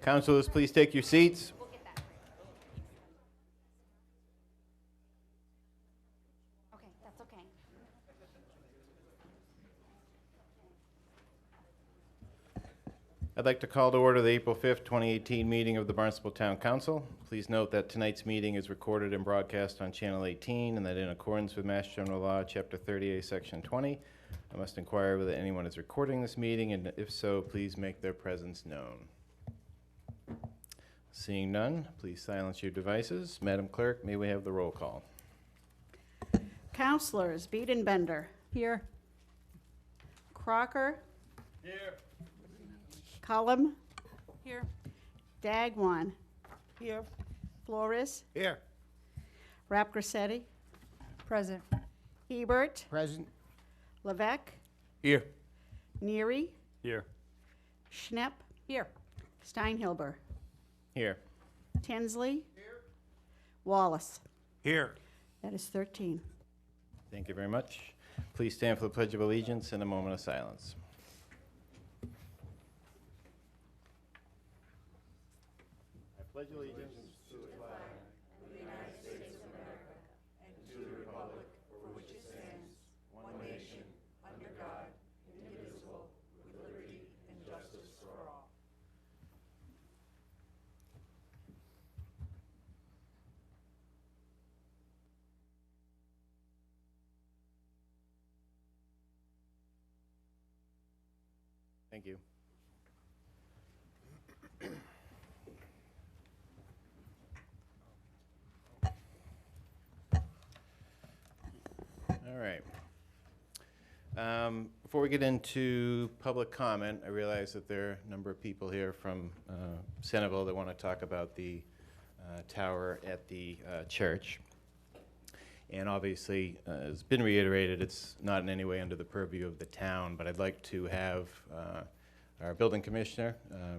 Councilors, please take your seats. Okay, that's okay. I'd like to call to order the April 5th, 2018 meeting of the Barnstable Town Council. Please note that tonight's meeting is recorded and broadcast on Channel 18, and that in accordance with Mass General Law, Chapter 38, Section 20, I must inquire whether anyone is recording this meeting, and if so, please make their presence known. Seeing none, please silence your devices. Madam Clerk, may we have the roll call? Councilors, Bender. Here. Crocker. Here. Cullum. Here. Dagwan. Here. Flores. Here. Rapgrassetti. Present. Hebert. Present. Levesque. Here. Neary. Here. Schnepp. Here. Steinhilber. Here. Tinsley. Here. Wallace. Here. That is 13. Thank you very much. Please stand for the Pledge of Allegiance and a moment of silence. I pledge allegiance to the flag of the United States of America and to the republic for which it stands, one nation, under God, indivisible, with liberty and justice for all. Thank you. All right. Before we get into public comment, I realize that there are a number of people here from Centerville that want to talk about the tower at the church. And obviously, it's been reiterated, it's not in any way under the purview of the town, but I'd like to have our building commissioner,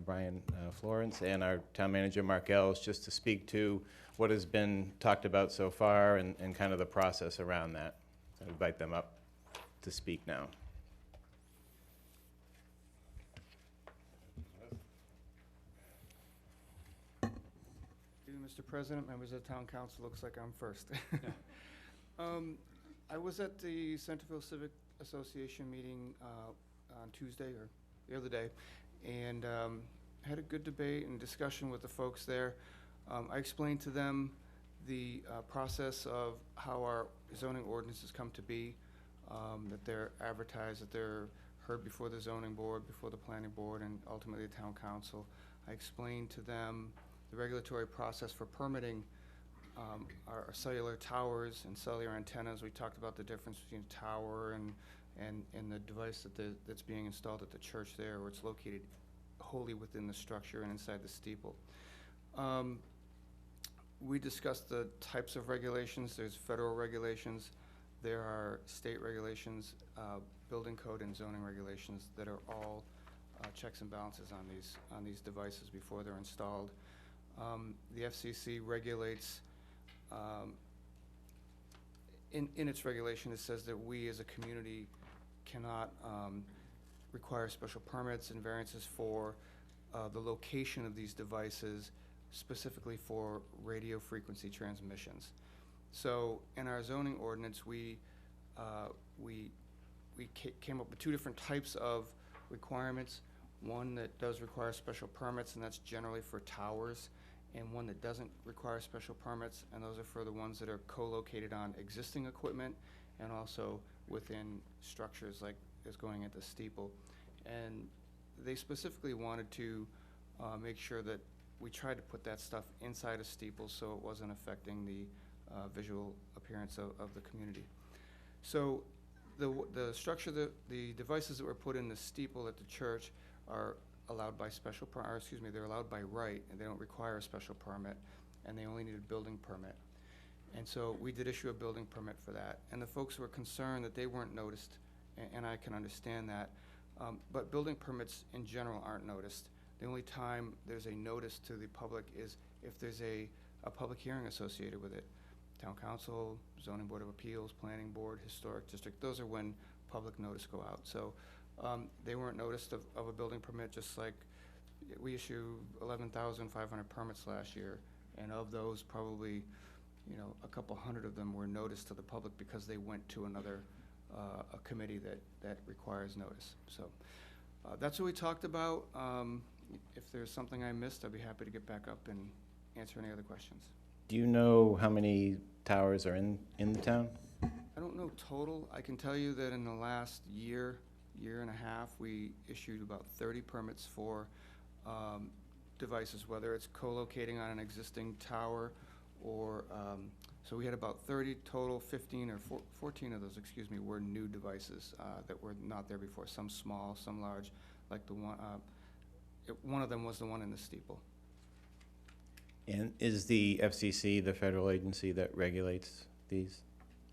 Brian Florence, and our town manager, Mark Ells, just to speak to what has been talked about so far and kind of the process around that. I invite them up to speak now. Mr. President, members of the Town Council, looks like I'm first. I was at the Centerville Civic Association meeting on Tuesday, or the other day, and had a good debate and discussion with the folks there. I explained to them the process of how our zoning ordinances come to be, that they're advertised, that they're heard before the zoning board, before the planning board, and ultimately the town council. I explained to them the regulatory process for permitting our cellular towers and cellular antennas. We talked about the difference between a tower and the device that's being installed at the church there, where it's located wholly within the structure and inside the steeple. We discussed the types of regulations. There's federal regulations. There are state regulations, building code and zoning regulations that are all checks and balances on these devices before they're installed. The FCC regulates, in its regulation, it says that we as a community cannot require special permits and variances for the location of these devices, specifically for radio frequency transmissions. So in our zoning ordinance, we came up with two different types of requirements. One that does require special permits, and that's generally for towers, and one that doesn't require special permits, and those are for the ones that are co-located on existing equipment and also within structures like is going into steeple. And they specifically wanted to make sure that we tried to put that stuff inside a steeple so it wasn't affecting the visual appearance of the community. So the structure, the devices that were put in the steeple at the church are allowed by they're allowed by right, and they don't require a special permit, and they only need a building permit. And so we did issue a building permit for that. And the folks were concerned that they weren't noticed, and I can understand that. But building permits in general aren't noticed. The only time there's a notice to the public is if there's a public hearing associated with it. Town council, zoning board of appeals, planning board, historic district, those are when public notice go out. So they weren't noticed of a building permit, just like we issued 11,500 permits last year, and of those, probably, a couple hundred of them were noticed to the public because they went to another, a committee that requires notice. So that's what we talked about. If there's something I missed, I'd be happy to get back up and answer any other questions. Do you know how many towers are in the town? I don't know total. I can tell you that in the last year and a half, we issued about 30 permits for devices, whether it's co-locating on an existing tower or, so we had about 30 total, 15 or 14 of those, were new devices that were not there before, some small, some large, like the one of them was the one in the steeple. And is the FCC the federal agency that regulates these?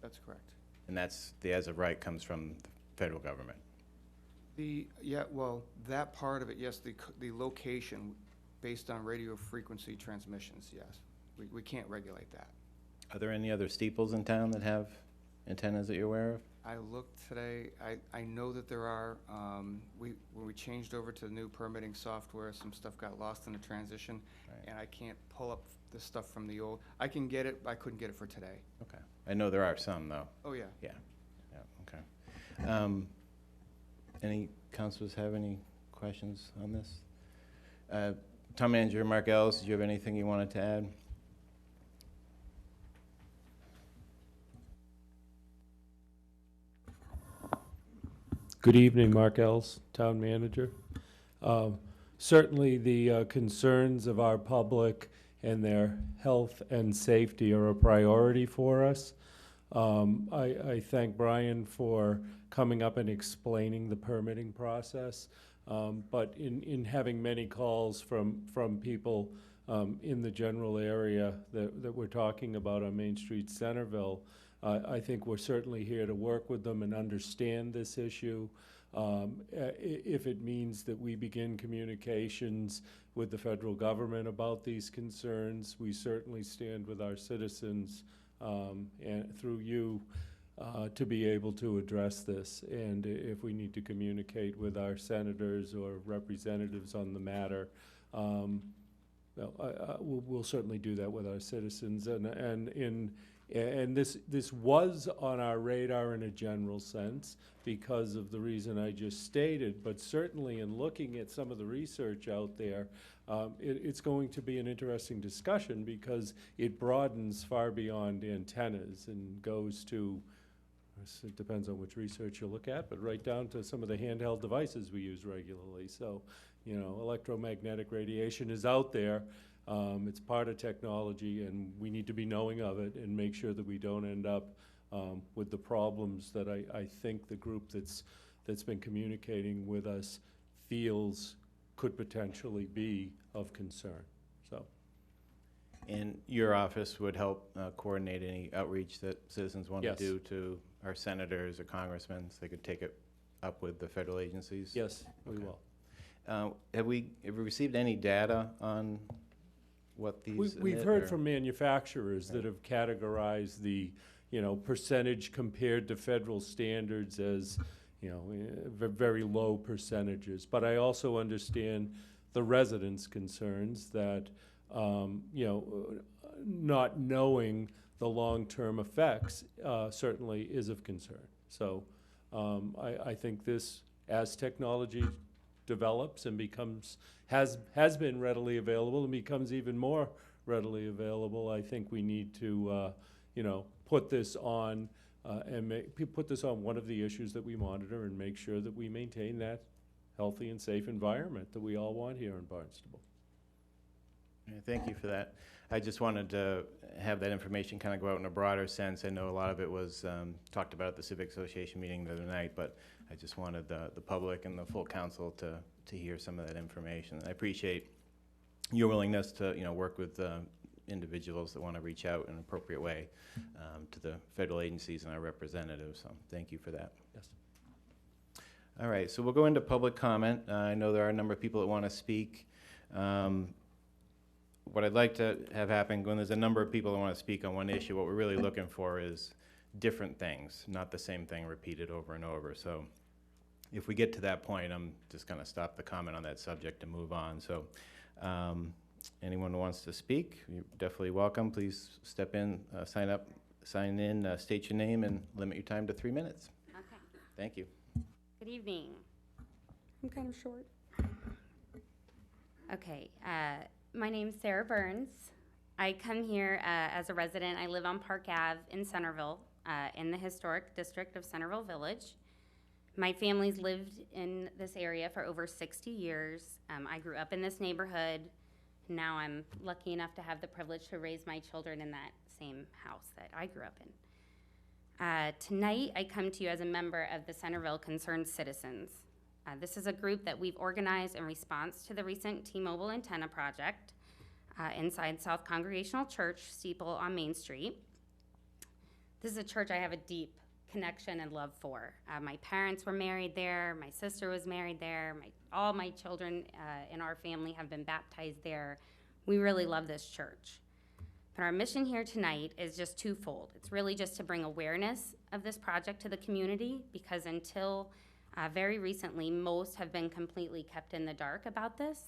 That's correct. And that's, the as of right comes from the federal government? Well, that part of it, yes, the location based on radio frequency transmissions, yes. We can't regulate that. Are there any other steeples in town that have antennas that you're aware of? I looked today, I know that there are, when we changed over to the new permitting software, some stuff got lost in the transition, Right. and I can't pull up the stuff from the old. I can get it, I couldn't get it for today. Okay. I know there are some, though. Oh, yeah. Yeah, okay. Any councilors have any questions on this? Town Manager Mark Ellis, did you have anything you wanted to add? Good evening, Mark Ells, Town Manager. Certainly the concerns of our public and their health and safety are a priority for us. I thank Brian for coming up and explaining the permitting process. But in having many calls from people in the general area that we're talking about on Main Street, Centerville, I think we're certainly here to work with them and understand this issue. If it means that we begin communications with the federal government about these concerns, we certainly stand with our citizens and through you to be able to address this. And if we need to communicate with our senators or representatives on the matter, we'll certainly do that with our citizens. And this was on our radar in a general sense because of the reason I just stated, but certainly in looking at some of the research out there, it's going to be an interesting discussion because it broadens far beyond antennas and goes to, it depends on which research you look at, but right down to some of the handheld devices we use regularly. So, electromagnetic radiation is out there. It's part of technology, and we need to be knowing of it and make sure that we don't end up with the problems that I think the group that's been communicating with us feels could potentially be of concern. So, And your office would help coordinate any outreach that citizens want Yes. to do to our senators or congressmen, so they could take it up with the federal agencies? yes, we Okay. will. Have we received any data on what these We've emit, heard or- from manufacturers that have categorized the, percentage compared to federal standards as, very low percentages. But I also understand the residents' concerns that, not knowing the long-term effects certainly is of concern. So I think this, as technology develops and has been readily available and becomes even more readily available, I think we need to, put this on put this on one of the issues that we monitor and make sure that we maintain that healthy and safe environment that we all want here in Barnstable. Yeah, thank you for that. I just wanted to have that information kind of go out in a broader sense. I know a lot of it was talked about at the Civic Association meeting the other night, but I just wanted the public and the full council to hear some of that information. I appreciate your willingness to work with individuals that want to reach out in an appropriate way to the federal agencies and our representatives. So thank you for that. Yes. All right, so we'll go into public comment. I know there are a number of people that want to speak. What I'd like to have happen, when there's a number of people that want to speak on one issue, what we're really looking for is different things, not the same thing repeated over and over. So if we get to that point, I'm just going to stop the comment on that subject and move on. So anyone who wants to speak, you're definitely welcome. Please step in, sign in, state your name, and limit your time to 3 minutes. Okay. Thank you. Good evening. I'm kind of short. Okay. My name's Sarah Burns. I come here as a resident. I live on Park Ave in Centerville, in the historic district of Centerville Village. My family's lived in this area for over 60 years. I grew up in this neighborhood. Now I'm lucky enough to have the privilege to raise my children in that same house that I grew up in. Tonight, I come to you as a member of the Centerville Concerned Citizens. This is a group that we've organized in response to the recent T-Mobile antenna project inside South Congregational Church steeple on Main Street. This is a church I have a deep connection and love for. My parents were married there. My sister was married there. All my children in our family have been baptized there. We really love this church. But our mission here tonight is just twofold. It's really just to bring awareness of this project to the community, because until very recently, most have been completely kept in the dark about this.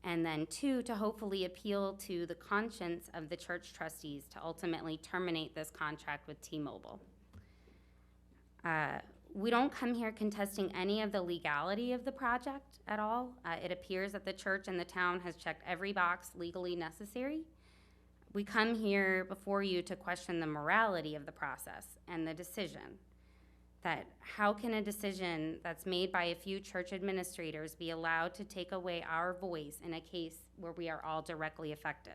And then two, to hopefully appeal to the conscience of the church trustees to ultimately terminate this contract with T-Mobile. We don't come here contesting any of the legality of the project at all. It appears that the church and the town has checked every box legally necessary. We come here before you to question the morality of the process and the decision. That how can a decision that's made by a few church administrators be allowed to take away our voice in a case where we are all directly affected?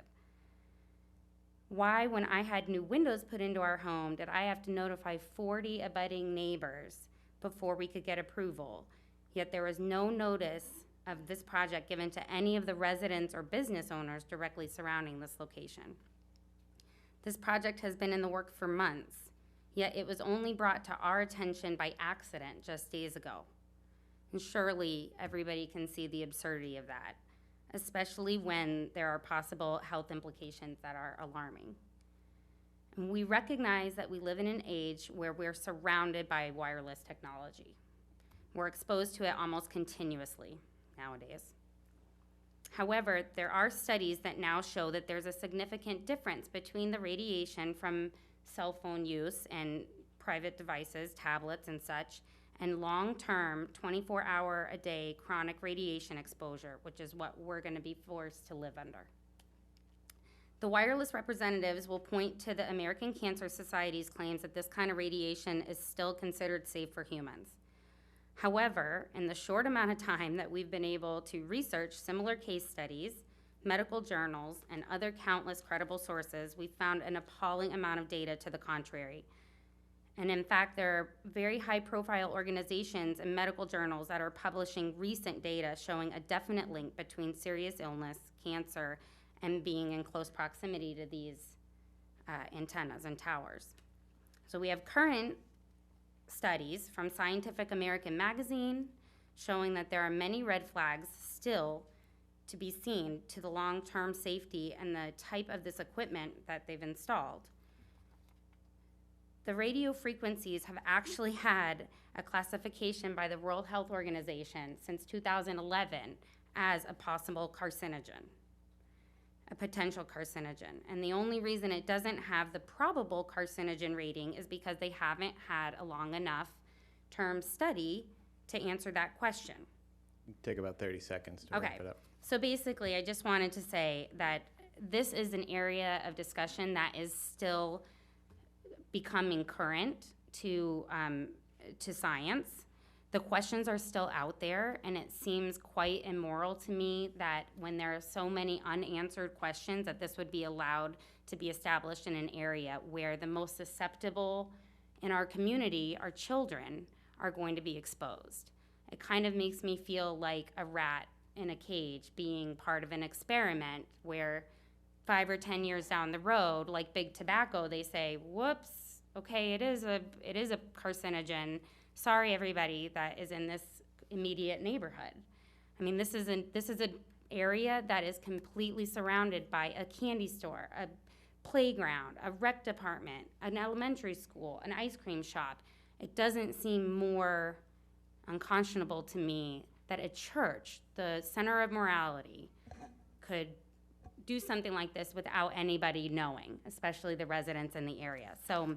Why, when I had new windows put into our home, did I have to notify 40 abutting neighbors before we could get approval? Yet there was no notice of this project given to any of the residents or business owners directly surrounding this location. This project has been in the works for months, yet it was only brought to our attention by accident just days ago. And surely everybody can see the absurdity of that, especially when there are possible health implications that are alarming. And we recognize that we live in an age where we're surrounded by wireless technology. We're exposed to it almost continuously nowadays. However, there are studies that now show that there's a significant difference between the radiation from cell phone use and private devices, tablets and such, and long-term, 24-hour-a-day chronic radiation exposure, which is what we're going to be forced to live under. The wireless representatives will point to the American Cancer Society's claims that this kind of radiation is still considered safe for humans. However, in the short amount of time that we've been able to research similar case studies, medical journals, and other countless credible sources, we've found an appalling amount of data to the contrary. And in fact, there are very high-profile organizations and medical journals that are publishing recent data showing a definite link between serious illness, cancer, and being in close proximity to these antennas and towers. So we have current studies from Scientific American magazine showing that there are many red flags still to be seen to the long-term safety and the type of this equipment that they've installed. The radio frequencies have actually had a classification by the World Health Organization since 2011 as a possible carcinogen, a potential carcinogen. And the only reason it doesn't have the probable carcinogen rating is because they haven't had a long enough term study to answer that question. Take about 30 seconds to wrap it up. So basically, I just wanted to say that this is an area of discussion that is still becoming current to science. The questions are still out there, and it seems quite immoral to me that when there are so many unanswered questions that this would be allowed to be established in an area where the most susceptible in our community, our children, are going to be exposed. It kind of makes me feel like a rat in a cage being part of an experiment where 5 or 10 years down the road, like big tobacco, they say, whoops, okay, it is a carcinogen. Sorry, everybody that is in this immediate neighborhood. I mean, this is an area that is completely surrounded by a candy store, a playground, a rec department, an elementary school, an ice cream shop. It doesn't seem more unconscionable to me that a church, the center of morality, could do something like this without anybody knowing, especially the residents in the area. So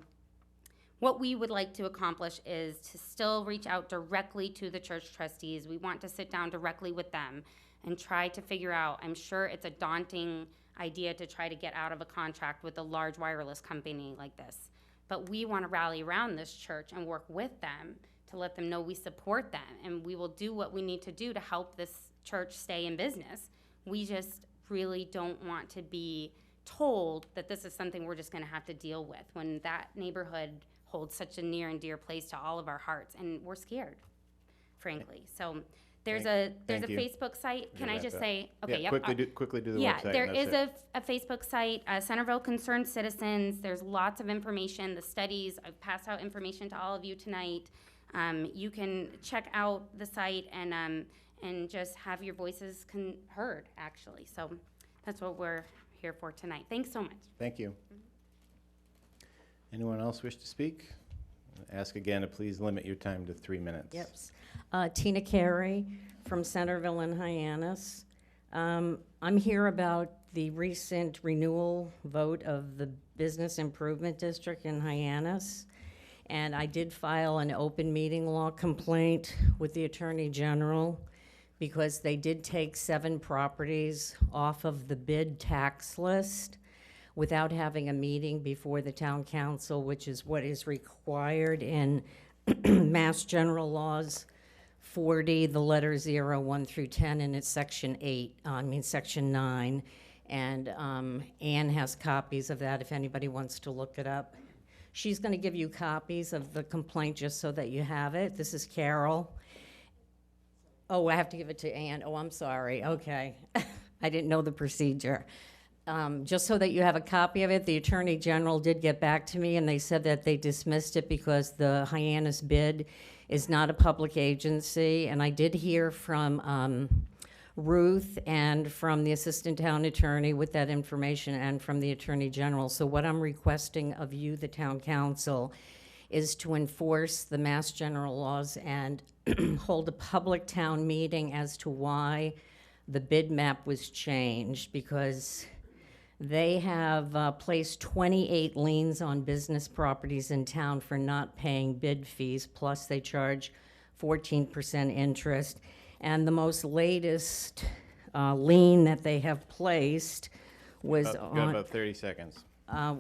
what we would like to accomplish is to still reach out directly to the church trustees. We want to sit down directly with them and try to figure out, I'm sure it's a daunting idea to try to get out of a contract with a large wireless company like this. But we want to rally around this church and work with them to let them know we support them, and we will do what we need to do to help this church stay in business. We just really don't want to be told that this is something we're just going to have to deal with when that neighborhood holds such a near and dear place to all of our hearts, and we're scared, frankly. So there's a thank you. Facebook site. Can I wrap just up. say, okay, Yeah, yep. quickly do the Yeah, website. there and is that's it. a Facebook site, Centerville Concerned Citizens. There's lots of information, the studies. I've passed out information to all of you tonight. You can check out the site and just have your voices heard, actually. So that's what we're here for tonight. Thanks so much. Thank you. Anyone else wish to speak? Ask again to please limit your time to 3 minutes. Yep. Tina Carey from Centerville and Hyannis. I'm here about the recent renewal vote of the Business Improvement District in Hyannis. And I did file an open meeting law complaint with the Attorney General because they did take 7 properties off of the bid tax list without having a meeting before the town council, which is what is required in Mass General Laws 40, the letter 0, 1 through 10, and it's section 9. And Anne has copies of that if anybody wants to look it up. She's going to give you copies of the complaint just so that you have it. This is Carol. Oh, I have to give it to Anne. Oh, I'm sorry. Okay. I didn't know the procedure. Just so that you have a copy of it, the Attorney General did get back to me, and they said that they dismissed it because the Hyannis bid is not a public agency. And I did hear from Ruth and from the Assistant Town Attorney with that information and from the Attorney General. So what I'm requesting of you, the Town Council, is to enforce the Mass General laws and hold a public town meeting as to why the bid map was changed, because they have placed 28 liens on business properties in town for not paying bid fees, plus they charge 14% interest. And the most latest lien that they have placed was Got about 30 seconds.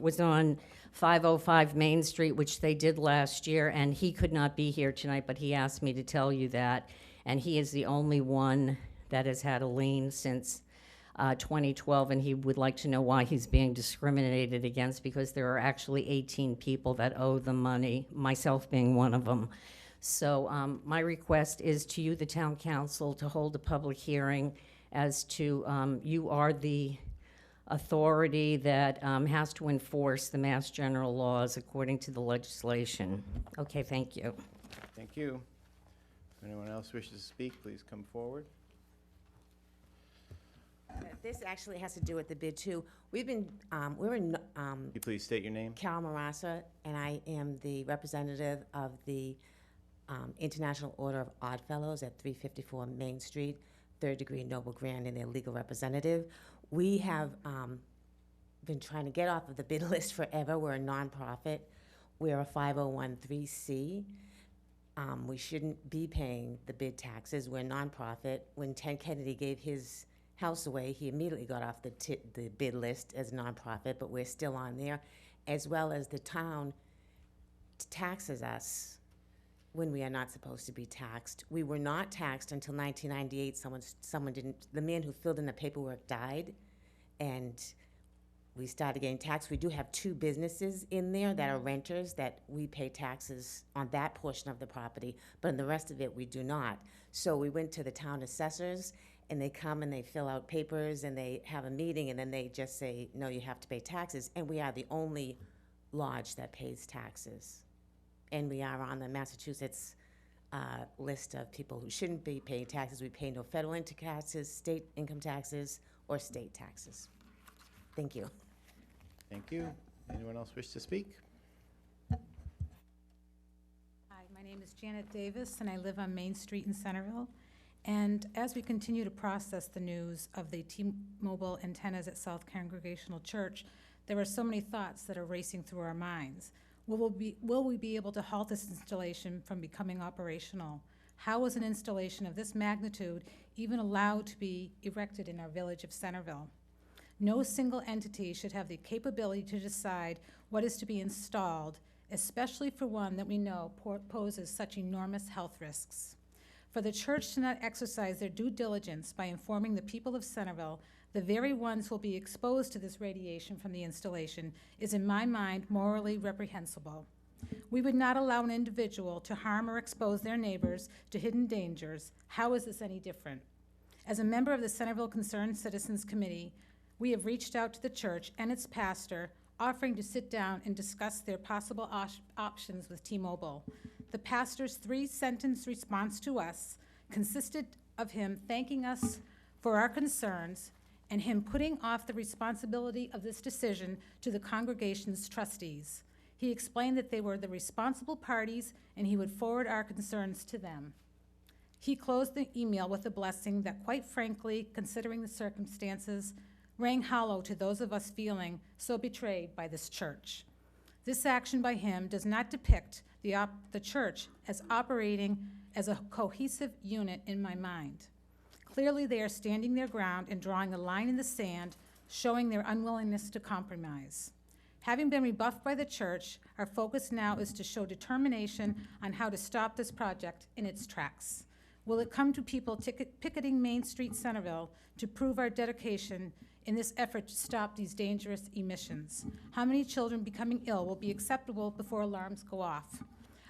was on 505 Main Street, which they did last year, and he could not be here tonight, but he asked me to tell you that. And he is the only one that has had a lien since 2012, and he would like to know why he's being discriminated against, because there are actually 18 people that owe the money, myself being one of them. So my request is to you, the Town Council, to hold a public hearing as to, you are the authority that has to enforce the Mass General laws according to the legislation. Okay, thank you. Thank you. If anyone else wishes to speak, please come forward. This actually has to do with the bid too. We've been, we're in, Can you please state your name? Carol Marassa, and I am the representative of the International Order of Odd Fellows at 354 Main Street, third degree Noble Grand, and their legal representative. We have been trying to get off of the bid list forever. We're a nonprofit. We're a 501(c)(3). We shouldn't be paying the bid taxes. We're a nonprofit. When Ted Kennedy gave his house away, he immediately got off the bid list as a nonprofit, but we're still on there, as well as the town taxes us when we are not supposed to be taxed. We were not taxed until 1998. Someone didn't, the man who filled in the paperwork died, and we started getting taxed. We do have 2 businesses in there that are renters that we pay taxes on that portion of the property, but in the rest of it, we do not. So we went to the town assessors, and they come and they fill out papers, and they have a meeting, and then they just say, no, you have to pay taxes. And we are the only lodge that pays taxes. And we are on the Massachusetts list of people who shouldn't be paying taxes. We pay no federal income taxes, state income taxes, or state taxes. Thank you. Thank you. Anyone else wish to speak? Hi, my My name is Janet Davis, and I live on Main Street in Centerville. And as we continue to process the news of the T-Mobile antennas at South Congregational Church, there are so many thoughts that are racing through our minds. Will we be able to halt this installation from becoming operational? How is an installation of this magnitude even allowed to be erected in our village of Centerville? No single entity should have the capability to decide what is to be installed, especially for one that we know poses such enormous health risks. For the church to not exercise their due diligence by informing the people of Centerville, the very ones who will be exposed to this radiation from the installation, is in my mind morally reprehensible. We would not allow an individual to harm or expose their neighbors to hidden dangers. How is this any different? As a member of the Centerville Concerned Citizens Committee, we have reached out to the church and its pastor, offering to sit down and discuss their possible options with T-Mobile. The pastor's 3-sentence response to us consisted of him thanking us for our concerns and him putting off the responsibility of this decision to the congregation's trustees. He explained that they were the responsible parties and he would forward our concerns to them. He closed the email with a blessing that, quite frankly, considering the circumstances, rang hollow to those of us feeling so betrayed by this church. This action by him does not depict the church as operating as a cohesive unit in my mind. Clearly, they are standing their ground and drawing a line in the sand, showing their unwillingness to compromise. Having been rebuffed by the church, our focus now is to show determination on how to stop this project in its tracks. Will it come to people picketing Main Street, Centerville, to prove our dedication in this effort to stop these dangerous emissions? How many children becoming ill will be acceptable before alarms go off?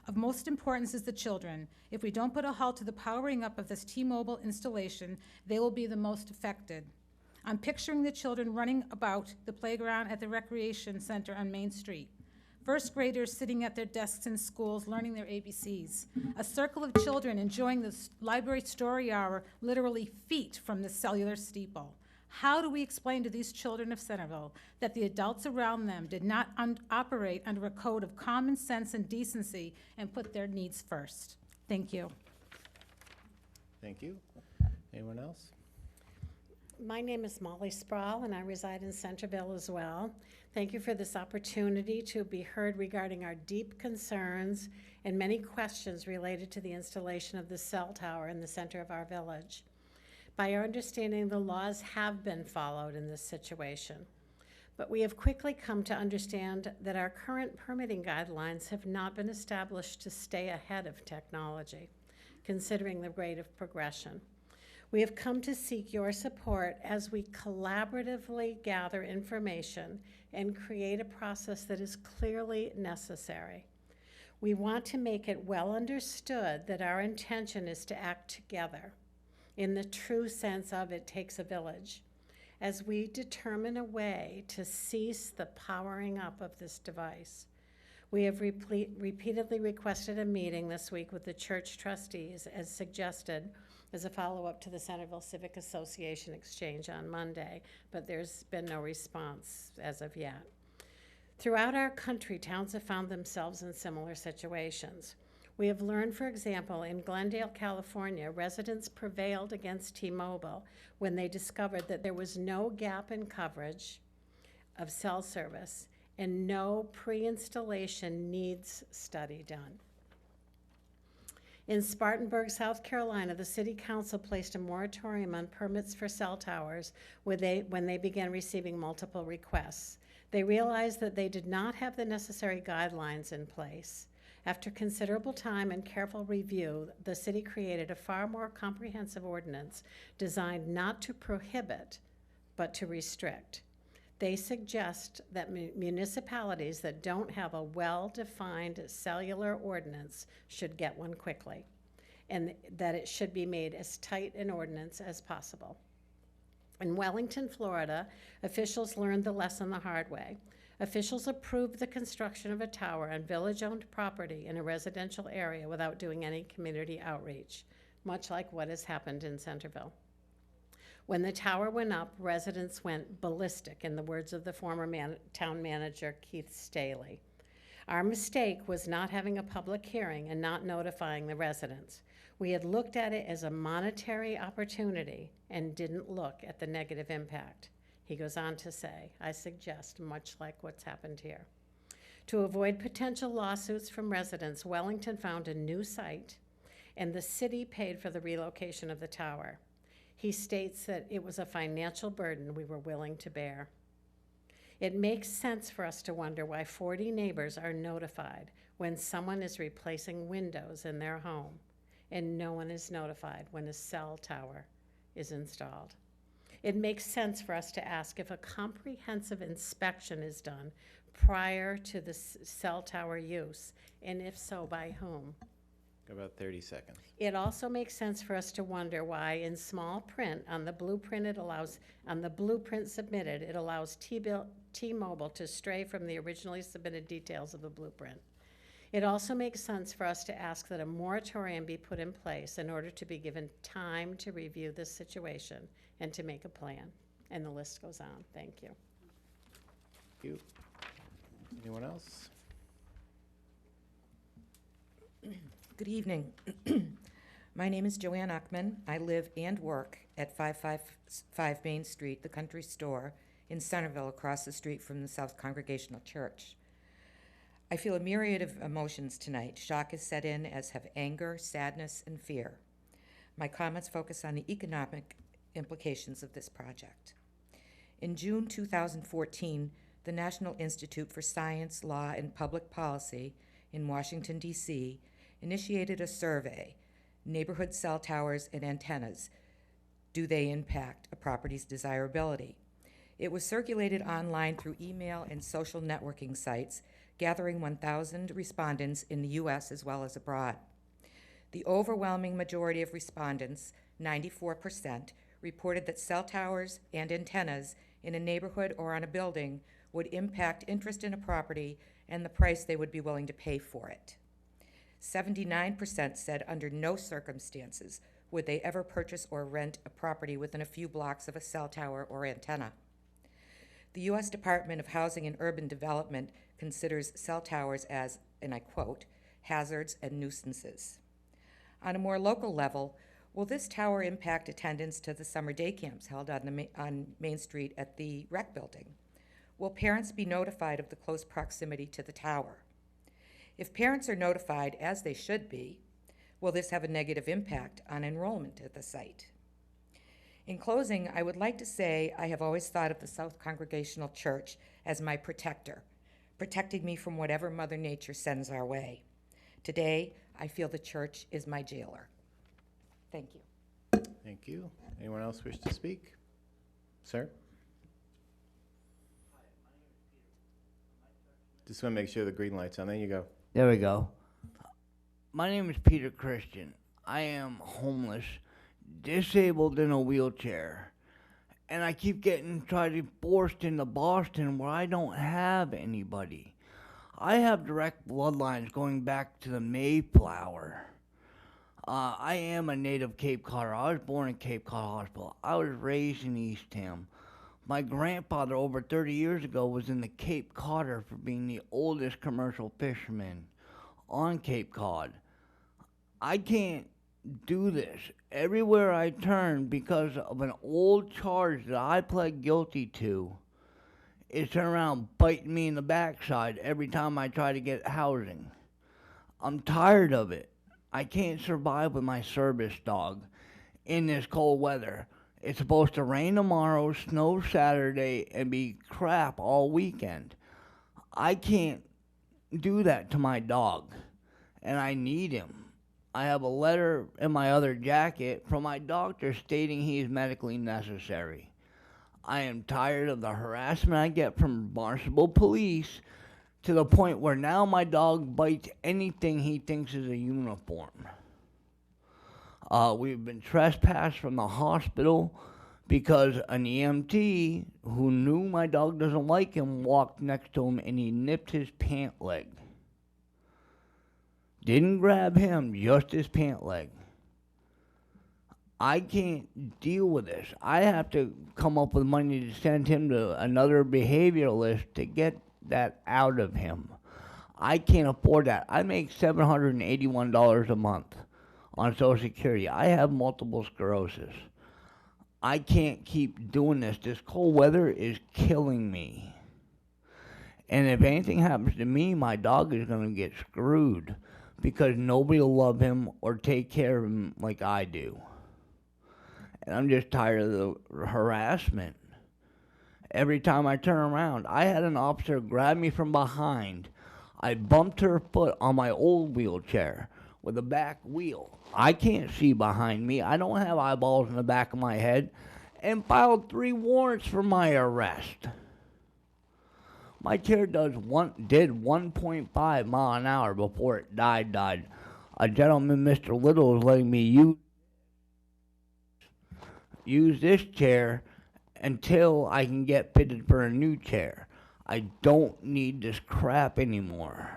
Of most importance is the children. If we don't put a halt to the powering up of this T-Mobile installation, they will be the most affected. I'm picturing the children running about the playground at the recreation center on Main Street. First graders sitting at their desks in schools learning their ABCs. A circle of children enjoying the library story hour literally feet from the cellular steeple. How do we explain to these children of Centerville that the adults around them did not operate under a code of common sense and decency and put their needs first? Thank you. Thank you. Anyone else? My name is Molly Sproul, and I reside in Centerville as well. Thank you for this opportunity to be heard regarding our deep concerns and many questions related to the installation of the cell tower in the center of our village. By our understanding, the laws have been followed in this situation, but we have quickly come to understand that our current permitting guidelines have not been established to stay ahead of technology, considering the rate of progression. We have come to seek your support as we collaboratively gather information and create a process that is clearly necessary. We want to make it well understood that our intention is to act together in the true sense of it takes a village, as we determine a way to cease the powering up of this device. We have repeatedly requested a meeting this week with the church trustees, as suggested as a follow-up to the Centerville Civic Association exchange on Monday, but there's been no response as of yet. Throughout our country, towns have found themselves in similar situations. We have learned, for example, in Glendale, California, residents prevailed against T-Mobile when they discovered that there was no gap in coverage of cell service and no pre-installation needs study done. In Spartanburg, South Carolina, the City Council placed a moratorium on permits for cell towers when they began receiving multiple requests. They realized that they did not have the necessary guidelines in place. After considerable time and careful review, the city created a far more comprehensive ordinance designed not to prohibit, but to restrict. They suggest that municipalities that don't have a well-defined cellular ordinance should get one quickly, and that it should be made as tight an ordinance as possible. In Wellington, Florida, officials learned the lesson the hard way. Officials approved the construction of a tower on village-owned property in a residential area without doing any community outreach, much like what has happened in Centerville. When the tower went up, residents went ballistic, in the words of the former town manager, Keith Staley. Our mistake was not having a public hearing and not notifying the residents. We had looked at it as a monetary opportunity and didn't look at the negative impact. He goes on to say, I suggest, much like what's happened here. To avoid potential lawsuits from residents, Wellington found a new site, and the city paid for the relocation of the tower. He states that it was a financial burden we were willing to bear. It makes sense for us to wonder why 40 neighbors are notified when someone is replacing windows in their home, and no one is notified when a cell tower is installed. It makes sense for us to ask if a comprehensive inspection is done prior to the cell tower use, and if so, by whom. About 30 seconds. It also makes sense for us to wonder why in small print on the blueprint submitted, it allows T-Mobile to stray from the originally submitted details of the blueprint. It also makes sense for us to ask that a moratorium be put in place in order to be given time to review this situation and to make a plan. And the list goes on. Thank you. Thank you. Anyone else? Good evening. My name is Joanne Uckman. I live and work at 555 Main Street, the country store in Centerville, across the street from the South Congregational Church. I feel a myriad of emotions tonight. Shock has set in, as have anger, sadness, and fear. My comments focus on the economic implications of this project. In June 2014, the National Institute for Science, Law, and Public Policy in Washington, D.C., initiated a survey, Neighborhood Cell Towers and Antennas, Do They Impact a Property's Desirability? It was circulated online through email and social networking sites, gathering 1,000 respondents in the U.S. as well as abroad. The overwhelming majority of respondents, 94%, reported that cell towers and antennas in a neighborhood or on a building would impact interest in a property and the price they would be willing to pay for it. 79% said under no circumstances would they ever purchase or rent a property within a few blocks of a cell tower or antenna. The U.S. Department of Housing and Urban Development considers cell towers as, and I quote, hazards and nuisances. On a more local level, will this tower impact attendance to the summer day camps held on Main Street at the rec building? Will parents be notified of the close proximity to the tower? If parents are notified, as they should be, will this have a negative impact on enrollment at the site? In closing, I would like to say I have always thought of the South Congregational Church as my protector, protecting me from whatever Mother Nature sends our way. Today, I feel the church is my jailer. Thank you. Thank you. Anyone else wish to speak? Sir? Just want to make sure the green light's on. There you go. There we go. My name is Peter Christian. I am homeless, disabled in a wheelchair, and I keep getting forced into Boston where I don't have anybody. I have direct bloodlines going back to the Mayflower. I am a native Cape Codder. I was born in Cape Cod Hospital. I was raised in Eastham. My grandfather over 30 years ago was in the Cape Codder for being the oldest commercial fisherman on Cape Cod. I can't do this. Everywhere I turn, because of an old charge that I pled guilty to, it's turned around biting me in the backside every time I try to get housing. I'm tired of it. I can't survive with my service dog in this cold weather. It's supposed to rain tomorrow, snow Saturday, and be crap all weekend. I can't do that to my dog, and I need him. I have a letter in my other jacket from my doctor stating he is medically necessary. I am tired of the harassment I get from Barnstable police to the point where now my dog bites anything he thinks is a uniform. We've been trespassed from the hospital because an EMT who knew my dog doesn't like him walked next to him and he nipped his pant leg. Didn't grab him, just his pant leg. I can't deal with this. I have to come up with money to send him to another behavioralist to get that out of him. I can't afford that. I make $781 a month on Social Security. I have multiple sclerosis. I can't keep doing this. This cold weather is killing me. And if anything happens to me, my dog is going to get screwed because nobody will love him or take care of him like I do. And I'm just tired of the harassment. Every time I turn around, I had an officer grab me from behind. I bumped her foot on my old wheelchair with a back wheel. I can't see behind me. I don't have eyeballs in the back of my head. And filed 3 warrants for my arrest. My chair did 1.5 mile an hour before it died. A gentleman, Mr. Little, is letting me use this chair until I can get fitted for a new chair. I don't need this crap anymore.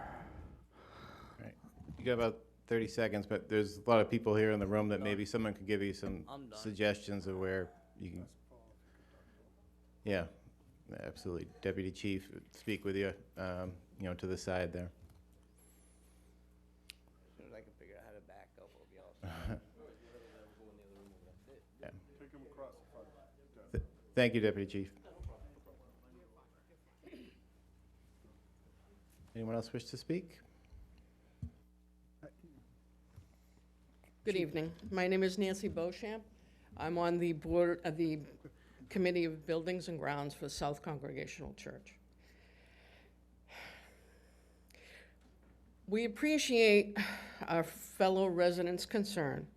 Right. You got about 30 seconds, but there's a lot of people here in the room that maybe someone could give you some suggestions of where you can. Yeah, absolutely. Deputy Chief, speak with you, to the side there. As soon as I can figure out how to back up, it'll be awesome. Yeah. Thank you, Deputy Chief. Anyone else wish to speak? Good evening. My name is Nancy Beauchamp. I'm on the board of the Committee of Buildings and Grounds for South Congregational Church. We appreciate our fellow residents' concern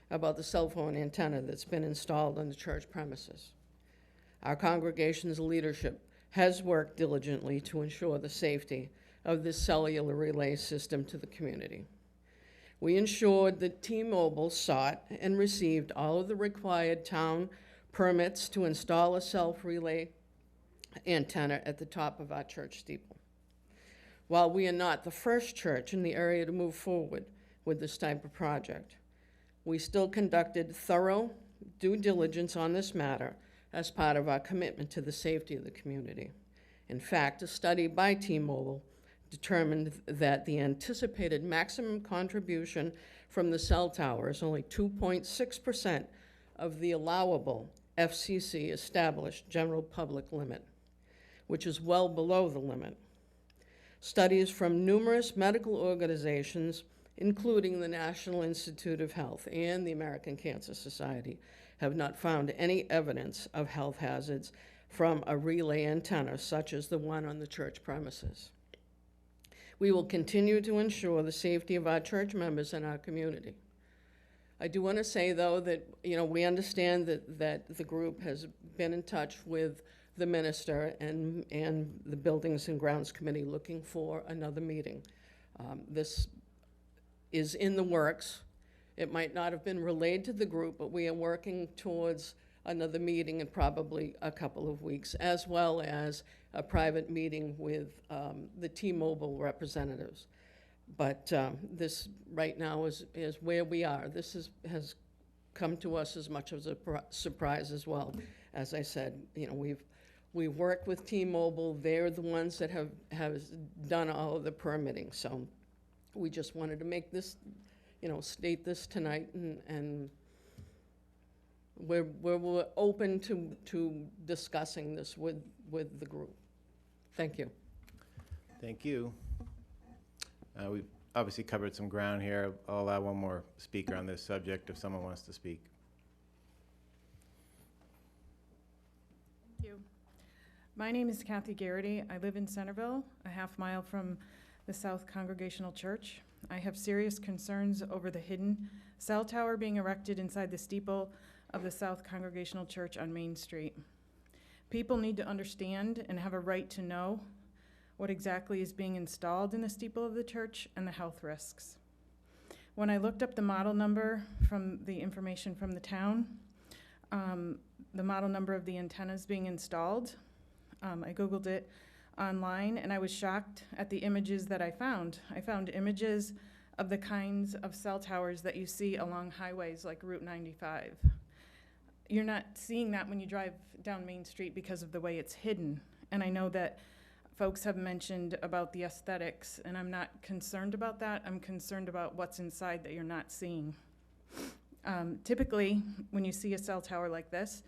about the cell phone antenna that's been installed on the church premises. Our congregation's leadership has worked diligently to ensure the safety of this cellular relay system to the community. We ensured that T-Mobile sought and received all of the required town permits to install a self-relay antenna at the top of our church steeple. While we are not the first church in the area to move forward with this type of project, we still conducted thorough due diligence on this matter as part of our commitment to the safety of the community. In fact, a study by T-Mobile determined that the anticipated maximum contribution from the cell tower is only 2.6% of the allowable FCC established general public limit, which is well below the limit. Studies from numerous medical organizations, including the National Institute of Health and the American Cancer Society, have not found any evidence of health hazards from a relay antenna such as the one on the church premises. We will continue to ensure the safety of our church members and our community. I do want to say, though, that we understand that the group has been in touch with the minister and the Buildings and Grounds Committee looking for another meeting. This is in the works. It might not have been relayed to the group, but we are working towards another meeting in probably a couple of weeks, as well as a private meeting with the T-Mobile representatives. But this right now is where we are. This has come to us as much as a surprise as well. As I said, we've worked with T-Mobile. They're the ones that have done all of the permitting. So we just wanted to make this, state this tonight, and we're open to discussing this with the group. Thank you. Thank you. We've obviously covered some ground here. I'll allow one more speaker on this subject if someone wants to speak. Thank you. My name is Kathy Garrity. I live in Centerville, a half mile from the South Congregational Church. I have serious concerns over the hidden cell tower being erected inside the steeple of the South Congregational Church on Main Street. People need to understand and have a right to know what exactly is being installed in the steeple of the church and the health risks. When I looked up the model number from the information from the town, the model number of the antennas being installed, I Googled it online, and I was shocked at the images that I found. I found images of the kinds of cell towers that you see along highways like Route 95. You're not seeing that when you drive down Main Street because of the way it's hidden. And I know that folks have mentioned about the aesthetics, and I'm not concerned about that. I'm concerned about what's inside that you're not seeing. Typically, when you see a cell tower like this,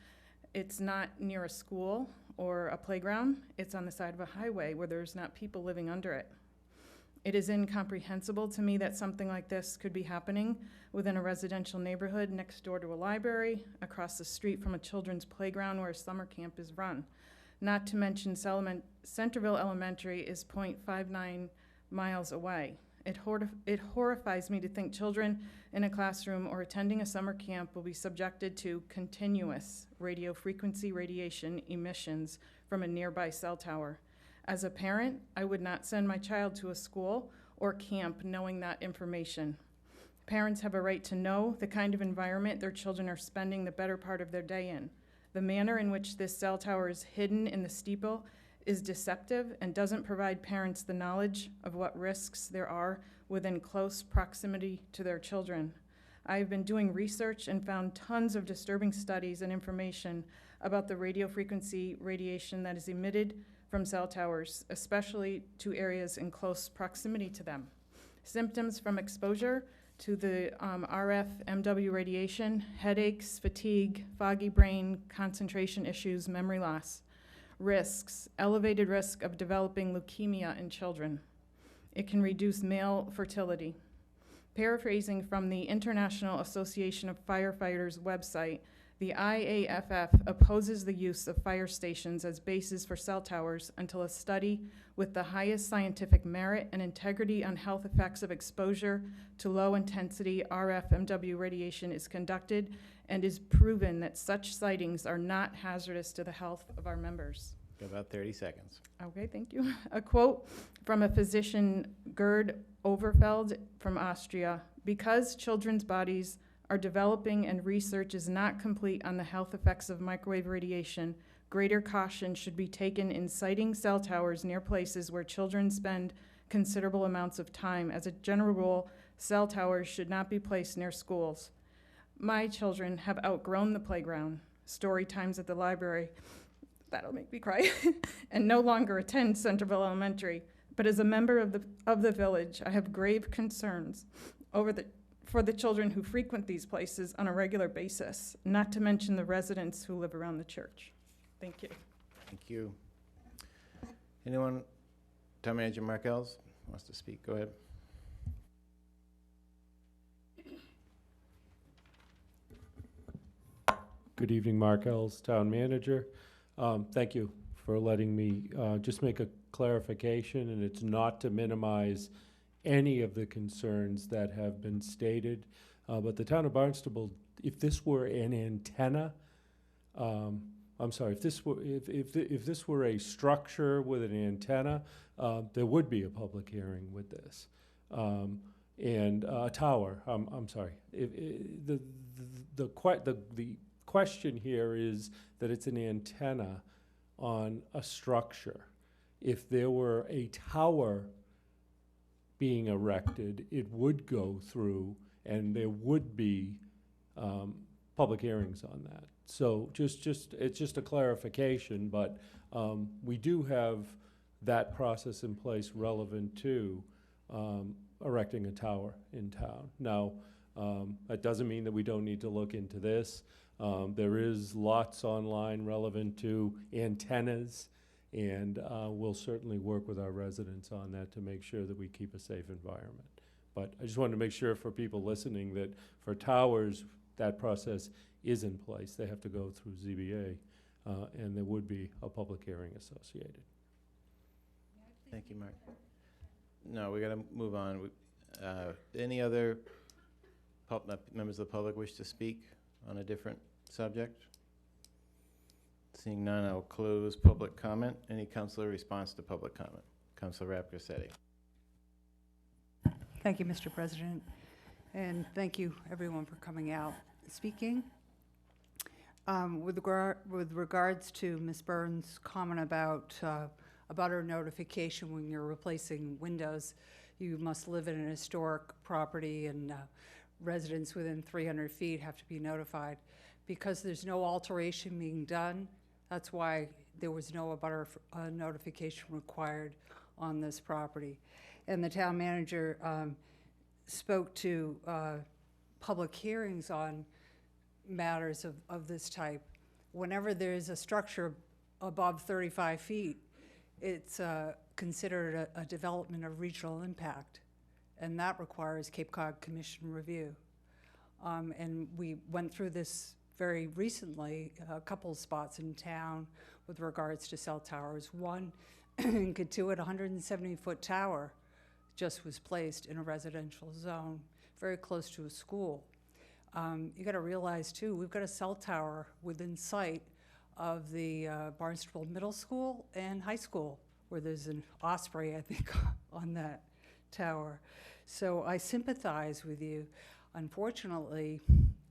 it's not near a school or a playground. It's on the side of a highway where there's not people living under it. It is incomprehensible to me that something like this could be happening within a residential neighborhood next door to a library, across the street from a children's playground where a summer camp is run. Not to mention Centerville Elementary is 0.59 miles away. It horrifies me to think children in a classroom or attending a summer camp will be subjected to continuous radio frequency radiation emissions from a nearby cell tower. As a parent, I would not send my child to a school or camp knowing that information. Parents have a right to know the kind of environment their children are spending the better part of their day in. The manner in which this cell tower is hidden in the steeple is deceptive and doesn't provide parents the knowledge of what risks there are within close proximity to their children. I have been doing research and found tons of disturbing studies and information about the radio frequency radiation that is emitted from cell towers, especially to areas in close proximity to them. Symptoms from exposure to the RF MW radiation: headaches, fatigue, foggy brain, concentration issues, memory loss. Risks: elevated risk of developing leukemia in children. It can reduce male fertility. Paraphrasing from the International Association of Firefighters website, the IAFF opposes the use of fire stations as bases for cell towers until a study with the highest scientific merit and integrity on health effects of exposure to low-intensity RF MW radiation is conducted and is proven that such sightings are not hazardous to the health of our members. About 30 seconds. Okay, thank you. A quote from a physician, Gerd Overfeld from Austria: because children's bodies are developing and research is not complete on the health effects of microwave radiation, greater caution should be taken in siting cell towers near places where children spend considerable amounts of time. As a general rule, cell towers should not be placed near schools. My children have outgrown the playground, story times at the library, that'll make me cry, and no longer attend Centerville Elementary. But as a member of the village, I have grave concerns for the children who frequent these places on a regular basis, not to mention the residents who live around the church. Thank you. Thank you. Anyone? Town Manager Mark Ells wants to speak. Go ahead. Good evening, Mark Ells, Town Manager. Thank you for letting me just make a clarification, and it's not to minimize any of the concerns that have been stated, but the town of Barnstable, if this were an antenna, I'm sorry, if this were a structure with an antenna, there would be a public hearing with this, and a tower. I'm sorry. The question here is that it's an antenna on a structure. If there were a tower being erected, it would go through and there would be public hearings on that. So it's just a clarification, but we do have that process in place relevant to erecting a tower in town. Now, that doesn't mean that we don't need to look into this. There is lots online relevant to antennas, and we'll certainly work with our residents on that to make sure that we keep a safe environment. But I just wanted to make sure for people listening that for towers, that process is in place. They have to go through ZBA, and there would be a public hearing associated. Thank you, Mark. No, we got to move on. Any other members of the public wish to speak on a different subject? Seeing none, I'll close public comment. Any councilor response to public comment? Councilor Rapcorsetti. Thank you, Mr. President, and thank you, everyone, for coming out speaking. With regards to Ms. Burns' comment about her notification when you're replacing windows, you must live in an historic property and residents within 300 feet have to be notified. Because there's no alteration being done, That's why there was no abutter notification required on this property. And the town manager spoke to public hearings on matters of this type. Whenever there's a structure above 35 feet, it's considered a development of regional impact, and that requires Cape Cod Commission review. And we went through this very recently, a couple of spots in town with regards to cell towers. One in Katuitt, a 170-foot tower just was placed in a residential zone, very close to a school. You gotta realize too, we've got a cell tower within sight of the Barnstable Middle School and High School, where there's an osprey, I think, on that tower. So I sympathize with you. Unfortunately,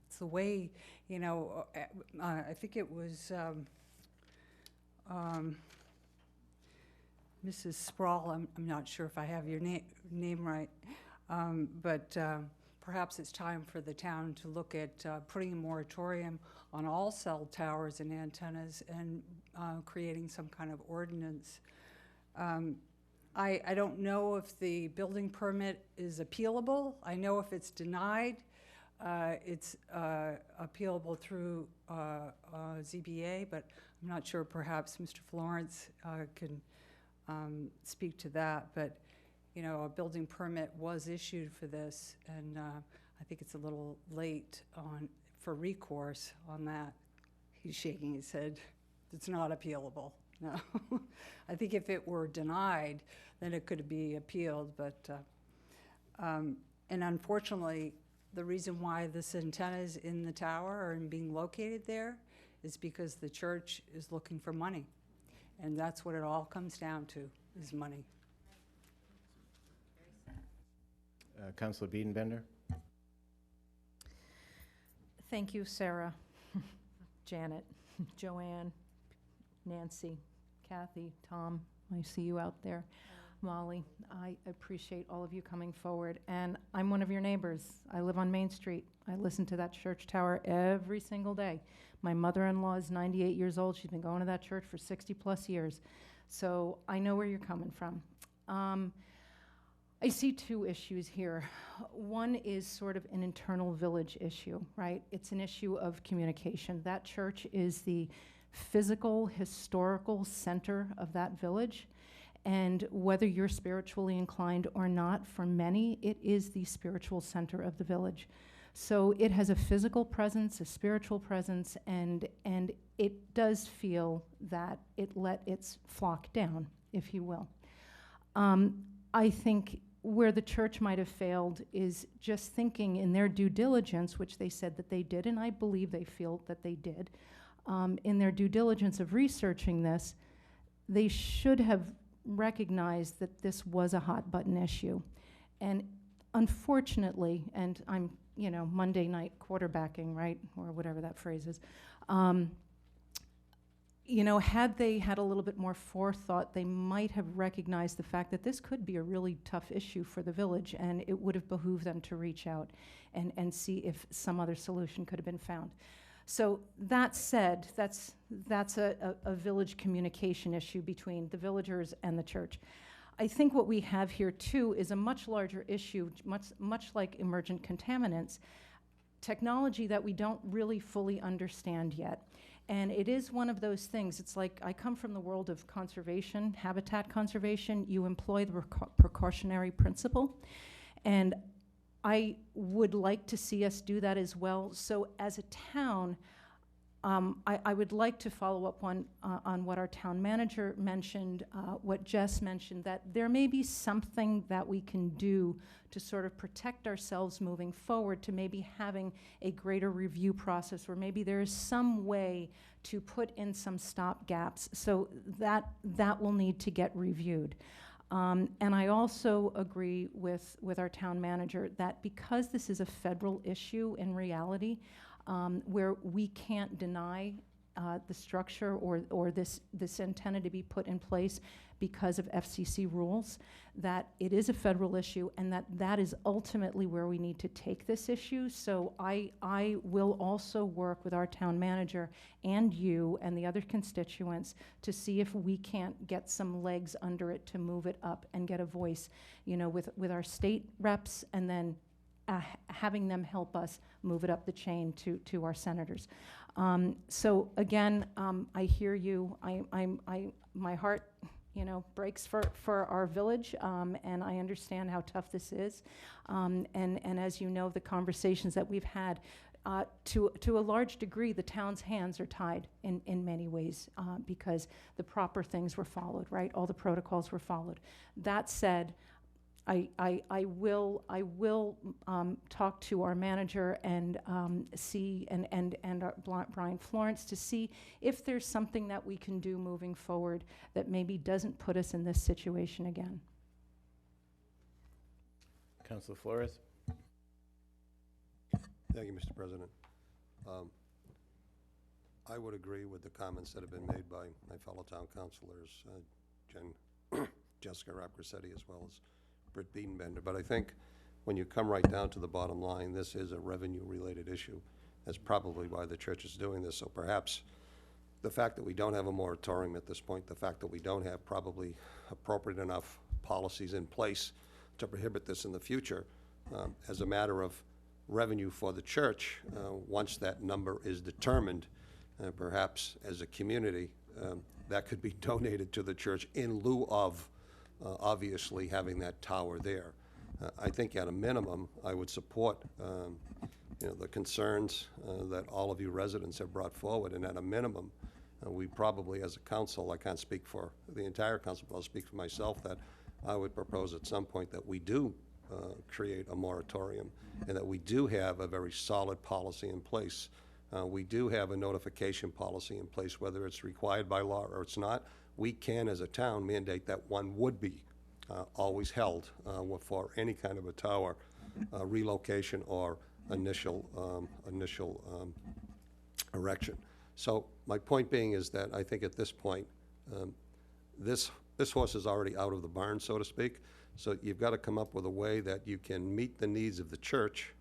it's the way, you know, I think it was Mrs. Sproul, I'm not sure if I have your name right, but perhaps it's time for the town to look at putting a moratorium on all cell towers and antennas and creating some kind of ordinance. I don't know if the building permit is appealable. I know if it's denied, it's appealable through ZBA, but I'm not sure, perhaps Mr. Florence can speak to that. But, you know, a building permit was issued for this, and I think it's a little late for recourse on that. He's shaking his head. It's not appealable. No. I think if it were denied, then it could be appealed, but, and unfortunately, the reason why this antenna is in the tower and being located there is because the church is looking for money. And that's what it all comes down to, is money. Councilor Biedenbender? Thank you, Sarah, Janet, Joanne, Nancy, Kathy, Tom, I see you out there. Molly, I appreciate all of you coming forward. And I'm one of your neighbors. I live on Main Street. I listen to that church tower every single day. My mother-in-law is 98 years old. She's been going to that church for 60-plus years. So I know where you're coming from. I see two issues here. One is sort of an internal village issue, right? It's an issue of communication. That church is the physical, historical center of that village. And whether you're spiritually inclined or not, for many, it is the spiritual center of the village. So it has a physical presence, a spiritual presence, and it does feel that it let its flock down, if you will. I think where the church might have failed is just thinking in their due diligence, which they said that they did, and I believe they feel that they did, in their due diligence of researching this, they should have recognized that this was a hot button issue. And unfortunately, and I'm, you know, Monday night quarterbacking, right, or whatever that phrase is, you know, had they had a little bit more forethought, they might have recognized the fact that this could be a really tough issue for the village, and it would have behooved them to reach out and see if some other solution could have been found. So that said, that's a village communication issue between the villagers and the church. I think what we have here too is a much larger issue, much like emergent contaminants, technology that we don't really fully understand yet. And it is one of those things, it's like I come from the world of conservation, habitat conservation. You employ the precautionary principle. And I would like to see us do that as well. So as a town, I would like to follow up on what our town manager mentioned, what Jess mentioned, that there may be something that we can do to sort of protect ourselves moving forward, to maybe having a greater review process, or maybe there is some way to put in some stop gaps. So that will need to get reviewed. And I also agree with our town manager that because this is a federal issue in reality, where we can't deny the structure or this antenna to be put in place because of FCC rules, that it is a federal issue and that is ultimately where we need to take this issue. So I will also work with our town manager and you and the other constituents to see if we can't get some legs under it to move it up and get a voice, you know, with our state reps, and then having them help us move it up the chain to our senators. So again, I hear you. My heart, you know, breaks for our village, and I understand how tough this is. And as you know, the conversations that we've had, to a large degree, the town's hands are tied in many ways, because the proper things were followed, right? All the protocols were followed. That said, I will talk to our manager and see and our Brian Florence to see if there's something that we can do moving forward that maybe doesn't put us in this situation again. Councilor Flores? Thank you, Mr. President. I would agree with the comments that have been made by my fellow town councilors, Jessica Rapcorsetti, as well as Britt Biedenbender. But I think when you come right down to the bottom line, this is a revenue-related issue. That's probably why the church is doing this. So perhaps the fact that we don't have a moratorium at this point, the fact that we don't have probably appropriate enough policies in place to prohibit this in the future, as a matter of revenue for the church, once that number is determined, perhaps as a community, that could be donated to the church in lieu of obviously having that tower there. I think at a minimum, I would support you know, the concerns that all of you residents have brought forward, and at a minimum, we probably as a council, I can't speak for the entire council, but I'll speak for myself, that I would propose at some point that we do create a moratorium and that we do have a very solid policy in place. We do have a notification policy in place, whether it's required by law or it's not. We can, as a town, mandate that one would be always held for any kind of a tower relocation or initial erection. So my point being is that I think at this point, this horse is already out of the barn, so to speak. So you've got to come up with a way that you can meet the needs of the church,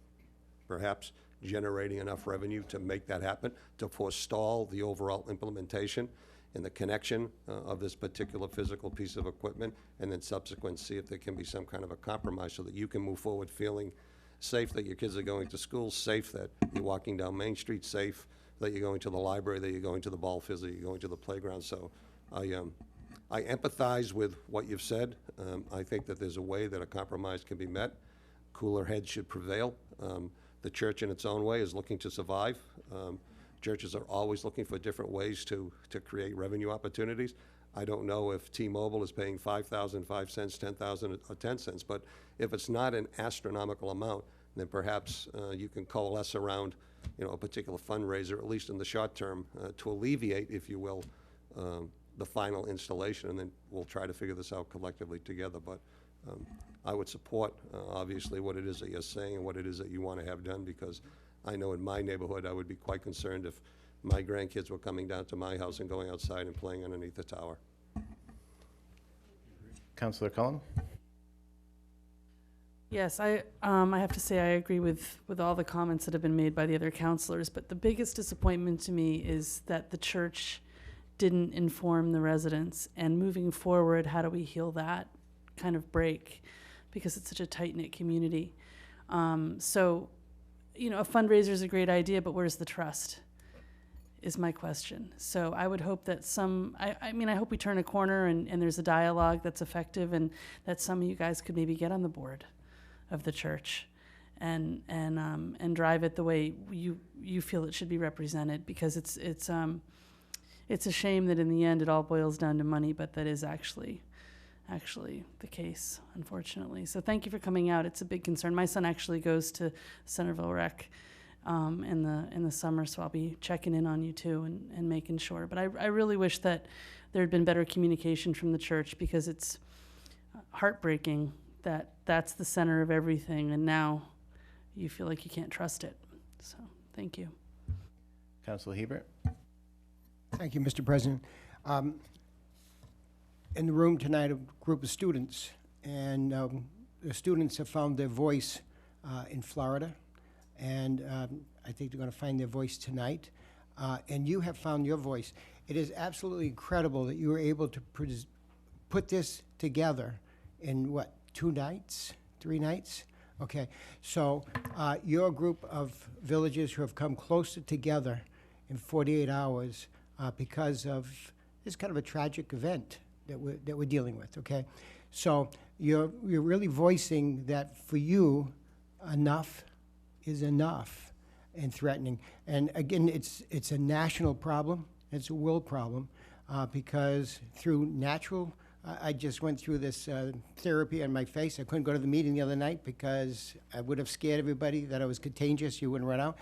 perhaps generating enough revenue to make that happen, to forestall the overall implementation and the connection of this particular physical piece of equipment, and then subsequent see if there can be some kind of a compromise so that you can move forward feeling safe that your kids are going to school, safe that you're walking down Main Street, safe that you're going to the library, that you're going to the ball fields, that you're going to the playground. So I empathize with what you've said. I think that there's a way that a compromise can be met. Cooler heads should prevail. The church in its own way is looking to survive. Churches are always looking for different ways to create revenue opportunities. I don't know if T-Mobile is paying 5,000, 5 cents, 10,000, or 10 cents, but if it's not an astronomical amount, then perhaps you can coalesce around, you know, a particular fundraiser, at least in the short term, to alleviate, if you will, the final installation, and then we'll try to figure this out collectively together. But I would support, obviously, what it is that you're saying and what it is that you want to have done, because I know in my neighborhood I would be quite concerned if my grandkids were coming down to my house and going outside and playing underneath the tower. Councilor Cullen? Yes, I have to say I agree with all the comments that have been made by the other councilors, but the biggest disappointment to me is that the church didn't inform the residents. And moving forward, how do we heal that kind of break? Because it's such a tight-knit community. So, you know, a fundraiser is a great idea, but where's the trust, is my question. So I would hope that I mean, I hope we turn a corner and there's a dialogue that's effective, and that some of you guys could maybe get on the board of the church and drive it the way you feel it should be represented, because it's a shame that in the end it all boils down to money, but that is actually the case, unfortunately. So thank you for coming out. It's a big concern. My son actually goes to Centerville Rec in the summer, so I'll be checking in on you too and making sure. But I really wish that there had been better communication from the church, because it's heartbreaking that that's the center of everything, and now you feel like you can't trust it. So thank you. Councilor Hebert? Thank you, Mr. President. In the room tonight, a group of students, and the students have found their voice in Florida, and I think they're going to find their voice tonight. And you have found your voice. It is absolutely incredible that you were able to put this together in, what, 2 nights, 3 nights? Okay, so your group of villages who have come closer together in 48 hours because of this kind of a tragic event that we're dealing with, okay? So you're really voicing that for you, enough is enough and threatening. And again, it's a national problem, it's a world problem, because through natural, I just went through this therapy on my face. I couldn't go to the meeting the other night because I would have scared everybody that I was contagious, you wouldn't run out.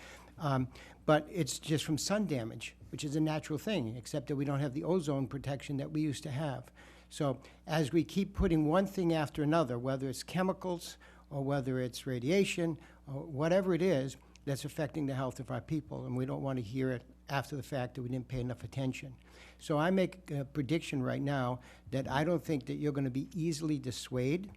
But it's just from sun damage, which is a natural thing, except that we don't have the ozone protection that we used to have. So as we keep putting one thing after another, whether it's chemicals or whether it's radiation or whatever it is, that's affecting the health of our people, and we don't want to hear it after the fact that we didn't pay enough attention. So I make a prediction right now that I don't think that you're going to be easily dissuaded.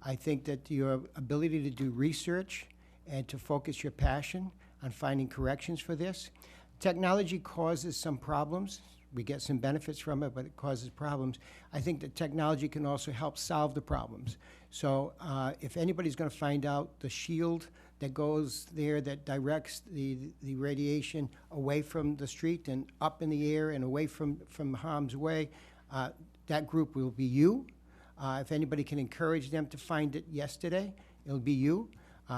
I think that your ability to do research and to focus your passion on finding corrections for this. Technology causes some problems. We get some benefits from it, but it causes problems. I think that technology can also help solve the problems. So if anybody's going to find out the shield that goes there that directs the radiation away from the street and up in the air and away from harm's way, that group will be you. If anybody can encourage them to find it yesterday, it'll be you.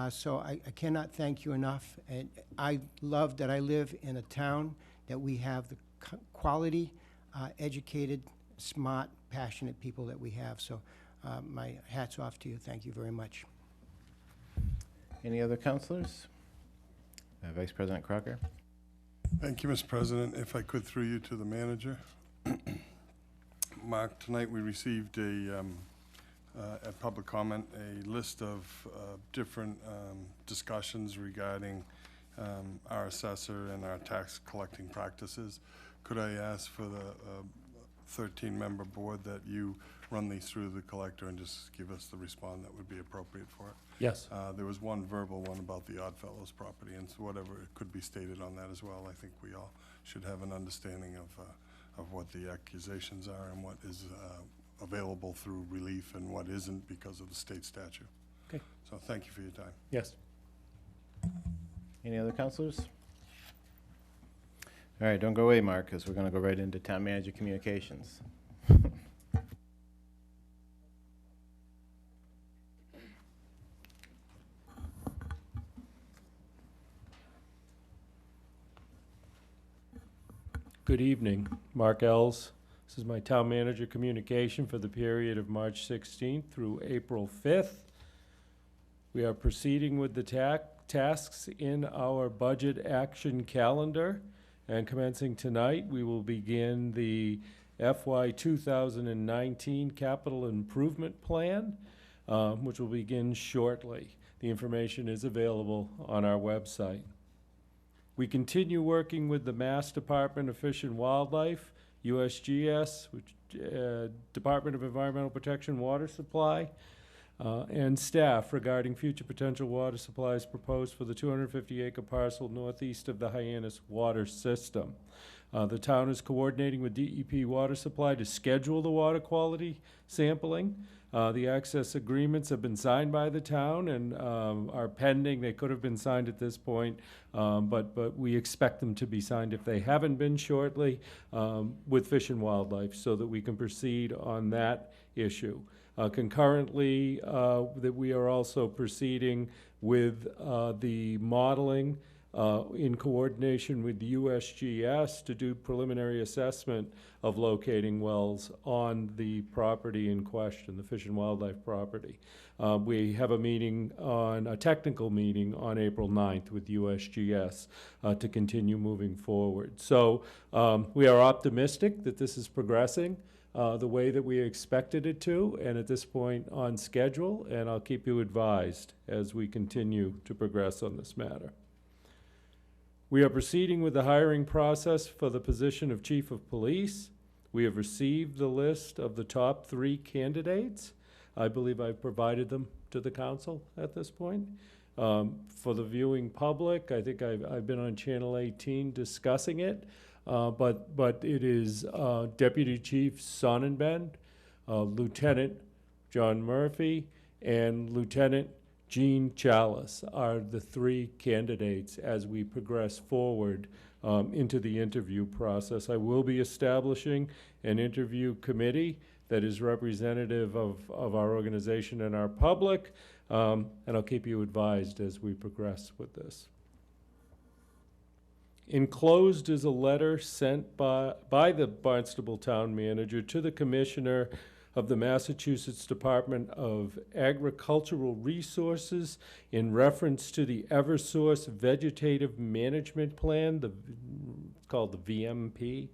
So I cannot thank you enough. And I love that I live in a town that we have the quality, educated, smart, passionate people that we have. So my hat's off to you. Thank you very much. Any other councilors? Vice President Crocker. Thank you, Mr. President. If I could, through you to the manager. Mark, tonight we received at public comment a list of different discussions regarding our assessor and our tax collecting practices. Could I ask for the 13-member board that you run these through the collector and just give us the response that would be appropriate for it? Yes. There was one verbal one about the Oddfellows property, and so whatever could be stated on that as well. I think we all should have an understanding of what the accusations are and what is available through relief and what isn't because of the state statute. Okay. So thank you for your time. Yes. Any other councilors? All right, don't go away, Mark, because we're going to go right into town manager communications. Good evening, Mark Ells. This is my town manager communication for the period of March 16th through April 5th. We are proceeding with the tasks in our budget action calendar, and commencing tonight, we will begin the FY 2019 Capital Improvement Plan, which will begin shortly. The information is available on our website. We continue working with the Mass Department of Fish and Wildlife, USGS, which, Department of Environmental Protection Water Supply, and staff regarding future potential water supplies proposed for the 250-acre parcel northeast of the Hyannis water system. The town is coordinating with DEP Water Supply to schedule the water quality sampling. The access agreements have been signed by the town and are pending. They could have been signed at this point, but we expect them to be signed if they haven't been shortly with Fish and Wildlife so that we can proceed on that issue. Concurrently, that we are also proceeding with the modeling in coordination with USGS to do preliminary assessment of locating wells on the property in question, the Fish and Wildlife property. We have a technical meeting on April 9th with USGS to continue moving forward. So we are optimistic that this is progressing the way that we expected it to, and at this point on schedule, and I'll keep you advised as we continue to progress on this matter. We are proceeding with the hiring process for the position of Chief of Police. We have received the list of the top 3 candidates. I believe I've provided them to the council at this point. For the viewing public, I think I've been on Channel 18 discussing it, but it is Deputy Chief Sonnenbend, Lieutenant John Murphy, and Lieutenant Gene Chalice are the 3 candidates as we progress forward into the interview process. I will be establishing an interview committee that is representative of our organization and our public, and I'll keep you advised as we progress with this. Enclosed is a letter sent by the Barnstable Town Manager to the Commissioner of the Massachusetts Department of Agricultural Resources in reference to the Eversource Vegetative Management Plan, called the VMP.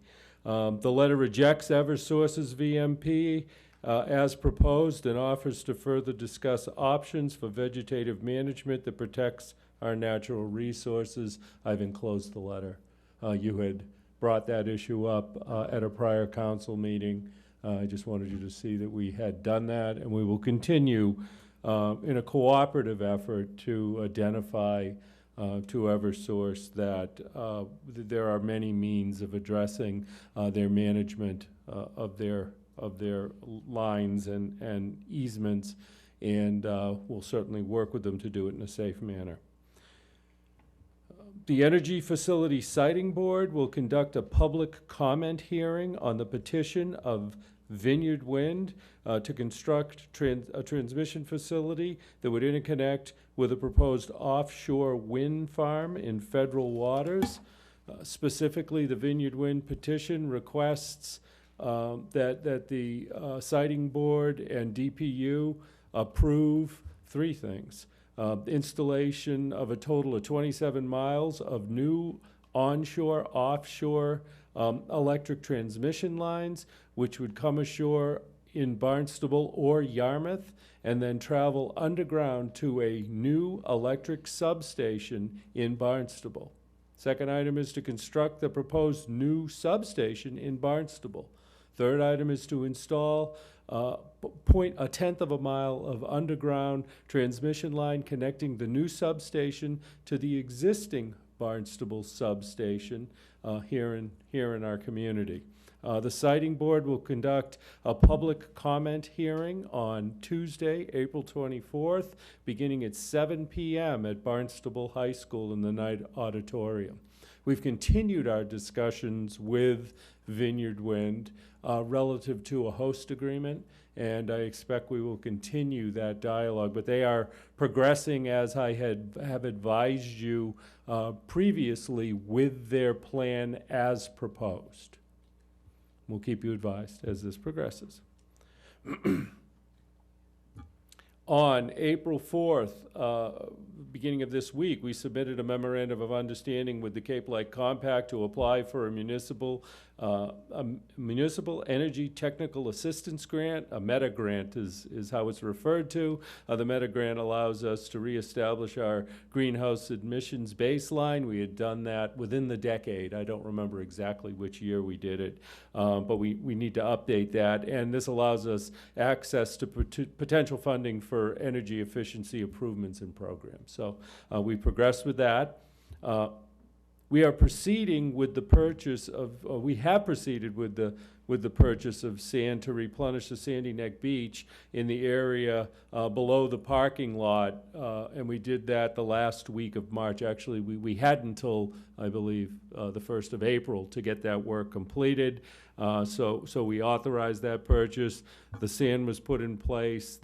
The letter rejects Eversource's VMP as proposed and offers to further discuss options for vegetative management that protects our natural resources. I've enclosed the letter. You had brought that issue up at a prior council meeting. I just wanted you to see that we had done that, and we will continue in a cooperative effort to identify to Eversource that there are many means of addressing their management of their lines and easements, and we'll certainly work with them to do it in a safe manner. The Energy Facility Siting Board will conduct a public comment hearing on the petition of Vineyard Wind to construct a transmission facility that would interconnect with a proposed offshore wind farm in federal waters. Specifically, the Vineyard Wind petition requests that the Siting Board and DPU approve 3 things. Installation of a total of 27 miles of new onshore, offshore electric transmission lines, which would come ashore in Barnstable or Yarmouth, and then travel underground to a new electric substation in Barnstable. Second item is to construct the proposed new substation in Barnstable. Third item is to install a 1/10 of a mile of underground transmission line connecting the new substation to the existing Barnstable substation here in our community. The Siting Board will conduct a public comment hearing on Tuesday, April 24th, beginning at 7 p.m. at Barnstable High School in the Knight Auditorium. We've continued our discussions with Vineyard Wind relative to a host agreement, and I expect we will continue that dialogue. But they are progressing, as I have advised you previously, with their plan as proposed. We'll keep you advised as this progresses. On April 4th, beginning of this week, we submitted a memorandum of understanding with the Cape Light Compact to apply for a municipal energy technical assistance grant. A META grant is how it's referred to. The META grant allows us to reestablish our greenhouse emissions baseline. We had done that within the decade. I don't remember exactly which year we did it, but we need to update that. And this allows us access to potential funding for energy efficiency improvements and programs. So we progressed with that. We are proceeding with the purchase of, we have proceeded with the purchase of sand to replenish the Sandy Neck Beach in the area below the parking lot, and we did that the last week of March. Actually, we had until, I believe, the 1st of April to get that work completed. So we authorized that purchase. The sand was put in place.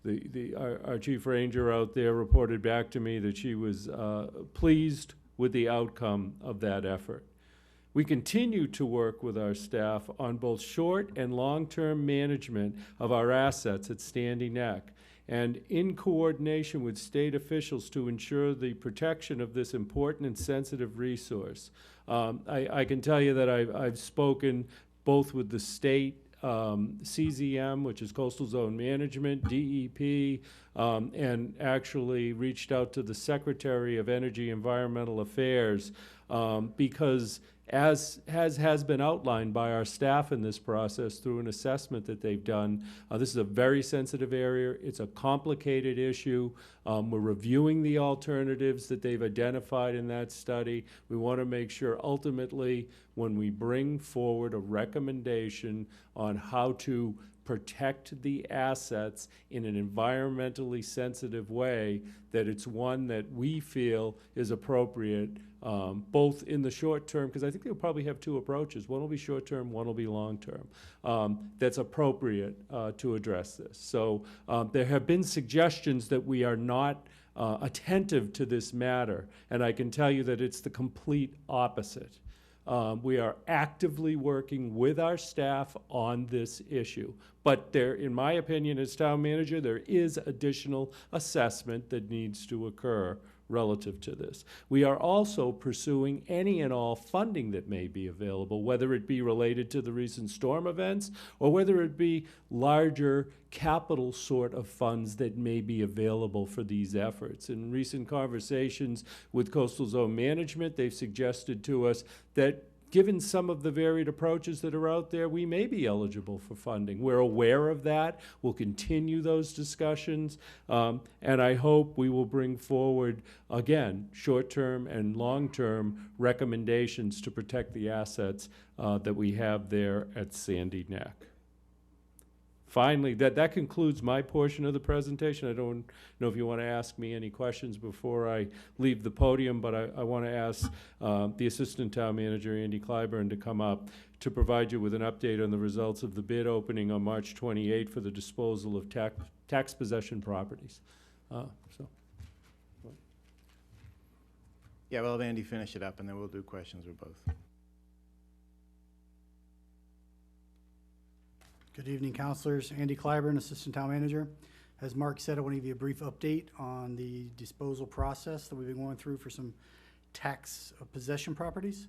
Our chief ranger out there reported back to me that she was pleased with the outcome of that effort. We continue to work with our staff on both short and long-term management of our assets at Sandy Neck, and in coordination with state officials to ensure the protection of this important and sensitive resource. I can tell you that I've spoken both with the state CZM, which is Coastal Zone Management, DEP, and actually reached out to the Secretary of Energy Environmental Affairs, because as has been outlined by our staff in this process through an assessment that they've done, this is a very sensitive area. It's a complicated issue. We're reviewing the alternatives that they've identified in that study. We want to make sure ultimately when we bring forward a recommendation on how to protect the assets in an environmentally sensitive way, that it's one that we feel is appropriate, both in the short term, because I think they'll probably have two approaches. One will be short term, one will be long term, that's appropriate to address this. So there have been suggestions that we are not attentive to this matter, and I can tell you that it's the complete opposite. We are actively working with our staff on this issue. But there, in my opinion, as town manager, there is additional assessment that needs to occur relative to this. We are also pursuing any and all funding that may be available, whether it be related to the recent storm events or whether it be larger capital sort of funds that may be available for these efforts. In recent conversations with Coastal Zone Management, they've suggested to us that given some of the varied approaches that are out there, we may be eligible for funding. We're aware of that. We'll continue those discussions, and I hope we will bring forward, again, short-term and long-term recommendations to protect the assets that we have there at Sandy Neck. Finally, that concludes my portion of the presentation. I don't know if you want to ask me any questions before I leave the podium, but I want to ask the Assistant Town Manager, Andy Clyburn, to come up to provide you with an update on the results of the bid opening on March 28 for the disposal of tax possession properties. Yeah, well, Andy, finish it up, and then we'll do questions with both. Good evening, councilors. Andy Clyburn, Assistant Town Manager. As Mark said, I want to give you a brief update on the disposal process that we've been going through for some tax possession properties.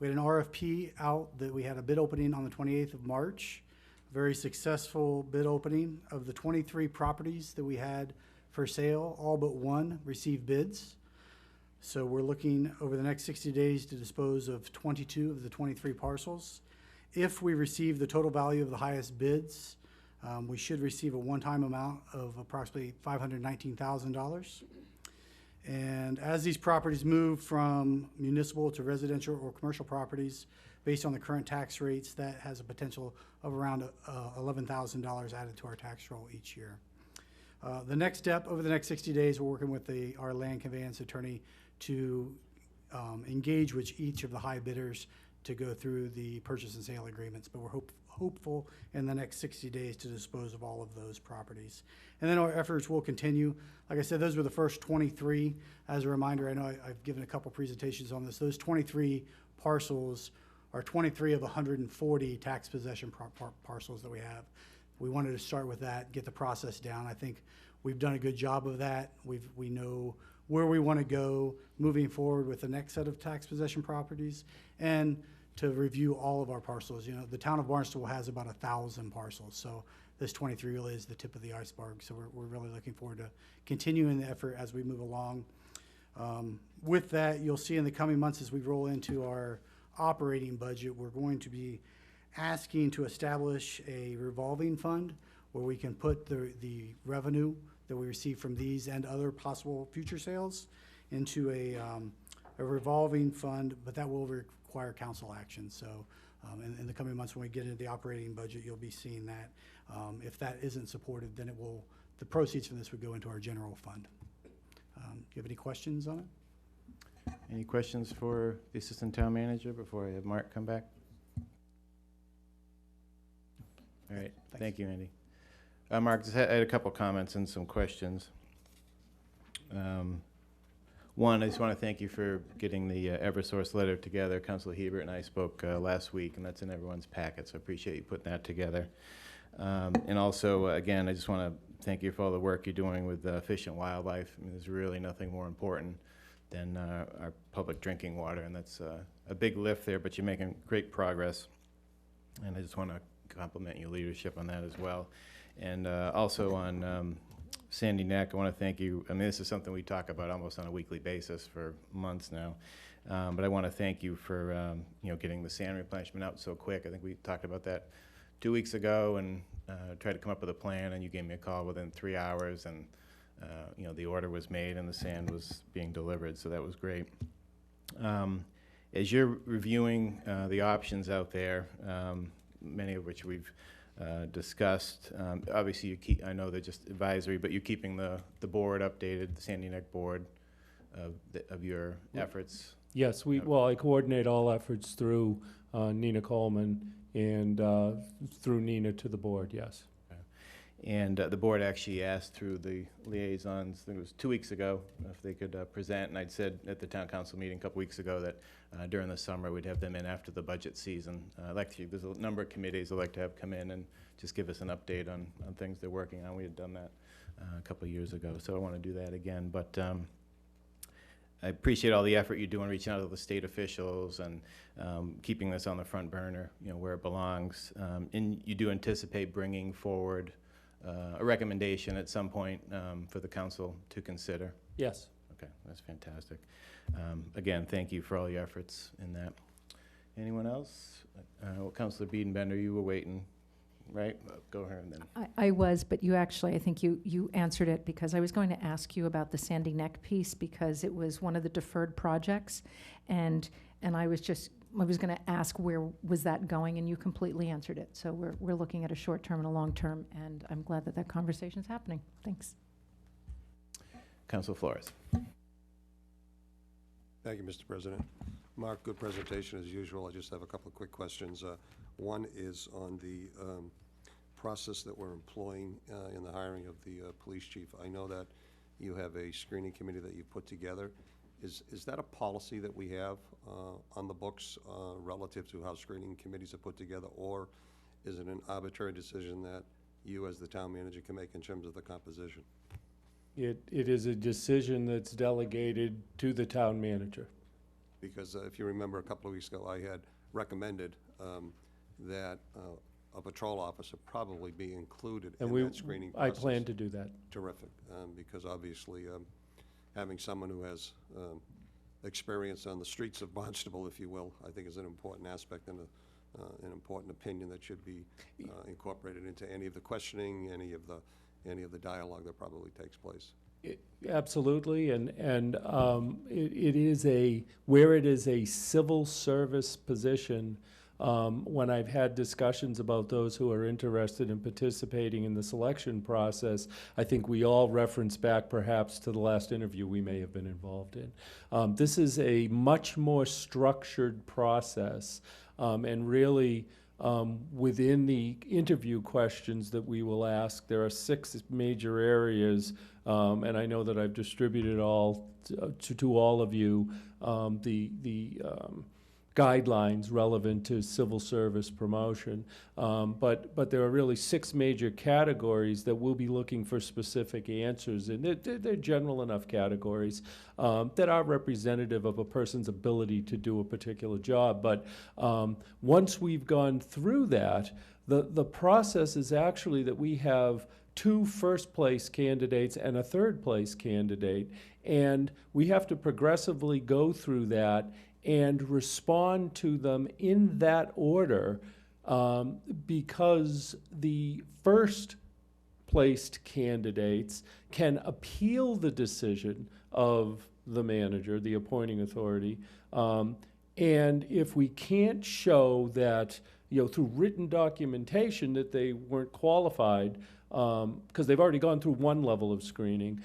We had an RFP out that we had a bid opening on the 28th of March. Very successful bid opening. Of the 23 properties that we had for sale, all but one received bids. So we're looking over the next 60 days to dispose of 22 of the 23 parcels. If we receive the total value of the highest bids, we should receive a one-time amount of approximately $519,000. And as these properties move from municipal to residential or commercial properties, based on the current tax rates, that has a potential of around $11,000 added to our tax roll each year. The next step, over the next 60 days, we're working with our land conveyance attorney to engage with each of the high bidders to go through the purchase and sale agreements, but we're hopeful in the next 60 days to dispose of all of those properties. And then our efforts will continue. Like I said, those were the first 23. As a reminder, I know I've given a couple presentations on this. Those 23 parcels are 23 of 140 tax possession parcels that we have. We wanted to start with that, get the process down. I think we've done a good job of that. We know where we want to go moving forward with the next set of tax possession properties, and to review all of our parcels. You know, the town of Barnstable has about 1,000 parcels, so this 23 really is the tip of the iceberg. So we're really looking forward to continuing the effort as we move along. With that, you'll see in the coming months as we roll into our operating budget, we're going to be asking to establish a revolving fund where we can put the revenue that we receive from these and other possible future sales into a revolving fund, but that will require council action. So in the coming months when we get into the operating budget, you'll be seeing that. If that isn't supported, then the proceeds from this would go into our general fund. Do you have any questions on it? Any questions for the Assistant Town Manager before I have Mark come back? All right, thank you, Andy. Mark, I had a couple comments and some questions. One, I just want to thank you for getting the Eversource letter together. Councilor Hebert and I spoke last week, and that's in everyone's packet, so I appreciate you putting that together. And also, again, I just want to thank you for all the work you're doing with fish and wildlife. I mean, there's really nothing more important than our public drinking water, and that's a big lift there, but you're making great progress. And I just want to compliment your leadership on that as well. And also on Sandy Neck, I want to thank you. I mean, this is something we talk about almost on a weekly basis for months now. But I want to thank you for getting the sand replenishment out so quick. I think we talked about that 2 weeks ago and tried to come up with a plan, and you gave me a call within 3 hours, and the order was made and the sand was being delivered, so that was great. As you're reviewing the options out there, many of which we've discussed, obviously I know they're just advisory, but you're keeping the board updated, the Sandy Neck board, of your efforts. Yes, I coordinate all efforts through Nina Coleman and through Nina to the board, yes. And the board actually asked through the liaisons, I think it was 2 weeks ago, if they could present, and I'd said at the town council meeting a couple weeks ago that during the summer we'd have them in after the budget season. There's a number of committees I'd like to have come in and just give us an update on things they're working on. We had done that a couple of years ago, so I want to do that again. But I appreciate all the effort you do in reaching out to the state officials and keeping this on the front burner, where it belongs. And you do anticipate bringing forward a recommendation at some point for the council to consider? Yes. Okay, that's fantastic. Again, thank you for all your efforts in that. Anyone else? Well, Councilor Biedenbender, you were waiting, right? Go ahead and then. I was, but you actually, I think you answered it, because I was going to ask you about the Sandy Neck piece, because it was one of the deferred projects, and I was going to ask where was that going, and you completely answered it. So we're looking at a short term and a long term, and I'm glad that conversation is happening. Thanks. Councilor Flores. Thank you, Mr. President. Mark, good presentation as usual. I just have a couple of quick questions. One is on the process that we're employing in the hiring of the police chief. I know that you have a screening committee that you've put together. Is that a policy that we have on the books relative to how screening committees are put together, or is it an arbitrary decision that you as the town manager can make in terms of the composition? It is a decision that's delegated to the town manager. Because if you remember a couple of weeks ago, I had recommended that a patrol officer probably be included in that screening process. I plan to do that. Terrific, because obviously having someone who has experience on the streets of Barnstable, if you will, I think is an important aspect and an important opinion that should be incorporated into any of the questioning, any of the dialogue that probably takes place. Absolutely, and it is where it is a civil service position. When I've had discussions about those who are interested in participating in the selection process, I think we all reference back perhaps to the last interview we may have been involved in. This is a much more structured process, and really within the interview questions that we will ask, there are 6 major areas, and I know that I've distributed all to all of you the guidelines relevant to civil service promotion. But there are really 6 major categories that we'll be looking for specific answers, and they're general enough categories that are representative of a person's ability to do a particular job. But once we've gone through that, the process is actually that we have 2 first-place candidates and a third-place candidate, and we have to progressively go through that and respond to them in that order, because the first-placed candidates can appeal the decision of the manager, the appointing authority, and if we can't show that, through written documentation that they weren't qualified, because they've already gone through one level of screening,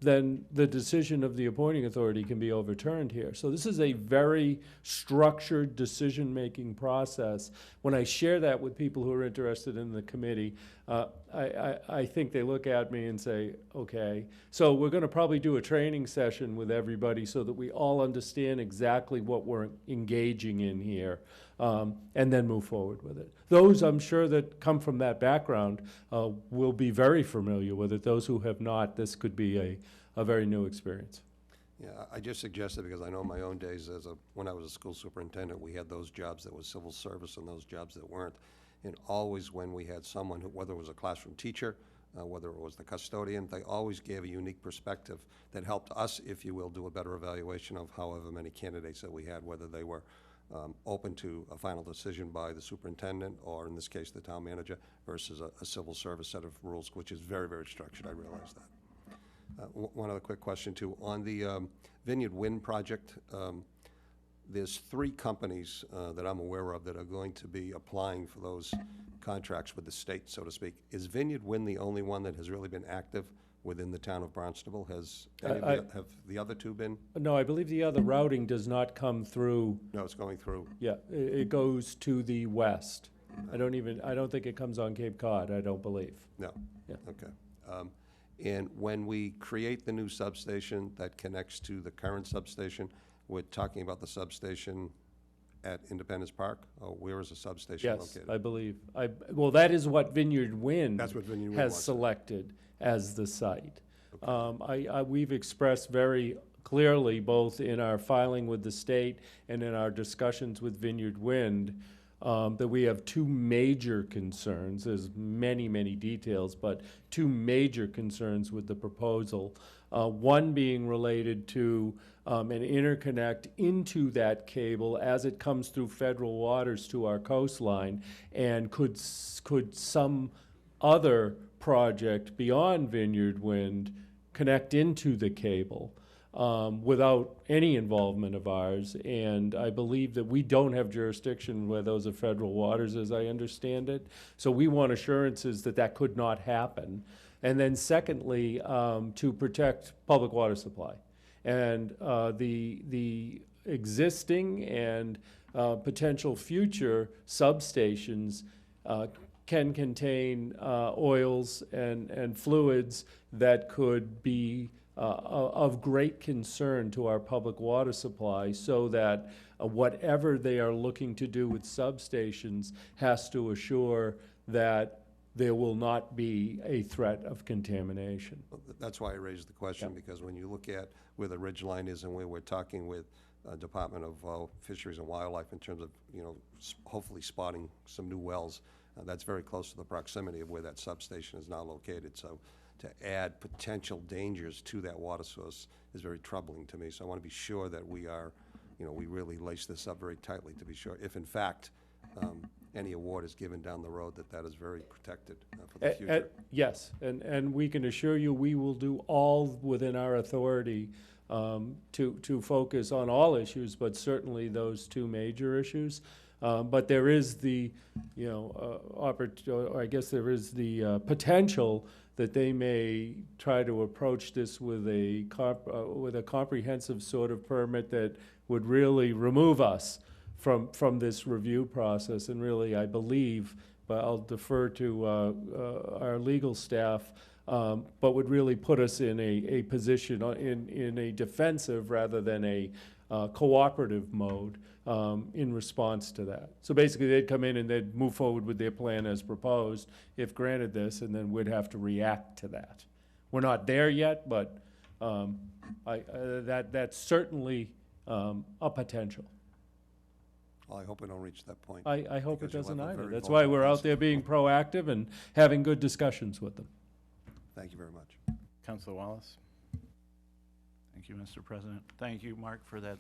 then the decision of the appointing authority can be overturned here. So this is a very structured decision-making process. When I share that with people who are interested in the committee, I think they look at me and say, okay, so we're going to probably do a training session with everybody so that we all understand exactly what we're engaging in here, and then move forward with it. Those, I'm sure, that come from that background will be very familiar with it. Those who have not, this could be a very new experience. Yeah, I just suggested because I know my own days when I was a school superintendent, we had those jobs that was civil service and those jobs that weren't. and always when we had someone, whether it was a classroom teacher, whether it was the custodian, they always gave a unique perspective that helped us, if you will, do a better evaluation of however many candidates that we had, whether they were open to a final decision by the superintendent, or in this case, the town manager, versus a civil service set of rules, which is very, very structured, I realize that. One other quick question, too. On the Vineyard Wind project, there's 3 companies that I'm aware of that are going to be applying for those contracts with the state, so to speak. Is Vineyard Wind the only one that has really been active within the town of Barnstable? Have the other 2 been? No, I believe the other routing does not come through. No, it's going through. Yeah, it goes to the west. I don't think it comes on Cape Cod, I don't believe. No? Yeah. Okay. And when we create the new substation that connects to the current substation, we're talking about the substation at Independence Park? Or where is the substation located? Yes, I believe. Well, that is what Vineyard Wind That's what Vineyard Wind has wants. selected as the site. We've expressed very clearly, both in our filing with the state and in our discussions with Vineyard Wind, that we have 2 major concerns. There's many, many details, but 2 major concerns with the proposal. One being related to an interconnect into that cable as it comes through federal waters to our coastline, and could some other project beyond Vineyard Wind connect into the cable without any involvement of ours. And I believe that we don't have jurisdiction where those are federal waters, as I understand it. So we want assurances that that could not happen. And then secondly, to protect public water supply. And the existing and potential future substations can contain oils and fluids that could be of great concern to our public water supply, so that whatever they are looking to do with substations has to assure that there will not be a threat of contamination. That's why I raised the question, because when you look at where the ridge line is and where we're talking with Department of Fisheries and Wildlife in terms of, hopefully spotting some new wells, that's very close to the proximity of where that substation is now located. So to add potential dangers to that water source is very troubling to me. So I want to be sure that we are, we really lace this up very tightly to be sure, if in fact any award is given down the road, that is very protected for the future. Yes, and we can assure you we will do all within our authority to focus on all issues, but certainly those 2 major issues. But there is the, I guess there is the potential that they may try to approach this with a comprehensive sort of permit that would really remove us from this review process. And really, I believe, but I'll defer to our legal staff, but would really put us in a position in a defensive rather than a cooperative mode in response to that. So basically, they'd come in and they'd move forward with their plan as proposed, if granted this, and then we'd have to react to that. We're not there yet, but that's certainly a potential. Well, I hope we don't reach that point. I hope it because you'll doesn't have a either. very That's why we're vulnerable out there being proactive and having good discussions with them. Thank you very much. Councilor Wallace? Thank you, Mr. President. Thank you, Mark, for that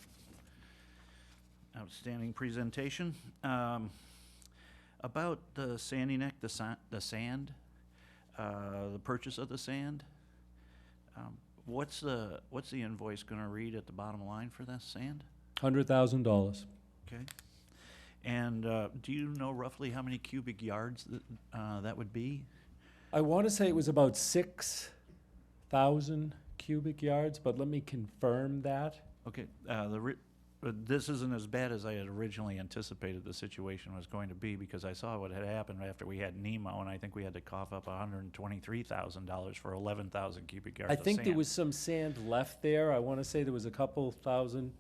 outstanding presentation. About the Sandy Neck, the sand, the purchase of the sand, what's the invoice going to read at the bottom line for that sand? $100,000. Okay. And do you know roughly how many cubic yards that would be? I want to say it was about 6,000 cubic yards, but let me confirm that. Okay. This isn't as bad as I had originally anticipated the situation was going to be, because I saw what had happened after we had Nemo, and I think we had to cough up $123,000 for 11,000 cubic yards I of think sand. there was some sand left there. I want to say there was a couple thousand,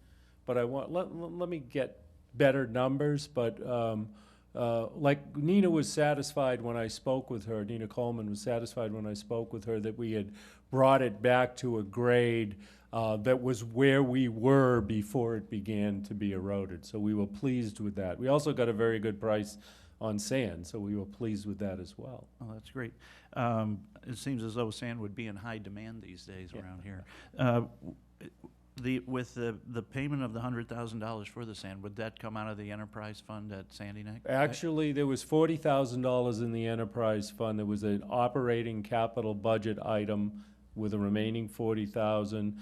but let me get better numbers. But like Nina was satisfied when I spoke with her, Nina Coleman was satisfied when I spoke with her that we had brought it back to a grade that was where we were before it began to be eroded. So we were pleased with that. We also got a very good price on sand, so we were pleased with that as well. Oh, that's great. It seems as though sand would be in high demand these days around here. With the payment of the $100,000 for the sand, would that come out of the enterprise fund at Sandy Neck? Actually, there was $40,000 in the enterprise fund. There was an operating capital budget item with a remaining $40,000.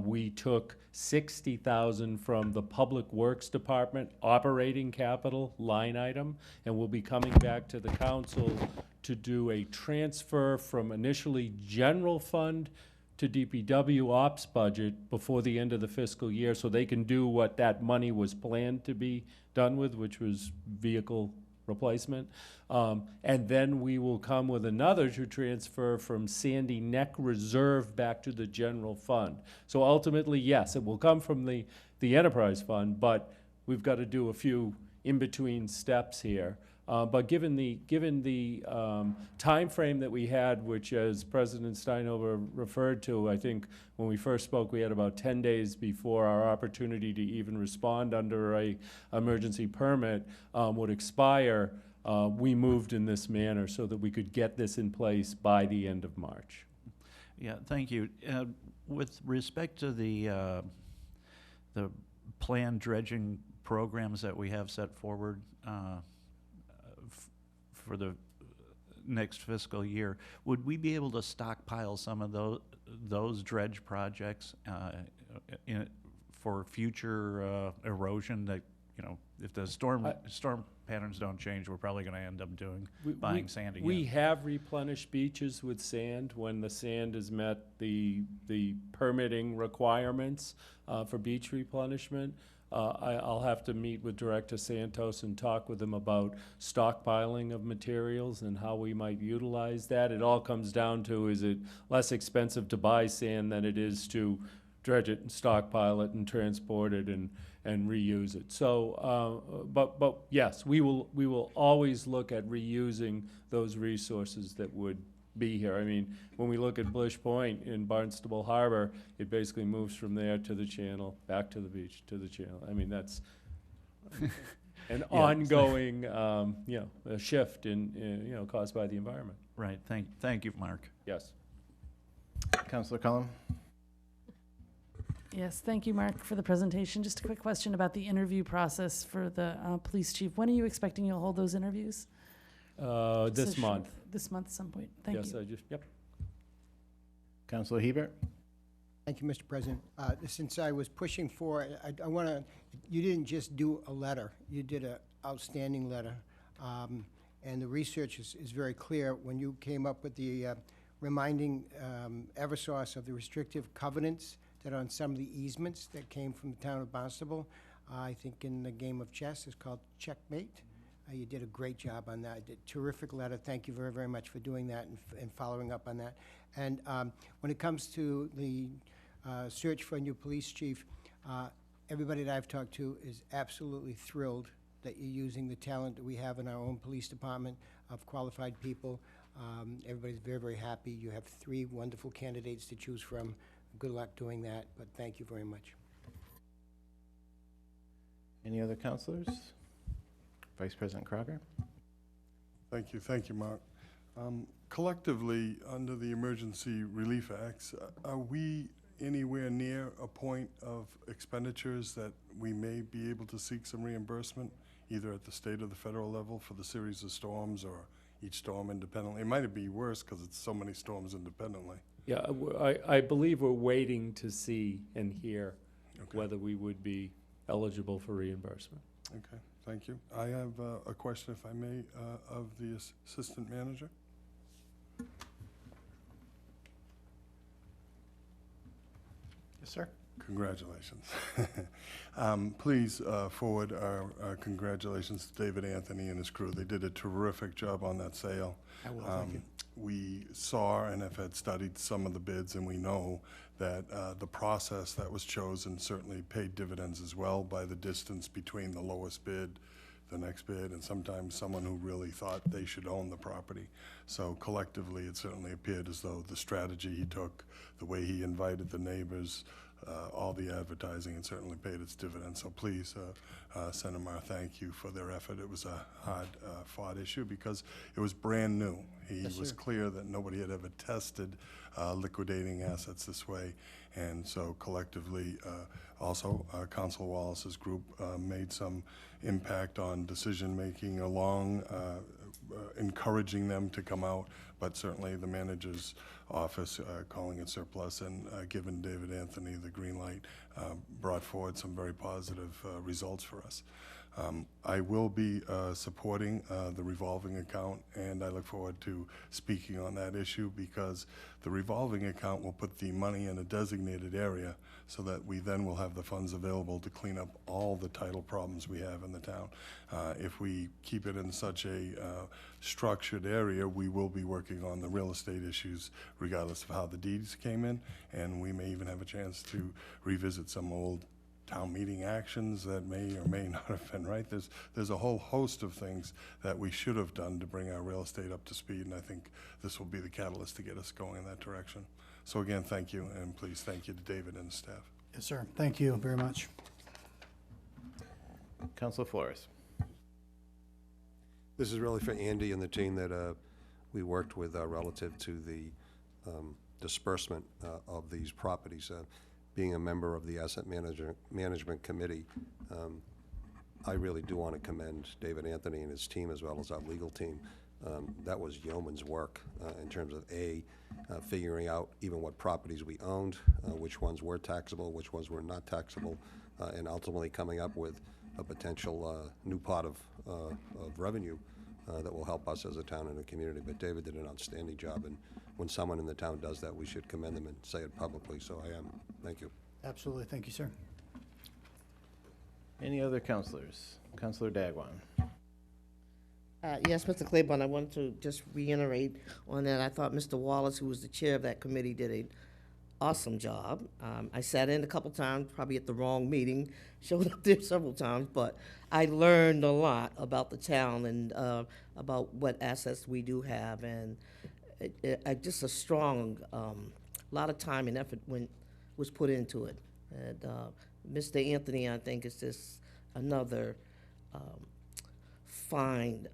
We took $60,000 from the Public Works Department operating capital line item, and we'll be coming back to the council to do a transfer from initially general fund to DPW ops budget before the end of the fiscal year, so they can do what that money was planned to be done with, which was vehicle replacement. And then we will come with another to transfer from Sandy Neck Reserve back to the general fund. So ultimately, yes, it will come from the enterprise fund, but we've got to do a few in-between steps here. But given the time frame that we had, which as President Steinhover referred to, I think when we first spoke, we had about 10 days before our opportunity to even respond under a emergency permit would expire. We moved in this manner so that we could get this in place by the end of March. Yeah, thank you. With respect to the planned dredging programs that we have set forward for the next fiscal year, would we be able to stockpile some of those dredge projects for future erosion that, you know, if the storm patterns don't change, we're probably going to end up buying sand again? We have replenished beaches with sand when the sand has met the permitting requirements for beach replenishment. I'll have to meet with Director Santos and talk with him about stockpiling of materials and how we might utilize that. It all comes down to, is it less expensive to buy sand than it is to dredge it and stockpile it and transport it and reuse it. So, but yes, we will always look at reusing those resources that would be here. I mean, when we look at Blish Point in Barnstable Harbor, it basically moves from there to the channel, back to the beach, to the channel. I mean, that's an ongoing, you know, a shift in, you know, caused by the environment. Right. Thank you, Mark. Yes. Councilor Cullum? Yes, thank you, Mark, for the presentation. Just a quick question about the interview process for the police chief. When are you expecting you'll hold those interviews? This month. This month at some point. Thank you. Yes, yep. Councilor Hebert? Thank you, Mr. President. Since I was pushing for, I want to, you didn't just do a letter, you did an outstanding letter. And the research is very clear. When you came up with the reminding Eversource of the restrictive covenants that are on some of the easements that came from the town of Barnstable, I think in the game of chess, it's called checkmate. You did a great job on that. Terrific letter. Thank you very, very much for doing that and following up on that. And when it comes to the search for a new police chief, everybody that I've talked to is absolutely thrilled that you're using the talent that we have in our own police department of qualified people. Everybody's very, very happy. You have 3 wonderful candidates to choose from. Good luck doing that, but thank you very much. Any other councilors? Vice President Crocker? Thank you, Mark. Collectively, under the Emergency Relief Acts, are we anywhere near a point of expenditures that we may be able to seek some reimbursement, either at the state or the federal level for the series of storms or each storm independently? It might be worse because it's so many storms independently. Yeah, I believe we're waiting to see and hear whether we would be eligible for reimbursement. Okay, thank you. I have a question, if I may, of the assistant manager. Yes, sir. Congratulations. Please forward our congratulations to David Anthony and his crew. They did a terrific job on that sale. I will, thank you. We saw and have had studied some of the bids, and we know that the process that was chosen certainly paid dividends as well by the distance between the lowest bid, the next bid, and sometimes someone who really thought they should own the property. So collectively, it certainly appeared as though the strategy he took, the way he invited the neighbors, all the advertising and certainly paid its dividends. So please send them our thank you for their effort. It was a hard fought issue because it was brand new. He was clear that nobody had ever tested liquidating assets this way. And so collectively, also Council Wallace's group made some impact on decision-making along, encouraging them to come out, but certainly the manager's office calling it surplus and giving David Anthony the green light brought forward some very positive results for us. I will be supporting the revolving account, and I look forward to speaking on that issue because the revolving account will put the money in a designated area so that we then will have the funds available to clean up all the title problems we have in the town. If we keep it in such a structured area, we will be working on the real estate issues regardless of how the deeds came in, and we may even have a chance to revisit some old town meeting actions that may or may not have been right. There's a whole host of things that we should have done to bring our real estate up to speed, and I think this will be the catalyst to get us going in that direction. So again, thank you, and please thank you to David and the staff. Yes, sir. Thank you very much. Councilor Flores. This is really for Andy and the team that we worked with relative to the disbursement of these properties. Being a member of the Asset Management Committee, I really do want to commend David Anthony and his team as well as our legal team. That was yeoman's work in terms of figuring out even what properties we owned, which ones were taxable, which ones were not taxable, and ultimately coming up with a potential new pot of revenue that will help us as a town and a community. But David did an outstanding job, and when someone in the town does that, we should commend them and say it publicly, so I am. Thank you. Absolutely. Thank you, sir. Any other councilors? Councilor Dagwan. Yes, Mr. Claiborne, I wanted to just reiterate on that. I thought Mr. Wallace, who was the chair of that committee, did an awesome job. I sat in a couple times, probably at the wrong meeting, showed up there several times, but I learned a lot about the town and about what assets we do have, and just a strong, lot of time and effort was put into it. And Mr. Anthony, I think, is just another fine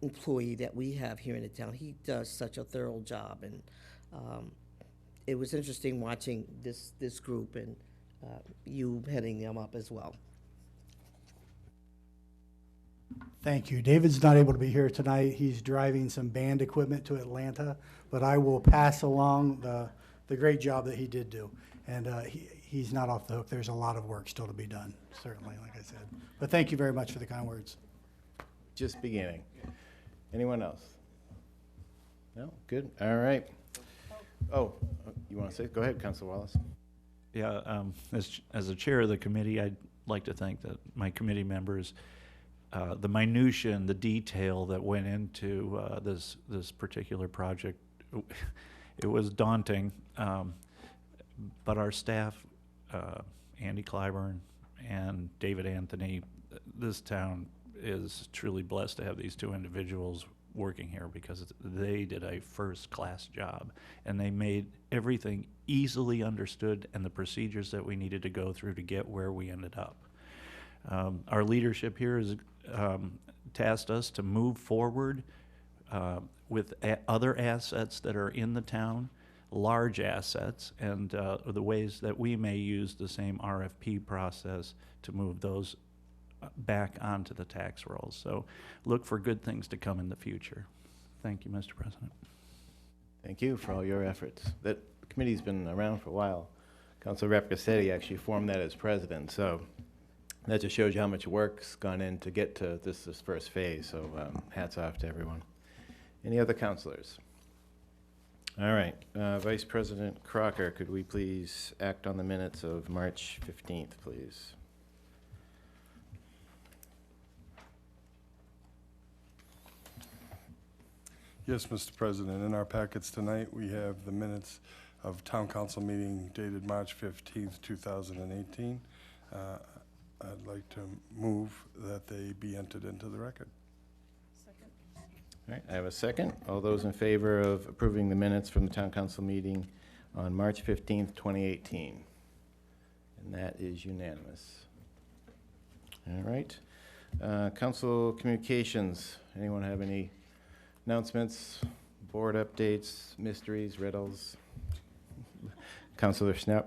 employee that we have here in the town. He does such a thorough job, and it was interesting watching this group and you heading them up as well. Thank you. David's not able to be here tonight. He's driving some band equipment to Atlanta, but I will pass along the great job that he did do. And he's not off the hook. There's a lot of work still to be done, certainly, like I said. But thank you very much for the kind words. Just beginning. Anyone else? No? Good. All right. Oh, you want to say? Go ahead, Councilor Wallace. Yeah, as the chair of the committee, I'd like to thank my committee members. The minutia and the detail that went into this particular project, it was daunting. But our staff, Andy Clyburn and David Anthony, this town is truly blessed to have these two individuals working here because they did a first-class job, and they made everything easily understood and the procedures that we needed to go through to get where we ended up. Our leadership here has tasked us to move forward with other assets that are in the town, large assets, and the ways that we may use the same RFP process to move those back onto the tax rolls. So look for good things to come in the future. Thank you, Mr. President. Thank you for all your efforts. That committee's been around for a while. Councilor Rapcasetti actually formed that as president, so that just shows you how much work's gone in to get to this first phase, so hats off to everyone. Any other councilors? All right, Vice President Crocker, could we please act on the minutes of March 15th, please? Yes, Mr. President. In our packets tonight, we have the minutes of Town Council meeting dated March 15th, 2018. I'd like to move that they be entered into the record. Second. All right, I have a second. All those in favor of approving the minutes from the Town Council meeting on March 15th, 2018. And that is unanimous. All right. Council communications. Anyone have any announcements, board updates, mysteries, riddles? Councilor Schnapp.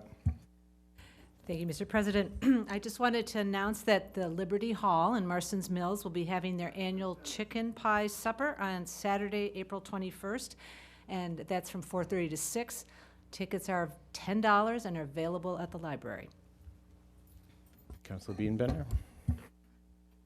Thank you, Mr. President. I just wanted to announce that the Liberty Hall in Marston's Mills will be having their annual chicken pie supper on Saturday, April 21st, and that's from 4:30 to 6. Tickets are $10 and are available at the library. Councilor Bienbender.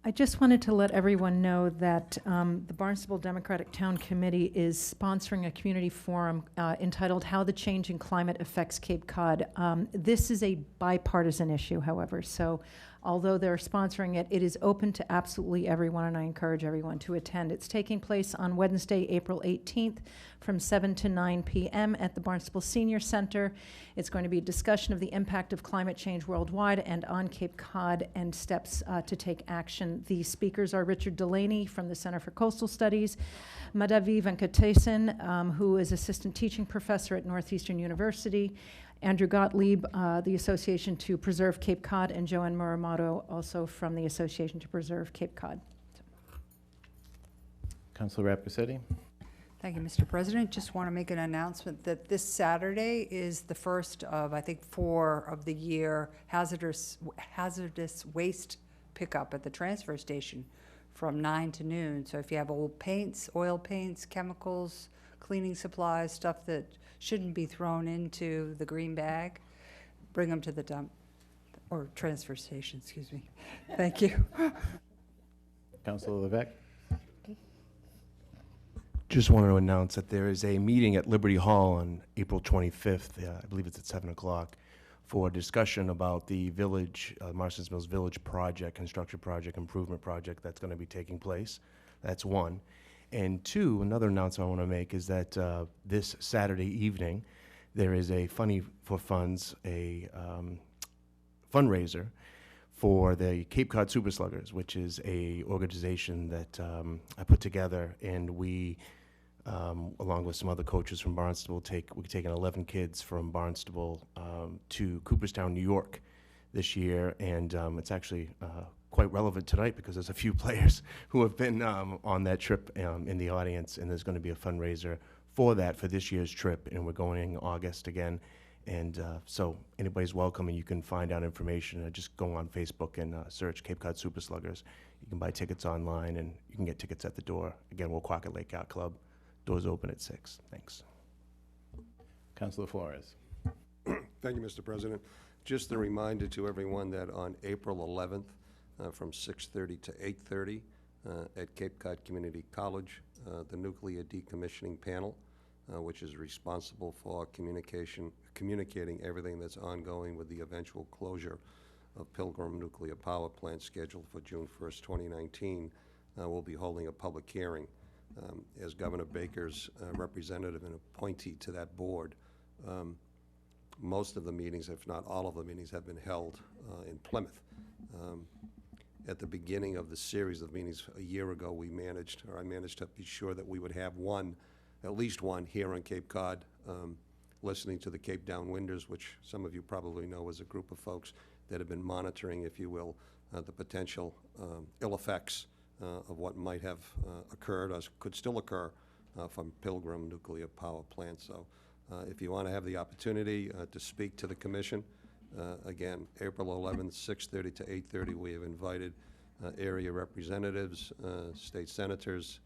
I just wanted to let everyone know that the Barnstable Democratic Town Committee is sponsoring a community forum entitled How the Changing Climate Affects Cape Cod. This is a bipartisan issue, however, so although they're sponsoring it, it is open to absolutely everyone, and I encourage everyone to attend. It's taking place on Wednesday, April 18th from 7 to 9 p.m. at the Barnstable Senior Center. It's going to be a discussion of the impact of climate change worldwide and on Cape Cod and steps to take action. The speakers are Richard Delaney from the Center for Coastal Studies, Madhavi Venkatesan, who is assistant teaching professor at Northeastern University, Andrew Gottlieb, the Association to Preserve Cape Cod, and Joanne Muramoto, also from the Association to Preserve Cape Cod. Councilor Rapicetti. Thank you, Mr. President. Just want to make an announcement that this Saturday is the first of, I think, 4 of the year hazardous waste pickup at the transfer station from 9 to noon. So if you have old paints, oil paints, chemicals, cleaning supplies, stuff that shouldn't be thrown into the green bag, bring them to the dump, or transfer station, excuse me. Thank you. Councilor Levesque. Just wanted to announce that there is a meeting at Liberty Hall on April 25th, I believe it's at 7 o'clock, for a discussion about the village, Marston's Mills Village project, construction project, improvement project that's going to be taking place. That's one. And two, another announcement I want to make is that this Saturday evening, there is a Funny for Funds, a fundraiser for the Cape Cod Super Sluggers, which is a organization that I put together, and we, along with some other coaches from Barnstable, we've taken 11 kids from Barnstable to Cooperstown, New York this year, and it's actually quite relevant tonight because there's a few players who have been on that trip in the audience, and there's going to be a fundraiser for that for this year's trip, and we're going in August again. And so anybody's welcome, and you can find out information. Just go on Facebook and search Cape Cod Super Sluggers. You can buy tickets online, and you can get tickets at the door. Again, Woquaca Lake Yacht Club. Doors open at 6. Thanks. Councilor Flores. Thank you, Mr. President. Just a reminder to everyone that on April 11th, from 6:30 to 8:30 at Cape Cod Community College, the Nuclear Decommissioning Panel, which is responsible for communicating everything that's ongoing with the eventual closure of Pilgrim Nuclear Power Plant scheduled for June 1st, 2019, will be holding a public hearing. As Governor Baker's representative and appointee to that board, most of the meetings, if not all of the meetings, have been held in Plymouth. At the beginning of the series of meetings a year ago, I managed to be sure that we would have at least one here on Cape Cod, listening to the Cape Downwinders, which some of you probably know is a group of folks that have been monitoring, if you will, the potential ill effects of what might have occurred or could still occur from Pilgrim Nuclear Power Plant. So if you want to have the opportunity to speak to the commission, again, April 11th, 6:30 to 8:30, we have invited area representatives, state senators,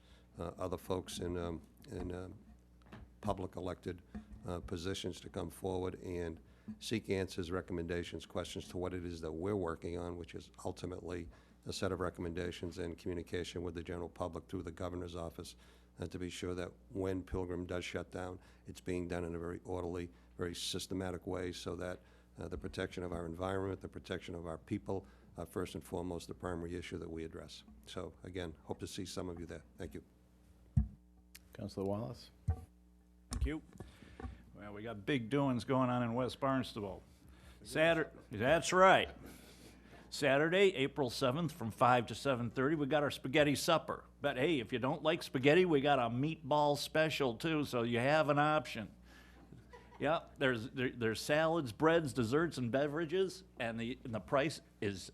other folks in public elected positions to come forward and seek answers, recommendations, questions to what it is that we're working on, which is ultimately a set of recommendations and communication with the general public through the governor's office to be sure that when Pilgrim does shut down, it's being done in a very orderly, very systematic way so that the protection of our environment, the protection of our people, first and foremost, the primary issue that we address. So again, hope to see some of you there. Thank you. Councilor Wallace. Thank you. Well, we got big doings going on in West Barnstable. That's right. Saturday, April 7th from 5 to 7:30, we got our spaghetti supper. But hey, if you don't like spaghetti, we got a meatball special too, so you have an option. Yeah, there's salads, breads, desserts, and beverages, and the price is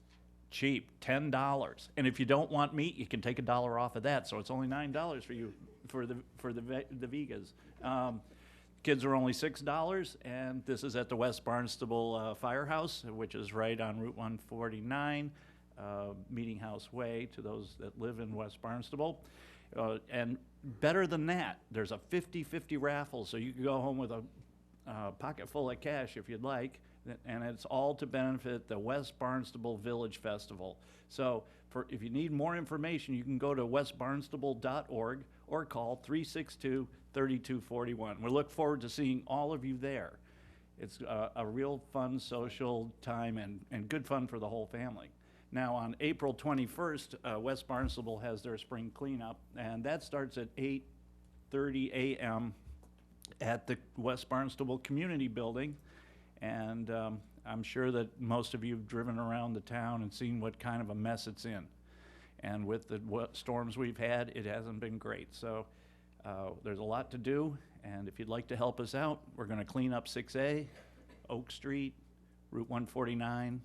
cheap, $10. And if you don't want meat, you can take $1 off of that. So it's only $9 for you for the vegas. Kids are only $6, and this is at the West Barnstable Firehouse, which is right on Route 149, Meeting House Way, to those that live in West Barnstable. And better than that, there's a 50-50 raffle, so you can go home with a pocket full of cash if you'd like, and it's all to benefit the West Barnstable Village Festival. So if you need more information, you can go to westbarnstable.org or call 362-3241. We look forward to seeing all of you there. It's a real fun social time and good fun for the whole family. Now, on April 21st, West Barnstable has their spring cleanup, and that starts at 8:30 a.m. at the West Barnstable Community Building. And I'm sure that most of you have driven around the town and seen what kind of a mess it's in. And with the storms we've had, it hasn't been great. So there's a lot to do, and if you'd like to help us out, we're going to clean up 6A, Oak Street, Route 149,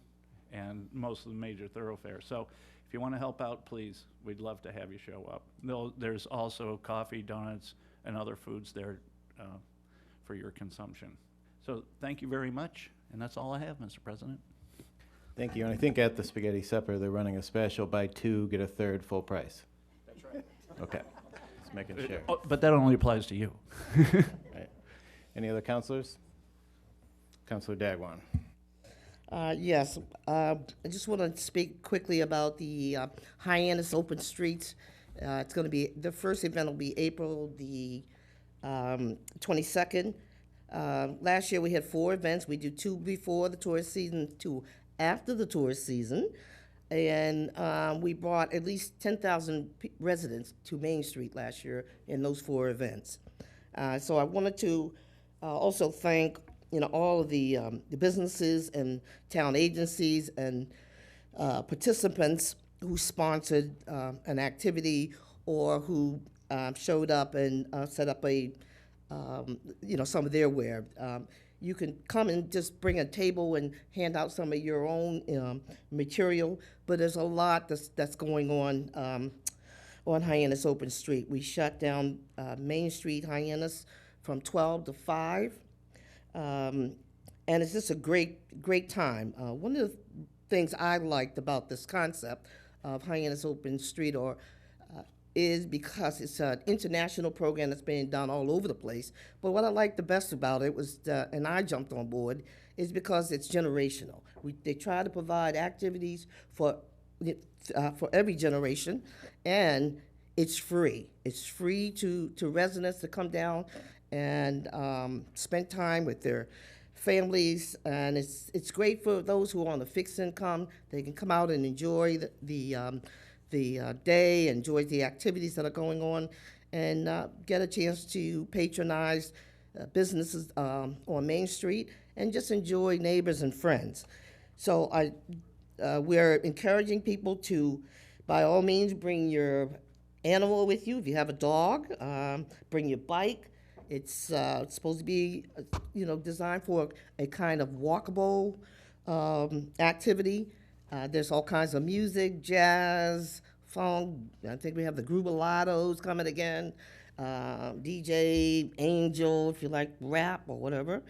and most of the major thoroughfares. So if you want to help out, please, we'd love to have you show up. There's also coffee, donuts, and other foods there for your consumption. So thank you very much, and that's all I have, Mr. President. Thank you. And I think at the Spaghetti Supper, they're running a special, buy two, get a third, full price. That's right. Okay, just making sure. But that only applies to you. Right. Any other counselors? Councilor Dagwan. Yes, I just want to speak quickly about the Hyannis Open Streets. It's going to be, the first event will be April the 22nd. Last year we had 4 events. We do 2 before the tourist season, 2 after the tourist season. And we brought at least 10,000 residents to Main Street last year in those 4 events. So I wanted to also thank all of the businesses and town agencies and participants who sponsored an activity or who showed up and set up a, some of their wear. You can come and just bring a table and hand out some of your own material, but there's a lot that's going on Hyannis Open Street. We shut down Main Street Hyannis from 12 to 5. And it's just a great time. One of the things I liked about this concept of Hyannis Open Street is because it's an international program that's being done all over the place. But what I liked the best about it was, and I jumped on board, is because it's generational. They try to provide activities for every generation, and it's free. It's free to residents to come down and spend time with their families, and it's great for those who are on a fixed income. They can come out and enjoy the day, enjoy the activities that are going on, and get a chance to patronize businesses on Main Street and just enjoy neighbors and friends. So we're encouraging people to, by all means, bring your animal with you. If you have a dog, bring your bike. It's supposed to be, designed for a kind of walkable activity. There's all kinds of music, jazz, funk. I think we have the Grubalatos coming again. DJ Angel, if you like rap or whatever.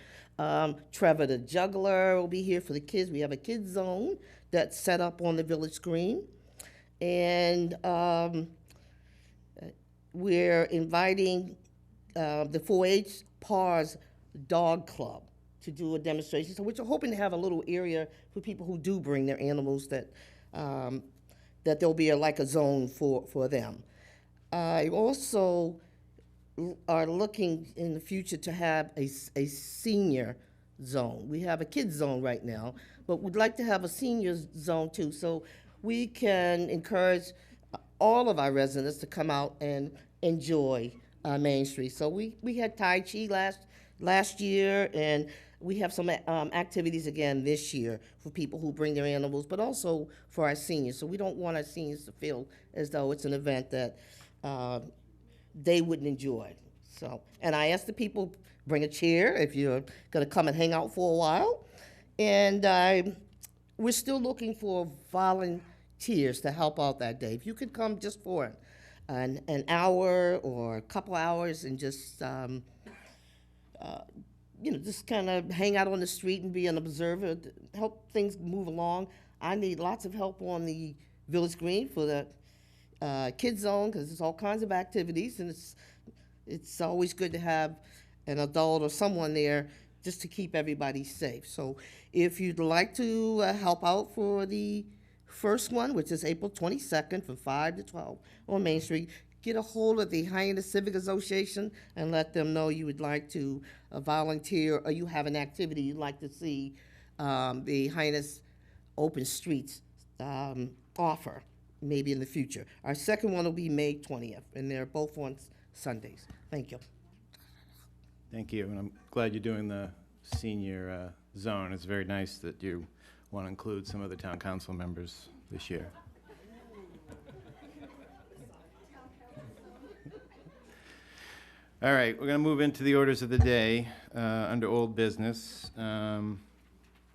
Trevor the Juggler will be here for the kids. We have a kids zone that's set up on the village green. And we're inviting the 4-H PARS Dog Club to do a demonstration. So we're hoping to have a little area for people who do bring their animals that there'll be like a zone for them. I also are looking in the future to have a senior zone. We have a kids zone right now, but we'd like to have a senior zone too, so we can encourage all of our residents to come out and enjoy Main Street. So we had Tai Chi last year, and we have some activities again this year for people who bring their animals, but also for our seniors. So we don't want our seniors to feel as though it's an event that they wouldn't enjoy. So, and I asked the people, bring a chair if you're gonna come and hang out for a while. And we're still looking for volunteers to help out that day. If you could come just for an hour or a couple hours and just, just kind of hang out on the street and be an observer, help things move along. I need lots of help on the Village Green for the kids zone, because there's all kinds of activities, and it's always good to have an adult or someone there just to keep everybody safe. So if you'd like to help out for the first one, which is April 22nd from 5 to 12 on Main Street, get a hold of the Hyannis Civic Association and let them know you would like to volunteer, or you have an activity you'd like to see the Hyannis Open Streets offer, maybe in the future. Our second one will be May 20th, and they're both on Sundays. Thank you. Thank you, and I'm glad you're doing the senior zone. It's very nice that you want to include some of the town council members this year. All right, we're going to move into the orders of the day under old business. I'm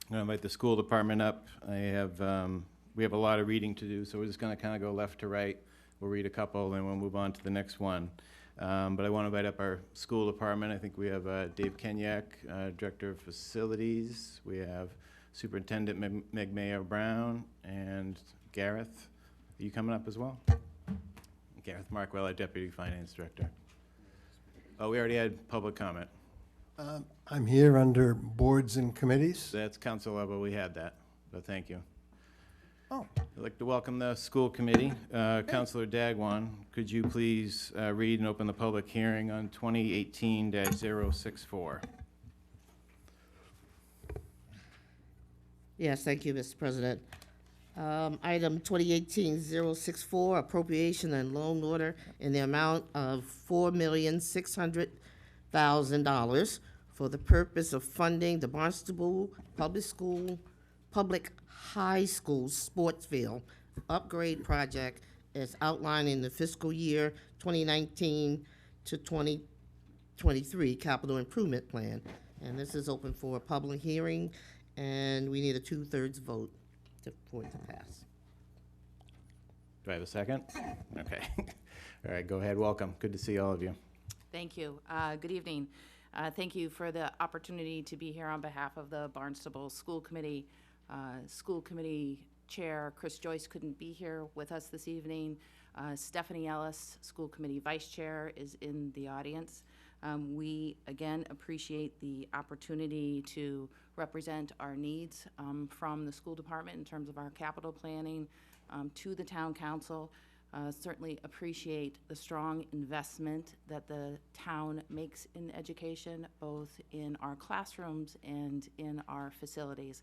going to invite the school department up. We have a lot of reading to do, so we're just going to kind of go left to right. We'll read a couple, and we'll move on to the next one. But I want to invite up our school department. I think we have Dave Kenyak, Director of Facilities. We have Superintendent Meg Mayer-Brown, and Gareth. Are you coming up as well? Gareth Markwell, our Deputy Finance Director. Oh, we already had public comment. I'm here under boards and committees. That's council level. We had that, but thank you. Oh. I'd like to welcome the school committee. Councilor Dagwan, could you please read and open the public hearing on 2018-064? Yes, thank you, Mr. President. Item 2018-064, appropriation and loan order in the amount of $4,600,000 for the purpose of funding the Barnstable Public High School sports field upgrade project as outlined in the fiscal year 2019 to 2023 capital improvement plan. And this is open for a public hearing, and we need a 2/3 vote for it to pass. Do I have a second? Okay. All right, go ahead. Welcome. Good to see all of you. Thank you. Good evening. Thank you for the opportunity to be here on behalf of the Barnstable School Committee. School Committee Chair Chris Joyce couldn't be here with us this evening. Stephanie Ellis, School Committee Vice Chair, is in the audience. We, again, appreciate the opportunity to represent our needs from the school department in terms of our capital planning to the town council. Certainly appreciate the strong investment that the town makes in education, both in our classrooms and in our facilities.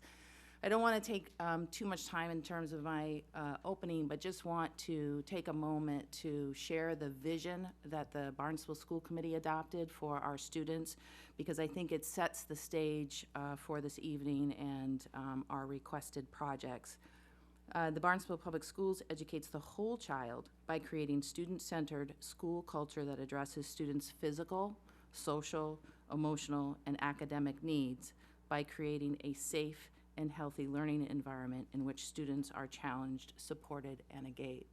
I don't want to take too much time in terms of my opening, but just want to take a moment to share the vision that the Barnstable School Committee adopted for our students, because I think it sets the stage for this evening and our requested projects. The Barnstable Public Schools educates the whole child by creating student-centered school culture that addresses students' physical, social, emotional, and academic needs by creating a safe and healthy learning environment in which students are challenged, supported, and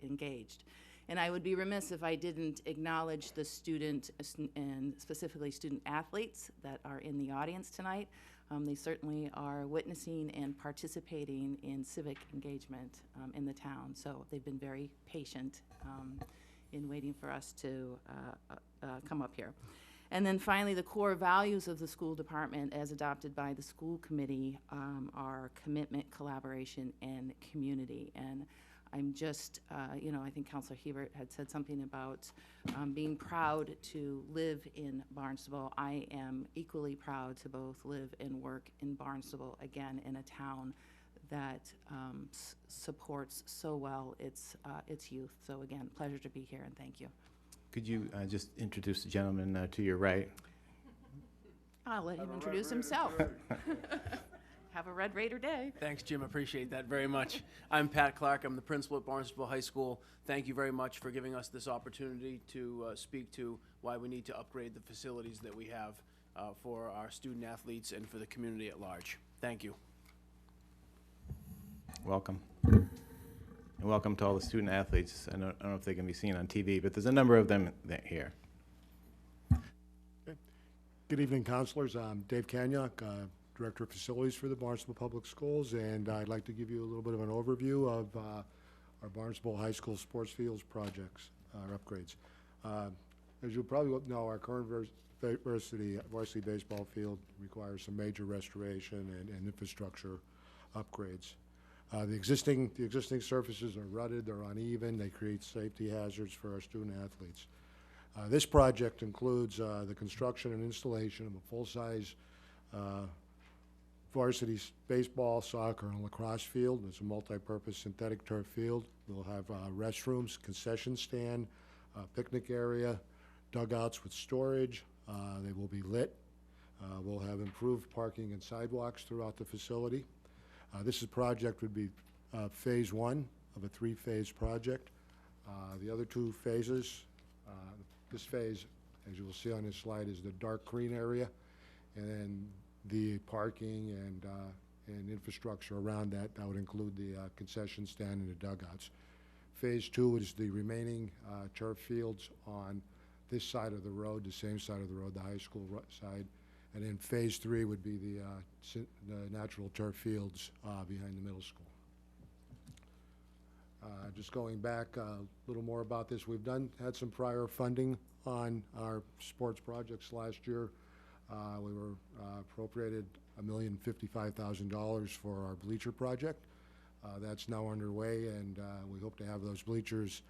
engaged. And I would be remiss if I didn't acknowledge the student, and specifically student athletes that are in the audience tonight. They certainly are witnessing and participating in civic engagement in the town. So they've been very patient in waiting for us to come up here. And then finally, the core values of the school department as adopted by the school committee are commitment, collaboration, and community. And I'm just, I think Councilor Hebert had said something about being proud to live in Barnstable. I am equally proud to both live and work in Barnstable, again, in a town that supports so well its youth. So again, pleasure to be here, and thank you. Could you just introduce the gentleman to your right? I'll let him introduce himself. Have a Red Raider day. Thanks, Jim. Appreciate that very much. I'm Pat Clark. I'm the principal at Barnstable High School. Thank you very much for giving us this opportunity to speak to why we need to upgrade the facilities that we have for our student athletes and for the community at large. Thank you. Welcome. And welcome to all the student athletes. I don't know if they can be seen on TV, but there's a number of them here. Good evening, counselors. I'm Dave Kanyok, Director of Facilities for the Barnstable Public Schools, and I'd like to give you a little bit of an overview of our Barnstable High School sports fields projects, our upgrades. As you probably know, our current varsity baseball field requires some major restoration and infrastructure upgrades. The existing surfaces are rutted, they're uneven, they create safety hazards for our student athletes. This project includes the construction and installation of a full-size varsity baseball, soccer, and lacrosse field. It's a multi-purpose synthetic turf field. We'll have restrooms, concession stand, picnic area, dugouts with storage. They will be lit. We'll have improved parking and sidewalks throughout the facility. This project would be phase one of a three-phase project. The other two phases, this phase, as you will see on this slide, is the dark green area, and then the parking and infrastructure around that would include the concession stand and the dugouts. Phase two is the remaining turf fields on this side of the road, the same side of the road, the high school side. And then phase three would be the natural turf fields behind the middle school. Just going back a little more about this, we've had some prior funding on our sports projects last year. We were appropriated $1,055,000 for our bleacher project. That's now underway, and we hope to have those bleachers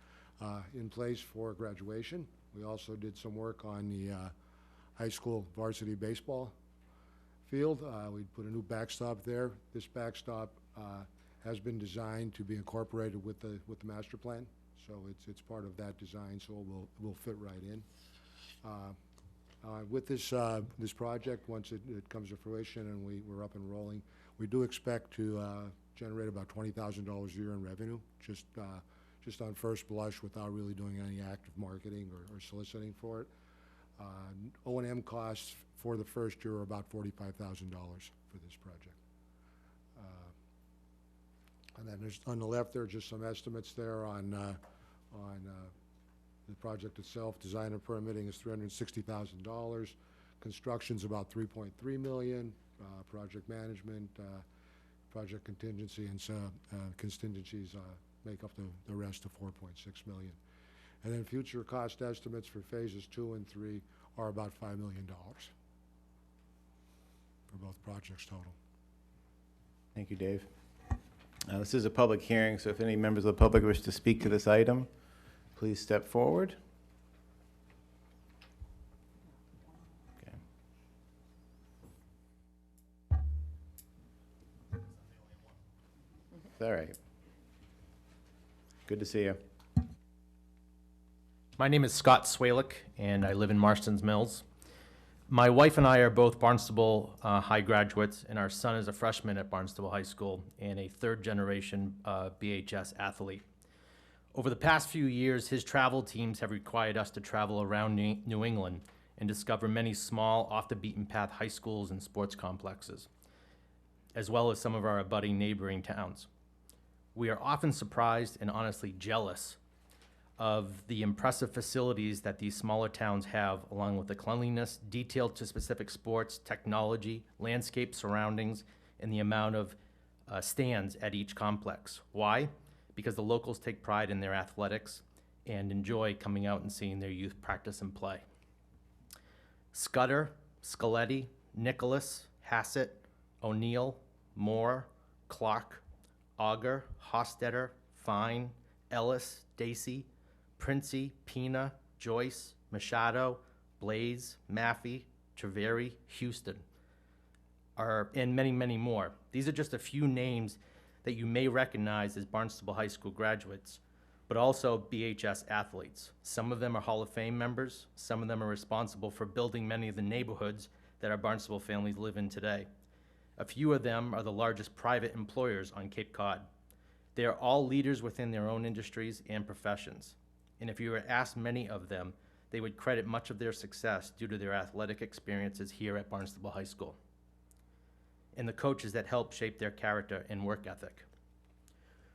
in place for graduation. We also did some work on the high school varsity baseball field. We put a new backstop there. This backstop has been designed to be incorporated with the master plan, so it's part of that design, so it will fit right in. With this project, once it comes to fruition and we're up and rolling, we do expect to generate about $20,000 a year in revenue, just on first blush, without really doing any active marketing or soliciting for it. O&M costs for the first year are about $45,000 for this project. And then there's, on the left there, just some estimates there on the project itself. Design and permitting is $360,000. Construction's about $3.3 million. Project management, project contingency, and contingencies make up the rest of $4.6 million. And then future cost estimates for phases 2 and 3 are about $5 million for both projects total. Thank you, Dave. This is a public hearing, so if any members of the public wish to speak to this item, please step forward. Okay. It's all right. Good to see you. My name is Scott Swalick, and I live in Marston's Mills. My wife and I are both Barnstable High graduates, and our son is a freshman at Barnstable High School and a third-generation BHS athlete. Over the past few years, his travel teams have required us to travel around New England and discover many small, off-the-beaten-path high schools and sports complexes, as well as some of our abutting neighboring towns. We are often surprised and honestly jealous of the impressive facilities that these smaller towns have, along with the cleanliness, detailed to specific sports, technology, landscape surroundings, and the amount of stands at each complex. Why? Because the locals take pride in their athletics and enjoy coming out and seeing their youth practice and play. Scudder, Scaletti, Nicholas, Hassett, O'Neill, Moore, Clark, Auger, Hostetter, Fine, Ellis, Dacey, Princey, Pina, Joyce, Machado, Blaze, Maffey, Treveri, Houston, and many, many more. These are just a few names that you may recognize as Barnstable High School graduates, but also BHS athletes. Some of them are Hall of Fame members. Some of them are responsible for building many of the neighborhoods that our Barnstable families live in today. A few of them are the largest private employers on Cape Cod. They are all leaders within their own industries and professions. And if you were to ask many of them, they would credit much of their success due to their athletic experiences here at Barnstable High School and the coaches that helped shape their character and work ethic.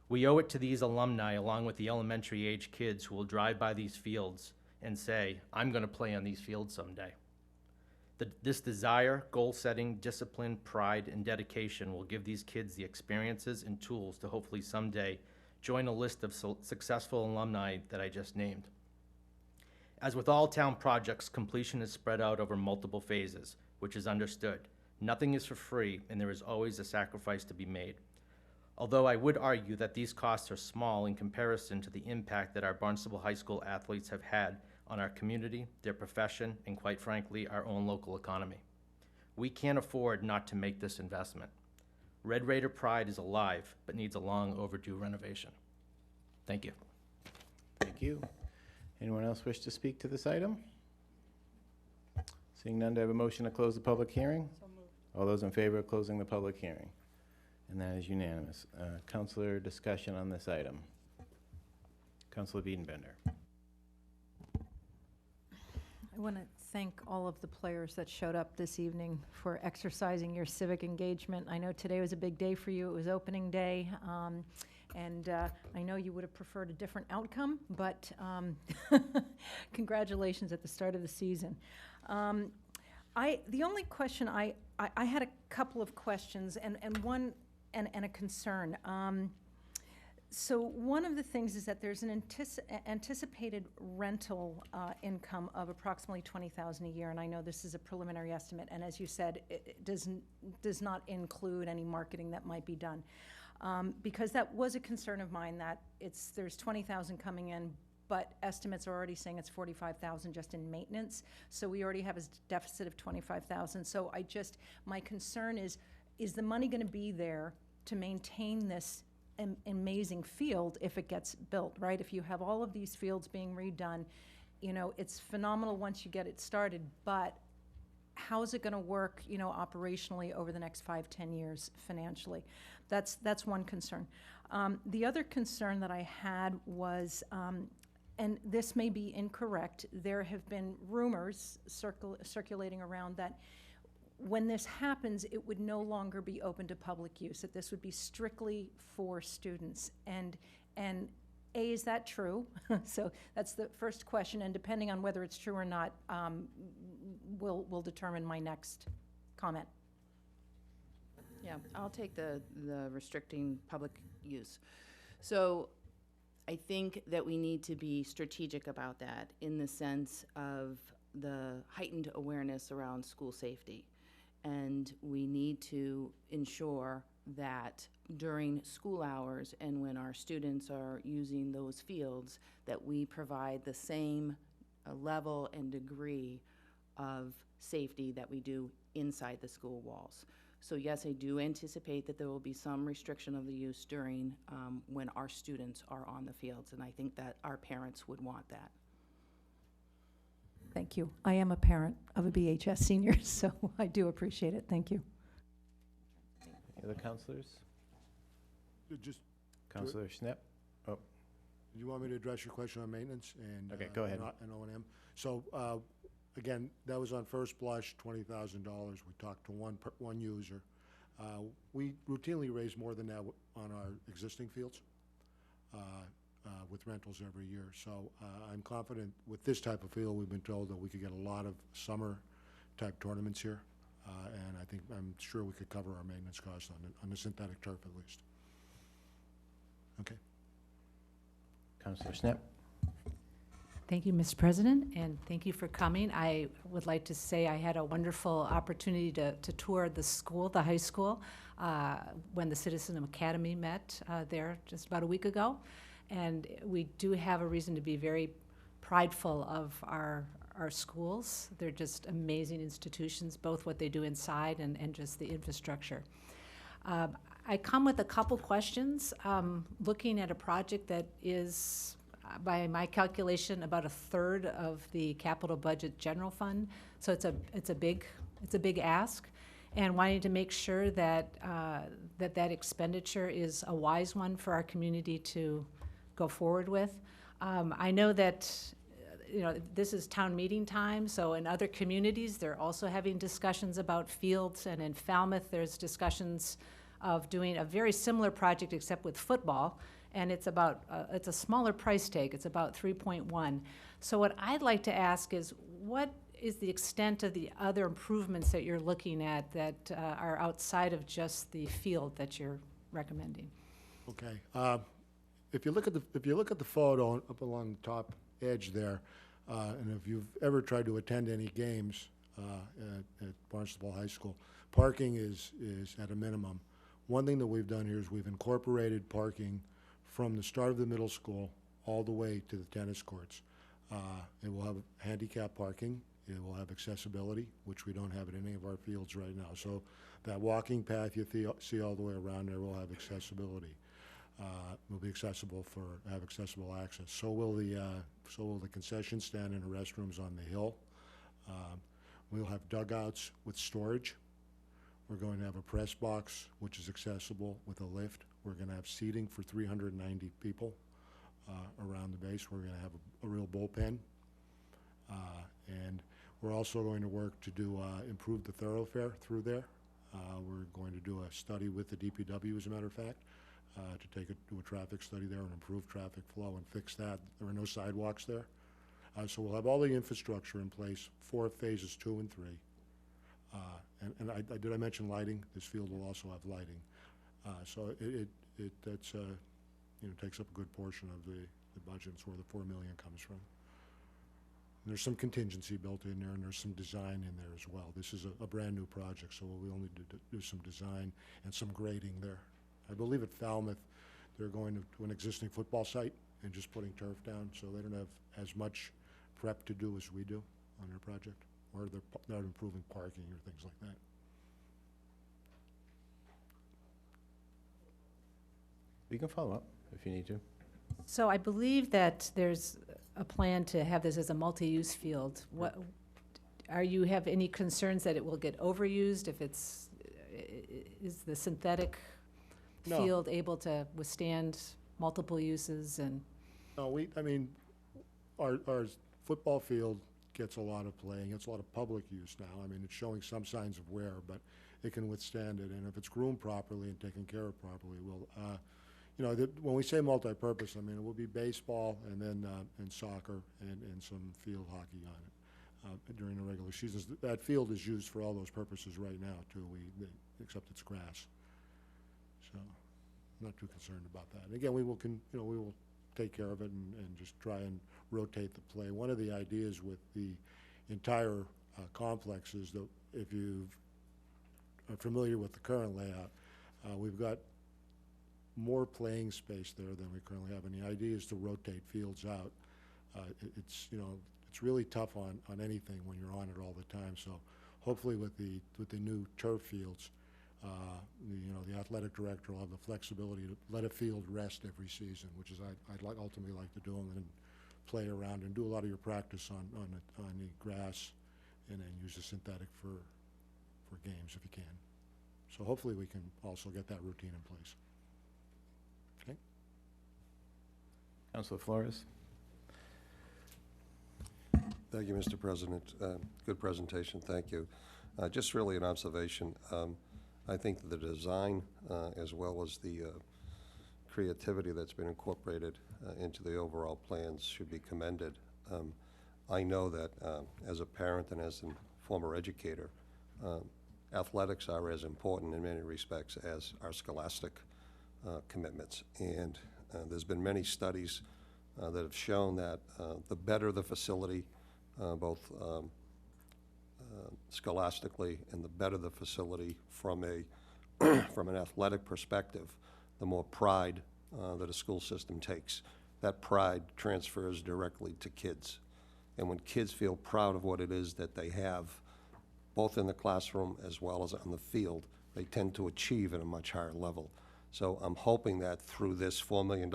We owe it to these alumni, along with the elementary age kids who will drive by these fields and say, I'm going to play on these fields someday. This desire, goal setting, discipline, pride, and dedication will give these kids the experiences and tools to hopefully someday join a list of successful alumni that I just named. As with all town projects, completion is spread out over multiple phases, which is understood. Nothing is for free, and there is always a sacrifice to be made. Although I would argue that these costs are small in comparison to the impact that our Barnstable High School athletes have had on our community, their profession, and quite frankly, our own local economy. We can't afford not to make this investment. Red Raider pride is alive, but needs a long overdue renovation. Thank you. Thank you. Anyone else wish to speak to this item? Seeing none, do I have a motion to close the public hearing? So moved. All those in favor of closing the public hearing? And that is unanimous. Councilor, discussion on this item. Councilor Wiedenbender. I want to thank all of the players that showed up this evening for exercising your civic engagement. I know today was a big day for you. It was opening day. And I know you would have preferred a different outcome, but congratulations at the start of the season. The only question I had a couple of questions and a concern. So one of the things is that there's an anticipated rental income of approximately $20,000 a year, and I know this is a preliminary estimate, and as you said, it does not include any marketing that might be done. Because that was a concern of mine, that there's $20,000 coming in, but estimates are already saying it's $45,000 just in maintenance. So we already have a deficit of $25,000. So my concern is the money going to be there to maintain this amazing field if it gets built, right? If you have all of these fields being redone, it's phenomenal once you get it started, but how is it going to work, operationally over the next 5-10 years financially? That's one concern. The other concern that I had was, and this may be incorrect, there have been rumors circulating around that when this happens, it would no longer be open to public use, that this would be strictly for students. And A, is that true? So that's the first question, and depending on whether it's true or not, will determine my next comment. Yeah, I'll take the restricting public use. So I think that we need to be strategic about that in the sense of the heightened awareness around school safety. And we need to ensure that during school hours and when our students are using those fields, that we provide the same level and degree of safety that we do inside the school walls. So yes, I do anticipate that there will be some restriction of the use during when our students are on the fields, and I think that our parents would want that. Thank you. I am a parent of a BHS senior, so I do appreciate it. Thank you. Any other councilors? Just, Councilor Schnepp? Oh, you want me to address your question on maintenance and? Okay, go ahead. And O&M? So, again, that was on first blush, $20,000. We talked to one user. We routinely raise more than that on our existing fields with rentals every year. So I'm confident with this type of field, we've been told that we could get a lot of summer-type tournaments here. And I'm sure we could cover our maintenance costs on the synthetic turf at least. Okay. Councilor Schnepp? Thank you, Mr. President, and thank you for coming. I would like to say I had a wonderful opportunity to tour the school, the high school, when the Citizen Academy met there just about a week ago. And we do have a reason to be very prideful of our schools. They're just amazing institutions, both what they do inside and just the infrastructure. I come with a couple questions, looking at a project that is, by my calculation, about a third of the capital budget general fund. So it's a big ask. and wanting to make sure that that expenditure is a wise one for our community to go forward with. I know that this is town meeting time, so in other communities, they're also having discussions about fields, and in Falmouth, there's discussions of doing a very similar project except with football, and it's about, it's a smaller price tag, it's about 3.1. So what I'd like to ask is, what is the extent of the other improvements that you're looking at that are outside of just the field that you're recommending? Okay. If you look at the photo up along the top edge there, and if you've ever tried to attend any games at Barnstable High School, parking is at a minimum. One thing that we've done here is we've incorporated parking from the start of the middle school all the way to the tennis courts. It will have handicap parking. It will have accessibility, which we don't have at any of our fields right now. So that walking path you see all the way around there will have accessibility. Will be accessible have accessible access. So will the concession stand and the restrooms on the hill. We'll have dugouts with storage. We're going to have a press box, which is accessible with a lift. We're going to have seating for 390 people around the base. We're going to have a real bullpen. And we're also going to work to improve the thoroughfare through there. We're going to do a study with the DPW, as a matter of fact, to do a traffic study there and improve traffic flow and fix that. There are no sidewalks there. So we'll have all the infrastructure in place for phases 2 and 3. Did I mention lighting? This field will also have lighting. So that's takes up a good portion of the budget. It's where the $4 million comes from. And there's some contingency built in there, and there's some design in there as well. This is a brand new project, so we only do some design and some grading there. I believe at Falmouth, they're going to an existing football site and just putting turf down, so they don't have as much prep to do as we do on their project, or they're not improving parking or things like that. We can follow up if you need to. So I believe that there's a plan to have this as a multi-use field. What, you have any concerns that it will get overused if it's, is the synthetic No. field able to withstand multiple uses and? No, I mean, our football field gets a lot of play and gets a lot of public use now. I mean, it's showing some signs of wear, but it can withstand it. And if it's groomed properly and taken care of properly, when we say multi-purpose, I mean, it will be baseball and then and soccer and some field hockey on it during the regular seasons. That field is used for all those purposes right now, too, except it's grass. So I'm not too concerned about that. And again, we will take care of it and just try and rotate the play. One of the ideas with the entire complex is that if you are familiar with the current layout, we've got more playing space there than we currently have, and the idea is to rotate fields out. It's really tough on anything when you're on it all the time. So hopefully with the new turf fields, the athletic director will have the flexibility to let a field rest every season, which is I'd ultimately like to do, and then play around and do a lot of your practice on the grass, and then use the synthetic for games if you can. So hopefully we can also get that routine in place. Okay. Councilor Flores. Thank you, Mr. President. Good presentation, thank you. Just really an observation. I think the design, as well as the creativity that's been incorporated into the overall plans should be commended. I know that as a parent and as a former educator, athletics are as important in many respects as our scholastic commitments. And there's been many studies that have shown that the better the facility, both scholastically, and the better the facility from an athletic perspective, the more pride that a school system takes. That pride transfers directly to kids. And when kids feel proud of what it is that they have, both in the classroom as well as on the field, they tend to achieve at a much higher level. So I'm hoping that through this $4 million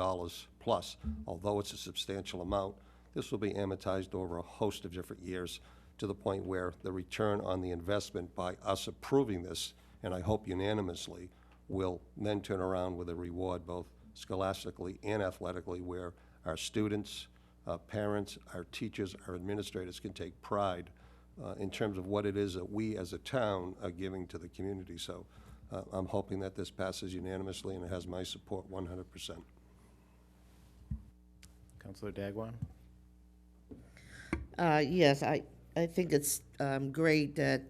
plus, although it's a substantial amount, this will be amortized over a host of different years to the point where the return on the investment by us approving this, and I hope unanimously, will then turn around with a reward both scholastically and athletically, where our students, parents, our teachers, our administrators can take pride in terms of what it is that we as a town are giving to the community. So I'm hoping that this passes unanimously, and it has my support 100%. Councilor Dagwan? Yes, I think it's great that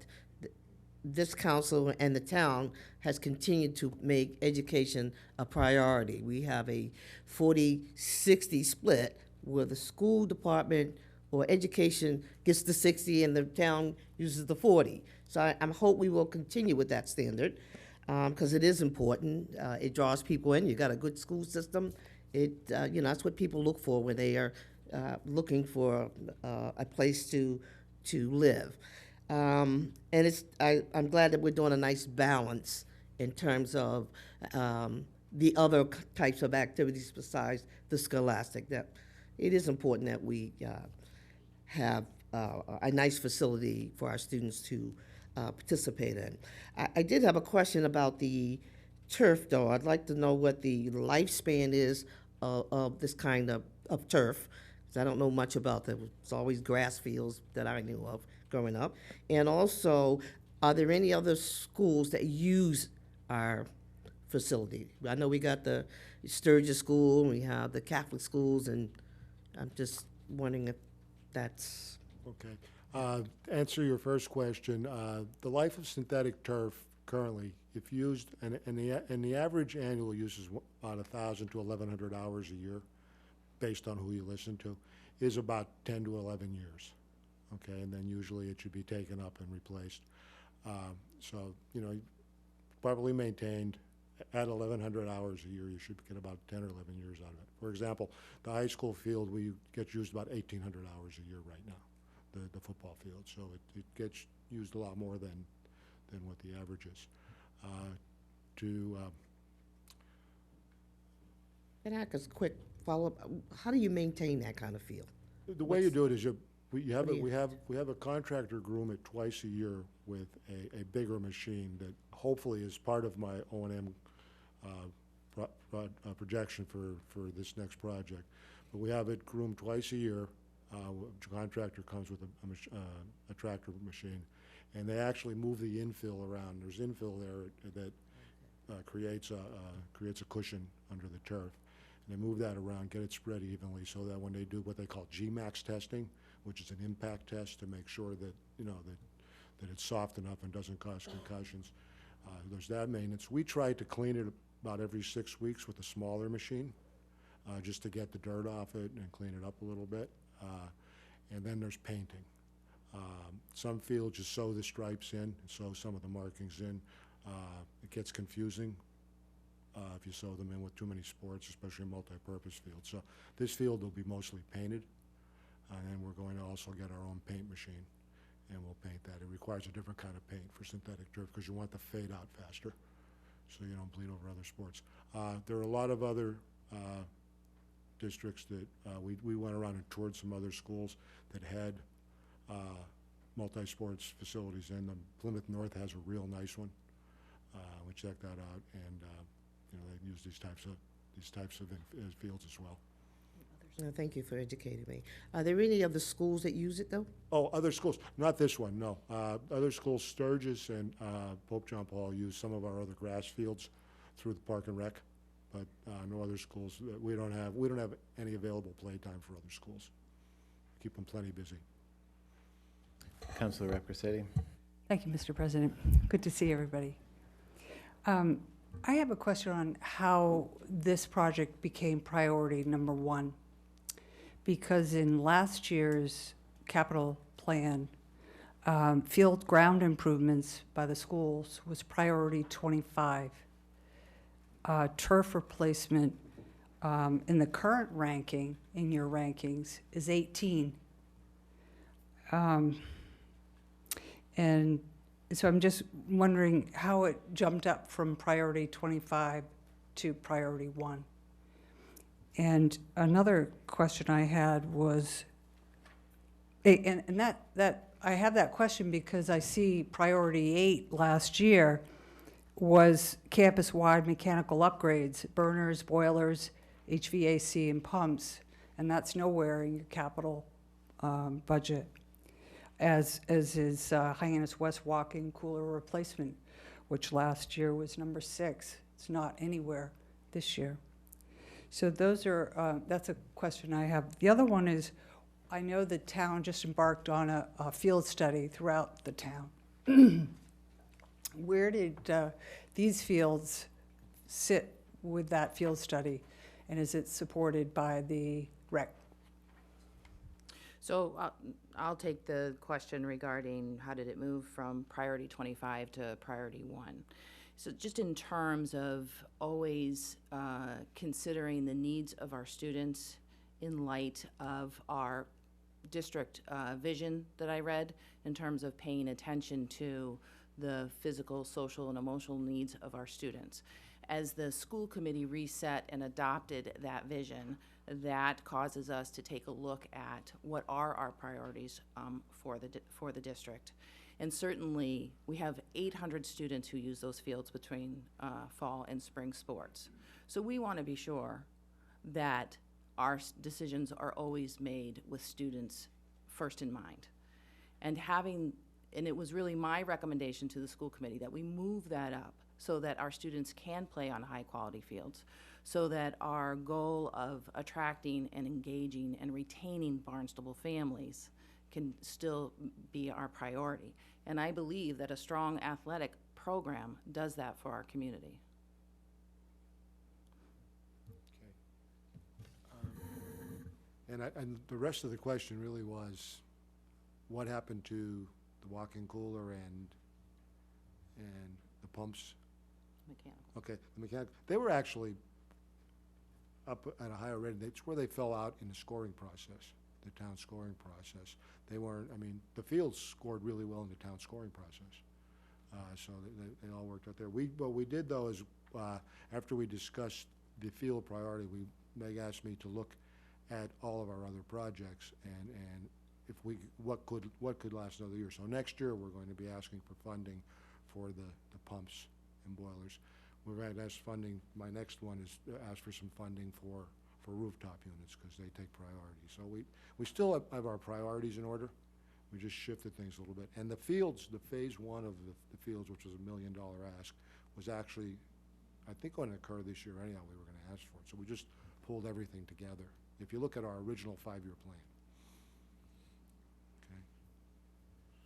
this council and the town has continued to make education a priority. We have a 40-60 split where the school department or education gets the 60 and the town uses the 40. So I hope we will continue with that standard because it is important. It draws people in. You got a good school system. That's what people look for when they are looking for a place to live. And I'm glad that we're doing a nice balance in terms of the other types of activities besides the scholastic. That it is important that we have a nice facility for our students to participate in. I did have a question about the turf, though. I'd like to know what the lifespan is of this kind of turf, because I don't know much about that. It's always grass fields that I knew of growing up. And also, are there any other schools that use our facility? I know we got the Sturgis School, we have the Catholic schools, and I'm just wondering if that's... Okay. To answer your first question, the life of synthetic turf currently, if used, and the average annual use is about 1,000 to 1,100 hours a year, based on who you listen to, is about 10 to 11 years. Okay, and then usually it should be taken up and replaced. So, properly maintained at 1,100 hours a year, you should get about 10 or 11 years out of it. For example, the high school field, we get used about 1,800 hours a year right now, the football field. So it gets used a lot more than what the average is. Can I ask a quick follow-up? How do you maintain that kind of field? The way you do it is we have a contractor groom it twice a year with a bigger machine that hopefully is part of my O&M projection for this next project. But we have it groomed twice a year. The contractor comes with a tractor machine, and they actually move the infill around. There's infill there that creates a cushion under the turf. And they move that around, get it spread evenly, so that when they do what they call G-max testing, which is an impact test to make sure that that it's soft enough and doesn't cause concussions, there's that maintenance. We try to clean it about every 6 weeks with a smaller machine, just to get the dirt off it and clean it up a little bit. And then there's painting. Some fields you sew the stripes in, sew some of the markings in. It gets confusing if you sew them in with too many sports, especially multi-purpose fields. So this field will be mostly painted, and then we're going to also get our own paint machine, and we'll paint that. It requires a different kind of paint for synthetic turf because you want the fade out faster, so you don't bleed over other sports. There are a lot of other districts that we went around and toured some other schools that had multi-sports facilities in them. Plymouth North has a real nice one. We checked that out, and they use these types of fields as well. Thank you for educating me. Are there any other schools that use it, though? Oh, other schools, not this one, no. Other schools, Sturgis and Pope John Paul, use some of our other grass fields through the Park and Rec, but no other schools. We don't have any available playtime for other schools. Keep them plenty busy. Councilor Representing. Thank you, Mr. President. Good to see everybody. I have a question on how this project became priority number one, because in last year's capital plan, field ground improvements by the schools was priority 25. Turf replacement in the current ranking, in your rankings, is 18. And so I'm just wondering how it jumped up from priority 25 to priority 1. And another question I had was And that, I have that question because I see priority 8 last year was campus-wide mechanical upgrades, burners, boilers, HVAC, and pumps, and that's nowhere in your capital budget, as is Hyannis West walk-in cooler replacement, which last year was number 6. It's not anywhere this year. So those are, that's a question I have. The other one is, I know the town just embarked on a field study throughout the town. Where did these fields sit with that field study? And is it supported by the rec? So I'll take the question regarding how did it move from priority 25 to priority 1. So just in terms of always considering the needs of our students in light of our district vision that I read, in terms of paying attention to the physical, social, and emotional needs of our students. As the school committee reset and adopted that vision, that causes us to take a look at what are our priorities for the district. And certainly, we have 800 students who use those fields between fall and spring sports. So we want to be sure that our decisions are always made with students first in mind. And it was really my recommendation to the school committee that we move that up so that our students can play on high-quality fields, so that our goal of attracting and engaging and retaining Barnstable families can still be our priority. And I believe that a strong athletic program does that for our community. And the rest of the question really was, what happened to the walk-in cooler and the pumps? Mechanical. Okay, the mechanic, they were actually up at a higher rate. It's where they fell out in the scoring process, the town scoring process. They weren't, I mean, the fields scored really well in the town scoring process. So they all worked out there. What we did, though, is after we discussed the field priority, Meg asked me to look at all of our other projects and if what could last another year. So next year, we're going to be asking for funding for the pumps and boilers. We're going to ask funding, my next one is to ask for some funding for rooftop units because they take priority. So we still have our priorities in order. We just shifted things a little bit. And the fields, the phase 1 of the fields, which was $1 million ask, was actually, I think, going to occur this year anyhow. We were going to ask for it. So we just pulled everything together. If you look at our original 5-year plan. Okay.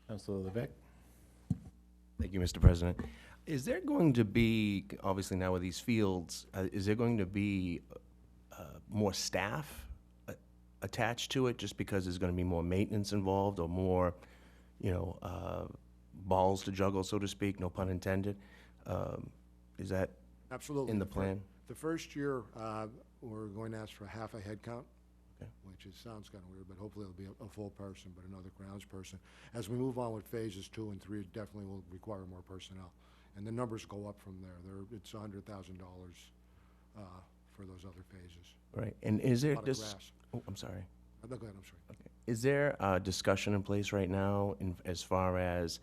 Councilor Levesque? Thank you, Mr. President. Is there going to be, obviously now with these fields, is there going to be more staff attached to it just because there's going to be more maintenance involved or more, balls to juggle, so to speak, no pun intended? Is that Absolutely. in the plan? The first year, we're going to ask for half a head count, Okay. which sounds kind of weird, but hopefully it'll be a full person, but another grounds person. As we move on with phases 2 and 3, it definitely will require more personnel. And the numbers go up from there. It's $100,000 for those other phases. Right. And is there Lot of this? grass. Oh, I'm sorry. No, go ahead, I'm sorry. Okay. Is there a discussion in place right now as far as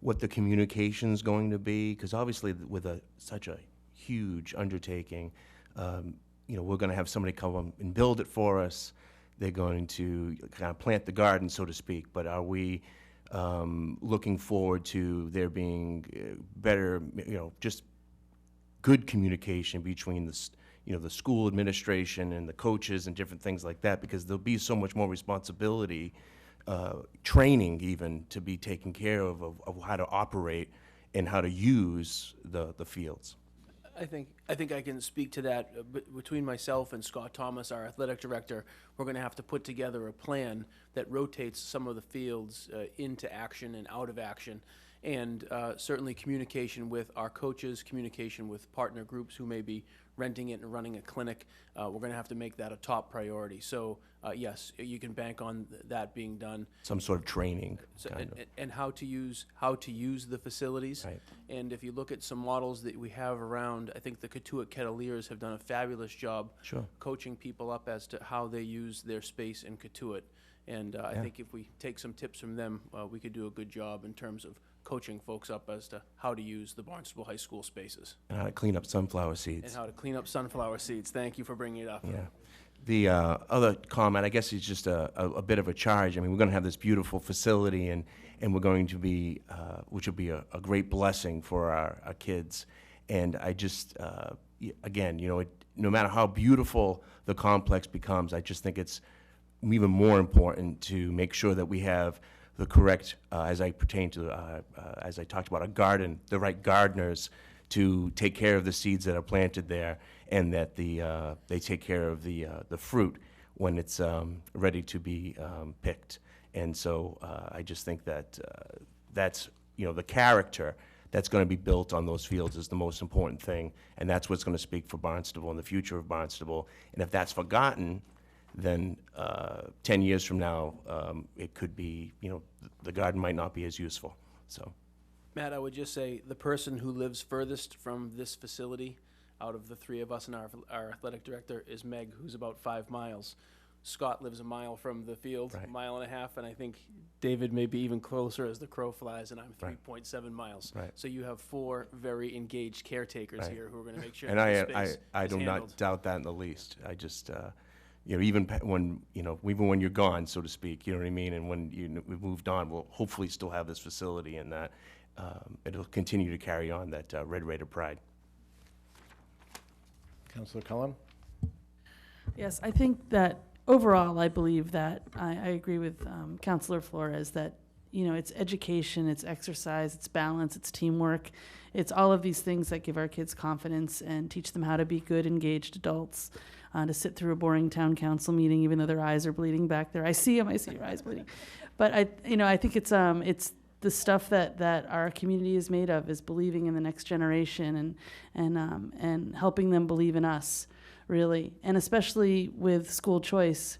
what the communication's going to be? Because obviously with such a huge undertaking, we're going to have somebody come and build it for us. They're going to kind of plant the garden, so to speak. But are we looking forward to there being better, just good communication between the school administration and the coaches and different things like that? Because there'll be so much more responsibility, training even, to be taken care of how to operate and how to use the fields. I think I can speak to that. Between myself and Scott Thomas, our athletic director, we're going to have to put together a plan that rotates some of the fields into action and out of action. And certainly communication with our coaches, communication with partner groups who may be renting it and running a clinic. We're going to have to make that a top priority. So yes, you can bank on that being done. Some sort of training, and how to use the facilities. Right. And if you look at some models that we have around, I think the Katuitt Kettleers have done a fabulous job Sure. coaching people up as to how they use their space in Katuitt. And I think if we take some tips from them, we could do a good job in terms of coaching folks up as to how to use the Barnstable High School spaces. And how to clean up sunflower seeds. And how to clean up sunflower seeds. Thank you for bringing it up. Yeah. The other comment, I guess, is just a bit of a charge. I mean, we're going to have this beautiful facility, and we're going to be, which will be a great blessing for our kids. And I just, again, you know, no matter how beautiful the complex becomes, I just think it's even more important to make sure that we have the correct, as I pertain to, as I talked about, a garden, the right gardeners to take care of the seeds that are planted there, and that they take care of the fruit when it's ready to be picked. And so I just think that that's, you know, the character that's going to be built on those fields is the most important thing, and that's what's going to speak for Barnstable and the future of Barnstable. And if that's forgotten, then 10 years from now, it could be, you know, the garden might not be as useful. So, Matt, I would just say the person who lives furthest from this facility out of the three of us and our athletic director is Meg, who's about 5 miles. Scott lives a mile from the field, Right. a mile and a half, and I think David may be even closer as the crow flies, and I'm Right. 3.7 miles. Right. So you have 4 very engaged caretakers Right. here who are going to make sure and that the space I is do handled. not doubt that in the least. I just, you know, even when, you know, even when you're gone, so to speak, you know what I mean, and when we've moved on, we'll hopefully still have this facility, and that it'll continue to carry on that Red Raider pride. Councilor Cullen? Yes, I think that overall, I believe that I agree with Councilor Flores that, you know, it's education, it's exercise, it's balance, it's teamwork. It's all of these things that give our kids confidence and teach them how to be good, engaged adults, to sit through a boring town council meeting, even though their eyes are bleeding back there. I see them, I see your eyes bleeding. But I think it's the stuff that our community is made of, is believing in the next generation and helping them believe in us, really. And especially with school choice,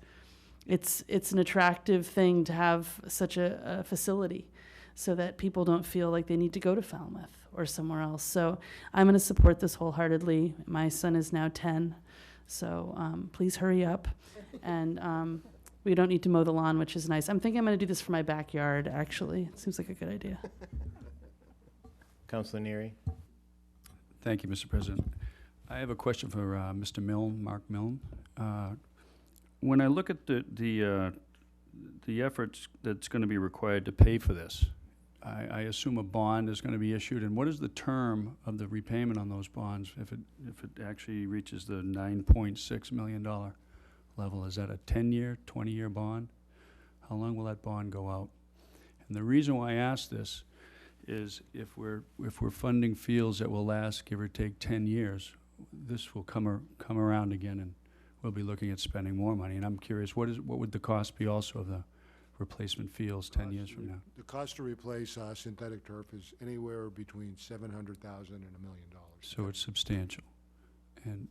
it's an attractive thing to have such a facility, so that people don't feel like they need to go to Falmouth or somewhere else. So I'm going to support this wholeheartedly. My son is now 10, so please hurry up. And we don't need to mow the lawn, which is nice. I'm thinking I'm going to do this for my backyard, actually. It seems like a good idea. Councilor Neary? Thank you, Mr. President. I have a question for Mr. Milne, Mark Milne. When I look at the efforts that's going to be required to pay for this, I assume a bond is going to be issued. And what is the term of the repayment on those bonds if it actually reaches the $9.6 million level? Is that a 10-year, 20-year bond? How long will that bond go out? And the reason why I ask this is if we're funding fields that will last, give or take, 10 years, this will come around again, and we'll be looking at spending more money. And I'm curious, what would the cost be also of the replacement fields 10 years from now? The cost to replace synthetic turf is anywhere between $700,000 and $1 million. So it's substantial. And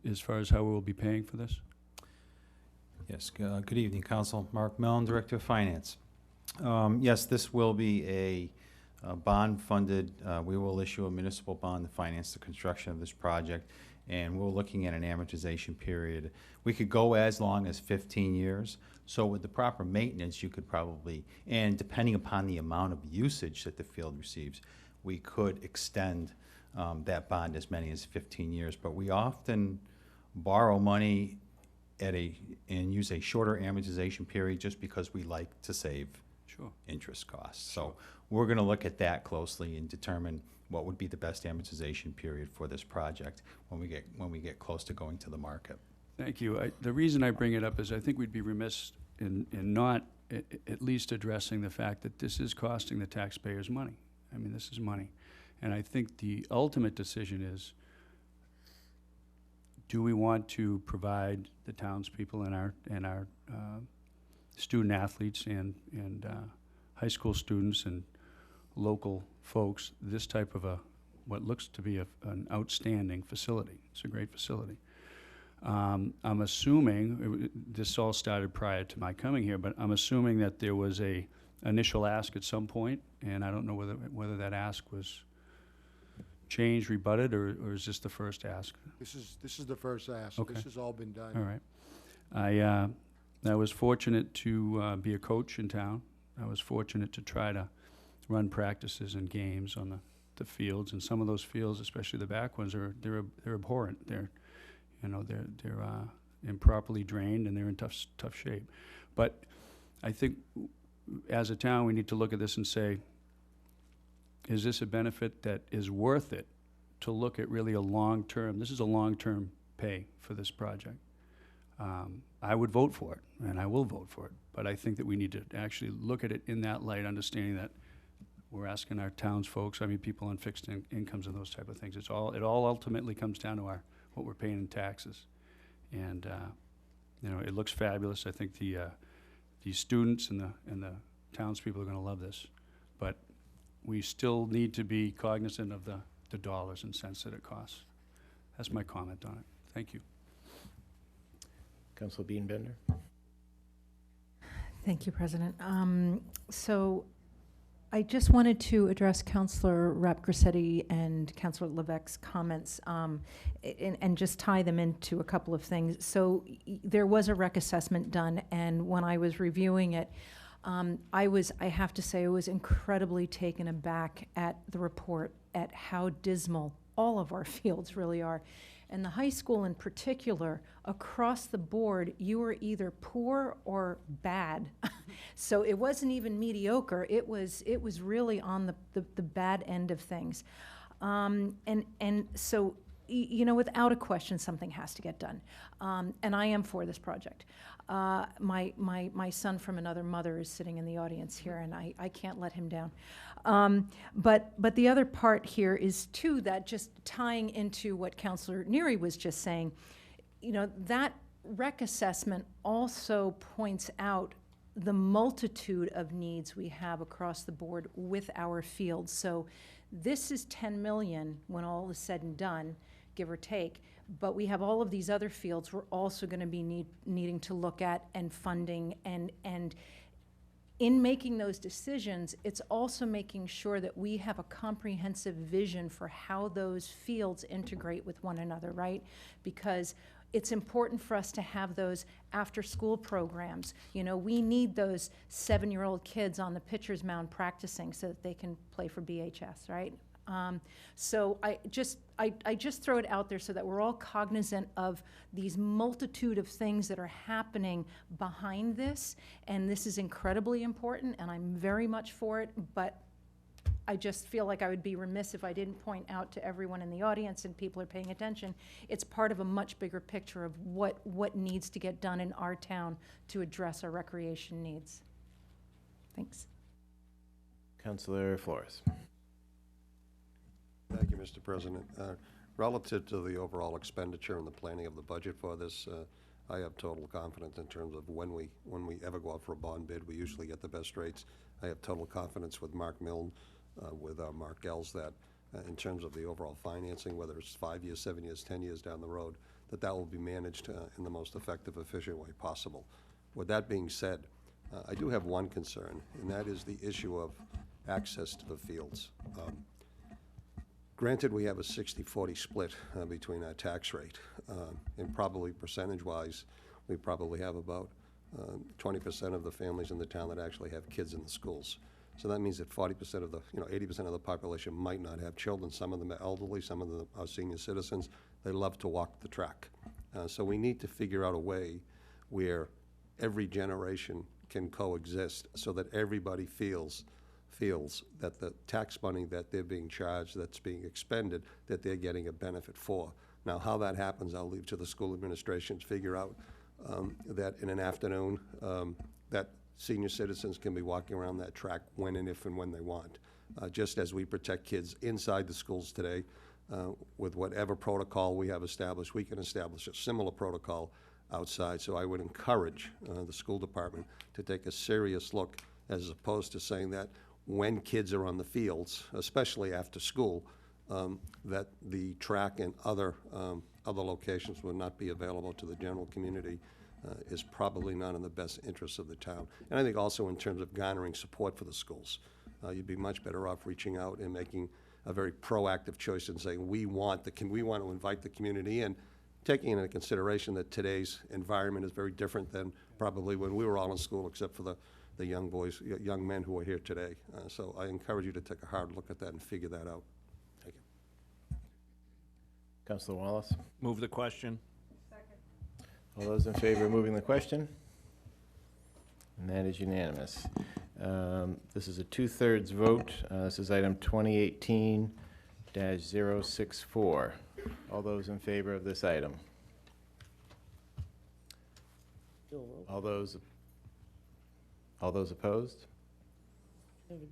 as far as how we'll be paying for this? Yes, good evening, Council. Mark Mellon, Director of Finance. Yes, this will be a bond-funded, we will issue a municipal bond to finance the construction of this project, and we're looking at an amortization period. We could go as long as 15 years, so with the proper maintenance, you could probably, and depending upon the amount of usage that the field receives, we could extend that bond as many as 15 years, but we often borrow money and use a shorter amortization period just because we like to save interest costs. So we're going to look at that closely and determine what would be the best amortization period for this project when we get close to going to the market. Thank you. The reason I bring it up is I think we'd be remiss in not at least addressing the fact that this is costing the taxpayers money. I mean, this is money. And I think the ultimate decision is, do we want to provide the townspeople and our student athletes and high school students and local folks this type of what looks to be an outstanding facility? It's a great facility. I'm assuming, this all started prior to my coming here, but I'm assuming that there was a initial ask at some point, and I don't know whether that ask was changed, rebutted, or is this the first ask? This is the first ask. Okay. This has all been done. All right. I was fortunate to be a coach in town. I was fortunate to try to run practices and games on the fields, and some of those fields, especially the back ones, they're abhorrent. They're improperly drained, and they're in tough shape. But I think as a town, we need to look at this and say, is this a benefit that is worth it to look at really a long-term? This is a long-term pay for this project. I would vote for it, and I will vote for it, but I think that we need to actually look at it in that light, understanding that we're asking our townsfolk, people on fixed incomes and those type of things. It all ultimately comes down to what we're paying in taxes. And it looks fabulous. I think the students and the townspeople are going to love this, but we still need to be cognizant of the dollars and cents that it costs. That's my comment on it. Thank you. Councilor Bean-Bender. Thank you, President. So I just wanted to address Councilor Grassetti and Councilor Levesque's comments and just tie them into a couple of things. So there was a rec assessment done, and when I was reviewing it, I have to say, I was incredibly taken aback at the report, at how dismal all of our fields really are. And the high school in particular, across the board, you were either poor or bad. So it wasn't even mediocre. It was really on the bad end of things. And so, without a question, something has to get done. And I am for this project. My son from another mother is sitting in the audience here, and I can't let him down. But the other part here is, too, that just tying into what Councilor Neary was just saying, that rec assessment also points out the multitude of needs we have across the board with our fields. So this is 10 million when all is said and done, give or take. But we have all of these other fields we're also going to be needing to look at and funding. And in making those decisions, it's also making sure that we have a comprehensive vision for how those fields integrate with one another, right? Because it's important for us to have those after-school programs. We need those 7-year-old kids on the pitcher's mound practicing so that they can play for BHS, right? So I just throw it out there so that we're all cognizant of these multitude of things that are happening behind this, and this is incredibly important, and I'm very much for it, but I just feel like I would be remiss if I didn't point out to everyone in the audience, and people are paying attention, it's part of a much bigger picture of what needs to get done in our town to address our recreation needs. Thanks. Councilor Flores. Thank you, Mr. President. Relative to the overall expenditure and the planning of the budget for this, I have total confidence in terms of when we ever go out for a bond bid, we usually get the best rates. I have total confidence with Mark Milne, with Mark Gels, that in terms of the overall financing, whether it's 5 years, 7 years, 10 years down the road, that will be managed in the most effective, efficient way possible. With that being said, I do have one concern, and that is the issue of access to the fields. Granted, we have a 60-40 split between our tax rate, and probably percentage-wise, we probably have about 20% of the families in the town that actually have kids in the schools. So that means that 40% of the, 80% of the population might not have children. Some of them are elderly, some of them are senior citizens. They love to walk the track. So we need to figure out a way where every generation can coexist so that everybody feels that the tax money that they're being charged, that's being expended, that they're getting a benefit for. Now, how that happens, I'll leave to the school administration to figure out that in an afternoon, that senior citizens can be walking around that track when and if and when they want. Just as we protect kids inside the schools today, with whatever protocol we have established, we can establish a similar protocol outside. So I would encourage the school department to take a serious look, as opposed to saying that when kids are on the fields, especially after school, that the track and other locations will not be available to the general community, is probably not in the best interests of the town. And I think also in terms of garnering support for the schools, you'd be much better off reaching out and making a very proactive choice and saying, we want to invite the community in, taking into consideration that today's environment is very different than probably when we were all in school, except for the young boys, young men who are here today. So I encourage you to take a hard look at that and figure that out. Thank you. Councilor Wallace? Move the question. All those in favor of moving the question? And that is unanimous. This is a 2/3 vote. This is item 2018-064. All those in favor of this item? All those opposed?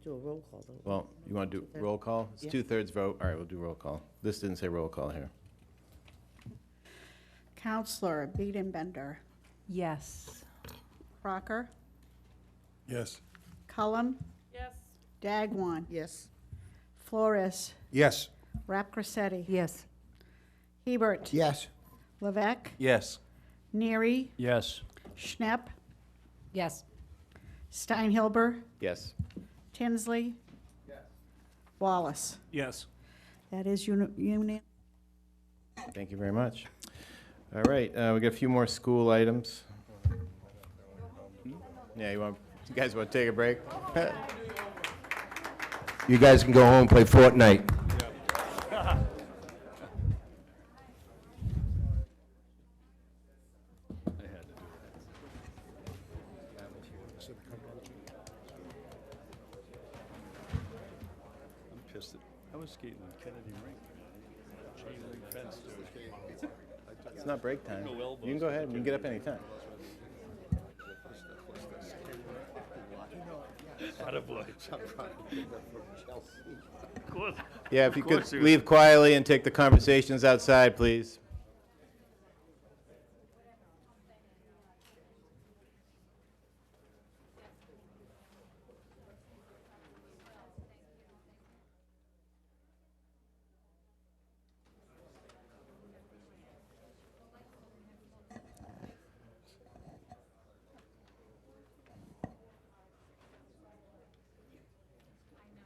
Do a roll call, though. Well, you want to do roll call? It's Yeah. 2/3 vote. All right, we'll do roll call. This didn't say roll call here. Counselor Biedenbender, Yes. Crocker, Yes. Cullum. Yes. Dagwan, Yes. Flores, Yes. Rapcrissetti, Yes. Hebert, Yes. Levesque, Yes. Neary, Yes. Schnepp, Yes. Steinhilber, Yes. Tinsley, Wallace. Yes. That is unanimous. Thank you very much. All right, we got a few more school items. Yeah, you guys want to take a break? You guys can go home and play Fortnite. I'm pissed at, I was skating on Kennedy Rink. Chain link fence to it. It's not break time. You can go ahead, you can get up anytime. Attaboy. Yeah, if you Of could course he was. leave quietly and take the conversations outside, please.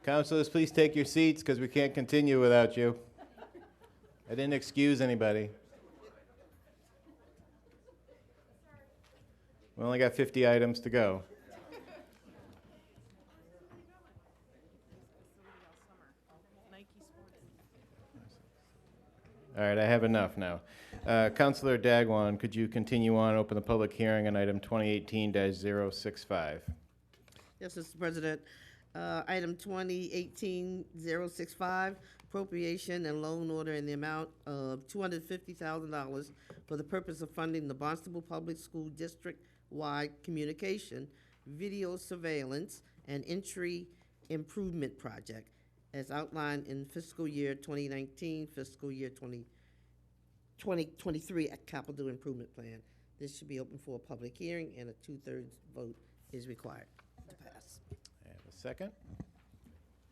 Councilors, please take your seats because we can't continue without you. I didn't excuse anybody. We only got 50 items to go. All right, I have enough now. Councilor Dagwan, could you continue on, open the public hearing on item 2018-065? Yes, Mr. President. Item 2018-065, appropriation and loan order in the amount of $250,000 for the purpose of funding the Barnstable Public School District-wide communication, video surveillance, and entry improvement project as outlined in fiscal year 2019, fiscal year 2023 capital improvement plan. This should be open for a public hearing, and a 2/3 vote is required to pass. Second?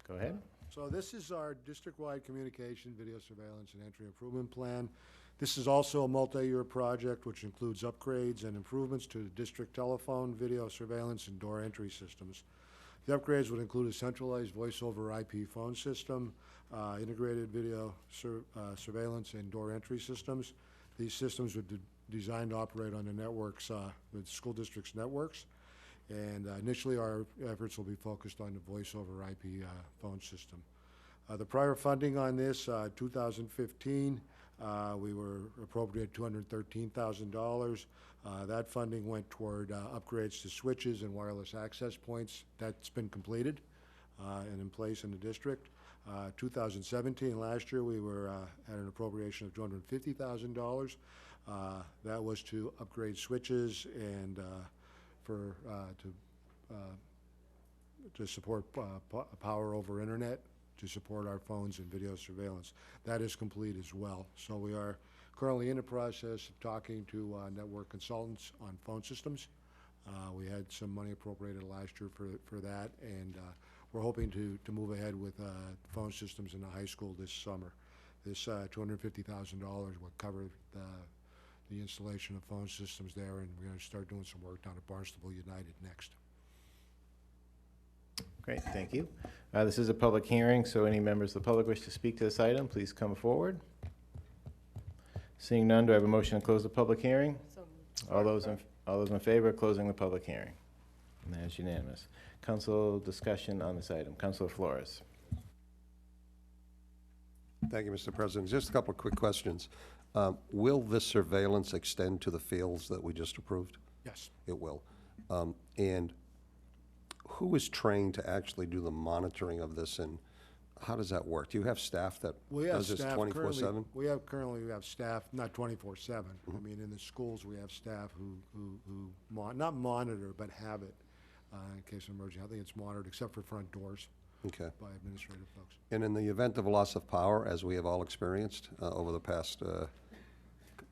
Go ahead. So this is our district-wide communication, video surveillance, and entry improvement plan. This is also a multi-year project which includes upgrades and improvements to the district telephone, video surveillance, and door entry systems. The upgrades would include a centralized voice-over IP phone system, integrated video surveillance, and door entry systems. These systems would be designed to operate on the networks, the school district's networks. And initially, our efforts will be focused on the voice-over IP phone system. The prior funding on this, 2015, we were appropriated $213,000. That funding went toward upgrades to switches and wireless access points. That's been completed and in place in the district. 2017, last year, we were at an appropriation of $250,000. That was to upgrade switches and to support power over internet, to support our phones and video surveillance. That is complete as well. So we are currently in the process of talking to network consultants on phone systems. We had some money appropriated last year for that, and we're hoping to move ahead with phone systems in the high school this summer. This $250,000 will cover the installation of phone systems there, and we're going to start doing some work down at Barnstable United next. Great, thank you. This is a public hearing, so any members of the public wish to speak to this item, please come forward. Seeing none, do I have a motion to close the public hearing? All those in, All those in favor of closing the public hearing? And that is unanimous. Council discussion on this item. Councilor Flores. Thank you, Mr. President. Just a couple of quick questions. Will this surveillance extend to the fields that we just approved? Yes. It will. And who is trained to actually do the monitoring of this, and how does that work? Do you have staff that We have does this staff 24/7? Currently, we have staff, not 24/7. I mean, in the schools, we have staff who not monitor, but have it in case of emergency. I think it's monitored, except for front doors. Okay. By administrative folks. And in the event of loss of power, as we have all experienced over the past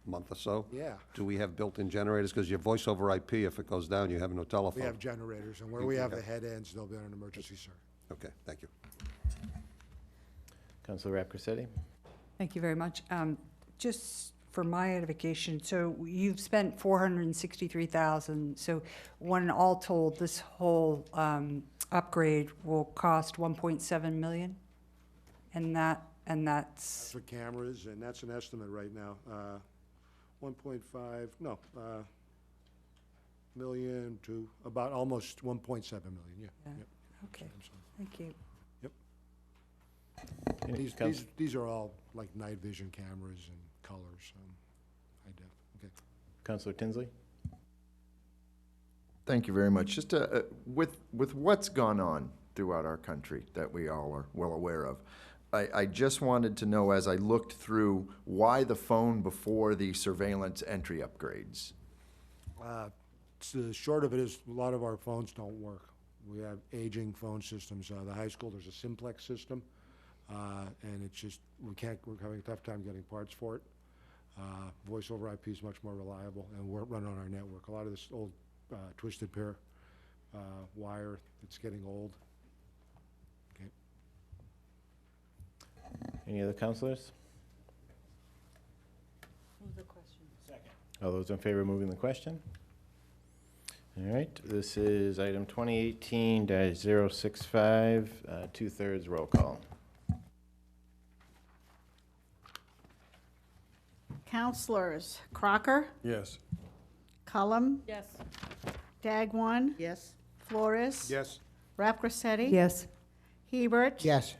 month or so? Yeah. Do we have built-in generators? Because your voice over IP, if it goes down, you have no telephone. We have generators, and where You we do have have- the head ends, they'll be on an emergency service. Okay, thank you. Councilor Rapcorsetti. Thank you very much. Just for my edification, so you've spent $463,000. So when all told, this whole upgrade will cost $1.7 million? And that's... That's for cameras, and that's an estimate right now. 1.5, no, million to about almost 1.7 million, yeah. Yeah. Yep. Okay, I'm sorry. thank you. Yep. These are all like night vision cameras and colors, high def, okay. Councilor Tinsley. Thank you very much. Just with what's gone on throughout our country that we all are well aware of, I just wanted to know, as I looked through, why the phone before the surveillance entry upgrades? The short of it is, a lot of our phones don't work. We have aging phone systems. The high school, there's a simplex system, and it's just, we're having a tough time getting parts for it. Voice over IP is much more reliable, and we're running on our network. A lot of this old twisted pair wire, it's getting old. Okay. Any other councilors? Move the question. Second. All those in favor of moving the question? All right, this is item 2018-065, two-thirds roll call. Counselors Crocker, Yes. Cullum, Yes. Dagwan, Yes? Flores, Yes. Rapcorsetti, Yes. Hebert, Yes.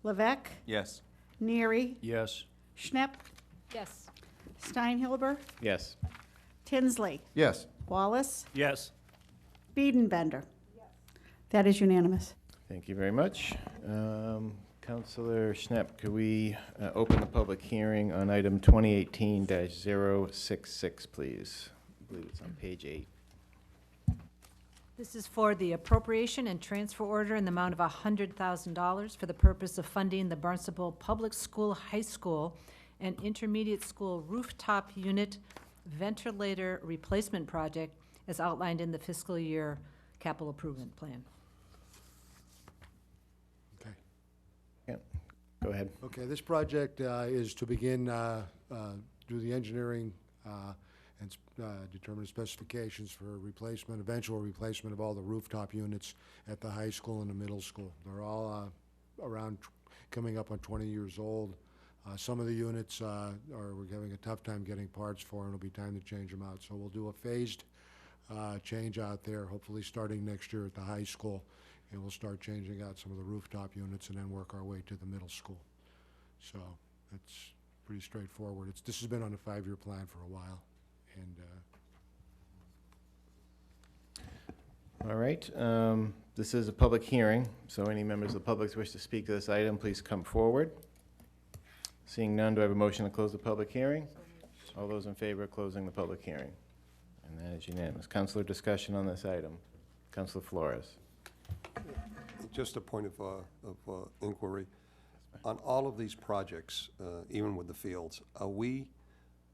Levesque, Yes. Neary, Yes. Schnepp, Yes. Steinhilber, Yes. Tinsley, Yes. Wallace, Yes. Biedenbender. That is unanimous. Thank you very much. Councilor Schnepp, could we open the public hearing on item 2018-066, please? I believe it's on page 8. This is for the appropriation and transfer order in the amount of $100,000 for the purpose of funding the Barnstable Public School High School and Intermediate School Rooftop Unit Ventilator Replacement Project as outlined in the fiscal year capital improvement plan. Okay. Yeah, go ahead. Okay, this project is to begin, do the engineering and determine specifications for replacement, eventual replacement of all the rooftop units at the high school and the middle school. They're all around, coming up on 20 years old. Some of the units we're having a tough time getting parts for, and it'll be time to change them out. So we'll do a phased change out there, hopefully starting next year at the high school, and we'll start changing out some of the rooftop units and then work our way to the middle school. So it's pretty straightforward. This has been on a 5-year plan for a while, and All right, this is a public hearing, so any members of the public who wish to speak to this item, please come forward. Seeing none, do I have a motion to close the public hearing? All those in favor of closing the public hearing? And that is unanimous. Councilor discussion on this item. Councilor Flores. Just a point of inquiry. On all of these projects, even with the fields, are we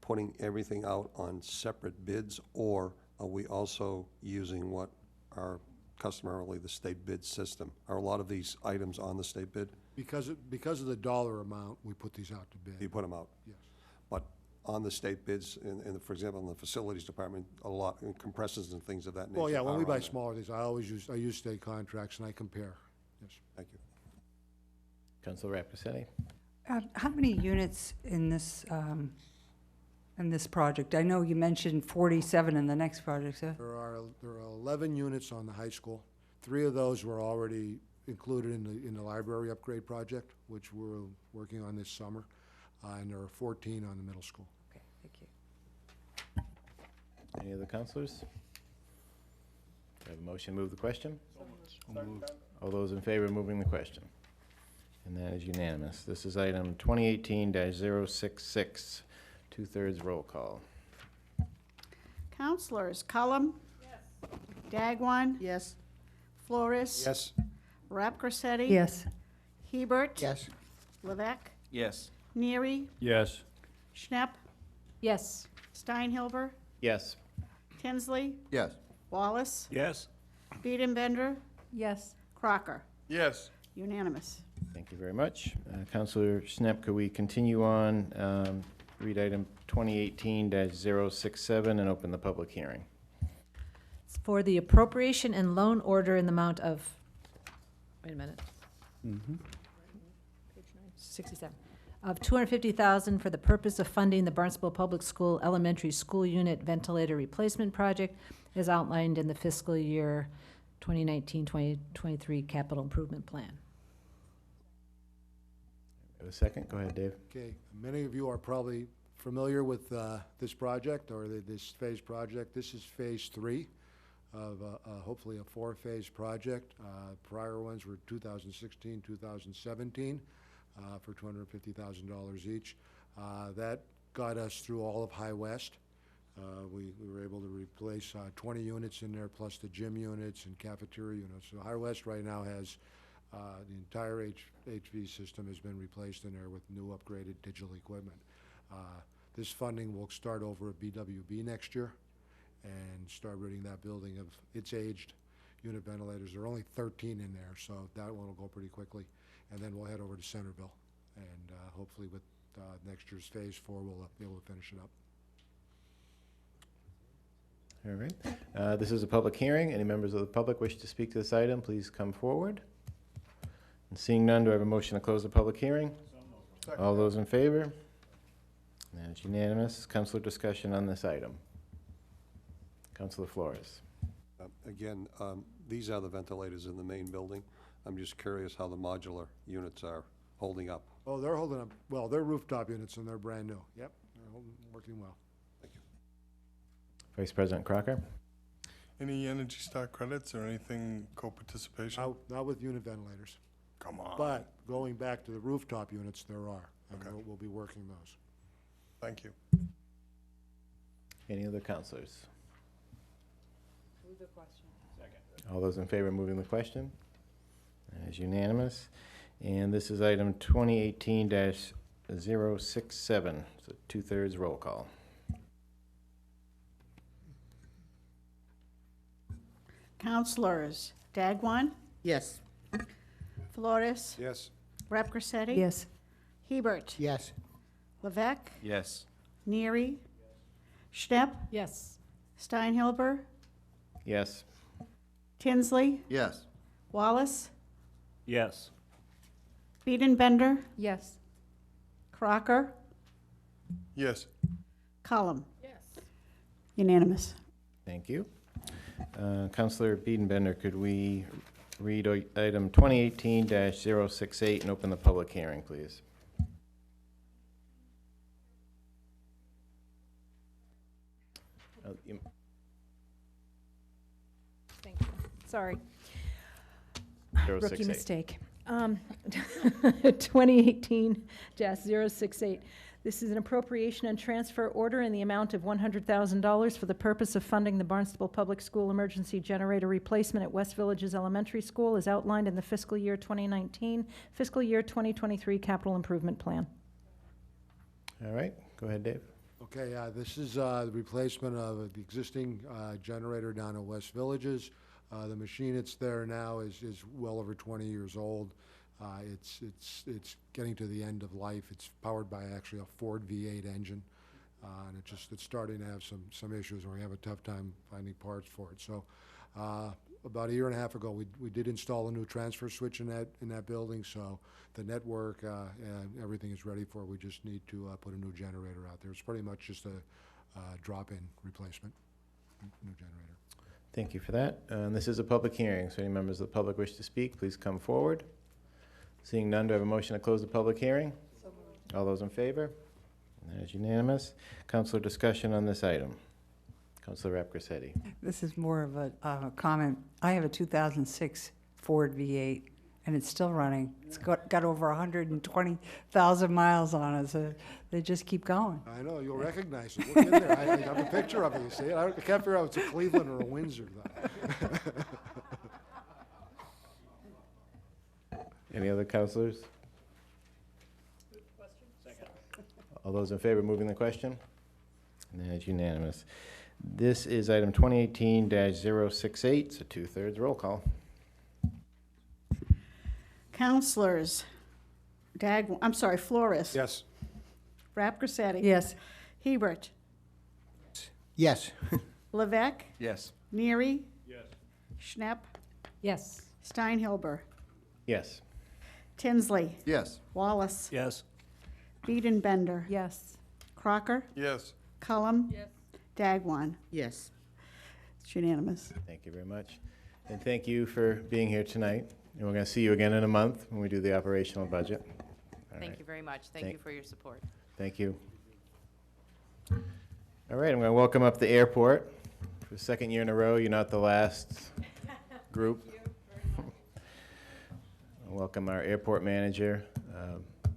putting everything out on separate bids, or are we also using what are customarily the state bid system? Are a lot of these items on the state bid? because of the dollar amount, we put these out to bid. You put them out? Yes. But on the state bids, for example, in the facilities department, a lot, compressors and things of that nature. Well, yeah, when we are buy on there. smaller things, I use state contracts and I compare. Yes. Thank you. Councilor Rappacetti. How many units in this in this project? I know you mentioned 47 in the next project, sir. There are 11 units on the high school. 3 of those were already included in the library upgrade project, which we're working on this summer, and there are 14 on the middle school. Okay, thank you. Any other counselors? Do I have a motion to move the question? All those in favor of moving the question? And that is unanimous. This is item 2018-066, 2/3 roll call. Counselors Cullum? Yes. Dagwan? Yes. Flores? Yes. Rapcorsetti? Yes. Hebert? Yes. Levesque? Yes. Neary? Yes. Schnapp? Yes. Steinhilber? Yes. Tinsley? Yes. Wallace? Yes. Biedenbender? Yes. Crocker? Yes. Unanimous. Thank you very much. Counselor Schnapp, could we continue on, read item 2018-067 and open the public hearing? It's for the appropriation and loan order in the amount of, wait a minute. 67, of $250,000 for the purpose of funding the Barnstable Public School Elementary School Unit Ventilator Replacement Project as outlined in the fiscal year 2019-2023 Capital Improvement Plan. Have a second? Go ahead, Dave. Okay, many of you are probably familiar with this project or this phase project. This is phase 3 of hopefully a 4-phase project. Prior ones were 2016, 2017 for $250,000 each. That got us through all of High West. We were able to replace 20 units in there, plus the gym units and cafeteria units. So High West right now has the entire HV system has been replaced in there with new upgraded digital equipment. This funding will start over at BWB next year and start ridding that building of its aged unit ventilators. There are only 13 in there, so that one will go pretty quickly. And then we'll head over to Centerville. And hopefully with next year's phase 4, we'll be able to finish it up. All right. This is a public hearing. Any members of the public wish to speak to this item, please come forward. And seeing none, do I have a motion to close the public hearing? All those in favor? That's unanimous. Councilor discussion on this item. Councilor Flores. Again, these are the ventilators in the main building. I'm just curious how the modular units are holding up. Oh, they're holding up. Well, they're rooftop units and they're brand new. Yep, they're working well. Thank you. Vice President Crocker. Any Energy Star credits or anything co-participation? Not with unit ventilators. Come on. But going back to the rooftop units, there are. And Okay. we'll be working those. Thank you. Any other councilors? Move the question. All those in favor of moving the question? That is unanimous. And this is item 2018-067, so 2/3 roll call. Counselors Dagwan? Yes. Flores? Yes. Rapcorsetti? Yes. Hebert? Yes. Levesque? Yes. Neary? Schnapp? Yes. Steinhilber? Yes. Tinsley? Yes. Wallace? Yes. Biedenbender? Yes. Crocker? Yes. Cullum? Yes. Unanimous. Thank you. Councilor Biedenbender, could we read item 2018-068 and open the public hearing, please? Thank you. Sorry. Rookie 068. mistake. 2018-068. This is an appropriation and transfer order in the amount of $100,000 for the purpose of funding the Barnstable Public School Emergency Generator Replacement at West Villages Elementary School as outlined in the fiscal year 2019, fiscal year 2023 Capital Improvement Plan. All right. Go ahead, Dave. Okay, this is the replacement of the existing generator down at West Villages. The machine that's there now is well over 20 years old. It's getting to the end of life. It's powered by actually a Ford V8 engine, and it's starting to have some issues, and we have a tough time finding parts for it. So about a year and a half ago, we did install a new transfer switch in that building, so the network and everything is ready for it. We just need to put a new generator out there. It's pretty much just a drop-in replacement, new generator. Thank you for that. This is a public hearing, so any members of the public wish to speak, please come forward. Seeing none, do I have a motion to close the public hearing? All those in favor? That is unanimous. Councilor, discussion on this item. Councilor Rapcorsetti. This is more of a comment. I have a 2006 Ford V8, and it's still running. It's got over 120,000 miles on it, so they just keep going. I know, you'll recognize it. Look in there. I have a picture of it, you see it? I can't figure out if it's a Cleveland or a Windsor, though. Any other councilors? All those in favor of moving the question? And that is unanimous. This is item 2018-068, it's a 2/3 roll call. Counselors, Flores. Yes. Rapcorsetti. Yes. Hebert. Yes. Levesque. Yes. Neary. Yes. Schnepp. Yes. Steinhilber. Yes. Tinsley. Yes. Wallace. Yes. Biedenbender. Yes. Crocker. Yes. Cullum. Yes. Dagwan. Yes. It's unanimous. Thank you very much. And thank you for being here tonight. And we're going to see you again in a month when we do the operational budget. All Thank right. you very much. Thank you for your support. Thank you. All right, I'm going to welcome up the airport. For the second year in a row, you're not the last group. I'll welcome our airport manager,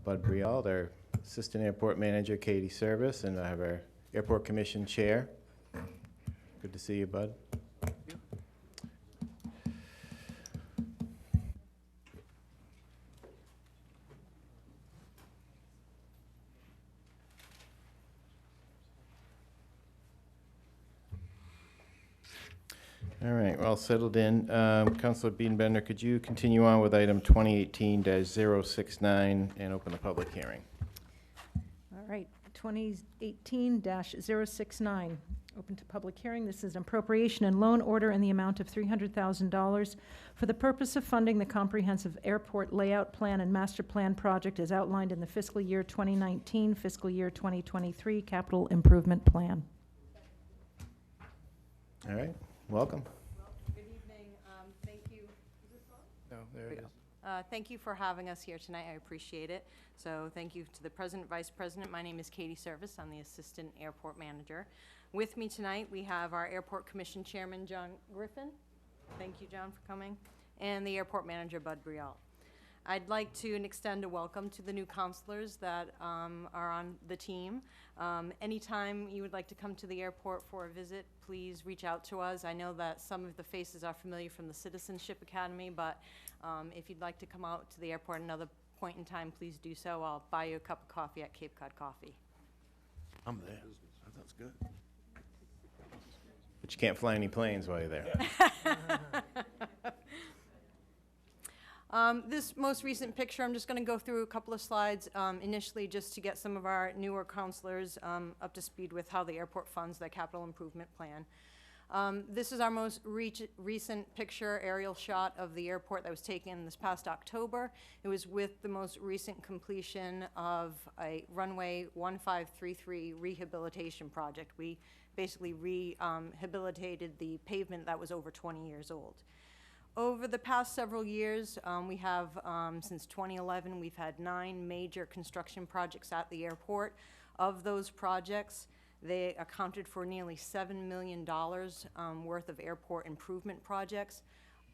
Bud Briald, our assistant airport manager, Katie Service, and I have our airport commission chair. Good to see you, Bud. All right, well settled in. Councilor Biedenbender, could you continue on with item 2018-069 and open the public hearing? All right, 2018-069, open to public hearing. This is an appropriation and loan order in the amount of $300,000 for the purpose of funding the comprehensive airport layout plan and master plan project as outlined in the fiscal year 2019, fiscal year 2023 capital improvement plan. All right, welcome. Good evening. Thank you. No, there it is. Thank you for having us here tonight. I appreciate it. So thank you to the President, Vice President. My name is Katie Service. I'm the Assistant Airport Manager. With me tonight, we have our Airport Commission Chairman, John Griffin. Thank you, John, for coming. And the Airport Manager, Bud Briald. I'd like to extend a welcome to the new counselors that are on the team. Anytime you would like to come to the airport for a visit, please reach out to us. I know that some of the faces are familiar from the Citizenship Academy, but if you'd like to come out to the airport at another point in time, please do so. I'll buy you a cup of coffee at Cape Cod Coffee. I'm there. That sounds good. But you can't fly any planes while you're there. This most recent picture, I'm just going to go through a couple of slides initially just to get some of our newer counselors up to speed with how the airport funds the capital improvement plan. This is our most recent picture, aerial shot of the airport that was taken this past October. It was with the most recent completion of a runway 1533 rehabilitation project. We basically rehabilitated the pavement that was over 20 years old. Over the past several years, we have, since 2011, we've had 9 major construction projects at the airport. Of those projects, they accounted for nearly $7 million worth of airport improvement projects.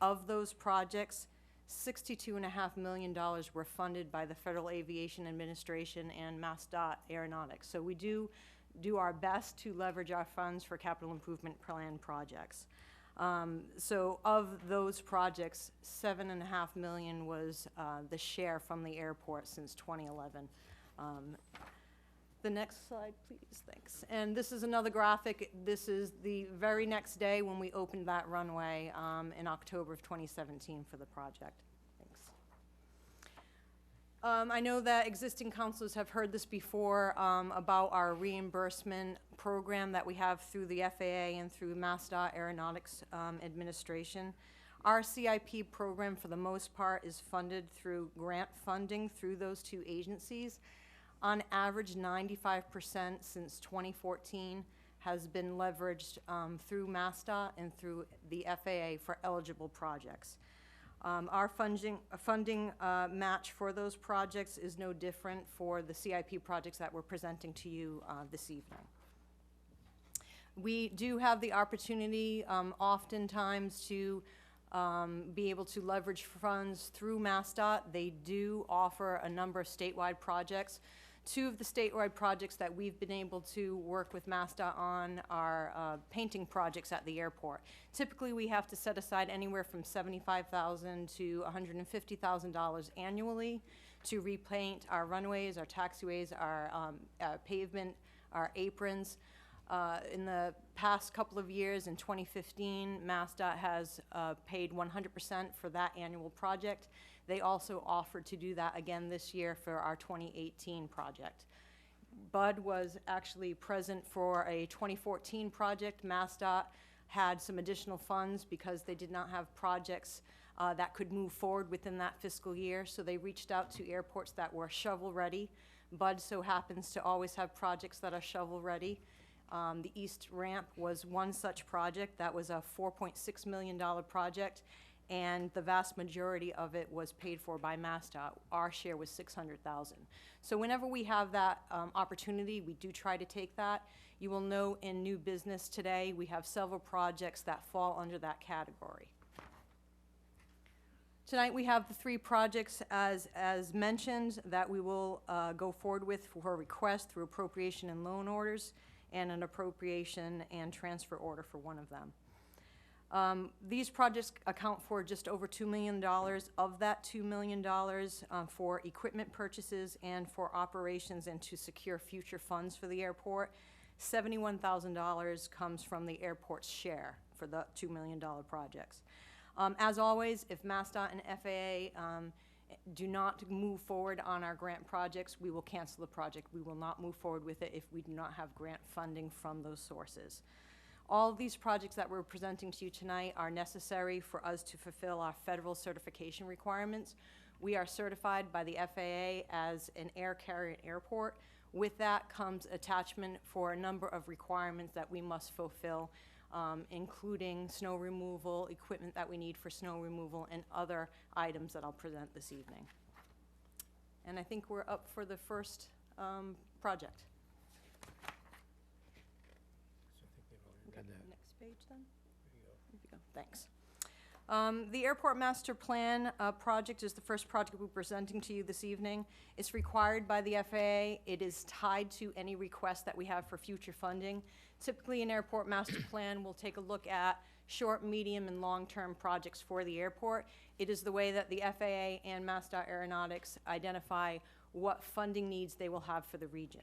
Of those projects, $62.5 million were funded by the Federal Aviation Administration and MassDOT Aeronautics. So we do our best to leverage our funds for capital improvement plan projects. So of those projects, $7.5 million was the share from the airport since 2011. The next slide, please, thanks. And this is another graphic. This is the very next day when we opened that runway in October of 2017 for the project. Thanks. I know that existing councilors have heard this before about our reimbursement program that we have through the FAA and through MassDOT Aeronautics Administration. Our CIP program, for the most part, is funded through grant funding through those two agencies. On average, 95% since 2014 has been leveraged through MassDOT and through the FAA for eligible projects. Our funding match for those projects is no different for the CIP projects that we're presenting to you this evening. We do have the opportunity oftentimes to be able to leverage funds through MassDOT. They do offer a number of statewide projects. Two of the statewide projects that we've been able to work with MassDOT on are painting projects at the airport. Typically, we have to set aside anywhere from $75,000 to $150,000 annually to repaint our runways, our taxiways, our pavement, our aprons. In the past couple of years, in 2015, MassDOT has paid 100% for that annual project. They also offered to do that again this year for our 2018 project. Bud was actually present for a 2014 project. MassDOT had some additional funds because they did not have projects that could move forward within that fiscal year, so they reached out to airports that were shovel-ready. Bud so happens to always have projects that are shovel-ready. The East Ramp was one such project. That was a $4.6 million project, and the vast majority of it was paid for by MassDOT. Our share was $600,000. So whenever we have that opportunity, we do try to take that. You will know in new business today, we have several projects that fall under that category. Tonight we have the three projects as mentioned that we will go forward with for request through appropriation and loan orders, and an appropriation and transfer order for one of them. These projects account for just over $2 million. Of that $2 million for equipment purchases and for operations and to secure future funds for the airport, $71,000 comes from the airport's share for the $2 million projects. As always, if MassDOT and FAA do not move forward on our grant projects, we will cancel the project. We will not move forward with it if we do not have grant funding from those sources. All of these projects that we're presenting to you tonight are necessary for us to fulfill our federal certification requirements. We are certified by the FAA as an air carrier airport. With that comes attachment for a number of requirements that we must fulfill, including snow removal, equipment that we need for snow removal, and other items that I'll present this evening. And I think we're up for the first project. Next page then. There you go. Thanks. The Airport Master Plan project is the first project we're presenting to you this evening. It's required by the FAA. It is tied to any request that we have for future funding. Typically, an Airport Master Plan will take a look at short, medium, and long-term projects for the airport. It is the way that the FAA and MassDOT Aeronautics identify what funding needs they will have for the region.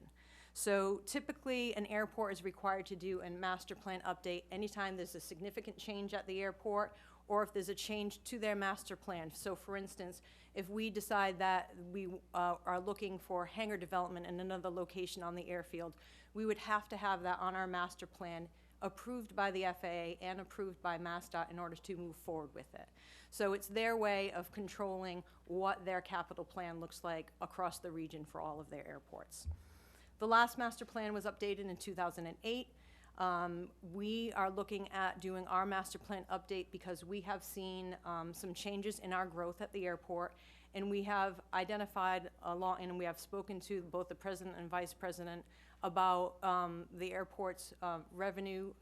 So typically, an airport is required to do a master plan update anytime there's a significant change at the airport or if there's a change to their master plan. So for instance, if we decide that we are looking for hangar development in another location on the airfield, we would have to have that on our master plan approved by the FAA and approved by MassDOT in order to move forward with it. So it's their way of controlling what their capital plan looks like across the region for all of their airports. The last master plan was updated in 2008. We are looking at doing our master plan update because we have seen some changes in our growth at the airport, and we have identified and we have spoken to both the president and vice president about the airport's revenue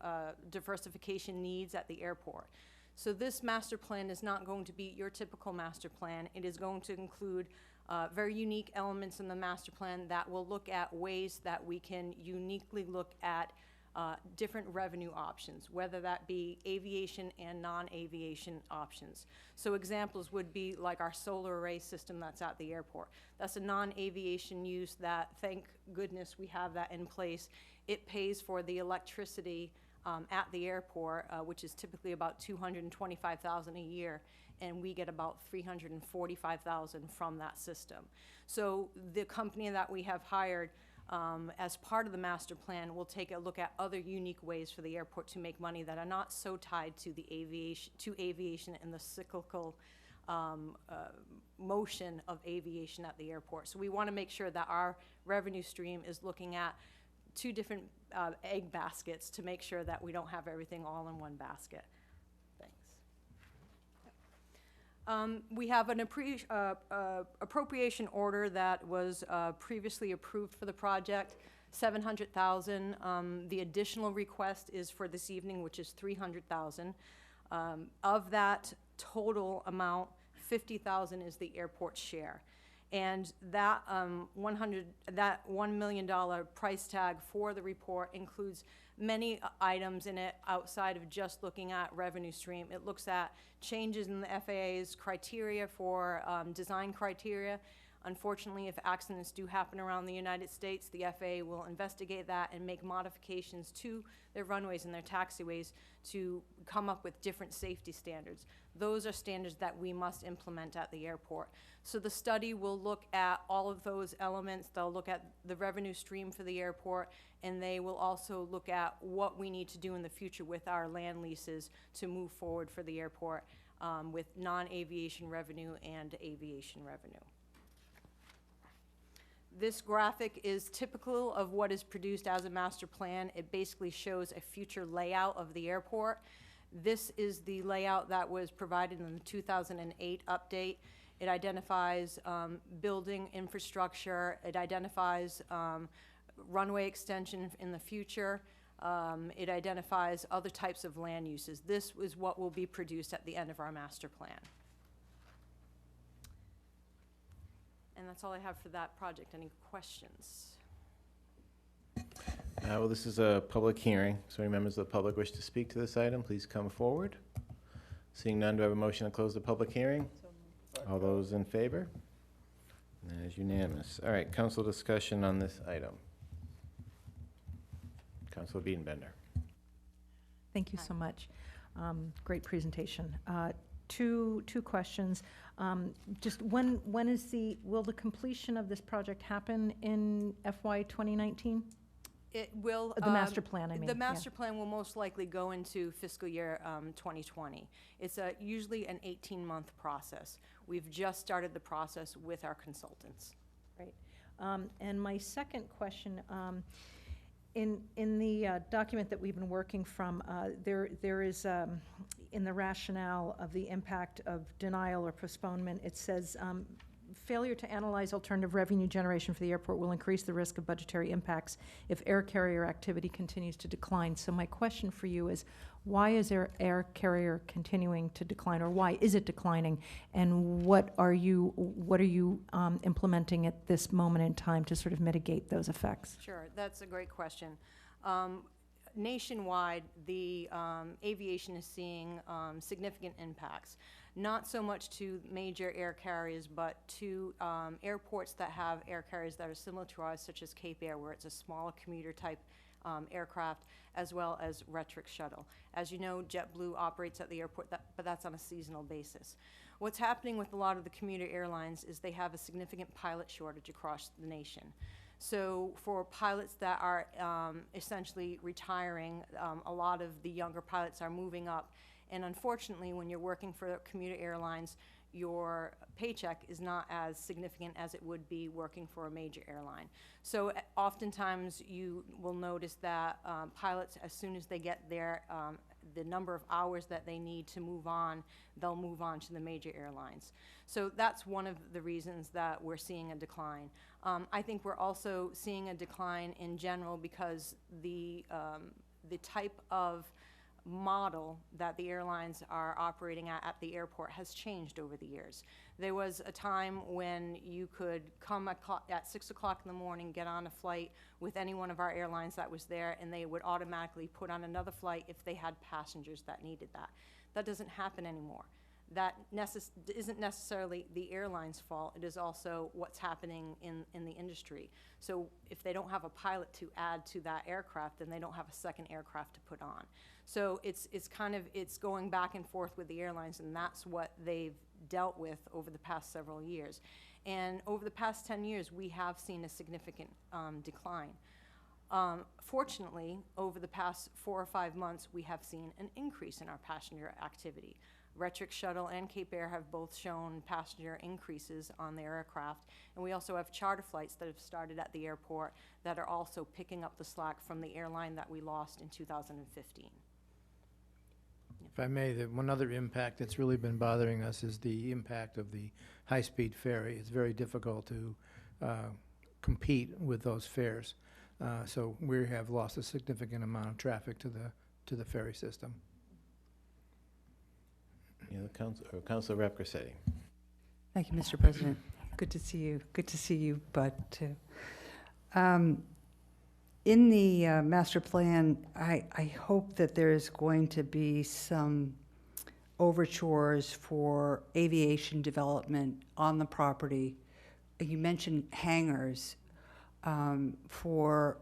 diversification needs at the airport. So this master plan is not going to be your typical master plan. It is going to include very unique elements in the master plan that will look at ways that we can uniquely look at different revenue options, whether that be aviation and non-aviation options. So examples would be like our solar array system that's at the airport. That's a non-aviation use that, thank goodness we have that in place. It pays for the electricity at the airport, which is typically about $225,000 a year, and we get about $345,000 from that system. So the company that we have hired as part of the master plan, we'll take a look at other unique ways for the airport to make money that are not so tied to the aviation and the cyclical motion of aviation at the airport. So we want to make sure that our revenue stream is looking at two different egg baskets to make sure that we don't have everything all in one basket. We have an appropriation order that was previously approved for the project, $700,000. The additional request is for this evening, which is $300,000. Of that total amount, $50,000 is the airport share. And that $1 million price tag for the report includes many items in it outside of just looking at revenue stream. It looks at changes in the FAA's criteria for design criteria. Unfortunately, if accidents do happen around the United States, the FAA will investigate that and make modifications to their runways and their taxiways to come up with different safety standards. Those are standards that we must implement at the airport. So the study will look at all of those elements. They'll look at the revenue stream for the airport, and they will also look at what we need to do in the future with our land leases to move forward for the airport with non-aviation revenue and aviation revenue. This graphic is typical of what is produced as a master plan. It basically shows a future layout of the airport. This is the layout that was provided in the 2008 update. It identifies building infrastructure. It identifies runway extension in the future. It identifies other types of land uses. This is what will be produced at the end of our master plan. And that's all I have for that project. Any questions? Well, this is a public hearing, so any members of the public wish to speak to this item, please come forward. Seeing none, do I have a motion to close the public hearing? All those in favor? That is unanimous. All right, council discussion on this item. Councilor Biedenbender. Thank you so much. Great presentation. Two questions. Just when will the completion of this project happen in FY 2019? It will. The master plan, I mean. The master plan will most likely go into fiscal year 2020. It's usually an 18-month process. We've just started the process with our consultants. Right. And my second question, in the document that we've been working from, there is, in the rationale of the impact of denial or postponement, it says, failure to analyze alternative revenue generation for the airport will increase the risk of budgetary impacts if air carrier activity continues to decline. So my question for you is, why is air carrier continuing to decline, or why is it declining? And what are you implementing at this moment in time to sort of mitigate those effects? Sure, that's a great question. Nationwide, the aviation is seeing significant impacts. Not so much to major air carriers, but to airports that have air carriers that are similar to ours, such as Cape Air, where it's a smaller commuter type aircraft, as well as Retrix Shuttle. As you know, JetBlue operates at the airport, but that's on a seasonal basis. What's happening with a lot of the commuter airlines is they have a significant pilot shortage across the nation. So for pilots that are essentially retiring, a lot of the younger pilots are moving up. And unfortunately, when you're working for commuter airlines, your paycheck is not as significant as it would be working for a major airline. So oftentimes you will notice that pilots, as soon as they get there, the number of hours that they need to move on, they'll move on to the major airlines. So that's one of the reasons that we're seeing a decline. I think we're also seeing a decline in general because the type of model that the airlines are operating at the airport has changed over the years. There was a time when you could come at 6 o'clock in the morning, get on a flight with any one of our airlines that was there, and they would automatically put on another flight if they had passengers that needed that. That doesn't happen anymore. That isn't necessarily the airline's fault. It is also what's happening in the industry. So if they don't have a pilot to add to that aircraft, then they don't have a second aircraft to put on. So it's going back and forth with the airlines, and that's what they've dealt with over the past several years. And over the past 10 years, we have seen a significant decline. Fortunately, over the past 4 or 5 months, we have seen an increase in our passenger activity. Retrick Shuttle and Cape Air have both shown passenger increases on their aircraft, and we also have charter flights that have started at the airport that are also picking up the slack from the airline that we lost in 2015. If I may, one other impact that's really been bothering us is the impact of the high-speed ferry. It's very difficult to compete with those fares. So we have lost a significant amount of traffic to the ferry system. Councilor Rep Garcetti. Thank you, Mr. President. Good to see you. Good to see you, Bud, too. In the master plan, I hope that there's going to be some overtures for aviation development on the property. You mentioned hangars for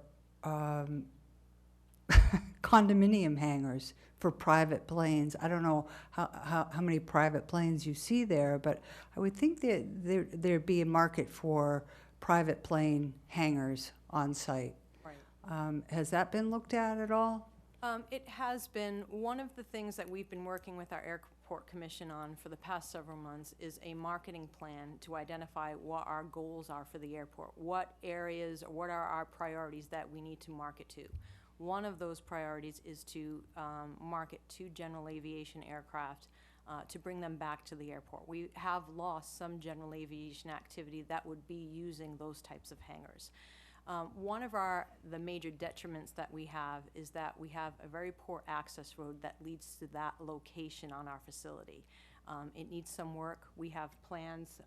condominium hangars for private planes. I don't know how many private planes you see there, but I would think that there'd be a market for private plane hangars on site. Right. Has that been looked at all? It has been. One of the things that we've been working with our Airport Commission on for the past several months is a marketing plan to identify what our goals are for the airport, what areas or what are our priorities that we need to market to. One of those priorities is to market to general aviation aircraft to bring them back to the airport. We have lost some general aviation activity that would be using those types of hangars. One of the major detriments that we have is that we have a very poor access road that leads to that location on our facility. It needs some work. We have plans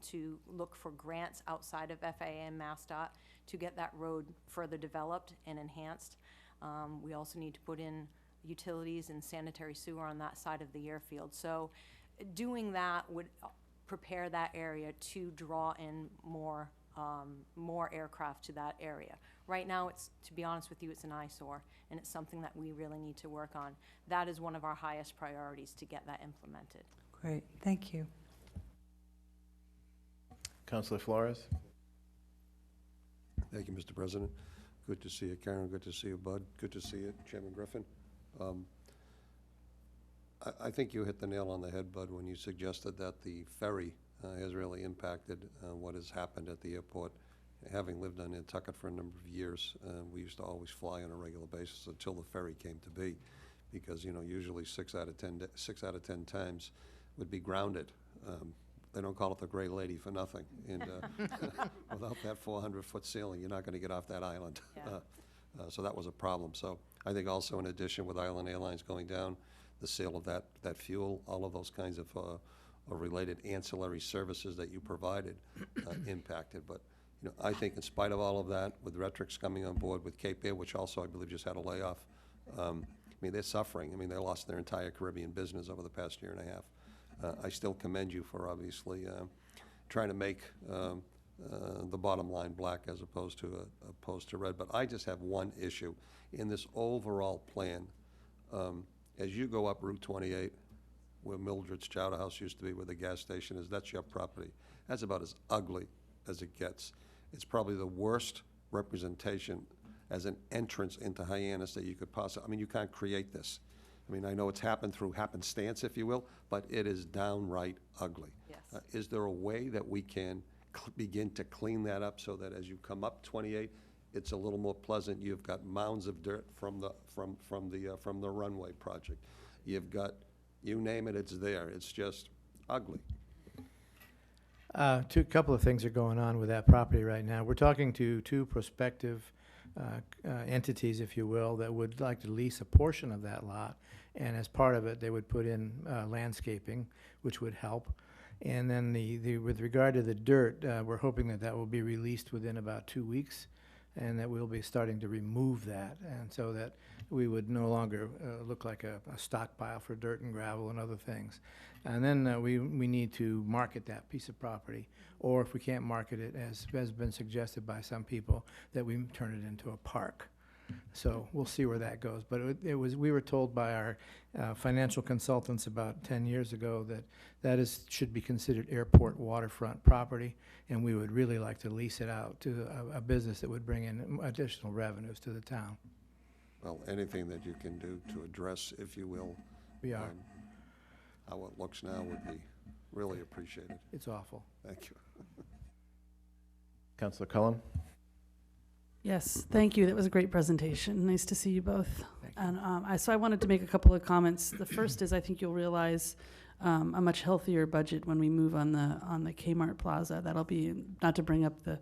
to look for grants outside of FAA and MassDOT to get that road further developed and enhanced. We also need to put in utilities and sanitary sewer on that side of the airfield. So doing that would prepare that area to draw in more aircraft to that area. Right now, to be honest with you, it's an eyesore, and it's something that we really need to work on. That is one of our highest priorities, to get that implemented. Great, thank you. Councilor Flores. Thank you, Mr. President. Good to see you, Karen. Good to see you, Bud. Good to see you, Chairman Griffin. I think you hit the nail on the head, Bud, when you suggested that the ferry has really impacted what has happened at the airport. Having lived on Nantucket for a number of years, we used to always fly on a regular basis until the ferry came to be, because usually 6 out of 10 times would be grounded. They don't call it the Gray Lady for nothing. And without that 400-foot ceiling, you're not going to get off that island. Yeah. So that was a problem. So I think also, in addition, with Island Airlines going down, the sale of that fuel, all of those kinds of related ancillary services that you provided impacted. But I think in spite of all of that, with Retrix coming on board, with Cape Air, which also I believe just had a layoff, they're suffering. They lost their entire Caribbean business over the past year and a half. I still commend you for obviously trying to make the bottom line black as opposed to red. But I just have one issue in this overall plan. As you go up Route 28, where Mildred's Chowder House used to be, where the gas station is, that's your property. That's about as ugly as it gets. It's probably the worst representation as an entrance into Hyannis that you could possibly, you can't create this. I know it's happened through happenstance, if you will, but it is downright ugly. Yes. Is there a way that we can begin to clean that up so that as you come up 28, it's a little more pleasant? You've got mounds of dirt from the runway project. You've got, you name it, it's there. It's just ugly. A couple of things are going on with that property right now. We're talking to two prospective entities, if you will, that would like to lease a portion of that lot, and as part of it, they would put in landscaping, which would help. And then with regard to the dirt, we're hoping that will be released within about 2 weeks, and that we'll be starting to remove that, and so that we would no longer look like a stockpile for dirt and gravel and other things. And then we need to market that piece of property, or if we can't market it, as has been suggested by some people, that we turn it into a park. So we'll see where that goes. But we were told by our financial consultants about 10 years ago that should be considered airport waterfront property, and we would really like to lease it out to a business that would bring in additional revenues to the town. Well, anything that you can do to address, if you will, We are. how it looks now would be really appreciated. It's awful. Thank you. Councilor Cullen? Yes, thank you. That was a great presentation. Nice to see you both. And so I wanted to make a couple of comments. The first is I think you'll realize a much healthier budget when we move on the Kmart Plaza. That'll be, not to bring up the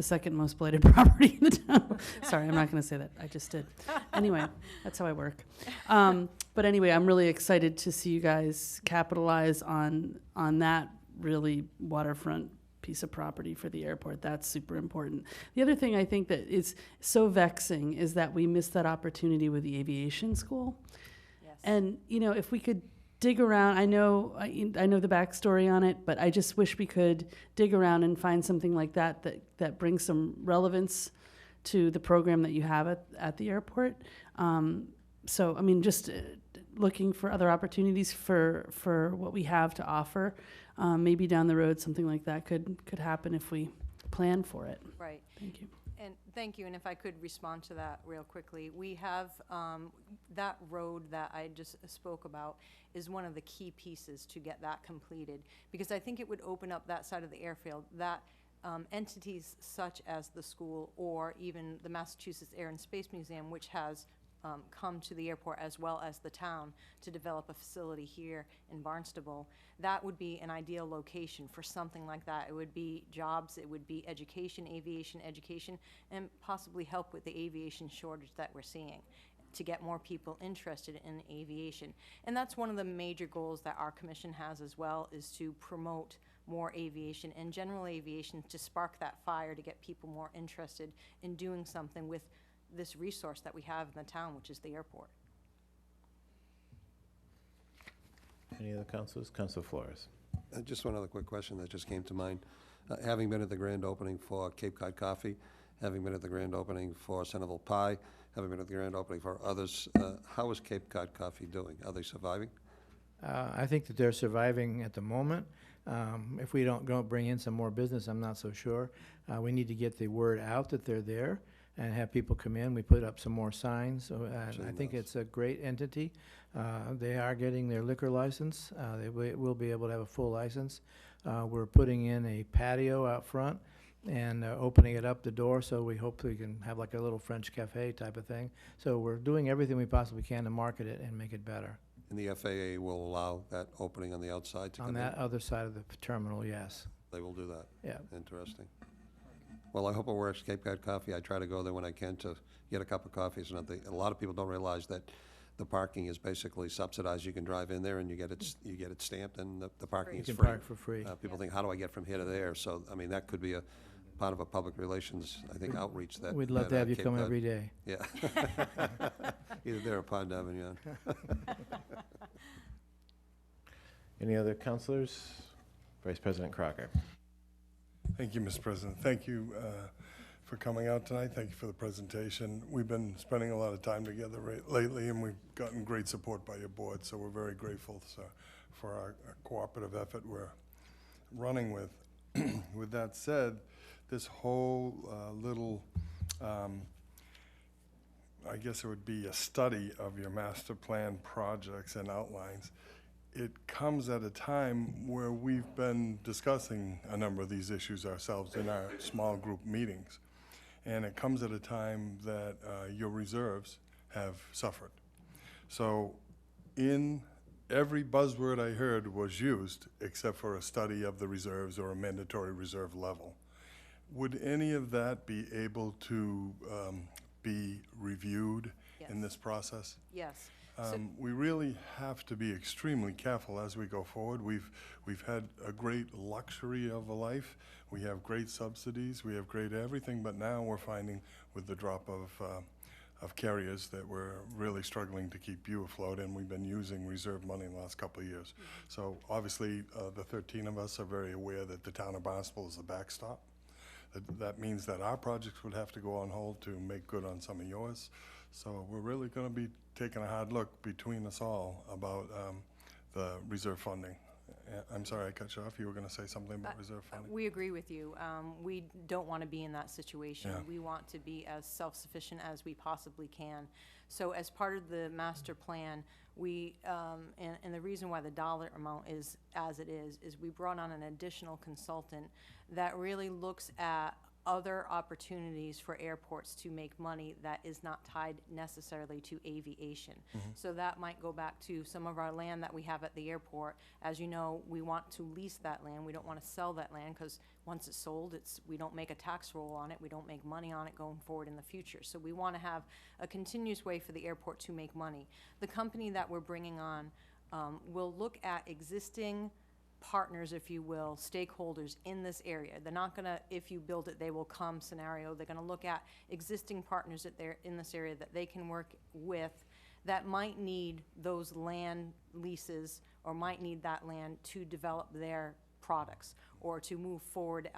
second most blighted property in the town. Sorry, I'm not going to say that. I just did. Anyway, that's how I work. But anyway, I'm really excited to see you guys capitalize on that really waterfront piece of property for the airport. That's super important. The other thing I think that is so vexing is that we missed that opportunity with the aviation school. Yes. And, you know, if we could dig around, I know the backstory on it, but I just wish we could dig around and find something like that brings some relevance to the program that you have at the airport. So, I mean, just looking for other opportunities for what we have to offer. Maybe down the road, something like that could happen if we plan for it. Right. Thank you. And thank you, and if I could respond to that real quickly. We have, that road that I just spoke about is one of the key pieces to get that completed, because I think it would open up that side of the airfield, that entities such as the school or even the Massachusetts Air and Space Museum, which has come to the airport as well as the town to develop a facility here in Barnstable, that would be an ideal location for something like that. It would be jobs, it would be education, aviation education, and possibly help with the aviation shortage that we're seeing to get more people interested in aviation. And that's one of the major goals that our commission has as well, is to promote more aviation and general aviation, to spark that fire, to get people more interested in doing something with this resource that we have in the town, which is the airport. Any other councilors? Councilor Flores. Just one other quick question that just came to mind. Having been at the grand opening for Cape Cod Coffee, having been at the grand opening for Centerville Pie, having been at the grand opening for others, how is Cape Cod Coffee doing? Are they surviving? I think that they're surviving at the moment. If we don't go bring in some more business, I'm not so sure. We need to get the word out that they're there and have people come in. We put up some more signs. So, I think it's a great entity. They are getting their liquor license. They will be able to have a full license. We're putting in a patio out front and opening it up the door, so we hope we can have like a little French cafe type of thing. So we're doing everything we possibly can to market it and make it better. And the FAA will allow that opening on the outside to come On in? that other side of the terminal, yes. They will do that? Yeah. Interesting. Well, I hope it works. Cape Cod Coffee, I try to go there when I can to get a cup of coffee. It's not a lot of people don't realize that the parking is basically subsidized. You can drive in there and you get it stamped, and the parking is free. You can park for free. People think, how do I get from here to there? So, I mean, that could be a part of a public relations, I think, outreach that. We'd love to have you Cape come Cod- every day. Yeah. Either there or Pond Avenue. Any other councilors? Vice President Crocker. Thank you, Mr. President. Thank you for coming out tonight. Thank you for the presentation. We've been spending a lot of time together lately, and we've gotten great support by your board, so we're very grateful for our cooperative effort we're running with. With that said, this whole little, I guess it would be a study of your master plan projects and outlines. It comes at a time where we've been discussing a number of these issues ourselves in our small group meetings. And it comes at a time that your reserves have suffered. So in every buzzword I heard was used, except for a study of the reserves or a mandatory reserve level. Would any of that be able to be reviewed in this process? Yes. We really have to be extremely careful as we go forward. We've had a great luxury of a life. We have great subsidies. We have great everything. But now we're finding, with the drop of carriers, that we're really struggling to keep you afloat. And we've been using reserve money in the last couple of years. So obviously, the 13 of us are very aware that the town of Barnstable is the backstop. That means that our projects would have to go on hold to make good on some of yours. So we're really going to be taking a hard look between us all about the reserve funding. I'm sorry I cut you off. You were going to say something about reserve funding? We agree with you. We don't want to be in that situation. Yeah. We want to be as self-sufficient as we possibly can. So as part of the master plan, we, and the reason why the dollar amount is as it is we brought on an additional consultant that really looks at other opportunities for airports to make money that is not tied necessarily to aviation. So that might go back to some of our land that we have at the airport. As you know, we want to lease that land. We don't want to sell that land because once it's sold, we don't make a tax roll on it. We don't make money on it going forward in the future. So we want to have a continuous way for the airport to make money. The company that we're bringing on will look at existing partners, if you will, stakeholders in this area. They're not going to, if you build it, they will come scenario. They're going to look at existing partners that they're in this area that they can work with that might need those land leases or might need that land to develop their products or to move forward,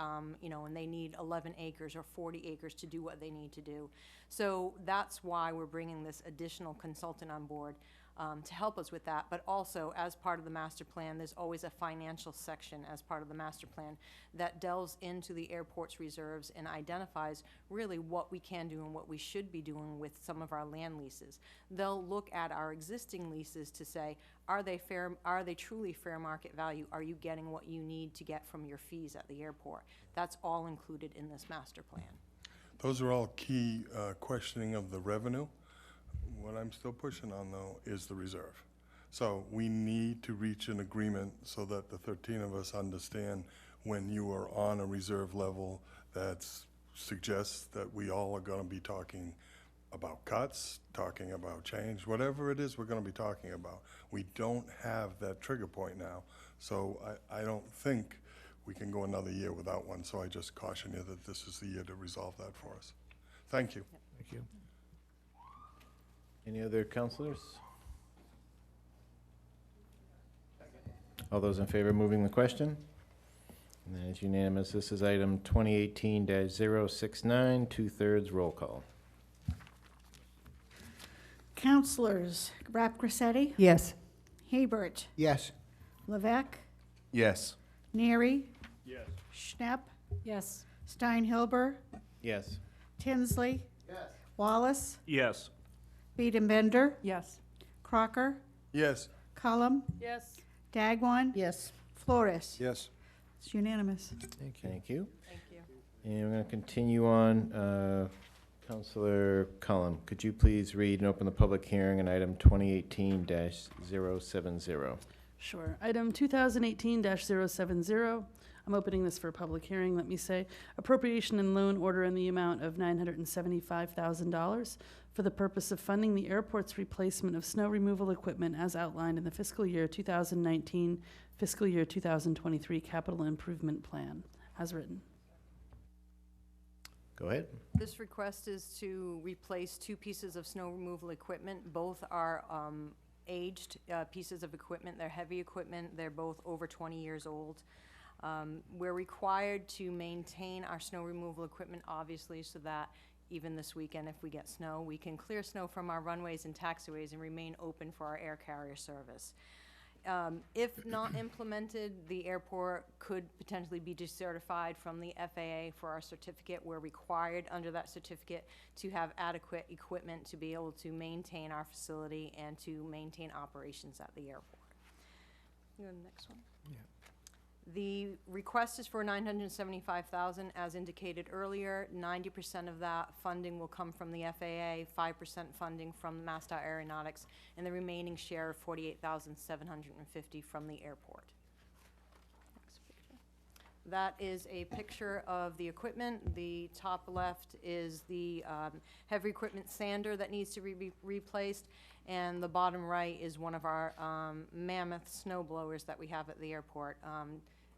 you know, and they need 11 acres or 40 acres to do what they need to do. So that's why we're bringing this additional consultant on board. To help us with that, but also as part of the master plan, there's always a financial section as part of the master plan that delves into the airport's reserves and identifies really what we can do and what we should be doing with some of our land leases. They'll look at our existing leases to say, are they truly fair market value? Are you getting what you need to get from your fees at the airport? That's all included in this master plan. Those are all key questioning of the revenue. What I'm still pushing on, though, is the reserve. So we need to reach an agreement so that the 13 of us understand when you are on a reserve level that suggests that we all are going to be talking about cuts, talking about change, whatever it is we're going to be talking about. We don't have that trigger point now, so I don't think we can go another year without one, so I just caution you that this is the year to resolve that for us. Thank you. Thank you. Any other counselors? All those in favor of moving the question? And that is unanimous. This is item 2018-069, two-thirds roll call. Counselors, Rapp Grissetti, Yes. Hebert, Yes. Levesque, Yes. Neary, Yes. Schnapp, Yes. Steinhilber, Yes. Tinsley, Wallace, Yes. Biedenbender, Yes. Crocker, Yes. Cullum, Yes. Dagwan, Yes. Flores. Yes. It's unanimous. Thank you. Thank you. Thank you. And we're going to continue on. Counselor Cullum, could you please read and open the public hearing on item 2018-070? Sure. Item 2018-070. I'm opening this for a public hearing, let me say. Appropriation and loan order in the amount of $975,000 for the purpose of funding the airport's replacement of snow removal equipment as outlined in the fiscal year 2019, fiscal year 2023 capital improvement plan, as written. Go ahead. This request is to replace two pieces of snow removal equipment. Both are aged pieces of equipment. They're heavy equipment. They're both over 20 years old. We're required to maintain our snow removal equipment, obviously, so that even this weekend, if we get snow, we can clear snow from our runways and taxiways and remain open for our air carrier service. If not implemented, the airport could potentially be decertified from the FAA for our certificate. We're required under that certificate to have adequate equipment to be able to maintain our facility and to maintain operations at the airport. You go to the next one? Yeah. The request is for $975,000, as indicated earlier. 90% of that funding will come from the FAA, 5% funding from MassDOT Aeronautics, and the remaining share of $48,750 from the airport. Next picture. That is a picture of the equipment. The top left is the heavy equipment sander that needs to be replaced, and the bottom right is one of our mammoth snow blowers that we have at the airport.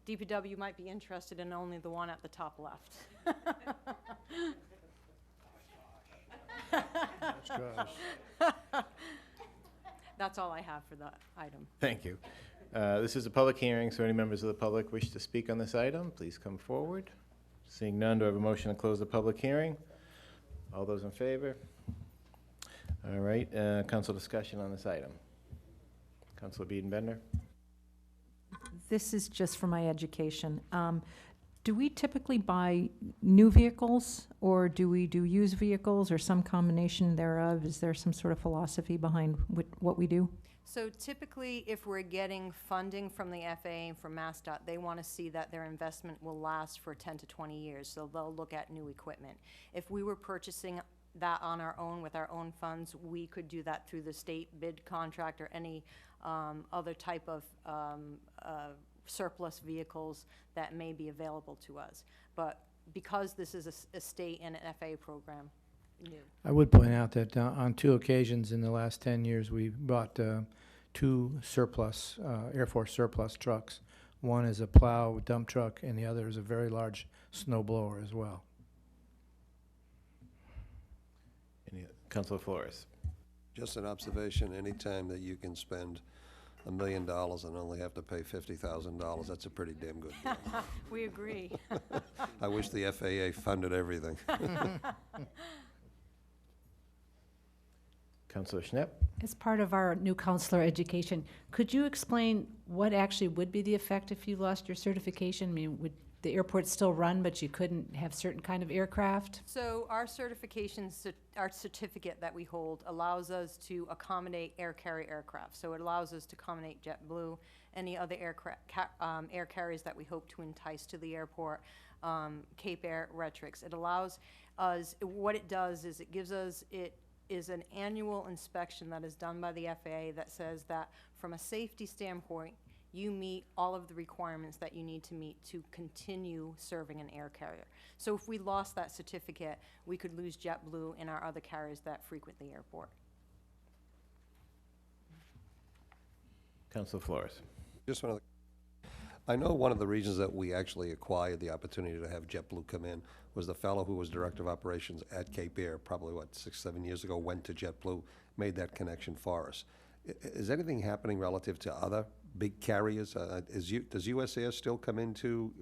DPW might be interested in only the one at the top left. That's all I have for the item. Thank you. This is a public hearing, so any members of the public wish to speak on this item, please come forward. Seeing none, do I have a motion to close the public hearing? All those in favor? All right, council discussion on this item. Councilor Biedenbender? This is just for my education. Do we typically buy new vehicles, or do we do used vehicles, or some combination thereof? Is there some sort of philosophy behind what we do? So typically, if we're getting funding from the FAA and from MassDOT, they want to see that their investment will last for 10 to 20 years, so they'll look at new equipment. If we were purchasing that on our own with our own funds, we could do that through the state bid contract or any other type of surplus vehicles that may be available to us. But because this is a state and an FAA program, new. I would point out that on 2 occasions in the last 10 years, we bought 2 surplus, Air Force surplus trucks. One is a plow dump truck, and the other is a very large snow blower as well. Councilor Flores? Just an observation, anytime that you can spend $1 million and only have to pay $50,000, that's a pretty damn good deal. We agree. I wish the FAA funded everything. Councilor Schnapp? As part of our new counselor education, could you explain what actually would be the effect if you lost your certification? I mean, would the airport still run, but you couldn't have certain kind of aircraft? So our certification, our certificate that we hold allows us to accommodate air carrier aircraft. So it allows us to accommodate JetBlue, any other air carriers that we hope to entice to the airport, Cape Air, Retrix. It allows us, what it does is it gives us, it is an annual inspection that is done by the FAA that says that from a safety standpoint, you meet all of the requirements that you need to meet to continue serving an air carrier. So if we lost that certificate, we could lose JetBlue and our other carriers that frequent the airport. Councilor Flores? Just one of the, I know one of the reasons that we actually acquired the opportunity to have JetBlue come in was the fellow who was director of operations at Cape Air, probably, 6, 7 years ago, went to JetBlue, made that connection for us. Is anything happening relative to other big carriers? Does US Air still come into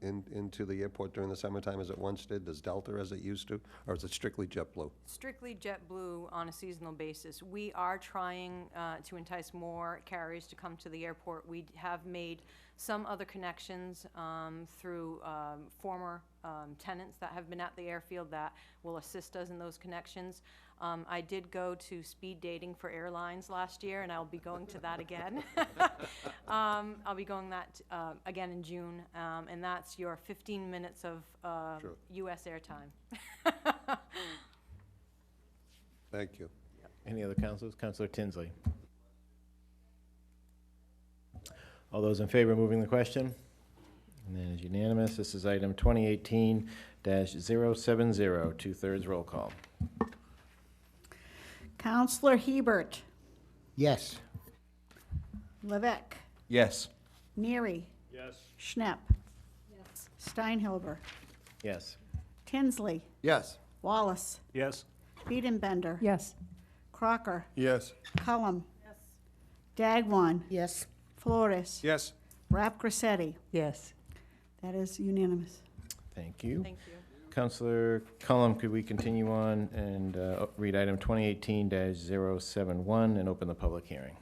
the airport during the summertime as it once did? Does Delta as it used to? Or is it strictly JetBlue? Strictly JetBlue on a seasonal basis. We are trying to entice more carriers to come to the airport. We have made some other connections through former tenants that have been at the airfield that will assist us in those connections. I did go to speed dating for airlines last year, and I'll be going to that again. I'll be going that again in June, and that's your 15 minutes of Sure. US airtime. Thank you. Any other councilors? Councilor Tinsley? All those in favor of moving the question? And that is unanimous. This is item 2018-070, 2/3 roll call. Counselor Hebert, Yes. Levesque, Yes. Neary, Yes. Schnapp, Steinhilber, Yes. Tinsley, Yes. Wallace, Yes. Biedenbender, Yes. Crocker, Yes. Cullum, Dagwan, Yes. Flores, Yes. Rap Grissetti. Yes. That is unanimous. Thank you. Thank you. Councilor Cullum, could we continue on and read item 2018-071 and open the public hearing?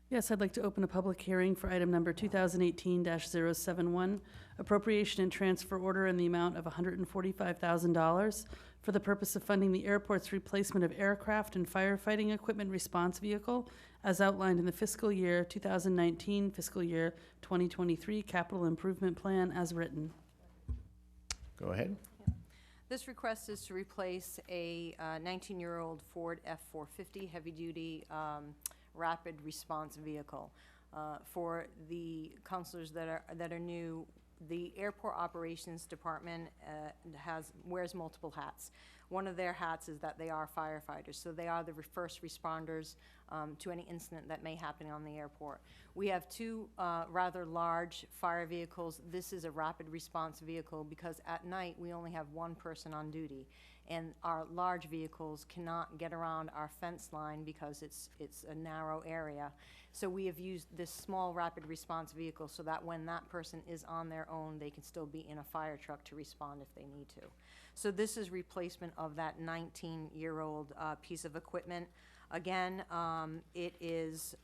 Yes, I'd like to open a public hearing for item number 2018-071, appropriation and transfer order in the amount of $145,000 for the purpose of funding the airport's replacement of aircraft and firefighting equipment response vehicle as outlined in the fiscal year 2019, fiscal year 2023 capital improvement plan as written. Go ahead. This request is to replace a 19-year-old Ford F-450 heavy-duty rapid response vehicle. For the counselors that are new, the airport operations department wears multiple hats. One of their hats is that they are firefighters, so they are the first responders to any incident that may happen on the airport. We have 2 rather large fire vehicles. This is a rapid response vehicle because at night we only have 1 person on duty, and our large vehicles cannot get around our fence line because it's a narrow area. So we have used this small rapid response vehicle so that when that person is on their their own, they can still be in a fire truck to respond if they need to. So this is replacement of that 19-year-old piece of equipment. Again, it is,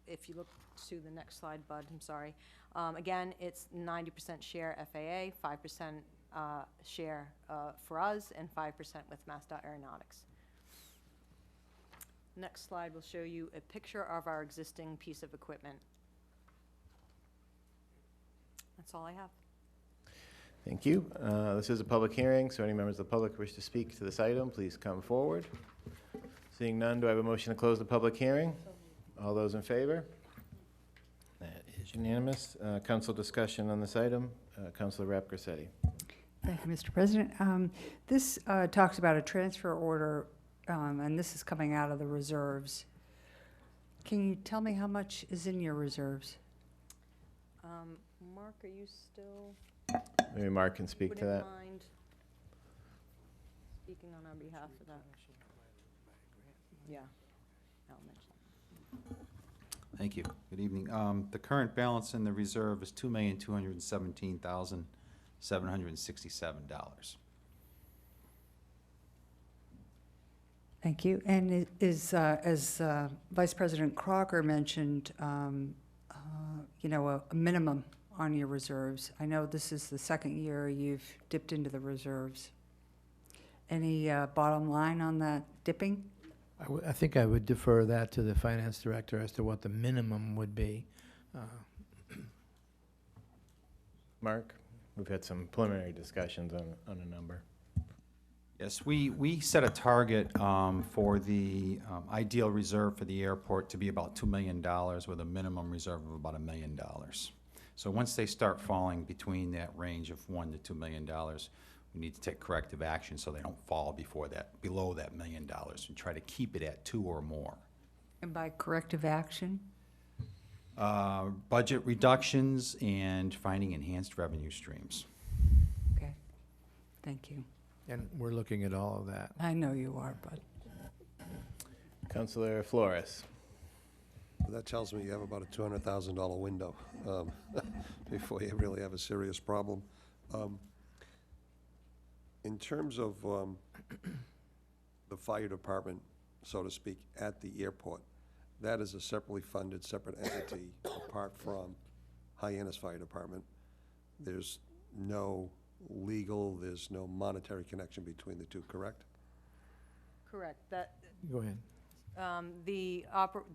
if you look to the next slide, Bud, I'm sorry. Again, it's 90% share FAA, 5% share for us, and 5% with MassDOT Aeronautics. Next slide will show you a picture of our existing piece of equipment. That's all I have. Thank you. This is a public hearing, so any members of the public who wish to speak to this item, please come forward. Seeing none, do I have a motion to close the public hearing? All those in favor? That is unanimous. Council discussion on this item. Councilor Rep Grissetti. Thank you, Mr. President. This talks about a transfer order, and this is coming out of the reserves. Can you tell me how much is in your reserves? Mark, are you still? Maybe Mark can speak to that. Wouldn't mind speaking on our behalf of that? Yeah, I'll mention. Thank you. Good evening. The current balance in the reserve is $2,217,767. Thank you. And as Vice President Crocker mentioned, you know, a minimum on your reserves. I know this is the second year you've dipped into the reserves. Any bottom line on that dipping? I think I would defer that to the finance director as to what the minimum would be. Mark, we've had some preliminary discussions on a number. Yes, we set a target for the ideal reserve for the airport to be about $2 million with a minimum reserve of about $1 million. So once they start falling between that range of $1 to $2 million, we need to take corrective action so they don't fall below that $1 million and try to keep it at 2 or more. And by corrective action? Budget reductions and finding enhanced revenue streams. Okay, thank you. And we're looking at all of that. I know you are, but. Councilor Flores. That tells me you have about a $200,000 window before you really have a serious problem. In terms of the fire department, so to speak, at the airport, that is a separately funded, separate entity apart from Hyannis Fire Department. There's no legal, there's no monetary connection between the two, correct? Correct. That, Go ahead.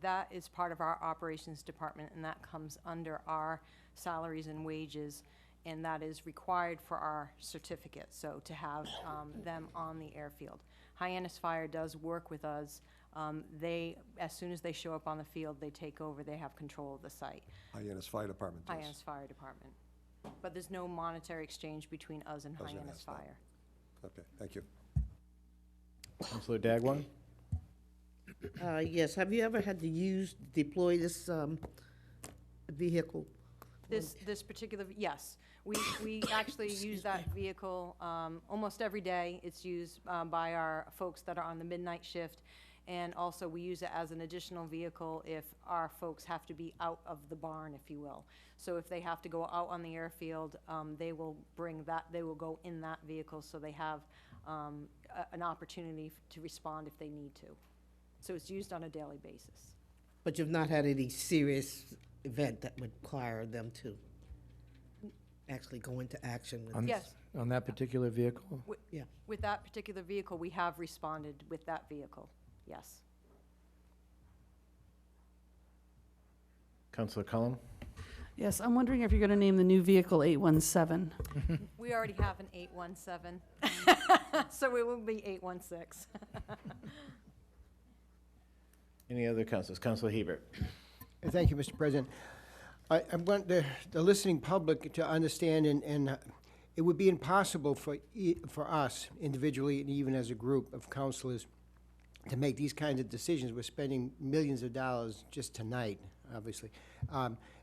that is part of our operations department, and that comes under our salaries and wages, and that is required for our certificate, so to have them on the airfield. Hyannis Fire does work with us. As soon as they show up on the field, they take over, they have control of the site. Hyannis Fire Department does. Hyannis Fire Department. But there's no monetary exchange between us and Hyannis Fire. Okay, thank you. Councilor Dagwan. Yes, have you ever had to deploy this vehicle? This particular, yes. We actually use that vehicle almost every day. It's used by our folks that are on the midnight shift. And also we use it as an additional vehicle if our folks have to be out of the barn, if you will. So if they have to go out on the airfield, they will go in that vehicle so they have an opportunity to respond if they need to. So it's used on a daily basis. But you've not had any serious event that would require them to actually go into action with? Yes. On that particular vehicle? Yeah. With that particular vehicle, we have responded with that vehicle, yes. Councilor Cullum. Yes, I'm wondering if you're going to name the new vehicle 817. We already have an 817, so it will be 816. Any other councilors? Councilor Hebert. Thank you, Mr. President. I want the listening public to understand, and it would be impossible for us individually and even as a group of councilors to make these kinds of decisions. We're spending millions of dollars just tonight, obviously.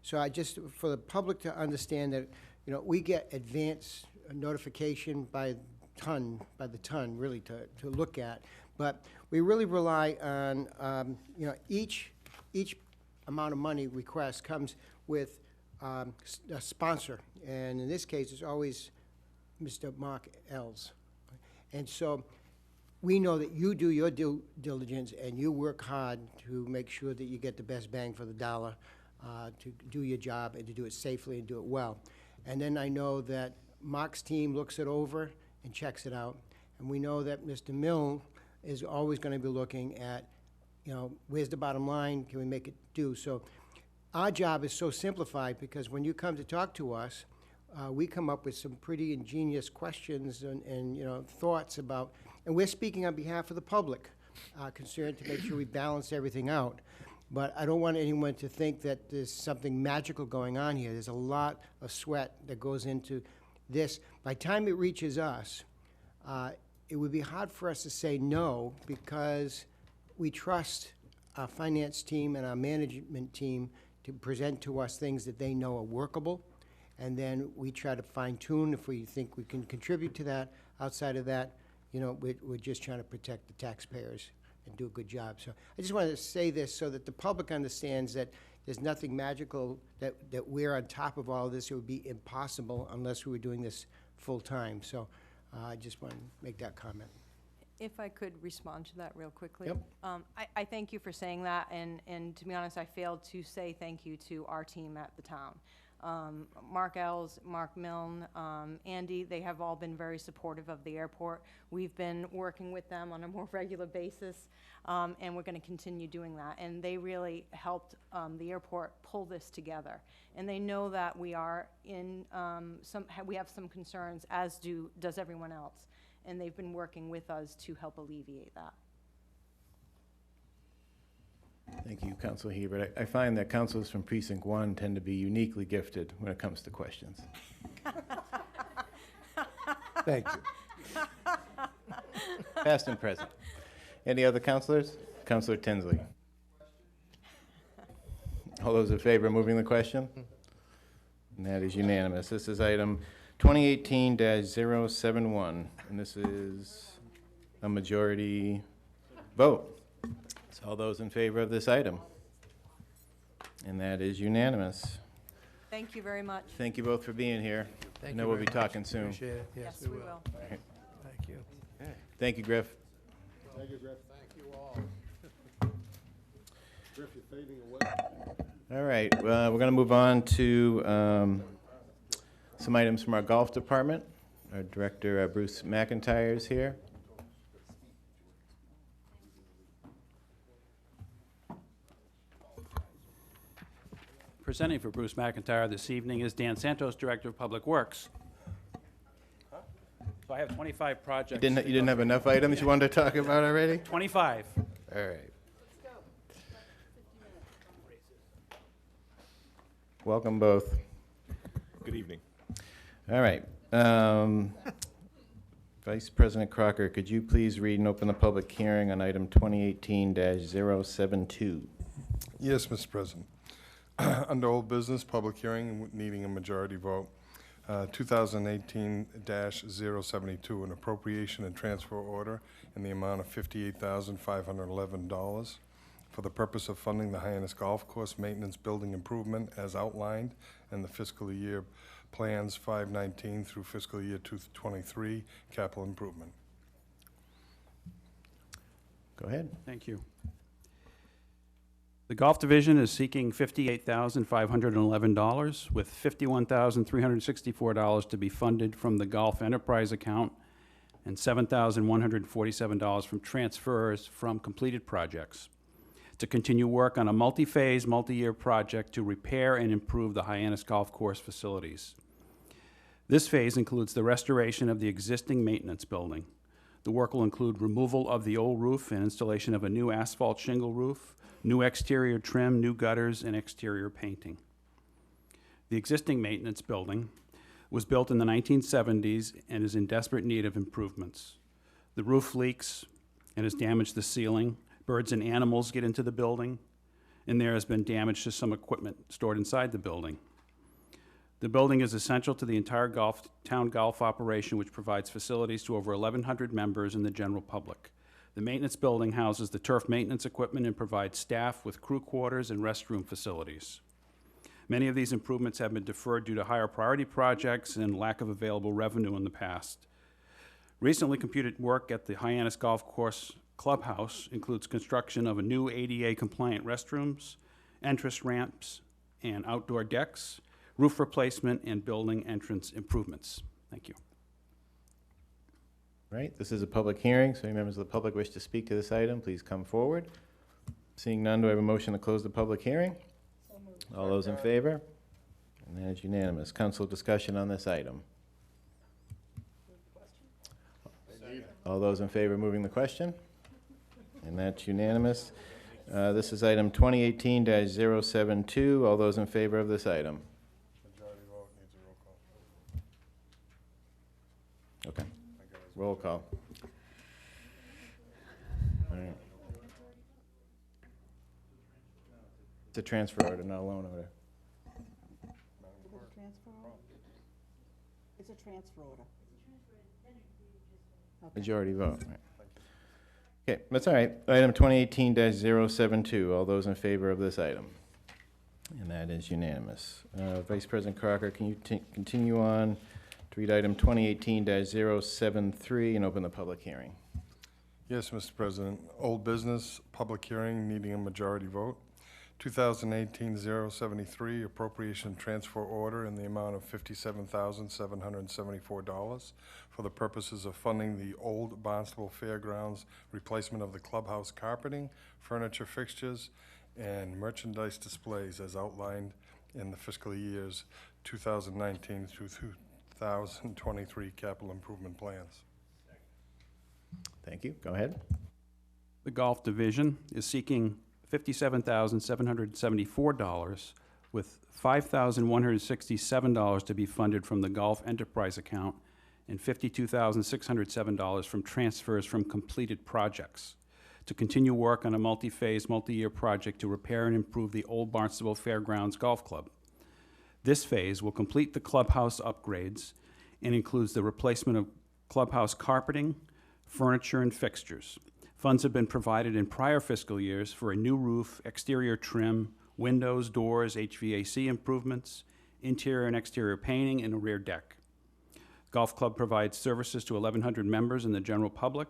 So I just, for the public to understand that, you know, we get advance notification by the ton, really, to look at. But we really rely on, you know, each amount of money request comes with a sponsor, and in this case, it's always Mr. Mark Els. And so we know that you do your due diligence and you work hard to make sure that you get the best bang for the dollar, to do your job and to do it safely and do it well. And then I know that Mark's team looks it over and checks it out. And we know that Mr. Milne is always going to be looking at, you know, where's the bottom line? Can we make it do? So our job is so simplified because when you come to talk to us, we come up with some pretty ingenious questions and you know, thoughts about, and we're speaking on behalf of the public, concerned to make sure we balance everything out. But I don't want anyone to think that there's something magical going on here. There's a lot of sweat that goes into this. By the time it reaches us, it would be hard for us to say no because we trust our finance team and our management team to present to us things that they know are workable. And then we try to fine tune if we think we can contribute to that. Outside of that, you know, we're just trying to protect the taxpayers and do a good job. So I just wanted to say this so that the public understands that there's nothing magical, that we're on top of all of this. It would be impossible unless we were doing this full time. So I just want to make that comment. If I could respond to that real quickly. Yep. I thank you for saying that, and to be honest, I failed to say thank you to our team at the town. Mark Els, Mark Milne, Andy, they have all been very supportive of the airport. We've been working with them on a more regular basis, and we're going to continue doing that. And they really helped the airport pull this together. And they know that we are in we have some concerns, as does everyone else. And they've been working with us to help alleviate that. Thank you, Councilor Hebert. I find that councilors from Precinct 1 tend to be uniquely gifted when it comes to questions. Thank you. Past and present. Any other councilors? Councilor Tinsley. All those in favor of moving the question? And that is unanimous. This is item 2018-071, and this is a majority vote. So all those in favor of this item? And that is unanimous. Thank you very much. Thank you both for being here. Thank I know you we'll very be much. talking soon. Appreciate it. Yes, we will. All right. Thank you. Thank you, Griff. Thank you, Griff. Thank you all. Griff, you're fading away. All right, we're going to move on to some items from our golf department. Our director, Bruce McIntyre, is here. Presenting for Bruce McIntyre this evening is Dan Santos, Director of Public Works. So I have 25 projects. You didn't have enough items you wanted to talk about already? 25. All right. Welcome both. Good evening. All right. Vice President Crocker, could you please read and open the public hearing on item 2018-072? Yes, Mr. President. Under old business, public hearing needing a majority vote, 2018-072, an appropriation and transfer order in the amount of $58,511 for the purpose of funding the Hyannis Golf Course maintenance building improvement as outlined in the fiscal year plans 519 through fiscal year 223 capital improvement. Go ahead. Thank you. The Golf Division is seeking $58,511, with $51,364 to be funded from the Golf Enterprise account and $7,147 from transfers from completed projects to continue work on a multi-phase, multi-year project to repair and improve the Hyannis Golf Course facilities. This phase includes the restoration of the existing maintenance building. The work will include removal of the old roof and installation of a new asphalt shingle roof, new exterior trim, new gutters, and exterior painting. The existing maintenance building was built in the 1970s and is in desperate need of improvements. The roof leaks and has damaged the ceiling. Birds and animals get into the building, and there has been damage to some equipment stored inside the building. The building is essential to the entire town golf operation, which provides facilities to over 1,100 members and the general public. The maintenance building houses the turf maintenance equipment and provides staff with crew quarters and restroom facilities. Many of these improvements have been deferred due to higher priority projects and lack of available revenue in the past. Recently completed work at the Hyannis Golf Course Clubhouse includes construction of a new ADA-compliant restrooms, entrance ramps, and outdoor decks, roof replacement, and building entrance improvements. Thank you. Right, this is a public hearing, so any members of the public wish to speak to this item, please come forward. Seeing none, do I have a motion to close the public hearing? All those in favor? And that is unanimous. Council discussion on this item. All those in favor of moving the question? And that's unanimous. This is item 2018-072. All those in favor of this item? Majority vote needs a roll call. Okay. Roll call. All right. It's a transfer order, not a loan order. It's a transfer order. Majority vote, right. Okay, that's all right. Item 2018-072. All those in favor of this item? And that is unanimous. Vice President Crocker, can you continue on to read item 2018-073 and open the public hearing? Yes, Mr. President. Old business, public hearing needing a majority vote. 2018-073, appropriation transfer order in the amount of $57,774 for the purposes of funding the old Barnstable Fairgrounds replacement of the clubhouse carpeting, furniture fixtures, and merchandise displays as outlined in the fiscal years 2019 through 2023 capital improvement plans. Thank you. Go ahead. The Golf Division is seeking $57,774, with $5,167 to be funded from the Golf Enterprise account and $52,607 from transfers from completed projects to continue work on a multi-phase, multi-year project to repair and improve the old Barnstable Fairgrounds Golf Club. This phase will complete the clubhouse upgrades and includes the replacement of clubhouse carpeting, furniture, and fixtures. Funds have been provided in prior fiscal years for a new roof, exterior trim, windows, doors, HVAC improvements, interior and exterior painting, and a rear deck. Golf Club provides services to 1,100 members and the general public.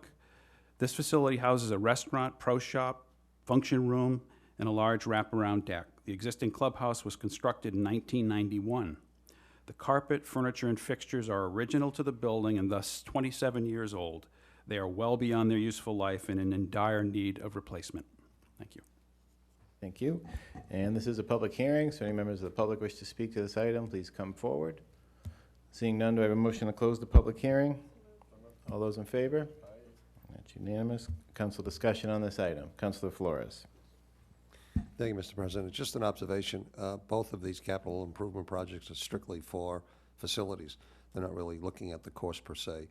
This facility houses a restaurant, pro shop, function room, and a large wraparound deck. The existing clubhouse was constructed in 1991. The carpet, furniture, and fixtures are original to the building and thus 27 years old. They are well beyond their useful life and in dire need of replacement. Thank you. Thank you. And this is a public hearing, so any members of the public wish to speak to this item, please come forward. Seeing none, do I have a motion to close the public hearing? All those in favor? That's unanimous. Council discussion on this item. Councilor Flores. Thank you, Mr. President. Just an observation. Both of these capital improvement projects are strictly for facilities. They're not really looking at the course per se.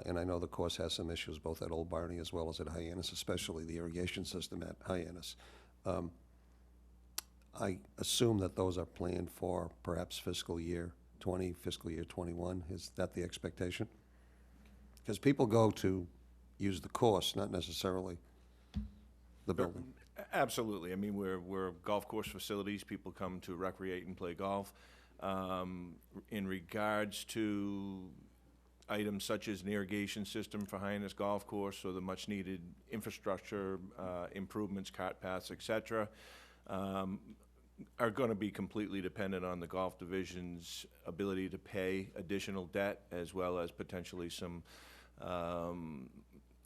And I know the course has some issues both at Old Barney as well as at Hyannis, especially the irrigation system at Hyannis. I assume that those are planned for perhaps fiscal year 20, fiscal year 21. Is that the expectation? Because people go to use the course, not necessarily the building. Absolutely. I mean, we're golf course facilities. People come to recreate and play golf. In regards to items such as an irrigation system for Hyannis Golf Course, or the much-needed infrastructure improvements, cart paths, et cetera, are going to be completely dependent on the Golf Division's ability to pay additional debt, as well as potentially some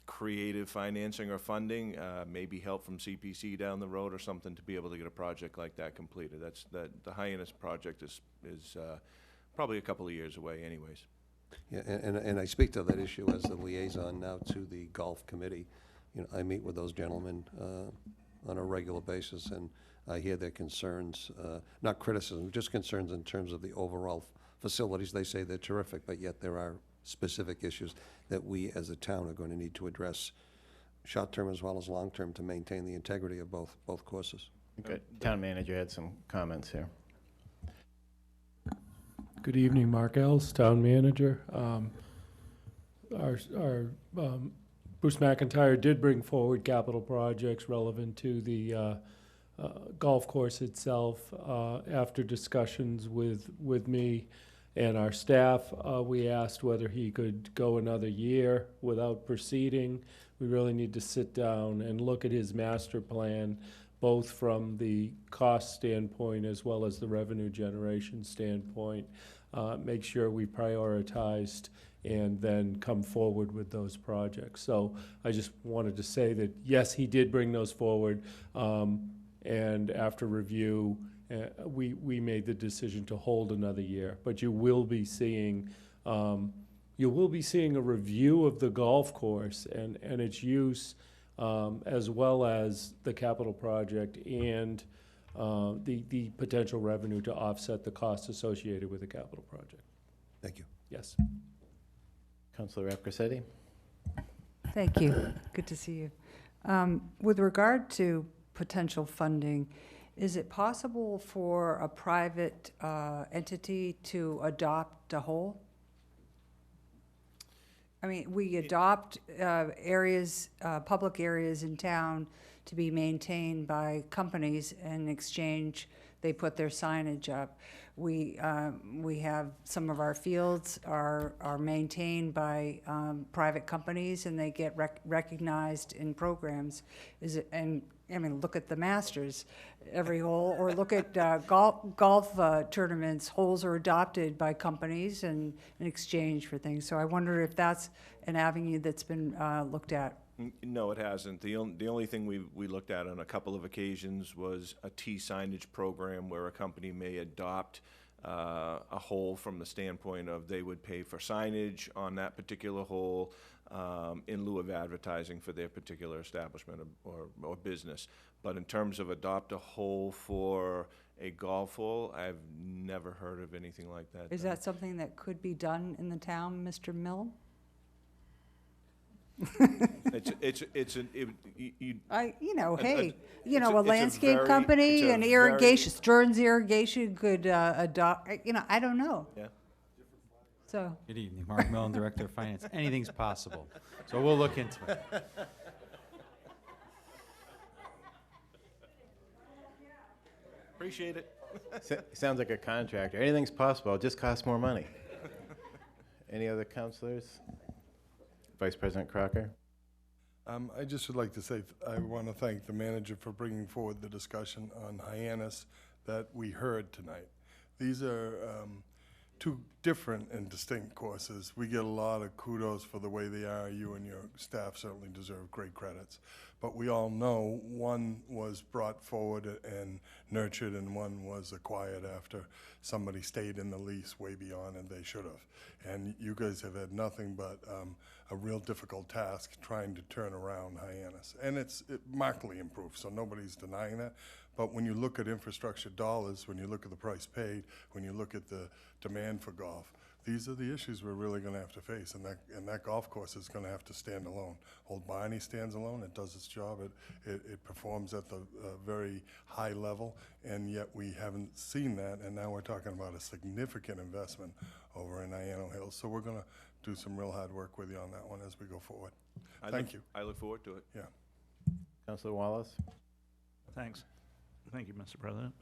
creative financing or funding, maybe help from CPC down the road or something to be able to get a project like that completed. The Hyannis project is probably a couple of years away anyways. Yeah, and I speak to that issue as the liaison now to the golf committee. You know, I meet with those gentlemen on a regular basis, and I hear their concerns, not criticism, just concerns in terms of the overall facilities. They say they're terrific, but yet there are specific issues that we as a town are going to need to address, short-term as well as long-term, to maintain the integrity of both courses. Good. Town manager had some comments here. Good evening, Mark Ells, Town Manager. Bruce McIntyre did bring forward capital projects relevant to the golf course itself. After discussions with me and our staff, we asked whether he could go another year without proceeding. We really need to sit down and look at his master plan, both from the cost standpoint as well as the revenue generation standpoint. Make sure we prioritized and then come forward with those projects. So I just wanted to say that, yes, he did bring those forward, and after review, we made the decision to hold another year. But you will be seeing a review of the golf course and its use, as well as the capital project and the potential revenue to offset the costs associated with the capital project. Thank you. Yes. Councilor Rapcasetti? Thank you. Good to see you. With regard to potential funding, is it possible for a private entity to adopt a whole? I mean, we adopt areas, public areas in town to be maintained by companies. In exchange, they put their signage up. We have some of our fields are maintained by private companies, and they get recognized in programs. Is it, and I mean, look at the Masters, every hole, or look at golf tournaments. Holes are adopted by companies in exchange for things. So I wonder if that's an avenue that's been looked at. No, it hasn't. The only thing we looked at on a couple of occasions was a T signage program where a company may adopt a hole from the standpoint of they would pay for signage on that particular hole in lieu of advertising for their particular establishment or business. But in terms of adopt a hole for a golf hole, I've never heard of anything like that. Is that something that could be done in the town, Mr. Mill? A landscape company, an irrigation, Stearns Irrigation could adopt, I don't know. Yeah. So. Good evening, Mark Mellon, Director of Finance. Anything's possible, so we'll look into it. Appreciate it. Sounds like a contractor. Anything's possible, it just costs more money. Any other councilors? Vice President Crocker? I just would like to say, I want to thank the manager for bringing forward the discussion on Hyannis that we heard tonight. These are two different and distinct courses. We get a lot of kudos for the way they are. You and your staff certainly deserve great credits. But we all know one was brought forward and nurtured, and one was acquired after somebody stayed in the lease way beyond and they should have. And you guys have had nothing but a real difficult task trying to turn around Hyannis. And it markedly improved, so nobody's denying that. But when you look at infrastructure dollars, when you look at the price paid, when you look at the demand for golf, these are the issues we're really going to have to face, and that golf course is going to have to stand alone. Old Barney stands alone. It does its job. It performs at the very high level, and yet we haven't seen that, and now we're talking about a significant investment over in Iano Hills. So we're going to do some real hard work with you on that one as we go forward. Thank you. I look forward to it. Yeah. Councilor Wallace? Thanks. Thank you, Mr. President.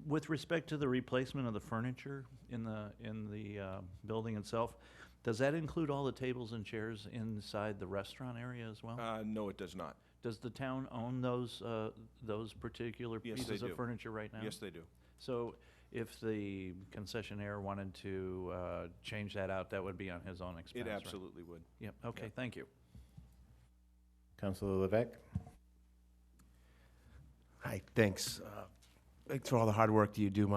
With respect to the replacement of the furniture in the building itself, does that include all the tables and chairs inside the restaurant area as well? No, it does not. Does the town own those particular pieces of furniture right now? Yes, they do. So if the concessionaire wanted to change that out, that would be on his own expense, It right? absolutely would. Yep, okay, thank you. Councilor Levesque? Hi, thanks. Thanks for all the hard work that you do.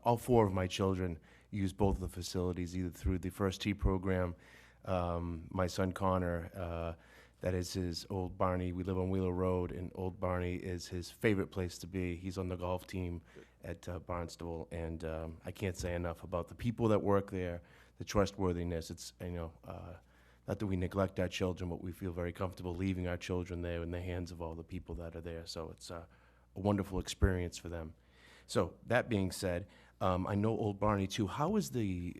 All four of my children use both of the facilities, either through the First Tee program. My son Connor, that is his Old Barney. We live on Wheeler Road, and Old Barney is his favorite place to be. He's on the golf team at Barnstable, and I can't say enough about the people that work there, the trustworthiness. It's, not that we neglect our children, but we feel very comfortable leaving our children there in the hands of all the people that are there. So it's a wonderful experience for them. So that being said, I know Old Barney too. How is the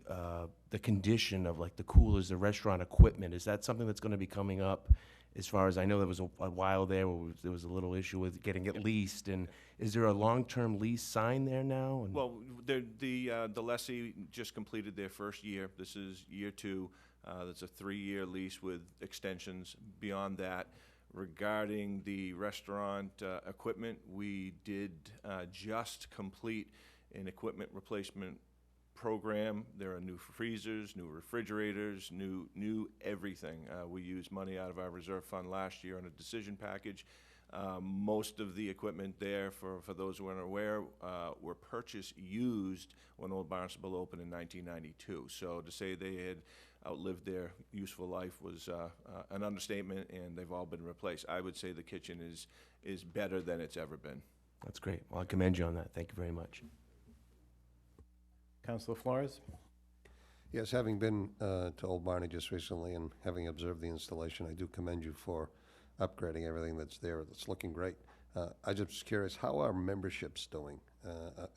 condition of like the coolers, the restaurant equipment? Is that something that's going to be coming up As far as I know, there was a while there where there was a little issue with getting it leased, and is there a long-term lease signed there now? And- Well, the lessee just completed their first year. This is year 2. That's a 3-year lease with extensions beyond that. Regarding the restaurant equipment, we did just complete an equipment replacement program. There are new freezers, new refrigerators, new everything. We used money out of our reserve fund last year on a decision package. Most of the equipment there, for those who aren't aware, were purchased used when Old Barnstable opened in 1992. So to say they had outlived their useful life was an understatement, and they've all been replaced. I would say the kitchen is better than it's ever been. That's great. Well, I commend you on that. Thank you very much. Councilor Flores? Yes, having been to Old Barney just recently and having observed the installation, I do commend you for upgrading everything that's there. It's looking great. I'm just curious, how are memberships doing?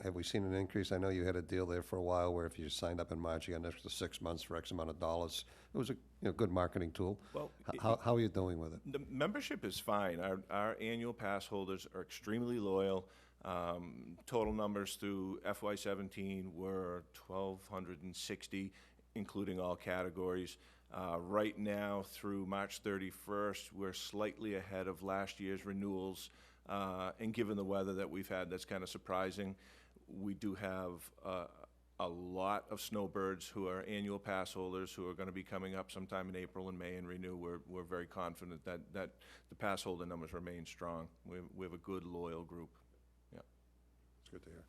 Have we seen an increase? I know you had a deal there for a while where if you signed up in March, you got an extra 6 months for X amount of dollars. It was a good marketing tool. Well, How are you doing with it? The membership is fine. Our annual pass holders are extremely loyal. Total numbers through FY17 were 1,260, including all categories. Right now, through March 31st, we're slightly ahead of last year's renewals. And given the weather that we've had, that's kind of surprising. We do have a lot of snowbirds who are annual pass holders who are going to be coming up sometime in April and May and renew. We're very confident that the pass holder numbers remain strong. We have a good, loyal group. Yeah. It's good to hear.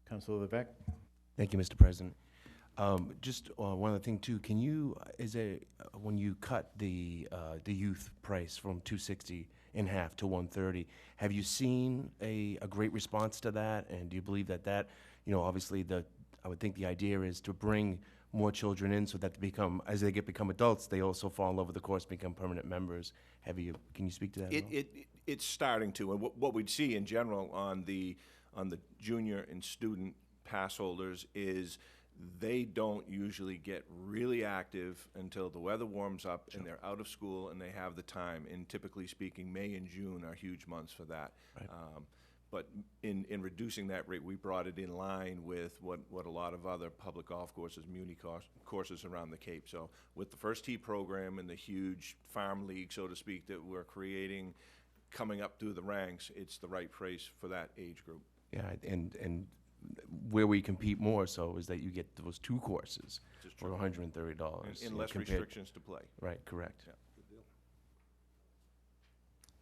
Councilor Levesque? Thank you, Mr. President. Just one other thing too. Can you, when you cut the youth price from $260 in half to $130, have you seen a great response to that? And do you believe that obviously I would think the idea is to bring more children in so that as they become adults, they also fall in love with the course, become permanent members. Can you speak to that? It's starting to, and what we'd see in general on the junior and student pass holders is they don't usually get really active until the weather warms up and they're out of school and they have the time. And typically speaking, May and June are huge months for that. Right. But in reducing that rate, we brought it in line with what a lot of other public golf courses, muni courses around the Cape. So with the First Tee program and the huge farm league, so to speak, that we're creating coming up through the ranks, it's the right price for that age group. Yeah, and where we compete more so is that you get those 2 courses for $130. And less restrictions to play. Right, correct. Yeah. Good deal.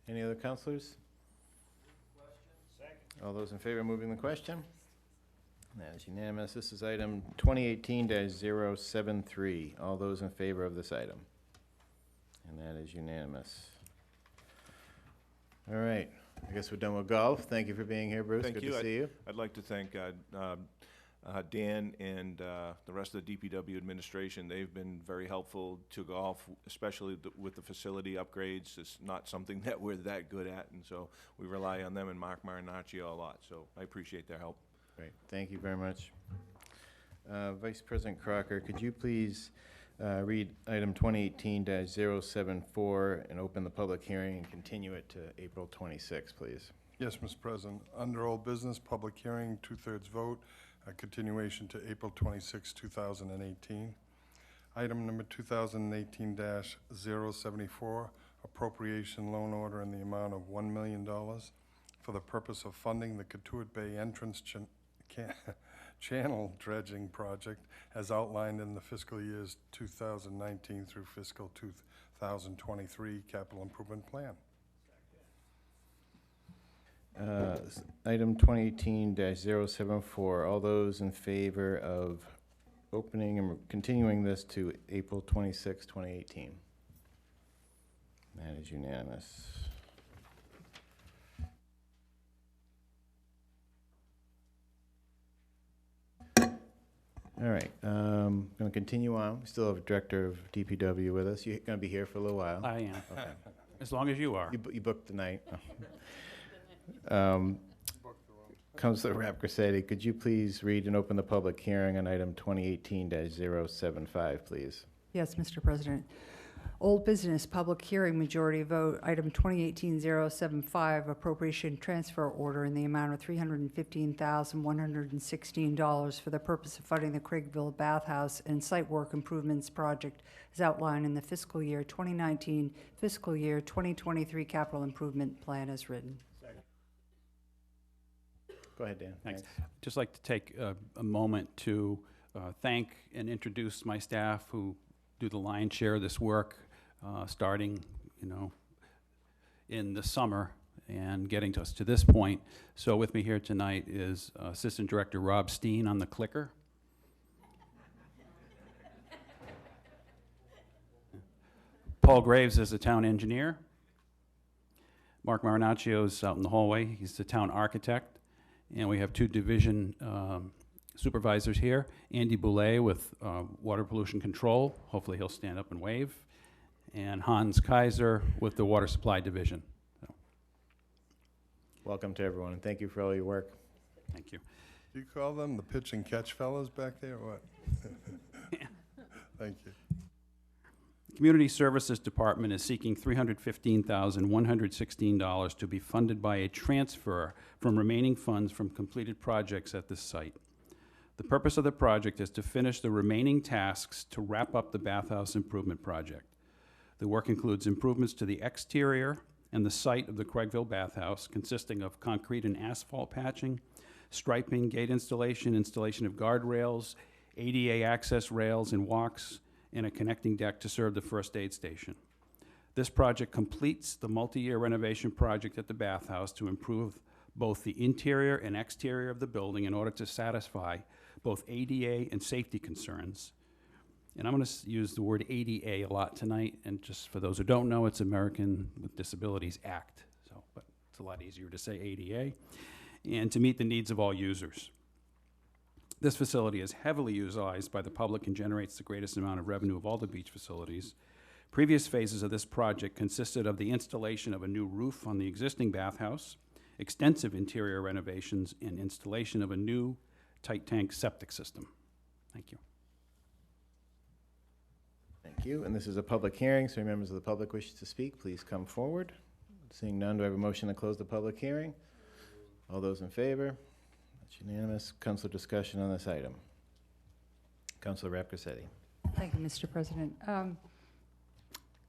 Any other councilors? All those in favor of moving the question? That is unanimous. This is item 2018-073. All those in favor of this item? And that is unanimous. All right. I guess we're done with golf. Thank you for being here, Bruce. Thank Good you. to see you. I'd like to thank Dan and the rest of the DPW administration. They've been very helpful to golf, especially with the facility upgrades. It's not something that we're that good at, and so we rely on them and Mark Marinaccio a lot. So I appreciate their help. Great. Thank you very much. Vice President Crocker, could you please read item 2018-074 and open the public hearing and continue it to April 26, please? Yes, Mr. President. Under old business, public hearing, 2/3 vote, a continuation to April 26, 2018. Item number 2018-074, appropriation loan order in the amount of $1 million for the purpose of funding the Cotuit Bay entrance channel dredging project as outlined in the fiscal years 2019 through fiscal 2023 capital improvement plan. Item 2018-074, all those in favor of opening and continuing this to April 26, 2018? That is unanimous. All right, going to continue on. We still have Director of DPW with us. You're going to be here for a little while? I am. Okay. As long as you are. You booked the night. Councilor Rapgrassetti, could you please read and open the public hearing on item 2018-075, please? Yes, Mr. President. Old business, public hearing, majority vote, item 2018-075, appropriation transfer order in the amount of $315,116 for the purpose of funding the Craigville Bathhouse and site work improvements project as outlined in the fiscal year 2019, fiscal year 2023 capital improvement plan as written. Go ahead, Dan. Thanks. Just like to take a moment to thank and introduce my staff who do the lion's share of this work, starting, in the summer and getting to us to this point. So with me here tonight is Assistant Director Rob Steen on the clicker. Paul Graves is the town engineer. Mark Marinaccio is out in the hallway. He's the town architect. And we have two division supervisors here. Andy Boulay with water pollution control. Hopefully he'll stand up and wave. And Hans Kaiser with the water supply division. So. Welcome to everyone, and thank you for all your work. Thank you. Do you call them the pitch and catch fellows back there, or what? Thank you. The Community Services Department is seeking $315,116 to be funded by a transfer from remaining funds from completed projects at this site. The purpose of the project is to finish the remaining tasks to wrap up the bathhouse improvement project. The work includes improvements to the exterior and the site of the Craigville Bathhouse, consisting of concrete and asphalt patching, striping, gate installation, installation of guardrails, ADA access rails and walks, and a connecting deck to serve the first aid station. This project completes the multi-year renovation project at the bathhouse to improve both the interior and exterior of the building in order to satisfy both ADA and safety concerns. And I'm going to use the word ADA a lot tonight, and just for those who don't know, it's American with Disabilities Act. So, but it's a lot easier to say ADA, and to meet the needs of all users. This facility is heavily utilized by the public and generates the greatest amount of revenue of all the beach facilities. Previous phases of this project consisted of the installation of a new roof on the existing bathhouse, extensive interior renovations, and installation of a new tight tank septic system. Thank you. Thank you. And this is a public hearing, so any members of the public wish to speak, please come forward. Seeing none, do I have a motion to close the public hearing? All those in favor? That's unanimous. Council discussion on this item. Councilor Rapcasetti. Thank you, Mr. President.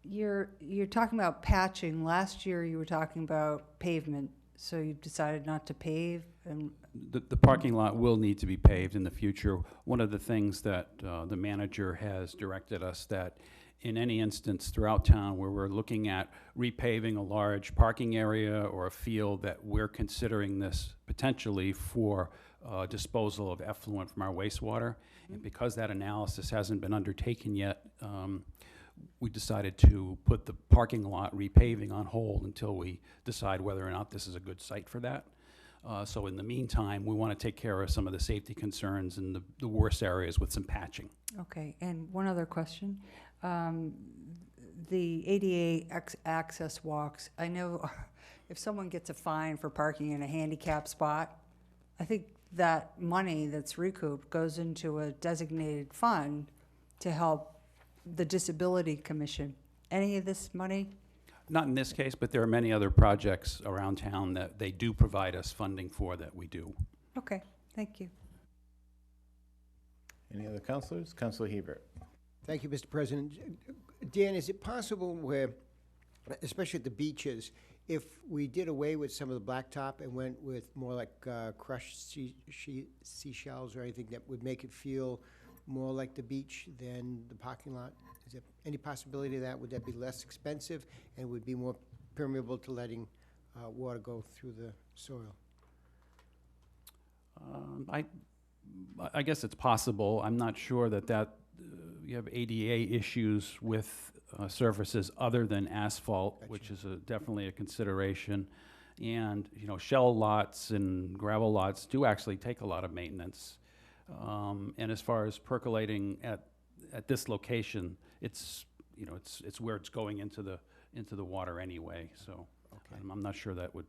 You're talking about patching. Last year you were talking about pavement, so you've decided not to pave? And The parking lot will need to be paved in the future. One of the things that the manager has directed us that in any instance throughout town where we're looking at repaving a large parking area or a field, that we're considering this potentially for disposal of effluent from our wastewater. And because that analysis hasn't been undertaken yet, we decided to put the parking lot repaving on hold until we decide whether or not this is a good site for that. So in the meantime, we want to take care of some of the safety concerns in the worst areas with some patching. Okay, and one other question. The ADA access walks, I know if someone gets a fine for parking in a handicap spot, I think that money that's recouped goes into a designated fund to help the Disability Commission. Any of this money? Not in this case, but there are many other projects around town that they do provide us funding for that we do. Okay, thank you. Any other councilors? Councilor Hebert. Thank you, Mr. President. Dan, is it possible where, especially at the beaches, if we did away with some of the blacktop and went with more like crushed seashells or anything that would make it feel more like the beach than the parking lot? Is there any possibility of that? Would that be less expensive and would be more permeable to letting water go through the soil? I guess it's possible. I'm not sure that you have ADA issues with surfaces other than asphalt, Gotcha. which is definitely a consideration. And shell lots and gravel lots do actually take a lot of maintenance. And as far as percolating at this location, it's where it's going into the water anyway. So Okay. I'm not sure that would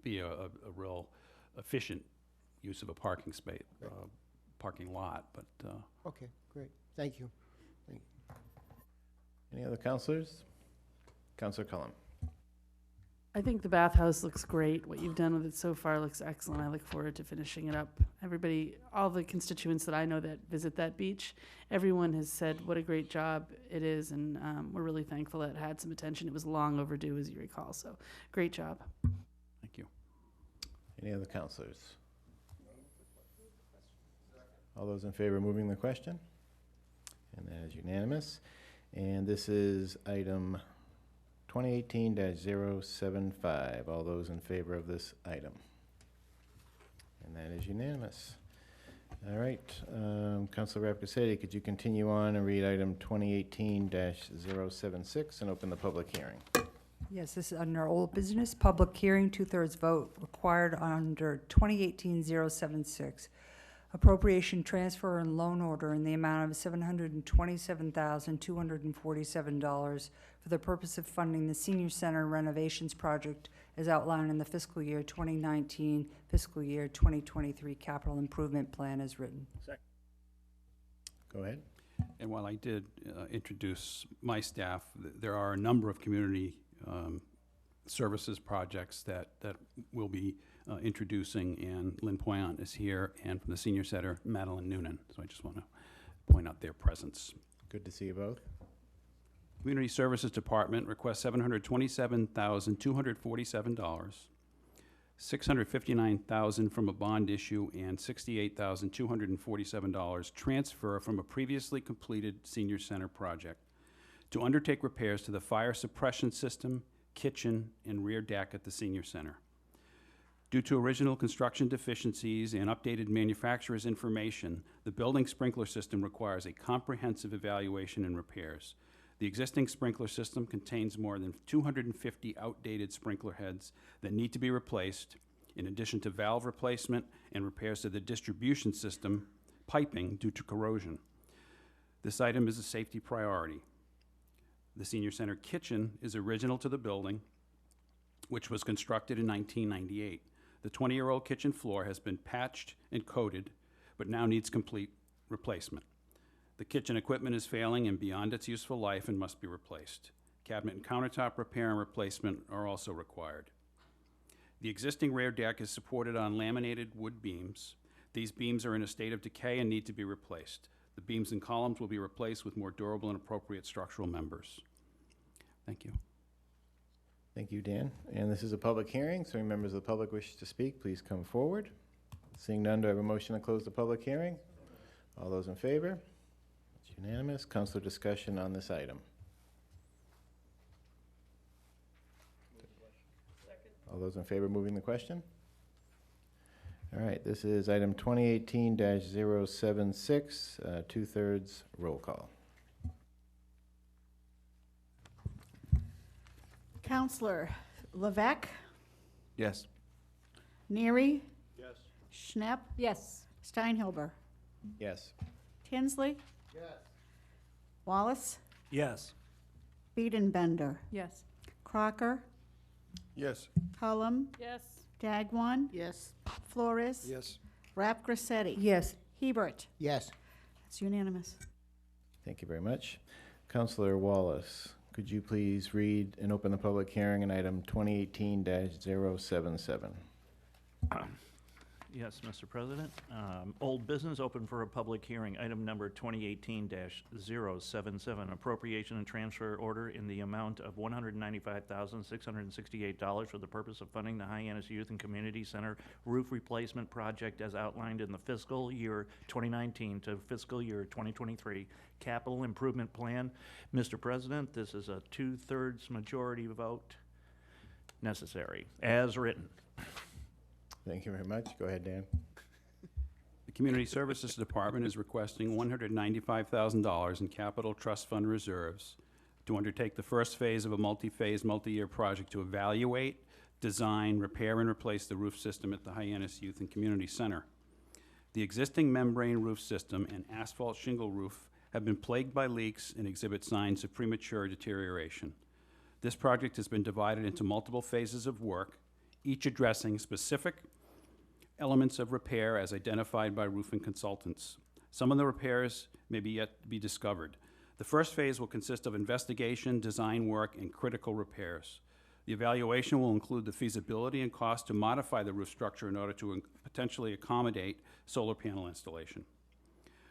be a real efficient use of a parking space, parking lot. But Okay, great. Thank you. Any other counselors? Counselor Cullum. I think the bathhouse looks great. What you've done with it so far looks excellent. I look forward to finishing it up. Everybody, all the constituents that I know that visit that beach, everyone has said what a great job it is, and we're really thankful that it had some attention. It was long overdue, as you recall, so great job. Thank you. Any other counselors? All those in favor of moving the question? And that is unanimous. And this is item 2018-075. All those in favor of this item? And that is unanimous. All right, Councilor Rappacetti, could you continue on and read item 2018-076 and open the public hearing? Yes, this is under old business, public hearing, 2/3 vote required under 2018-076. Appropriation, transfer, and loan order in the amount of $727,247 for the purpose of funding the senior center renovations project as outlined in the fiscal year 2019, fiscal year 2023 capital improvement plan as written. Go ahead. And while I did introduce my staff, there are a number of community services projects that we'll be introducing, and Lynn Poyant is here, and from the Senior Center, Madeline Noonan. So I just want to point out their presence. Good to see you both. Community Services Department requests $727,247, $659,000 from a bond issue, and $68,247 transfer from a previously completed Senior Center project to undertake repairs to the fire suppression system, kitchen, and rear deck at the Senior Center. Due to original construction deficiencies and updated manufacturer's information, the building sprinkler system requires a comprehensive evaluation and repairs. The existing sprinkler system contains more than 250 outdated sprinkler heads that need to be replaced, in addition to valve replacement and repairs to the distribution system piping due to corrosion. This item is a safety priority. The Senior Center kitchen is original to the building, which was constructed in 1998. The 20-year-old kitchen floor has been patched and coated, but now needs complete replacement. The kitchen equipment is failing and beyond its useful life and must be replaced. Cabinet and countertop repair and replacement are also required. The existing rear deck is supported on laminated wood beams. These beams are in a state of decay and need to be replaced. The beams and columns will be replaced with more durable and appropriate structural members. Thank you. Thank you, Dan. And this is a public hearing, so any members of the public wish to speak, please come forward. Seeing none, do I have a motion to close the public hearing? All those in favor? It's unanimous. Councilor discussion on this item. All those in favor of moving the question? All right, this is item 2018-076, 2/3 roll call. Counselor Levesque, Yes. Neary, Yes. Schnapp, Yes. Steinhilber, Yes. Tinsley, Wallace, Yes. Biedenbender, Yes. Crocker, Yes. Cullum, Yes. Dagwan, Yes. Flores, Yes. Rapgrassetti, Yes. Hebert. Yes. It's unanimous. Thank you very much. Councilor Wallace, could you please read and open the public hearing on item 2018-077? Yes, Mr. President. Old business open for a public hearing. Item number 2018-077, appropriation and transfer order in the amount of $195,668 for the purpose of funding the Hyannis Youth and Community Center roof replacement project as outlined in the fiscal year 2019 to fiscal year 2023 capital improvement plan. Mr. President, this is a 2/3 majority vote necessary, as written. Thank you very much. Go ahead, Dan. The Community Services Department is requesting $195,000 in capital trust fund reserves to undertake the first phase of a multi-phase, multi-year project to evaluate, design, repair, and replace the roof system at the Hyannis Youth and Community Center. The existing membrane roof system and asphalt shingle roof have been plagued by leaks and exhibit signs of premature deterioration. This project has been divided into multiple phases of work, each addressing specific elements of repair as identified by roofing consultants. Some of the repairs may be yet to be discovered. The first phase will consist of investigation, design work, and critical repairs. The evaluation will include the feasibility and cost to modify the roof structure in order to potentially accommodate solar panel installation.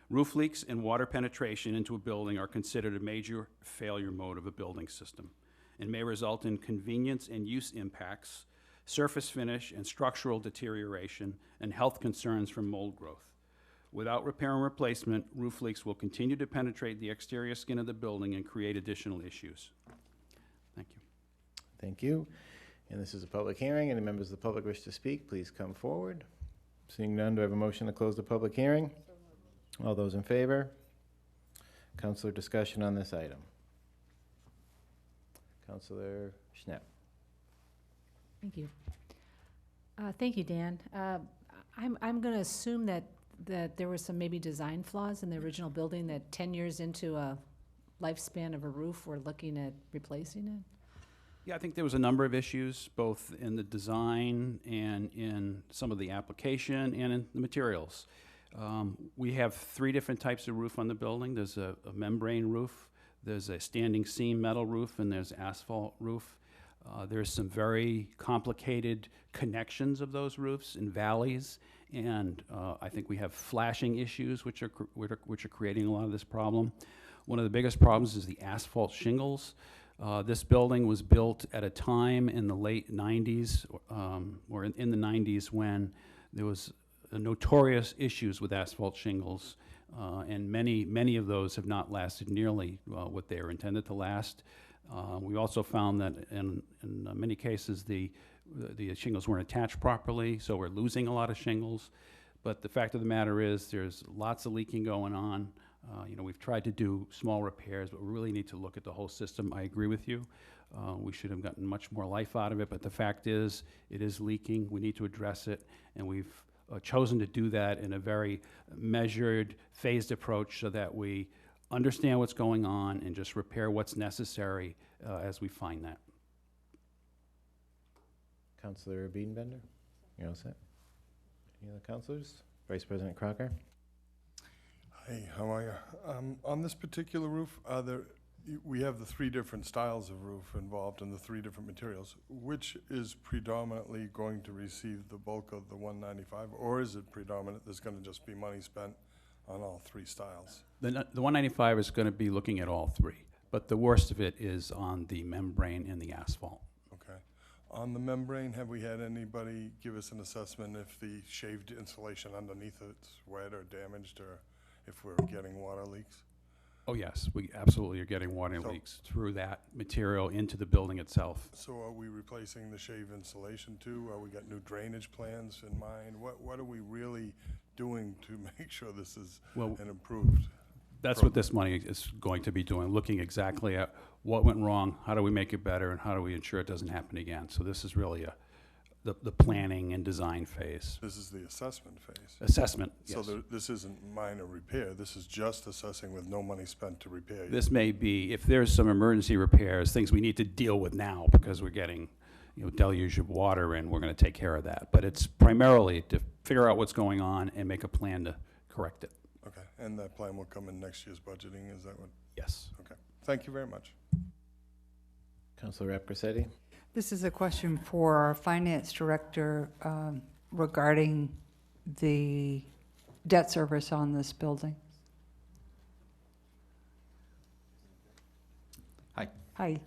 Roof leaks and water penetration into a building are considered a major failure mode of a building system and may result in convenience and use impacts, surface finish and structural deterioration, and health concerns from mold growth. Without repair and replacement, roof leaks will continue to penetrate the exterior skin of the building and create additional issues. Thank you. Thank you. And this is a public hearing. Any members of the public wish to speak, please come forward. Seeing none, do I have a motion to close the public hearing? All those in favor? Councilor, discussion on this item. Councilor Schnapp. Thank you. Thank you, Dan. I'm going to assume that there were some maybe design flaws in the original building that 10 years into a lifespan of a roof, we're looking at replacing it? Yeah, I think there was a number of issues, both in the design and in some of the application and in the materials. We have 3 different types of roof on the building. There's a membrane roof, there's a standing seam metal roof, and there's asphalt roof. There's some very complicated connections of those roofs in valleys, and I think we have flashing issues which are creating a lot of this problem. One of the biggest problems is the asphalt shingles. This building was built at a time in the late 90s, or in the 90s, when there was notorious issues with asphalt shingles, and many of those have not lasted nearly what they are intended to last. We also found that in many cases the shingles weren't attached properly, so we're losing a lot of shingles. But the fact of the matter is there's lots of leaking going on. We've tried to do small repairs, but we really need to look at the whole system. I agree with you. We should have gotten much more life out of it, but the fact is it is leaking. We need to address it, and we've chosen to do that in a very measured, phased approach so that we understand what's going on and just repair what's necessary as we find that. Councilor Biedenbender, you're all set? Any other councilors? Vice President Crocker? Hey, how are you? On this particular roof, we have the 3 different styles of roof involved and the 3 different materials. Which is predominantly going to receive the bulk of the 195, or is it predominant there's going to just be money spent on all 3 styles? The 195 is going to be looking at all 3, but the worst of it is on the membrane and the asphalt. Okay. On the membrane, have we had anybody give us an assessment if the shaved insulation underneath it's wet or damaged, or if we're getting water leaks? Oh, yes, we absolutely are getting water leaks through that material into the building itself. So are we replacing the shave insulation too? We got new drainage plans in mind? What are we really doing to make sure this is an improved? That's what this money is going to be doing, looking exactly at what went wrong, how do we make it better, and how do we ensure it doesn't happen again. So this is really the planning and design phase. This is the assessment phase? Assessment, yes. So this isn't minor repair, this is just assessing with no money spent to repair? This may be, if there's some emergency repairs, things we need to deal with now because we're getting deluge of water and we're going to take care of that. But it's primarily to figure out what's going on and make a plan to correct it. Okay, and that plan will come in next year's budgeting, is that what? Yes. Okay, thank you very much. Councilor Rapcorsetti? This is a question for our finance director regarding the debt service on this building. Hi. Hi.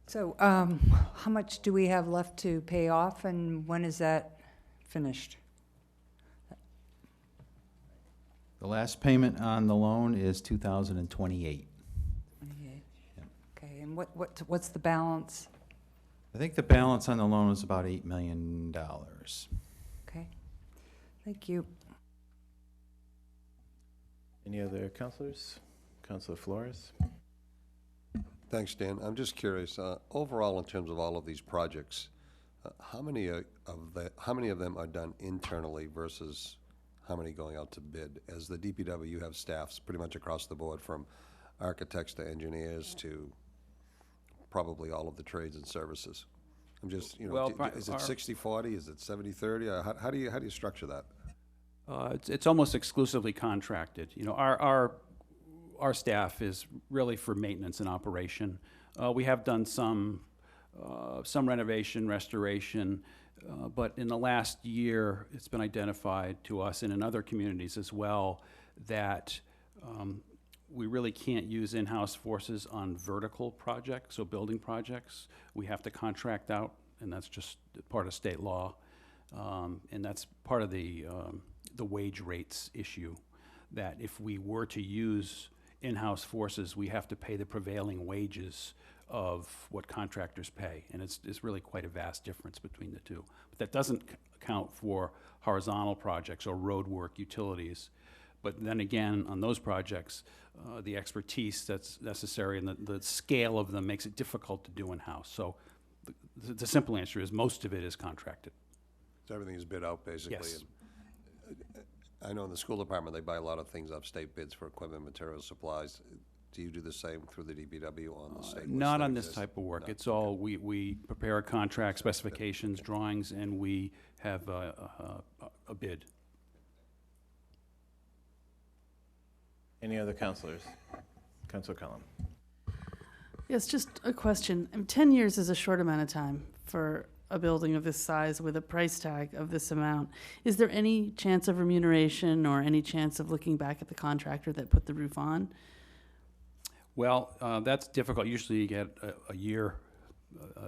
So how much do we have left to pay off, and when is that finished? The last payment on the loan is 2028. 28. Okay, and what's the balance? I think the balance on the loan is about $8 million. Okay, thank you. Any other councilors? Councilor Flores? Thanks, Dan. I'm just curious, overall, in terms of all of these projects, how many of them are done internally versus how many going out to bid? As the DPW, you have staffs pretty much across the board, from architects to engineers to probably all of the trades and services. I'm just, is it 60-40? Is it 70-30? How do you structure that? It's almost exclusively contracted. our staff is really for maintenance and operation. We have done some renovation, restoration, but in the last year, it's been identified to us and in other communities as well that we really can't use in-house forces on vertical projects, so building projects. We have to contract out, and that's just part of state law. And that's part of the wage rates issue, that if we were to use in-house forces, we have to pay the prevailing wages of what contractors pay. And it's really quite a vast difference between the two. But that doesn't account for horizontal projects or road work, utilities. But then again, on those projects, the expertise that's necessary and the scale of them makes it difficult to do in-house. So the simple answer is most of it is contracted. So everything is bid out, basically? Yes. And I know in the school department, they buy a lot of things off state bids for equipment, materials, supplies. Do you do the same through the DPW on the state? Not on this type of work. It's all, we prepare a contract, specifications, drawings, and we have a bid. Any other counselors? Councilor Cullum. Yes, just a question. 10 years is a short amount of time for a building of this size with a price tag of this amount. Is there any chance of remuneration or any chance of looking back at the contractor that put the roof on? Well, that's difficult. Usually you get a year,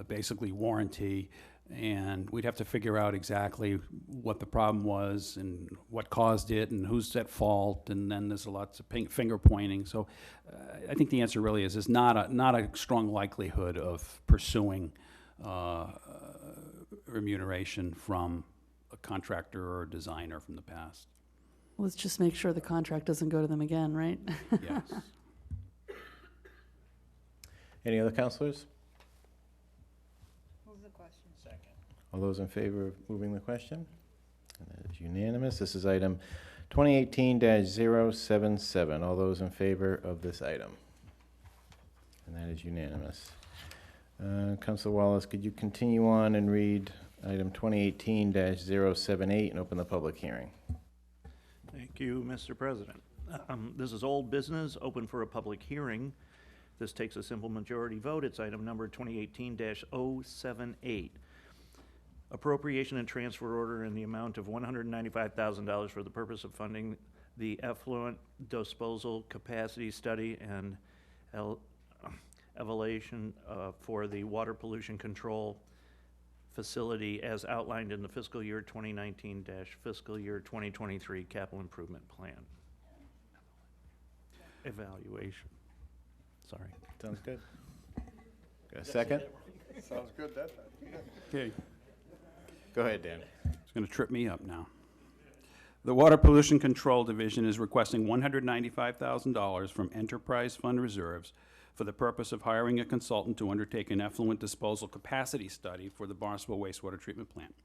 basically warranty, and we'd have to figure out exactly what the problem was and what caused it and who's at fault, and then there's lots of finger pointing. So I think the answer really is not a strong likelihood of pursuing remuneration from a contractor or a designer from the past. Let's just make sure the contract doesn't go to them again, right? Yes. Any other counselors? Move the question. Second. All those in favor of moving the question? And that is unanimous. This is item 2018-077. All those in favor of this item? And that is unanimous. Councilor Wallace, could you continue on and read item 2018-078 and open the public hearing? Thank you, Mr. President. This is old business, open for a public hearing. This takes a simple majority vote. It's item number 2018-078. Appropriation and transfer order in the amount of $195,000 for the purpose of funding the effluent disposal capacity study and evaluation for the water pollution control facility as outlined in the fiscal year 2019 fiscal year 2023 capital improvement plan. Evaluation. Sorry. Sounds good. Got a second? Sounds good that time. Okay. Go ahead, Dan. It's going to trip me up now. The Water Pollution Control Division is requesting $195,000 from Enterprise Fund reserves for the purpose of hiring a consultant to undertake an effluent disposal capacity study for the Barnstable wastewater treatment plant.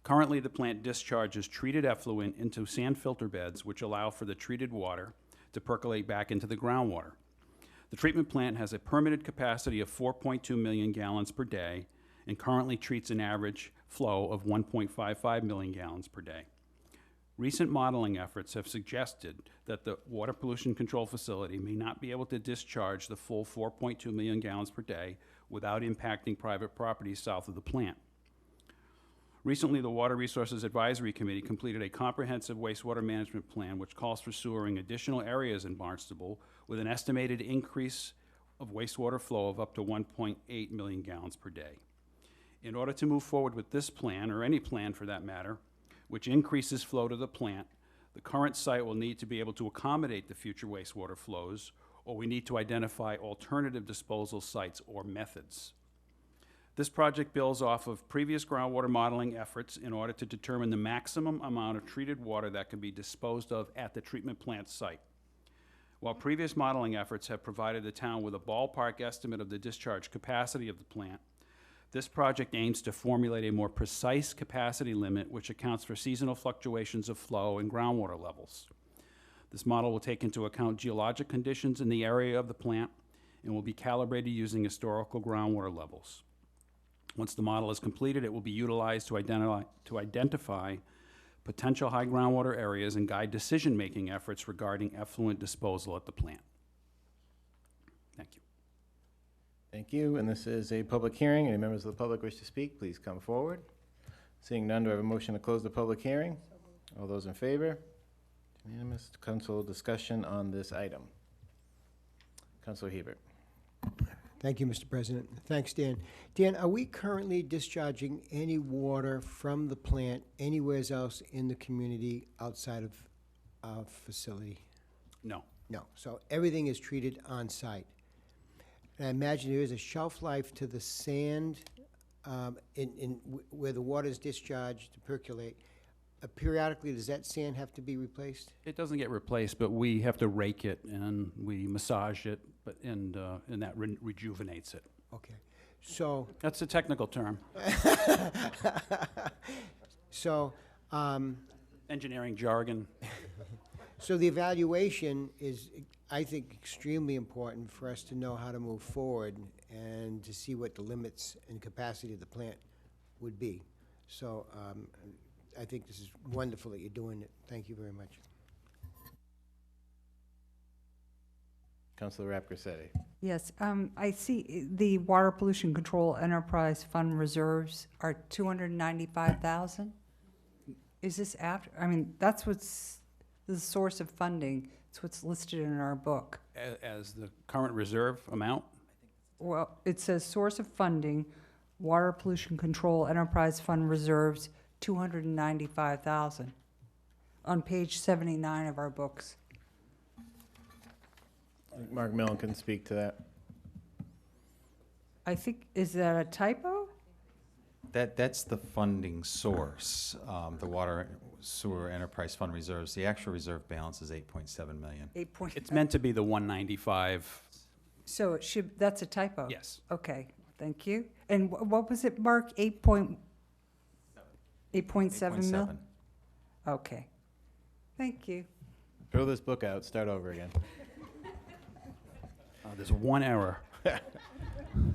Currently, the plant discharges treated effluent into sand filter beds, which allow for the treated water to percolate back into the groundwater. The treatment plant has a permitted capacity of 4.2 million gallons per day and currently treats an average flow of 1.55 million gallons per day. Recent modeling efforts have suggested that the water pollution control facility may not be able to discharge the full 4.2 million gallons per day without impacting private property south of the plant. Recently, the Water Resources Advisory Committee completed a comprehensive wastewater management plan which calls for sewering additional areas in Barnstable with an estimated increase of wastewater flow of up to 1.8 million gallons per day. In order to move forward with this plan, or any plan for that matter, which increases flow to the plant, the current site will need to be able to accommodate the future wastewater flows, or we need to identify alternative disposal sites or methods. This project builds off of previous groundwater modeling efforts in order to determine the maximum amount of treated water that can be disposed of at the treatment plant site. While previous modeling efforts have provided the town with a ballpark estimate of the discharge capacity of the plant, this project aims to formulate a more precise capacity limit which accounts for seasonal fluctuations of flow and groundwater levels. This model will take into account geologic conditions in the area of the plant and will be calibrated using historical groundwater levels. Once the model is completed, it will be utilized to identify potential high groundwater areas and guide decision-making efforts regarding effluent disposal at the plant. Thank you, and this is a public hearing. Any members of the public wish to speak, please come forward. Seeing none, do I have a motion to close the public hearing? All those in favor? Unanimous. Council discussion on this item. Councilor Hebert. Thank you, Mr. President. Thanks, Dan. Dan, are we currently discharging any water from the plant anywhere else in the community outside of our facility? No. No. So everything is treated on-site. And I imagine there is a shelf life to the sand where the water is discharged to percolate. Periodically, does that sand have to be replaced? It doesn't get replaced, but we have to rake it and we massage it, and that rejuvenates it. Okay. So. That's a technical term. So. Engineering jargon. So the evaluation is, I think, extremely important for us to know how to move forward and to see what the limits and capacity of the plant would be. So I think this is wonderful that you're doing it. Thank you very much. Councilor Rapcorsetti. Yes, I see the Water Pollution Control Enterprise Fund reserves are 295,000. Is this after, I mean, that's what's the source of funding. It's what's listed in our book. As the current reserve amount? Well, it says source of funding, Water Pollution Control Enterprise Fund reserves, 295,000 on page 79 of our books. I think Mark Mellon can speak to that. I think, is that a typo? That's the funding source, the Water Sewer Enterprise Fund reserves. The actual reserve balance is 8.7 million. It's meant to be the 195. So it should, that's a typo? Yes. Okay, thank you. And what was it, Mark? 8.7 mil? Okay. Thank you. Throw this book out, start over again. There's one error.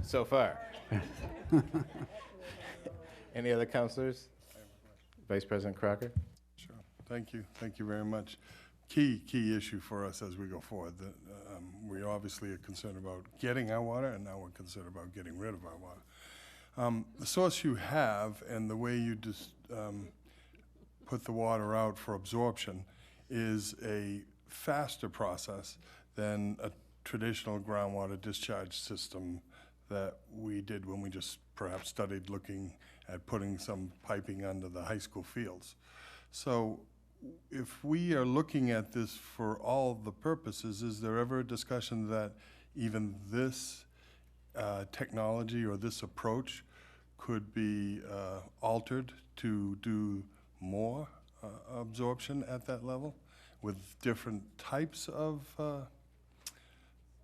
So far. Any other councilors? Vice President Crocker? Sure. Thank you. Thank you very much. Key issue for us as we go forward. That we obviously are concerned about getting our water, and now we're concerned about getting rid of our water. The source you have and the way you just put the water out for absorption is a faster process than a traditional groundwater discharge system that we did when we just perhaps studied looking at putting some piping under the high school fields. So if we are looking at this for all the purposes, is there ever a discussion that even this technology or this approach could be altered to do more absorption at that level with different types of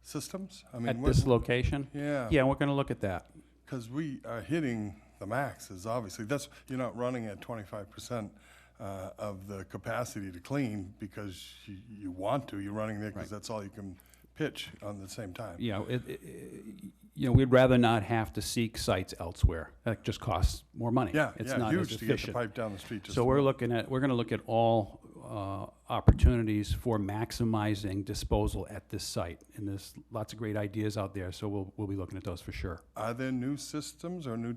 systems? I mean, At this location? Yeah. Yeah, we're going to look at that. Because we are hitting the maxes, obviously. That's, you're not running at 25% of the capacity to clean because you want to. You're running there because that's all you can pitch on the same time. Yeah, we'd rather not have to seek sites elsewhere. That just costs more money. Yeah, It's yeah, not huge as to get the efficient. pipe down the street. Just So we're going to look at all opportunities for maximizing disposal at this site. And there's lots of great ideas out there, so we'll be looking at those for sure. Are there new systems or new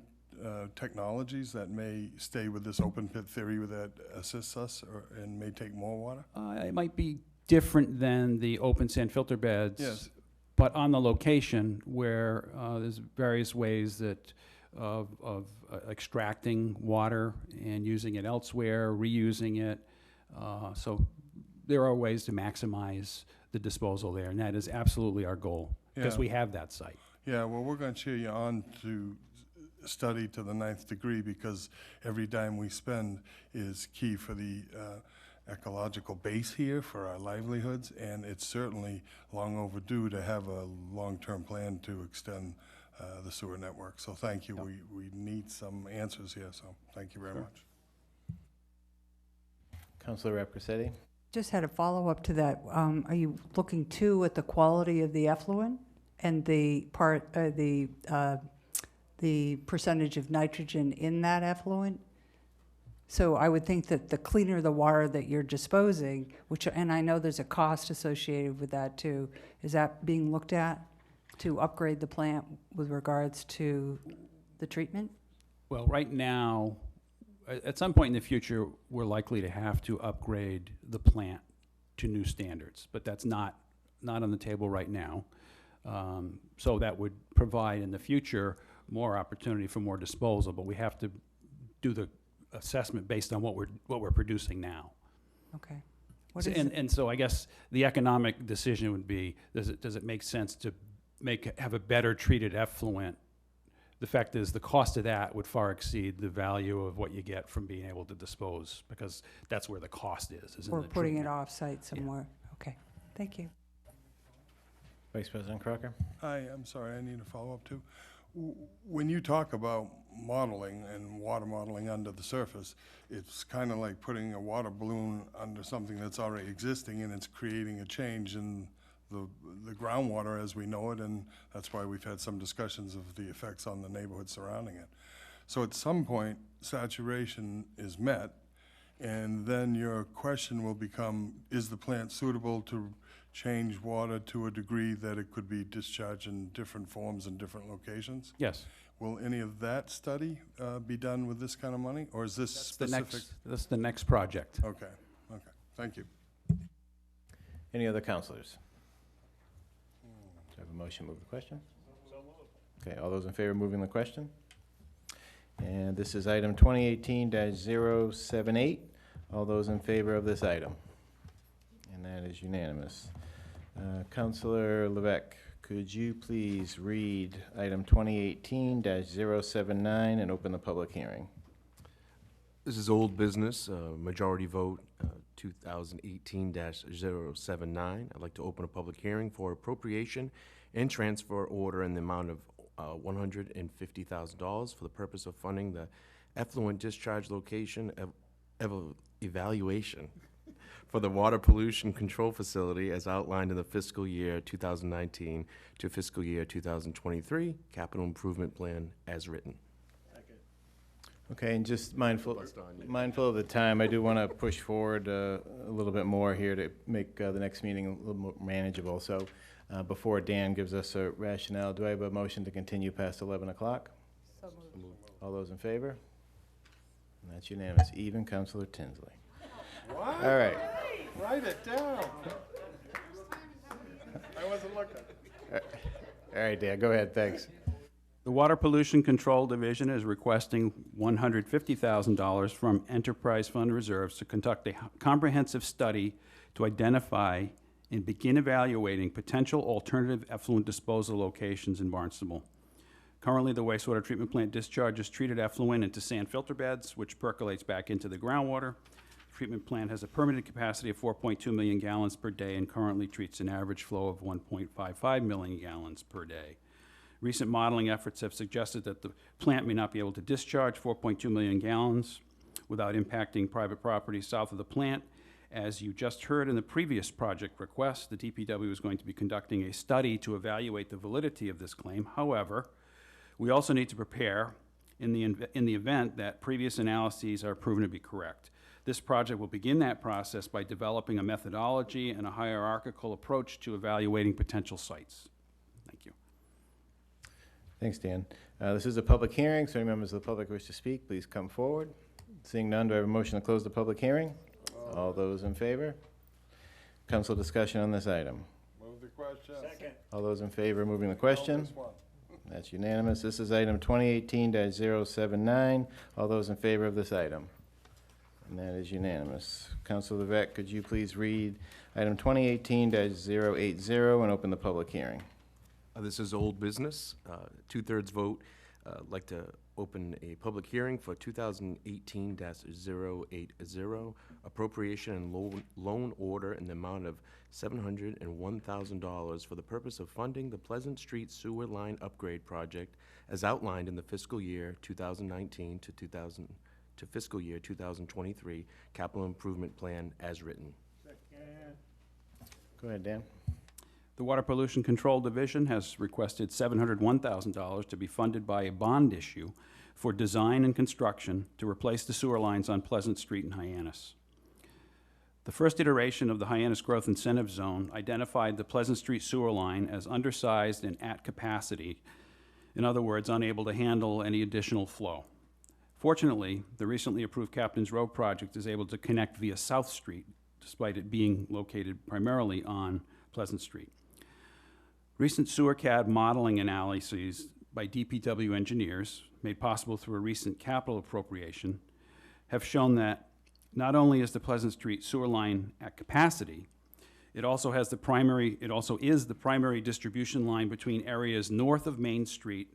technologies that may stay with this open pit theory that assists us and may take more water? It might be different than the open sand filter beds. Yes. But on the location where there's various ways that of extracting water and using it elsewhere, reusing it. So there are ways to maximize the disposal there, and that is absolutely our goal, because we have that site. Yeah, well, we're going to cheer you on to study to the 9th degree, because every dime we spend is key for the ecological base here for our livelihoods, and it's certainly long overdue to have a long-term plan to extend the sewer network. So thank you. Yep. We need some answers here, so thank you very much. Councilor Rapcorsetti? Just had a follow-up to that. Are you looking too at the quality of the effluent and the percentage of nitrogen in that effluent? So I would think that the cleaner the water that you're disposing, and I know there's a cost associated with that too, is that being looked at? to upgrade the plant with regards to the treatment? Well, right now, at some point in the future, we're likely to have to upgrade the plant to new standards, but that's not on the table right now. So that would provide in the future more opportunity for more disposal, but we have to do the assessment based on what we're producing now. Okay. And so I guess the economic decision would be, does it make sense to have a better treated effluent? The fact is, the cost of that would far exceed the value of what you get from being able to dispose, because that's where the cost is in Or the putting it treatment. off-site somewhere? Okay, thank you. Vice President Crocker? Hi, I'm sorry, I need a follow-up too. When you talk about modeling and water modeling under the surface, it's kind of like putting a water balloon under something that's already existing, and it's creating a change in the groundwater as we know it, and that's why we've had some discussions of the effects on the neighborhood surrounding it. So at some point, saturation is met, and then your question will become, is the plant suitable to change water to a degree that it could be discharged in different forms in different locations? Yes. Will any of that study be done with this kind of money, or is this specific? That's the next project. Okay, thank you. Any other counselors? Do I have a motion to move the question? Okay, all those in favor of moving the question? And this is item 2018-078. All those in favor of this item? And that is unanimous. Counselor Levesque, could you please read item 2018-079 and open the public hearing? This is old business, majority vote, 2018-079. I'd like to open a public hearing for appropriation and transfer order in the amount of $150,000 for the purpose of funding the effluent discharge location evaluation for the water pollution control facility as outlined in the fiscal year 2019 to fiscal year 2023 capital improvement plan as written. Okay, and just mindful of the time, I do want to push forward a little bit more here to make the next meeting a little more manageable. So before Dan gives us a rationale, do I have a motion to continue past 11 o'clock? So moved. All those in favor? And that's unanimous, even Councilor Tinsley. What? All right. Write it down. I wasn't looking. All right, Dan, go ahead, thanks. The Water Pollution Control Division is requesting $150,000 from Enterprise Fund reserves to conduct a comprehensive study to identify and begin evaluating potential alternative effluent disposal locations in Barnstable. Currently, the wastewater treatment plant discharges treated effluent into sand filter beds, which percolates back into the groundwater. The treatment plant has a permitted capacity of 4.2 million gallons per day and currently treats an average flow of 1.55 million gallons per day. Recent modeling efforts have suggested that the plant may not be able to discharge 4.2 million gallons without impacting private property south of the plant. As you just heard in the previous project request, the DPW is going to be conducting a study to evaluate the validity of this claim. However, we also need to prepare in the event that previous analyses are proven to be correct. This project will begin that process by developing a methodology and a hierarchical approach to evaluating potential sites. Thank you. Thanks, Dan. This is a public hearing, so any members of the public who wish to speak, please come forward. Seeing none, do I have a motion to close the public hearing? All those in favor? Council discussion on this item. Move the question. Second. All those in favor of moving the question? That's unanimous. This is item 2018-079. All those in favor of this item? And that is unanimous. Councilor Levesque, could you please read item 2018-080 and open the public hearing? This is old business, two-thirds vote. I'd like to open a public hearing for 2018-080, appropriation and loan order in the amount of $701,000 for the purpose of funding the Pleasant Street Sewer Line Upgrade Project as outlined in the fiscal year 2019 to fiscal year 2023 capital improvement plan as written. Go ahead, Dan. The Water Pollution Control Division has requested $701,000 to be funded by a bond issue for design and construction to replace the sewer lines on Pleasant Street in Hyannis. The first iteration of the Hyannis Growth Incentive Zone identified the Pleasant Street sewer line as undersized and at capacity. In other words, unable to handle any additional flow. Fortunately, the recently approved Captain's Road project is able to connect via South Street, despite it being located primarily on Pleasant Street. Recent sewer CAD modeling analyses by DPW engineers, made possible through a recent capital appropriation, have shown that not only is the Pleasant Street sewer line at capacity, it also is the primary distribution line between areas north of Main Street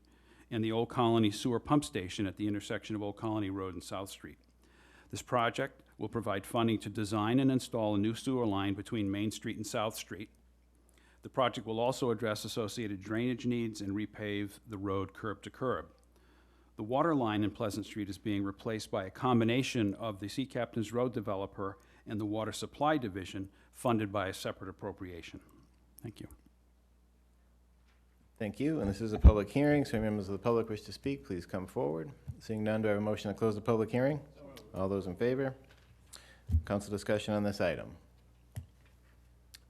and the Old Colony sewer pump station at the intersection of Old Colony Road and South Street. This project will provide funding to design and install a new sewer line between Main Street and South Street. The project will also address associated drainage needs and repave the road curb to curb. The water line in Pleasant Street is being replaced by a combination of the Sea Captain's Road developer and the Water Supply Division, funded by a separate appropriation. Thank you. Thank you, and this is a public hearing, so members of the public wish to speak, please come forward. Seeing none, do I have a motion to close the public hearing? All those in favor? Council discussion on this item.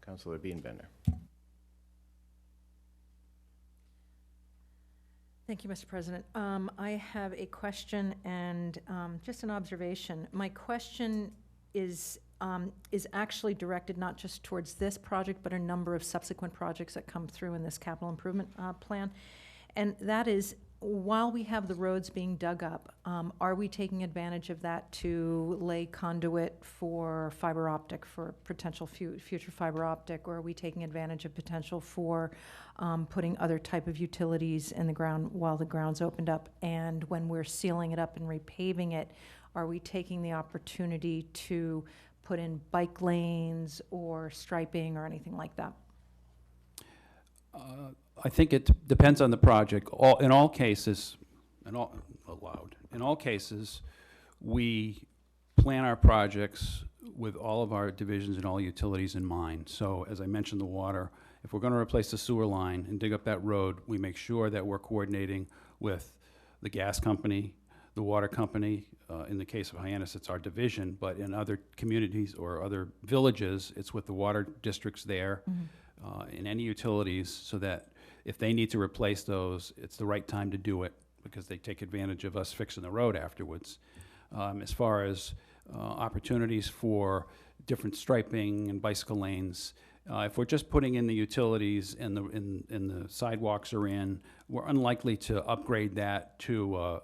Councilor Bienbender. Thank you, Mr. President. I have a question and just an observation. My question is actually directed not just towards this project, but a number of subsequent projects that come through in this capital improvement plan. And that is, while we have the roads being dug up, are we taking advantage of that to lay conduit for fiber optic, for potential future fiber optic, or are we taking advantage of potential for putting other type of utilities in the ground while the ground's opened up? And when we're sealing it up and repaving it, are we taking the opportunity to put in bike lanes or striping or anything like that? I think it depends on the project. In all cases, we plan our projects with all of our divisions and all utilities in mind. So as I mentioned, the water, if we're going to replace the sewer line and dig up that road, we make sure that we're coordinating with the gas company, the water company. In the case of Hyannis, it's our division, but in other communities or other villages, it's with the water districts there, in any utilities, so that if they need to replace those, it's the right time to do it because they take advantage of us fixing the road afterwards. As far as opportunities for different striping and bicycle lanes, if we're just putting in the utilities and the sidewalks are in, we're unlikely to upgrade that to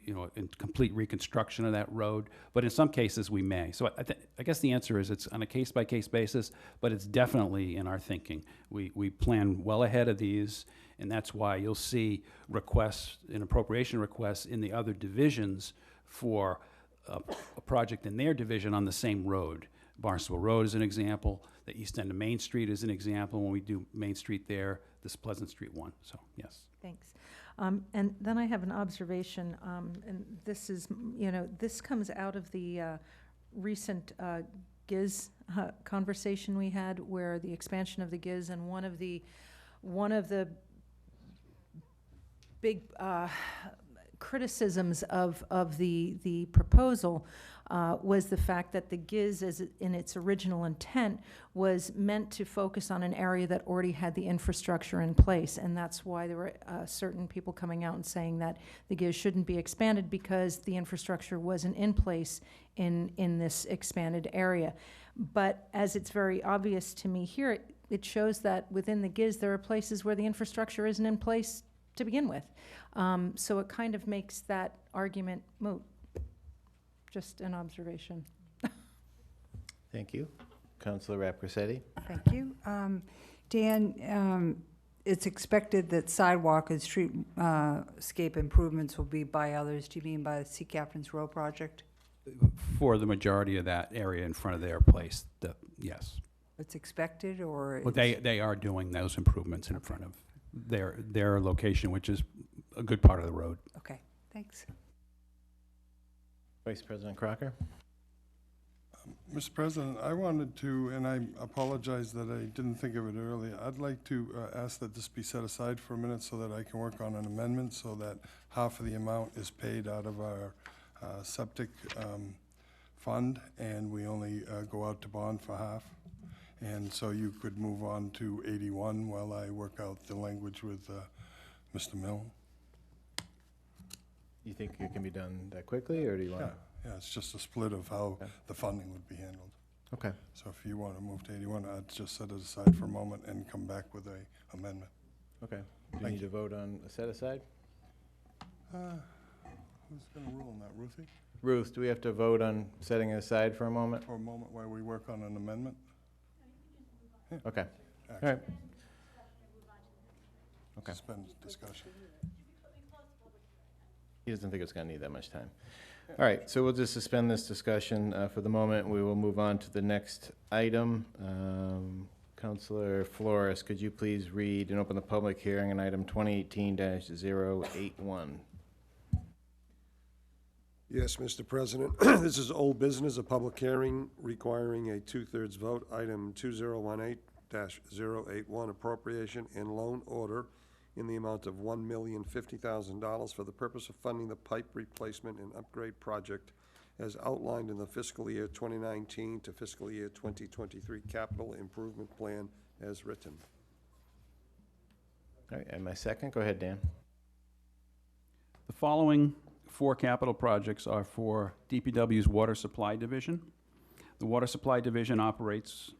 in complete reconstruction of that road. But in some cases, we may. So I guess the answer is it's on a case-by-case basis, but it's definitely in our thinking. We plan well ahead of these, and that's why you'll see requests and appropriation requests in the other divisions for a project in their division on the same road. Barnstable Road is an example. The east end of Main Street is an example. When we do Main Street there, this Pleasant Street one. So, yes. Thanks. And then I have an observation, and this is, this comes out of the recent GIZ conversation we had, where the expansion of the GIZ, and one of the big criticisms of the proposal was the fact that the GIZ, as in its original intent, was meant to focus on an area that already had the infrastructure in place, and that's why there were certain people coming out and saying that the GIZ shouldn't be expanded because the infrastructure wasn't in place in this expanded area. But as it's very obvious to me here, it shows that within the GIZ there are places where the infrastructure isn't in place to begin with. So it kind of makes that argument moot. Just an observation. Thank you. Councilor Rappacetti. Thank you. Dan, it's expected that sidewalk and streetscape improvements will be by others. Do you mean by the Sea Captain's Row project? For the majority of that area in front of their place, yes. It's expected, or? Well, they are doing those improvements in front of their location, which is a good part of the road. Okay, thanks. Vice President Crocker. Mr. President, I wanted to, and I apologize that I didn't think of it earlier, I'd like to ask that this be set aside for a minute so that I can work on an amendment so that half of the amount is paid out of our septic fund, and we only go out to bond for half. And so you could move on to 81 while I work out the language with Mr. Mill. You think it can be done that quickly, or do you want to? Yeah, it's just a split of how the funding would be handled. Okay. So if you want to move to 81, I'd just set it aside for a moment and come back with a amendment. Okay. Do you need to vote on a set aside? Who's going to rule on that, Ruthie? Ruth, do we have to vote on setting it aside for a moment? For a moment while we work on an amendment? Okay. All right. Okay. Suspend discussion. He doesn't think it's going to need that much time. All right, so we'll just suspend this discussion for the moment. We will move on to the next item. Councilor Flores, could you please read and open the public hearing on item 2018-081? Yes, Mr. President. This is old business, a public hearing requiring a two-thirds vote. Item 2018-081, appropriation and loan order in the amount of $1,050,000 for the purpose of funding the pipe replacement and upgrade project as outlined in the fiscal year 2019 to fiscal year 2023 capital improvement plan as written. All right, and my second, go ahead, Dan. The following 4 capital projects are for DPW's Water Supply Division. The Water Supply Division operates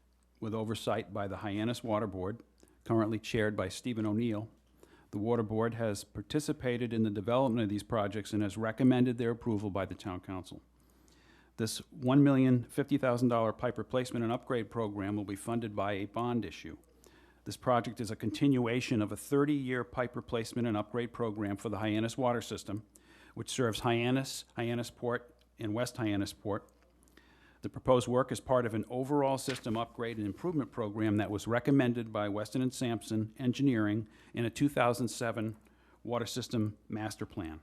with oversight by the Hyannis Water Board, currently chaired by Stephen O'Neill. The Water Board has participated in the development of these projects and has recommended their approval by the Town Council. This $1,050,000 pipe replacement and upgrade program will be funded by a bond issue. This project is a continuation of a 30-year pipe replacement and upgrade program for the Hyannis water system, which serves Hyannis, Hyannisport, and West Hyannisport. The proposed work is part of an overall system upgrade and improvement program that was recommended by Weston and Sampson Engineering in a 2007 water system master plan.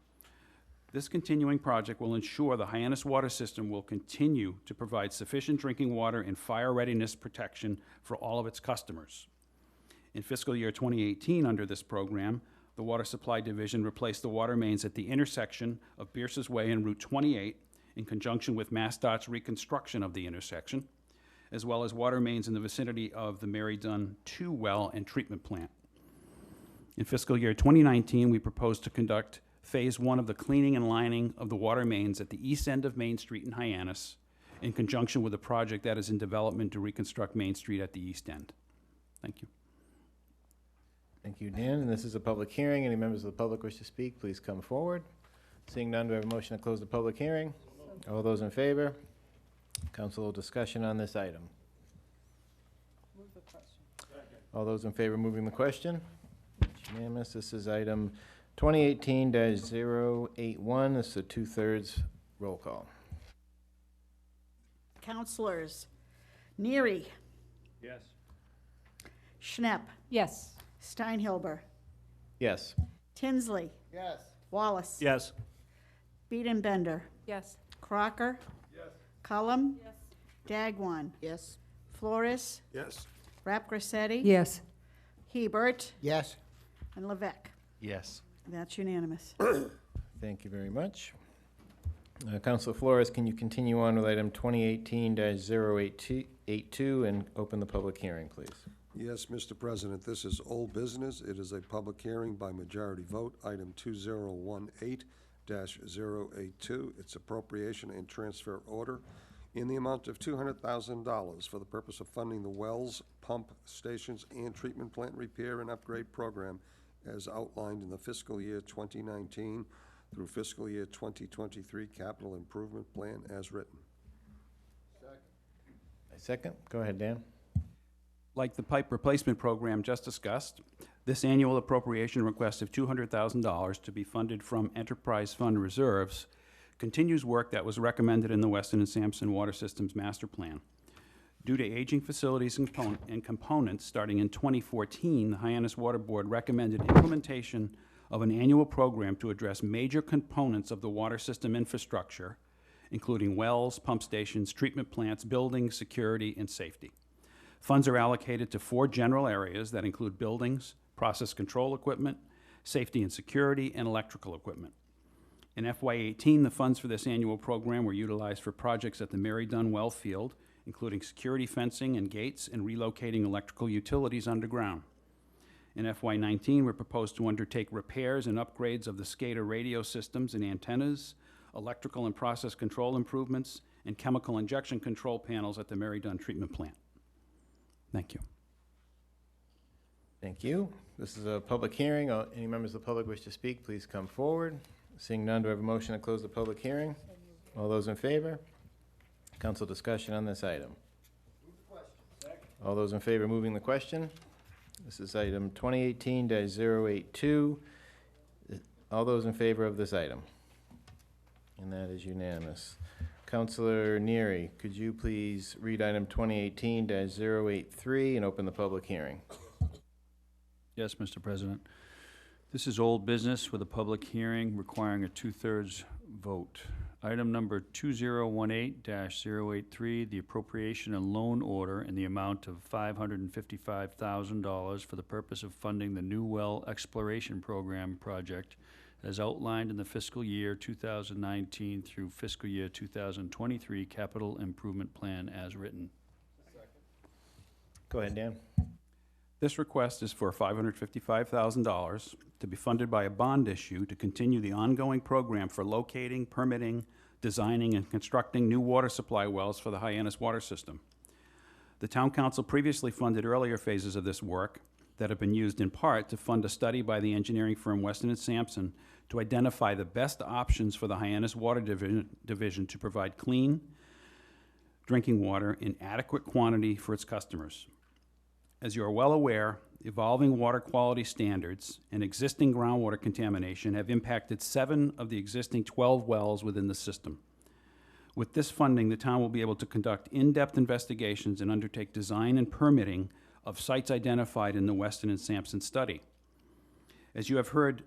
This continuing project will ensure the Hyannis water system will continue to provide sufficient drinking water and fire readiness protection for all of its customers. In fiscal year 2018, under this program, the Water Supply Division replaced the water mains at the intersection of Bierce's Way and Route 28 in conjunction with MassDOT's reconstruction of the intersection, as well as water mains in the vicinity of the Mary Dunn 2 well and treatment plant. In fiscal year 2019, we proposed to conduct Phase 1 of the cleaning and lining of the water mains at the east end of Main Street in Hyannis, in conjunction with a project that is in development to reconstruct Main Street at the east end. Thank you. Thank you, Dan. And this is a public hearing. Any members of the public wish to speak, please come forward. Seeing none, do I have a motion to close the public hearing? All those in favor? Council discussion on this item. Move the question. All those in favor of moving the question? It's unanimous. This is item 2018-081. This is a 2/3 roll call. Counselors Neary, Yes. Schnepp, Yes. Steinhilber, Yes. Tinsley, Yes. Wallace, Yes. Biedenbender, Yes. Crocker, Cullum, Dagwan, Yes. Flores, Yes. Rapgrassetti, Yes. Hebert, Yes. and Levesque. Yes. That's unanimous. Thank you very much. Councilor Flores, can you continue on with item 2018-082 and open the public hearing, please? Yes, Mr. President, this is old business. It is a public hearing by majority vote, item 2018-082. It's appropriation and transfer order in the amount of $200,000 for the purpose of funding the wells, pump stations, and treatment plant repair and upgrade program as outlined in the fiscal year 2019 through fiscal year 2023 capital improvement plan as written. Second. Go ahead, Dan. Like the pipe replacement program just discussed, this annual appropriation request of $200,000 to be funded from enterprise fund reserves continues work that was recommended in the Weston and Sampson Water Systems Master Plan. Due to aging facilities and components, starting in 2014, the Hyannis Water Board recommended implementation of an annual program to address major components of the water system infrastructure, including wells, pump stations, treatment plants, buildings, security, and safety. Funds are allocated to 4 general areas that include buildings, process control equipment, safety and security, and electrical equipment. In FY18, the funds for this annual program were utilized for projects at the Mary Dunn Well Field, including security fencing and gates and relocating electrical utilities underground. In FY19, we're proposed to undertake repairs and upgrades of the SCADA radio systems and antennas, electrical and process control improvements, and chemical injection control panels at the Mary Dunn Treatment Plant. Thank you. Thank you. This is a public hearing. Any members of the public wish to speak, please come forward. Seeing none, do I have a motion to close the public hearing? All those in favor? Council discussion on this item. All those in favor of moving the question? This is item 2018-082. All those in favor of this item? And that is unanimous. Councilor Neary, could you please read item 2018-083 and open the public hearing? Yes, Mr. President. This is old business with a public hearing requiring a 2/3 vote. Item number 2018-083, the appropriation and loan order in the amount of $555,000 for the purpose of funding the New Well Exploration Program project as outlined in the fiscal year 2019 through fiscal year 2023 capital improvement plan as written. Go ahead, Dan. This request is for $555,000 to be funded by a bond issue to continue the ongoing program for locating, permitting, designing, and constructing new water supply wells for the Hyannis water system. The Town Council previously funded earlier phases of this work that have been used in part to fund a study by the engineering firm Weston & Sampson to identify the best options for the Hyannis Water Division to provide clean drinking water in adequate quantity for its customers. As you are well aware, evolving water quality standards and existing groundwater contamination have impacted 7 of the existing 12 wells within the system. With this funding, the town will be able to conduct in-depth investigations and undertake design and permitting of sites identified in the Weston & Sampson study. As you have heard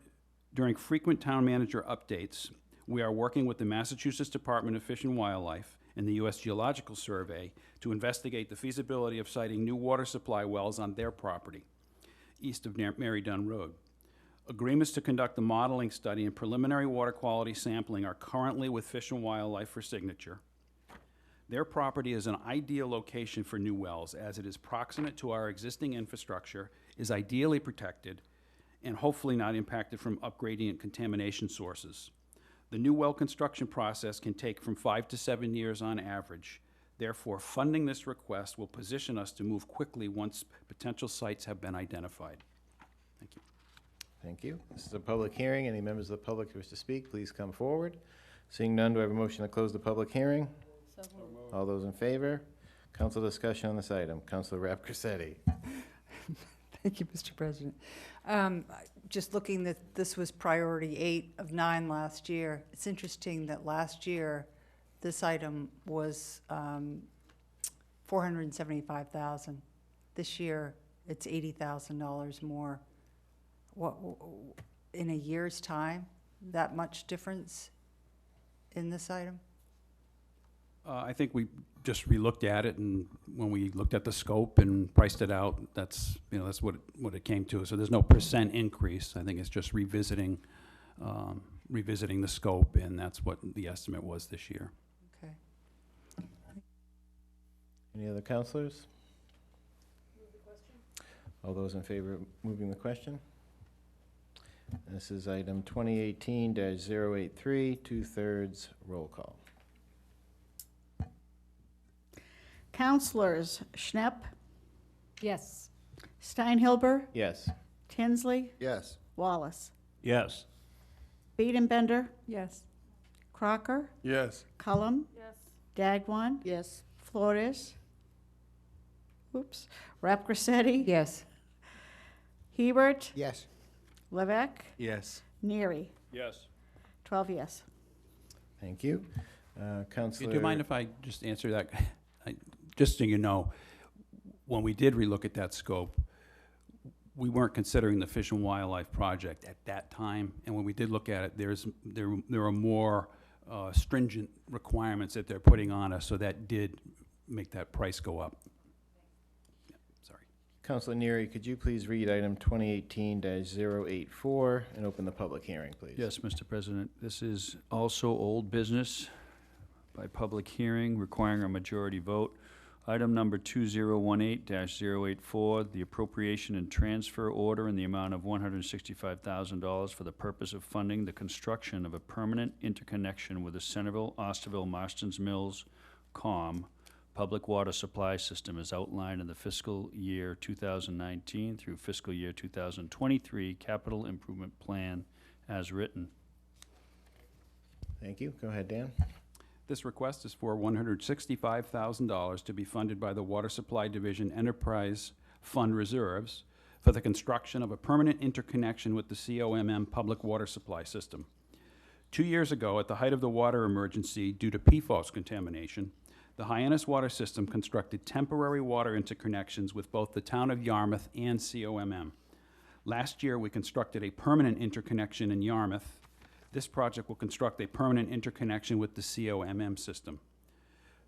during frequent town manager updates, we are working with the Massachusetts Department of Fish and Wildlife and the U.S. Geological Survey to investigate the feasibility of siting new water supply wells on their property, east of Mary Dunn Road. Agreements to conduct the modeling study and preliminary water quality sampling are currently with Fish and Wildlife for signature. Their property is an ideal location for new wells as it is proximate to our existing infrastructure, is ideally protected, and hopefully not impacted from upgrading and contamination sources. The new well construction process can take from 5 to 7 years on average. Therefore, funding this request will position us to move quickly once potential sites have been identified. Thank you. Thank you. This is a public hearing. Any members of the public who wish to speak, please come forward. Seeing none, do I have a motion to close the public hearing? All those in favor? Council discussion on this item. Councilor Rapcorsetti. Thank you, Mr. President. Just looking that this was priority 8 of 9 last year. It's interesting that last year, this item was $475,000. This year, it's $80,000 more. What, in a year's time, that much difference in this item? I think we just relooked at it, and when we looked at the scope and priced it out, that's, you know, that's what it came to. So there's no percent increase. I think it's just revisiting the scope, and that's what the estimate was this year. Okay. Any other councilors? Move the question. All those in favor of moving the question? This is item 2018-083, 2/3 roll call. Councilors Schnepp, Yes. Steinhilber, Yes. Tinsley, Yes. Wallace, Yes. Beedenbender, Yes. Crocker, Yes. Cullum, Yes. Dagwan, Yes. Flores, Rapcorsetti, Yes. Hebert, Yes. Levesque, Yes. Neary. Yes. 12 yes. Thank you. Councilor. Do you mind if I just answer that? Just so you know, when we did relook at that scope, we weren't considering the Fish and Wildlife project at that time. And when we did look at it, there are more stringent requirements that they're putting on us, so that did make that price go up. Yeah, sorry. Counselor Neary, could you please read item 2018-084 and open the public hearing, please? Yes, Mr. President. This is also old business by public hearing requiring a majority vote. Item number 2018-084, the appropriation and transfer order in the amount of $165,000 for the purpose of funding the construction of a permanent interconnection with the Centerville, Osterville, Marston's Mills, public water supply system as outlined in the fiscal year 2019 through fiscal year 2023 capital improvement plan as written. Thank you. Go ahead, Dan. This request is for $165,000 to be funded by the Water Supply Division Enterprise Fund Reserves for the construction of a permanent interconnection with the COMM public water supply system. 2 years ago, at the height of the water emergency due to PFOS contamination, the Hyannis Water System constructed temporary water interconnections with both the town of Yarmouth and COMM. Last year, we constructed a permanent interconnection in Yarmouth. This project will construct a permanent interconnection with the COMM system.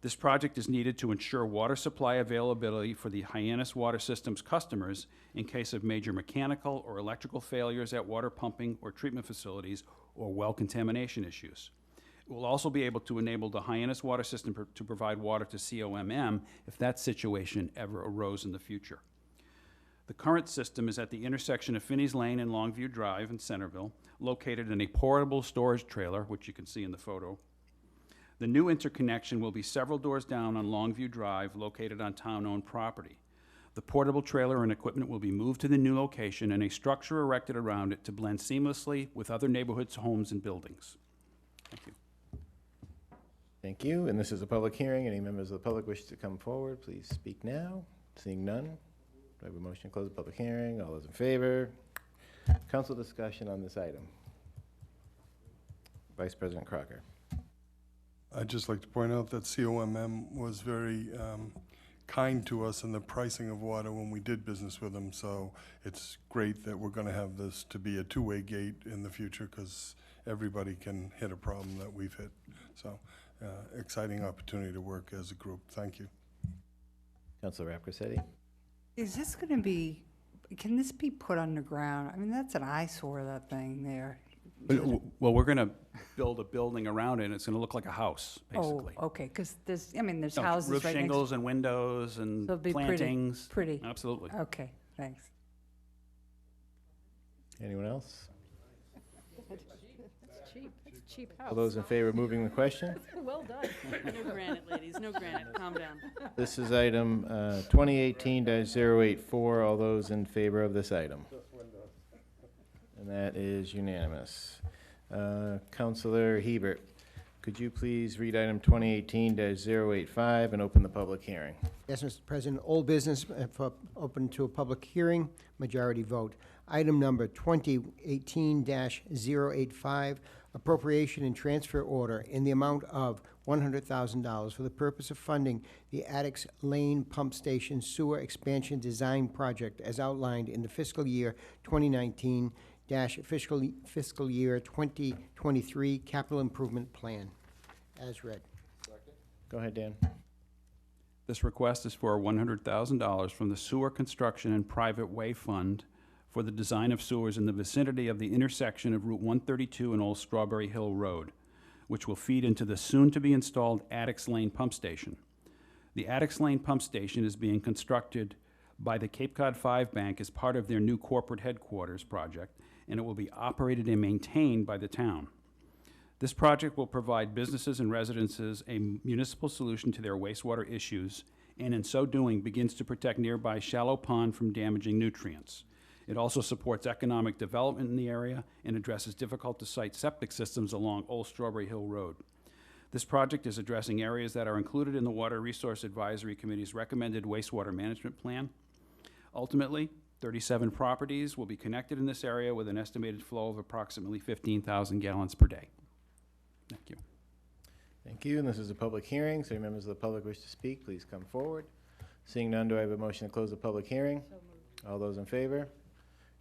This project is needed to ensure water supply availability for the Hyannis Water System's customers in case of major mechanical or electrical failures at water pumping or treatment facilities or well contamination issues. It will also be able to enable the Hyannis Water System to provide water to COMM if that situation ever arose in the future. The current system is at the intersection of Finney's Lane and Longview Drive in Centerville, located in a portable storage trailer, which you can see in the photo. The new interconnection will be several doors down on Longview Drive, located on town-owned property. The portable trailer and equipment will be moved to the new location and a structure erected around it to blend seamlessly with other neighborhoods, homes, and buildings. Thank you. Thank you. And this is a public hearing. Any members of the public wish to come forward, please speak now. Seeing none, do I have a motion to close the public hearing? All those in favor? Council discussion on this item. Vice President Crocker. I'd just like to point out that COMM was very kind to us in the pricing of water when we did business with them, so it's great that we're going to have this to be a two-way gate in the future, because everybody can hit a problem that we've hit. So exciting opportunity to work as a group. Thank you. Councilor Rapcorsetti. Is this going to be, can this be put underground? I mean, that's an eyesore, that thing there. Well, we're going to build a building around it, and it's going to look like a house, basically. Oh, okay, because there's, I mean, there's No, houses roof right next. shingles and windows and So it'll be pretty, plantings. pretty. Absolutely. Okay, thanks. Anyone else? It's cheap. It's a cheap house. All those in favor of moving the question? Well done. No granite, ladies, no granite, calm down. This is item 2018-084. All those in favor of this item? And that is unanimous. Councilor Hebert, could you please read item 2018-085 and open the public hearing? Yes, Mr. President, old business open to a public hearing, majority vote. Item number 2018-085, appropriation and transfer order in the amount of $100,000 for the purpose of funding the Addicks Lane Pump Station Sewer Expansion Design Project as outlined in the fiscal year 2019 fiscal year 2023 capital improvement plan, as read. Go ahead, Dan. This request is for $100,000 from the Sewer Construction and Private Way Fund for the design of sewers in the vicinity of the intersection of Route 132 and Old Strawberry Hill Road, which will feed into the soon-to-be-installed Addicks Lane Pump Station. The Addicks Lane Pump Station is being constructed by the Cape Cod 5 Bank as part of their new corporate headquarters project, and it will be operated and maintained by the town. This project will provide businesses and residences a municipal solution to their wastewater issues, and in so doing begins to protect nearby shallow pond from damaging nutrients. It also supports economic development in the area and addresses difficult-to-site septic systems along Old Strawberry Hill Road. This project is addressing areas that are included in the Water Resource Advisory Committee's recommended wastewater management plan. Ultimately, 37 properties will be connected in this area with an estimated flow of approximately 15,000 gallons per day. Thank you. Thank you. And this is a public hearing, so any members of the public wish to speak, please come forward. Seeing none, do I have a motion to close the public hearing? So moved. All those in favor?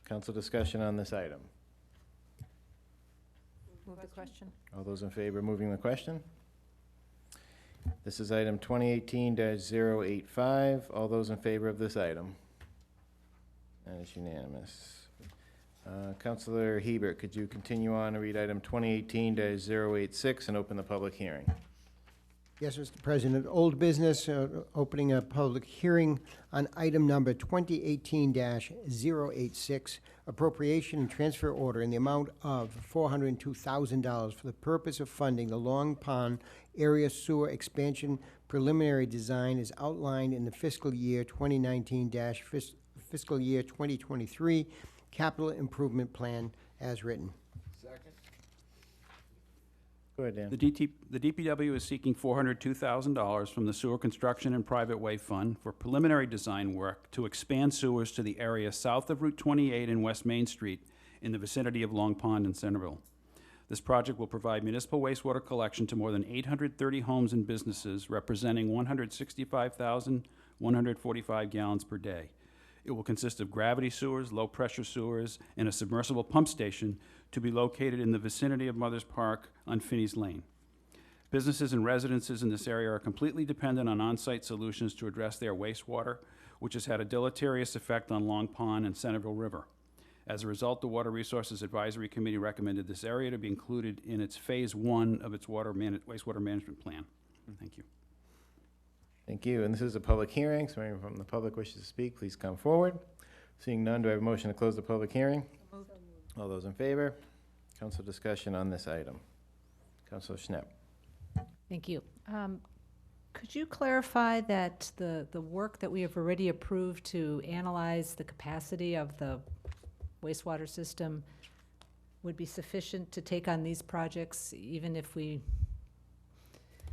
Council discussion on this item. Move the question. All those in favor of moving the question? This is item 2018-085. All those in favor of this item? That is unanimous. Counselor Hebert, could you continue on and read item 2018-086 and open the public hearing? Yes, Mr. President. Old business, opening a public hearing on item number 2018-086, appropriation and transfer order in the amount of $402,000 for the purpose of funding the Long Pond Area Sewer Expansion Preliminary Design as outlined in the fiscal year 2019-fiscal year 2023 Capital Improvement Plan as written. Go ahead, Dan. The DPW is seeking $402,000 from the Sewer Construction and Private Way Fund for preliminary design work to expand sewers to the area south of Route 28 and West Main Street in the vicinity of Long Pond and Centerville. This project will provide municipal wastewater collection to more than 830 homes and businesses, representing 165,145 gallons per day. It will consist of gravity sewers, low-pressure sewers, and a submersible pump station to be located in the vicinity of Mothers Park on Finney's Lane. Businesses and residences in this area are completely dependent on on-site solutions to address their wastewater, which has had a deleterious effect on Long Pond and Centerville River. As a result, the Water Resources Advisory Committee recommended this area to be included in its Phase 1 of its wastewater management plan. Thank you. Thank you. And this is a public hearing, so anyone from the public wishes to speak, please come forward. Seeing none, do I have a motion to close the public hearing? All those in favor? Council discussion on this item. Councilor Schnapp. Thank you. Could you clarify that the work that we have already approved to analyze the capacity of the wastewater system would be sufficient to take on these projects, even if we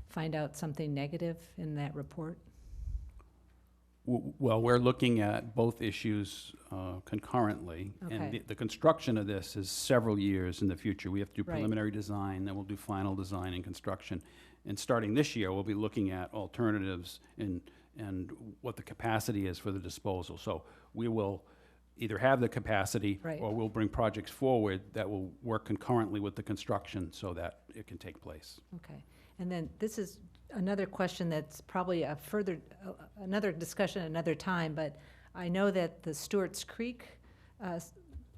find out something negative in that report? Well, we're looking at both issues concurrently. Okay. And the construction of this is several years in the future. We have to do Right. preliminary design, then we'll do final design and construction. And starting this year, we'll be looking at alternatives and what the capacity is for the disposal. So we will either have the capacity Right. or we'll bring projects forward that will work concurrently with the construction so that it can take place. Okay. And then this is another question that's probably a further, another discussion another time, but I know that the Stewart's Creek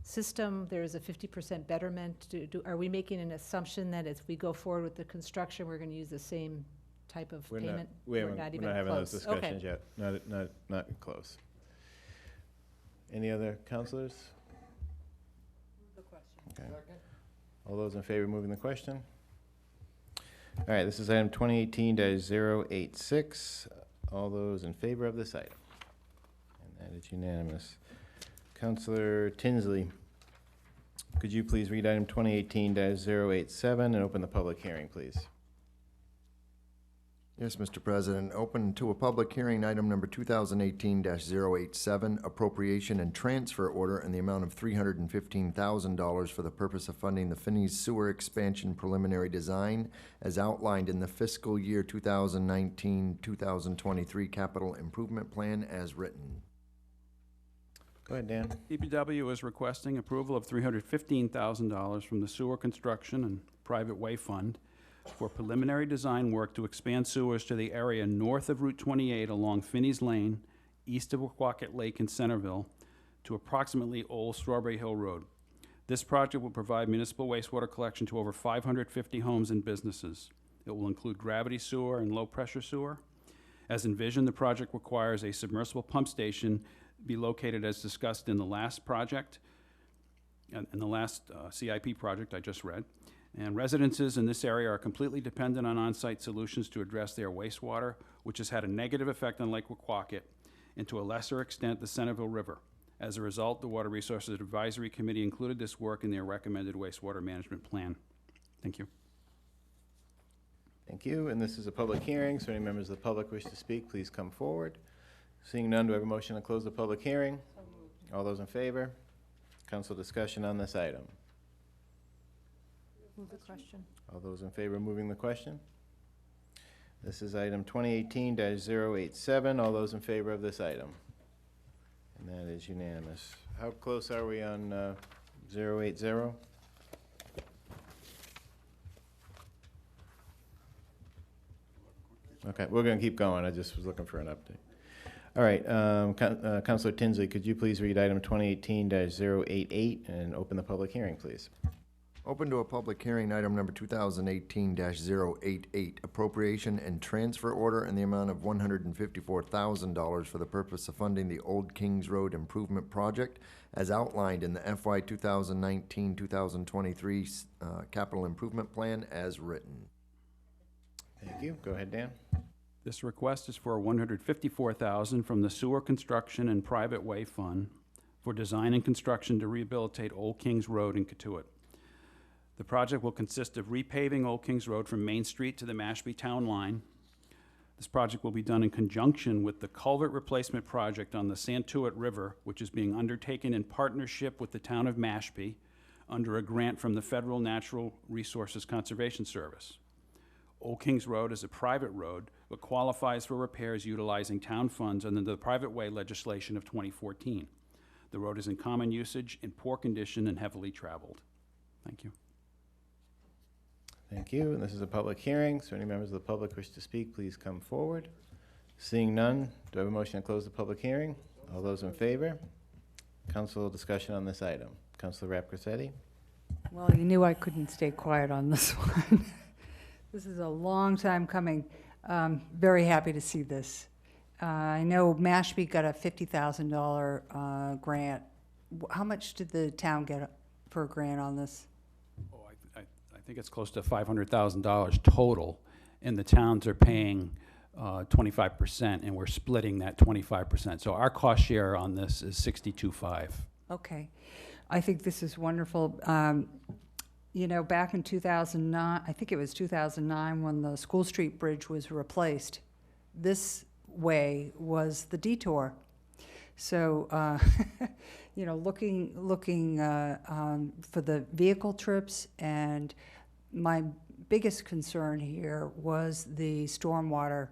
system, there is a 50% betterment. Are we making an assumption that as we go forward with the construction, we're going to use the same type of payment? We're not even having those close. Okay. discussions yet. Not close. Any other councilors? The question. Okay. All those in favor of moving the question? All right, this is item 2018-086. All those in favor of this item? And that is unanimous. Councilor Tinsley, could you please read item 2018-087 and open the public hearing, please? Yes, Mr. President. Open to a public hearing, item number 2018-087, appropriation and transfer order in the amount of $315,000 for the purpose of funding the Finney's Sewer Expansion Preliminary Design as outlined in the fiscal year 2019-2023 Capital Improvement Plan as written. Go ahead, Dan. DPW is requesting approval of $315,000 from the Sewer Construction and Private Way Fund for preliminary design work to expand sewers to the area north of Route 28 along Finney's Lane, east of Waquaket Lake in Centerville, to approximately Old Strawberry Hill Road. This project will provide municipal wastewater collection to over 550 homes and businesses. It will include gravity sewer and low-pressure sewer. As envisioned, the project requires a submersible pump station be located as discussed in the last project, in the last CIP project I just read. And residences in this area are completely dependent on on-site solutions to address their wastewater, which has had a negative effect on Lake Waquaket, and to a lesser extent, the Centerville River. As a result, the Water Resources Advisory Committee included this work in their recommended wastewater management plan. Thank you. Thank you. And this is a public hearing, so any members of the public wish to speak, please come forward. Seeing none, do I have a motion to close the public hearing? All those in favor? Council discussion on this item. Move the question. All those in favor of moving the question? This is item 2018-087. All those in favor of this item? And that is unanimous. How close are we on 080? Okay, we're going to keep going. I just was looking for an update. All right, Counselor Tinsley, could you please read item 2018-088 and open the public hearing, please? Open to a public hearing, item number 2018-088, appropriation and transfer order in the amount of $154,000 for the purpose of funding the Old Kings Road Improvement Project as outlined in the FY 2019-2023 Capital Improvement Plan as written. Thank you. Go ahead, Dan. This request is for $154,000 from the Sewer Construction and Private Way Fund for design and construction to rehabilitate Old Kings Road in Katuitt. The project will consist of repaving Old Kings Road from Main Street to the Mashpee Town Line. This project will be done in conjunction with the culvert replacement project on the Santuit River, which is being undertaken in partnership with the town of Mashpee under a grant from the Federal Natural Resources Conservation Service. Old Kings Road is a private road, but qualifies for repairs utilizing town funds under the private way legislation of 2014. The road is in common usage, in poor condition, and heavily traveled. Thank you. Thank you. And this is a public hearing, so any members of the public wish to speak, please come forward. Seeing none, do I have a motion to close the public hearing? All those in favor? Council discussion on this item. Councilor Rapcorsetti? Well, you knew I couldn't stay quiet on this one. This is a long time coming. Very happy to see this. I know Mashpee got a $50,000 grant. How much did the town get for a grant on this? Oh, I think it's close to $500,000 total, and the towns are paying 25%, and we're splitting that 25%. So our cost share on this is $62.5. Okay. I think this is wonderful. You know, back in 2009, I think it was 2009, when the School Street Bridge was replaced, this way was the detour. So, you know, looking for the vehicle trips, and my biggest concern here was the stormwater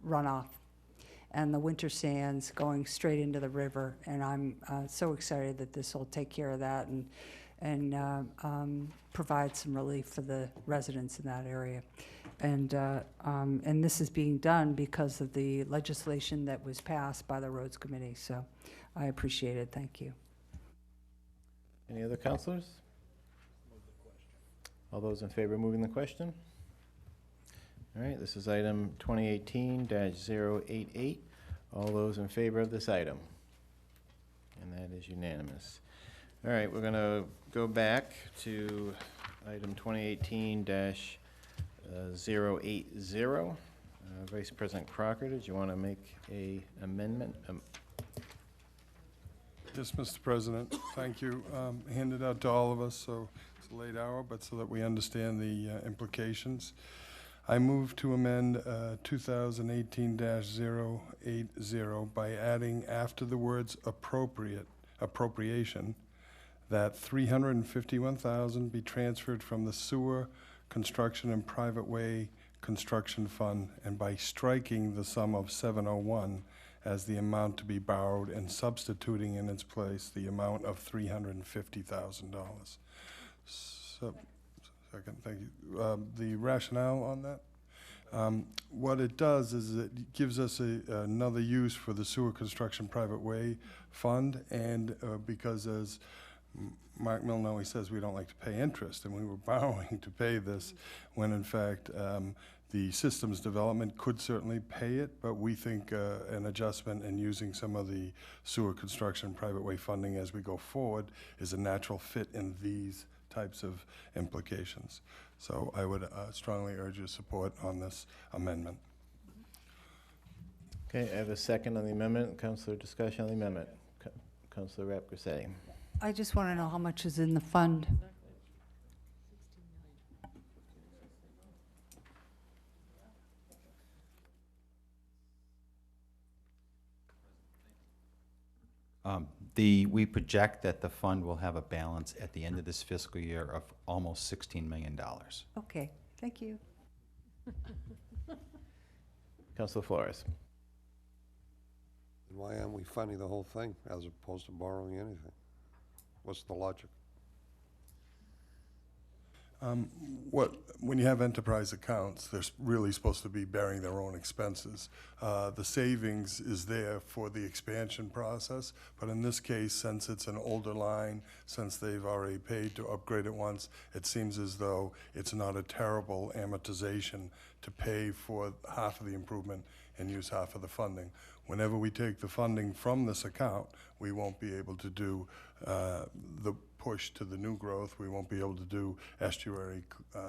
runoff and the winter sands going straight into the river. And I'm so excited that this will take care of that and provide some relief for the residents in that area. And this is being done because of the legislation that was passed by the Roads Committee. So I appreciate it. Thank you. Any other councilors? All those in favor of moving the question? All right, this is item 2018-088. All those in favor of this item? And that is unanimous. All right, we're going to go back to item 2018-080. Vice President Crocker, did you want to make an amendment? Yes, Mr. President, thank you. Handed out to all of us, so it's a late hour, but so that we understand the implications. I move to amend 2018-080 by adding after the words appropriation, that $351,000 be transferred from the Sewer Construction and Private Way Construction Fund, and by striking the sum of $701 as the amount to be borrowed and substituting in its place the amount of $350,000. So, second, thank you. The rationale on that? What it does is it gives us another use for the Sewer Construction Private Way Fund, and because as Mark Milne always says, we don't like to pay interest, and we were borrowing to pay this when in fact the systems development could certainly pay it, but we think an adjustment and using some of the sewer construction private way funding as we go forward is a natural fit in these types of implications. So I would strongly urge your support on this amendment. Okay, I have a second on the amendment. Councilor, discussion on the amendment. Councilor Rapcorsetti. I just want to know how much is in the fund. We project that the fund will have a balance at the end of this fiscal year of almost $16 million. Okay, thank you. Councilor Flores. Why aren't we funding the whole thing as opposed to borrowing anything? What's the logic? When you have enterprise accounts, they're really supposed to be bearing their own expenses. The savings is there for the expansion process, but in this case, since it's an older line, since they've already paid to upgrade it once, it seems as though it's not a terrible amortization to pay for half of the improvement and use half of the funding. Whenever we take the funding from this account, we won't be able to do the push to the new growth. We won't be able to do estuary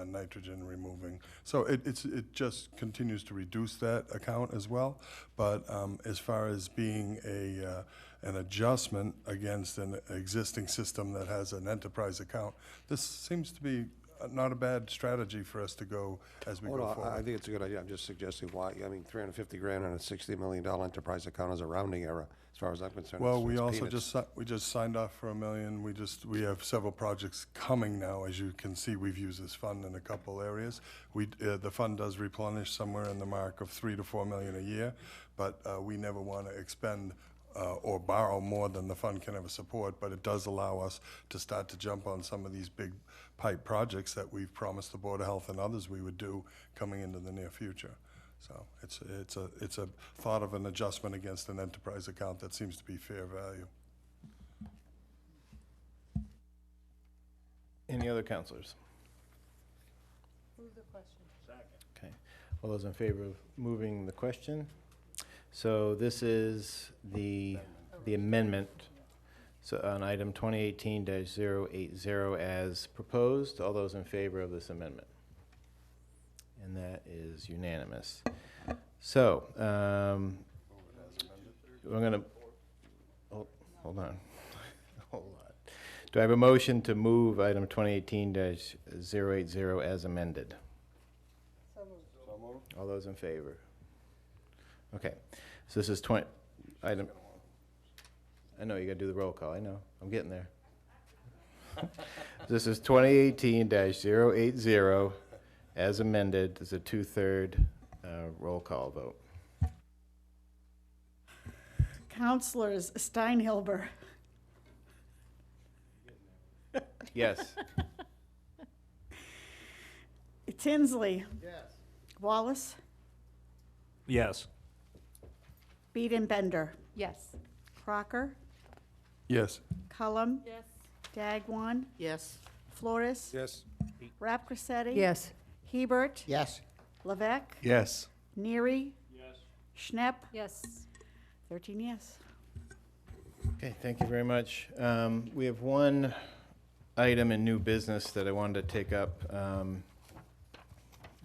nitrogen removing. So it just continues to reduce that account as well. But as far as being an adjustment against an existing system that has an enterprise account, this seems to be not a bad strategy for us to go as we go forward. I think it's a good idea. I'm just suggesting why. I mean, 350 grand on a $60 million enterprise account is a rounding error, as far as I'm concerned. Well, we It's also peanuts. we just signed off for $1 million. We have several projects coming now. As you can see, we've used this fund in a couple areas. The fund does replenish somewhere in the mark of $3 to $4 million a year, but we never want to expend or borrow more than the fund can ever support, but it does allow us to start to jump on some of these big pipe projects that we've promised the Board of Health and others we would do coming into the near future. So it's a thought of an adjustment against an enterprise account that seems to be fair value. Any other counselors? Move the question. Okay. All those in favor of moving the question? So this is the amendment. So on item 2018-080 as proposed, all those in favor of this amendment? And that is unanimous. So, we're gonna, hold on. Hold on. Do I have a motion to move item 2018-080 as amended? So moved. All those in favor? Okay, so this is item, I know, you gotta do the roll call, I know, I'm getting there. This is 2018-080 as amended. It's a 2/3 roll call vote. Counselors Steinhilber. Yes. Tinsley. Yes. Wallace. Yes. Bender. Yes. Crocker. Yes. Cullum. Yes. Dagwan. Yes. Flores. Yes. Rapcrossetti. Yes. Hebert. Yes. Levesque. Yes. Neary. Yes. Schnepp. Yes. 13 yes. Okay, thank you very much. We have one item in new business that I wanted to take up, and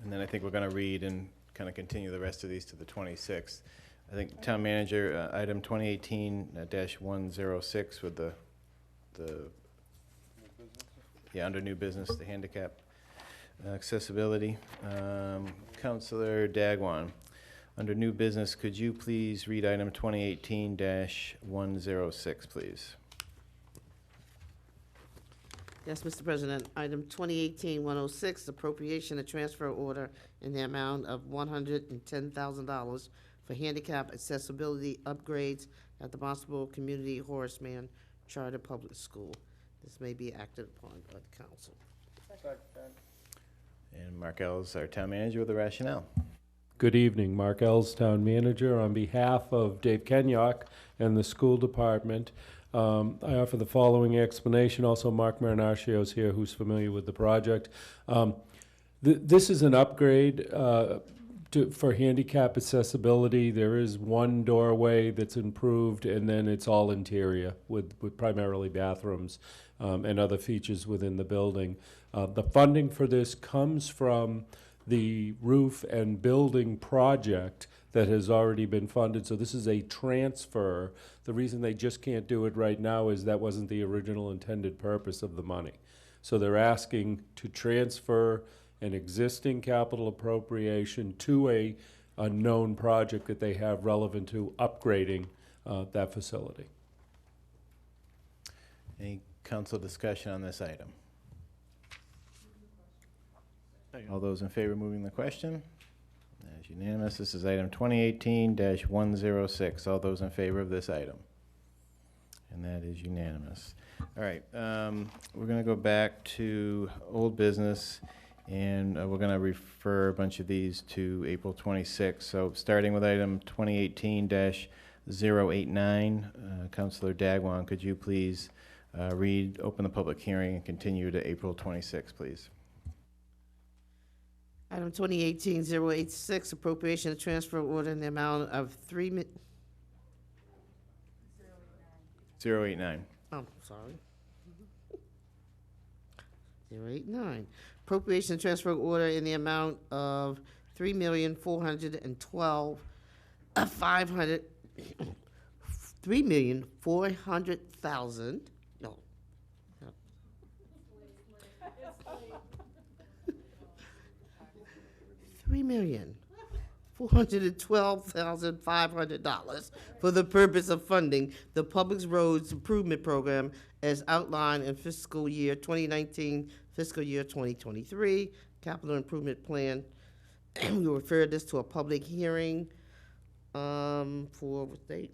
then I think we're going to read and kind of continue the rest of these to the 26th. I think Town Manager, item 2018-106 with the under new business, the handicap accessibility. Councilor Dagwan, under new business, could you please read item 2018-106, please? Yes, Mr. President. Item 2018-106, appropriation and transfer order in the amount of $110,000 for handicap accessibility upgrades at the Barnstable Community Horace Mann Charter Public School. This may be acted upon by the council. And Mark Ells, our Town Manager, with the rationale. Good evening, Mark Ells, Town Manager. On behalf of Dave Kenyok and the school department, I offer the following explanation. Also, Mark Marinaccio is here, who's familiar with the project. This is an upgrade for handicap accessibility. There is one doorway that's improved, and then it's all interior with primarily bathrooms and other features within the building. The funding for this comes from the roof and building project that has already been funded. So this is a transfer. The reason they just can't do it right now is that wasn't the original intended purpose of the money. So they're asking to transfer an existing capital appropriation to a known project that they have relevant to upgrading that facility. Any council discussion on this item? All those in favor of moving the question? That is unanimous. This is item 2018-106. All those in favor of this item? And that is unanimous. All right, we're going to go back to old business, and we're going to refer a bunch of these to April 26th. So starting with item 2018-089, Councilor Dagwan, could you please open the public hearing and continue to April 26th, please? Item 2018-086, appropriation and transfer order in the amount of 089. Oh, sorry. 089. Appropriation and transfer order in the amount of $3,400,000. No. $3,412,500 for the purpose of funding the Public Roads Improvement Program as outlined in fiscal year 2019, fiscal year 2023, capital improvement plan. We refer this to a public hearing for what date?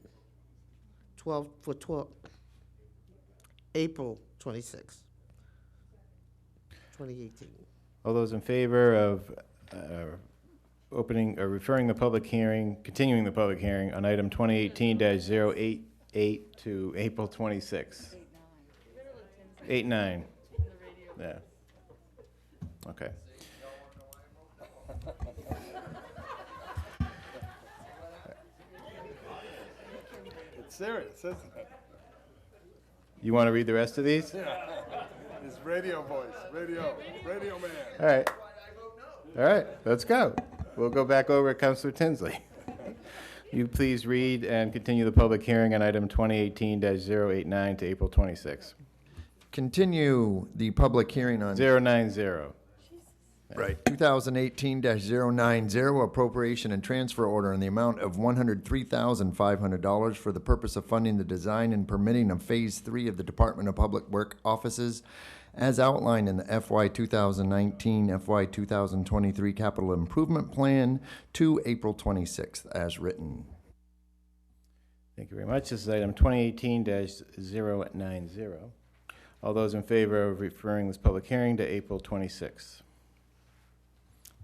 12 April 26, 2018. All those in favor of referring the public hearing, continuing the public hearing on item 2018-088 to April 26th? 89. Yeah. Okay. It's serious, isn't it? You want to read the rest of these? Yeah. It's radio voice, radio man. All right. All right, let's go. We'll go back over to Councilor Tinsley. You please read and continue the public hearing on item 2018-089 to April 26th. Continue the public hearing on 090. Right. 2018-090, appropriation and transfer order in the amount of $103,500 for the purpose of funding the design and permitting of Phase 3 of the Department of Public Work offices as outlined in the FY 2019, FY 2023 Capital Improvement Plan to April 26th as written. Thank you very much. This is item 2018-090. All those in favor of referring this public hearing to April 26th?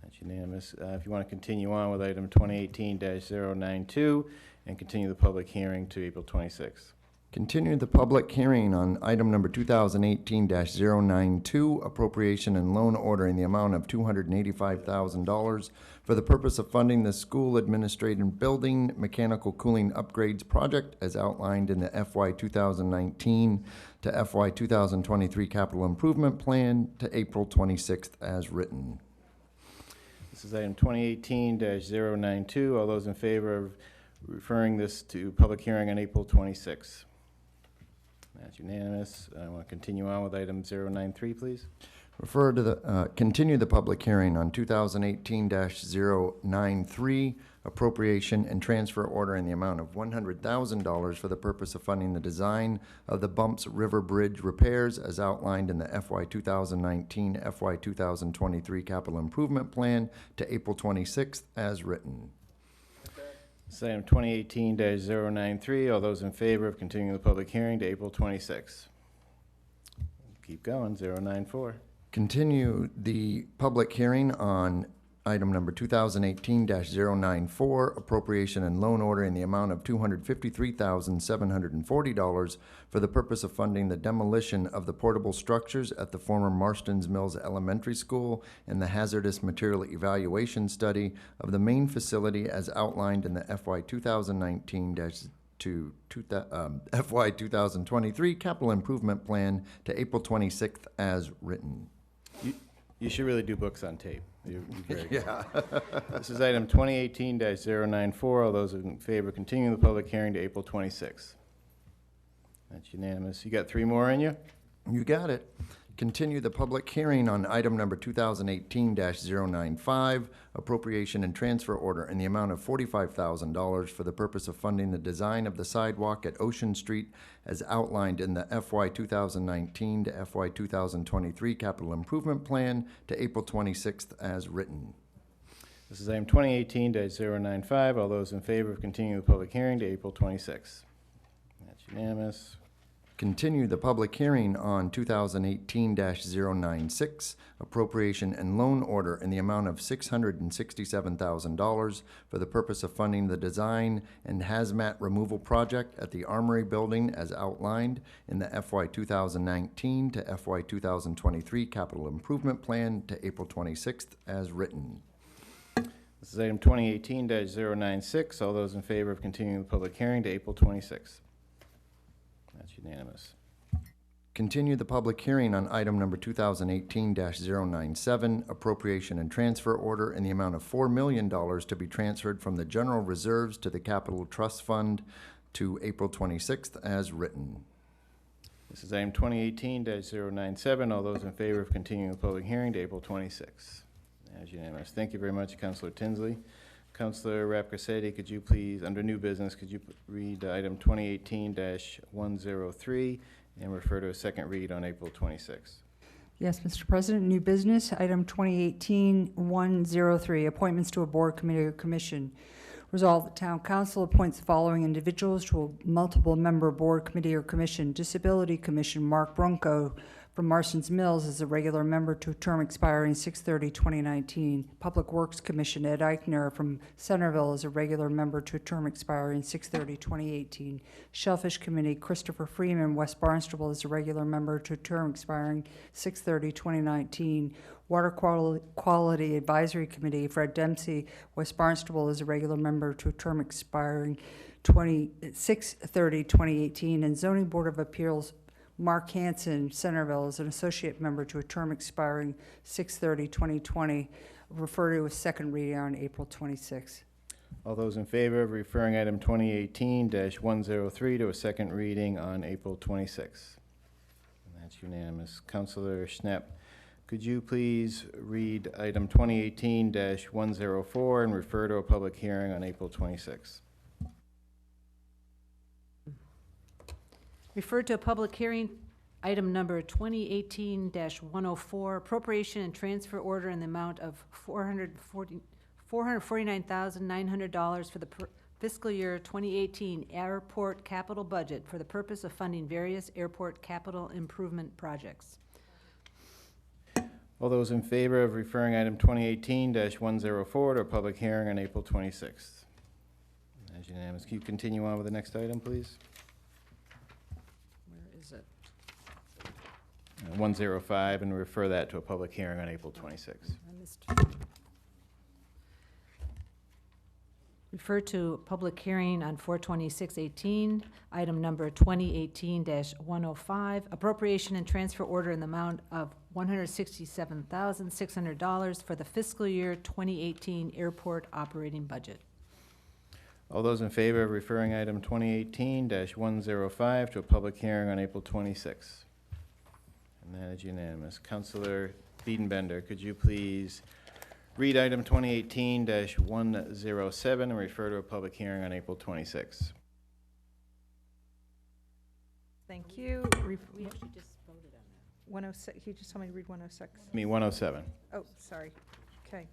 That's unanimous. If you want to continue on with item 2018-092 and continue the public hearing to April 26th. Continue the public hearing on item number 2018-092, appropriation and loan order in the amount of $285,000 for the purpose of funding the school administrative building mechanical cooling upgrades project as outlined in the FY 2019 to FY 2023 capital improvement plan to April 26th as written. This is item 2018-092. All those in favor of referring this to public hearing on April 26th? That's unanimous. I want to continue on with item 093, please. Refer to the, continue the public hearing on 2018-093, appropriation and transfer order in the amount of $100,000 for the purpose of funding the design of the Bumps River Bridge repairs as outlined in the FY 2019, FY 2023 capital improvement plan to April 26th as written. This is item 2018-093. All those in favor of continuing the public hearing to April 26th? Keep going, 094. Continue the public hearing on item number 2018-094, appropriation and loan order in the amount of $253,740 for the purpose of funding the demolition of the portable structures at the former Marston's Mills Elementary School and the hazardous material evaluation study of the main facility as outlined in the FY 2019 to FY 2023 capital improvement plan to April 26th as written. You should really do books on tape. You're very good. Yeah. This is item 2018-094. All those in favor of continuing the public hearing to April 26th? That's unanimous. You got three more in you? You got it. Continue the public hearing on item number 2018-095, appropriation and transfer order in the amount of $45,000 for the purpose of funding the design of the sidewalk at Ocean Street as outlined in the FY 2019 to FY 2023 capital improvement plan to April 26th as written. This is item 2018-095. All those in favor of continuing the public hearing to April 26th? That's unanimous. Continue the public hearing on 2018-096, appropriation and loan order in the amount of $667,000 for the purpose of funding the design and hazmat removal project at the Armory Building as outlined in the FY 2019 to FY 2023 Capital Improvement Plan to April 26th as written. This is item 2018-096. All those in favor of continuing the public hearing to April 26th? That's unanimous. Continue the public hearing on item number 2018-097, appropriation and transfer order in the amount of $4 million to be transferred from the general reserves to the capital trust fund to April 26th as written. This is item 2018-097. All those in favor of continuing the public hearing to April 26th? As unanimous. Thank you very much, Councilor Tinsley. Councilor Rapkasetti, could you please, under new business, could you read item 2018-103 and refer to a second read on April 26th? Yes, Mr. President, new business, item 2018-103, appointments to a board, committee, or commission. Resolved, the Town Council appoints the following individuals to a multiple-member board, committee, or commission. Disability Commission, Mark Brunko from Marston's Mills as a regular member to a term expiring 6/30/2019. Public Works Commission, Ed Eichner from Centerville as a regular member to a term expiring 6/30/2018. Shellfish Committee, Christopher Freeman, West Barnstable as a regular member to a term expiring 6/30/2019. Water Quality Advisory Committee, Fred Dempsey, West Barnstable as a regular member to a term expiring 6/30/2018. And Zoning Board of Appeals, Mark Hanson, Centerville, as an associate member to a term expiring 6/30/2020. Refer to a second reading on April 26th. All those in favor of referring item 2018-103 to a second reading on April 26th? And that's unanimous. Councilor Schnapp, could you please read item 2018-104 and refer to a public hearing on April 26th? Referred to a public hearing, item number 2018-104, appropriation and transfer order in the amount of $449,900 for the fiscal year 2018 airport capital budget for the purpose of funding various airport capital improvement projects. All those in favor of referring item 2018-104 to a public hearing on April 26th? As unanimous. Can you continue on with the next item, please? 105, and refer that to a public hearing on April 26th. Refer to public hearing on 4/26/18, item number 2018-105, appropriation and transfer order in the amount of $167,600 for the fiscal year 2018 airport operating budget. All those in favor of referring item 2018-105 to a public hearing on April 26th? And that is unanimous. Councilor Biedenbender, could you please read item 2018-107 and refer to a public hearing on April 26th? Thank you. We actually just voted on that. 106, he just told me to read 106. I mean, 107. Oh, sorry. Okay.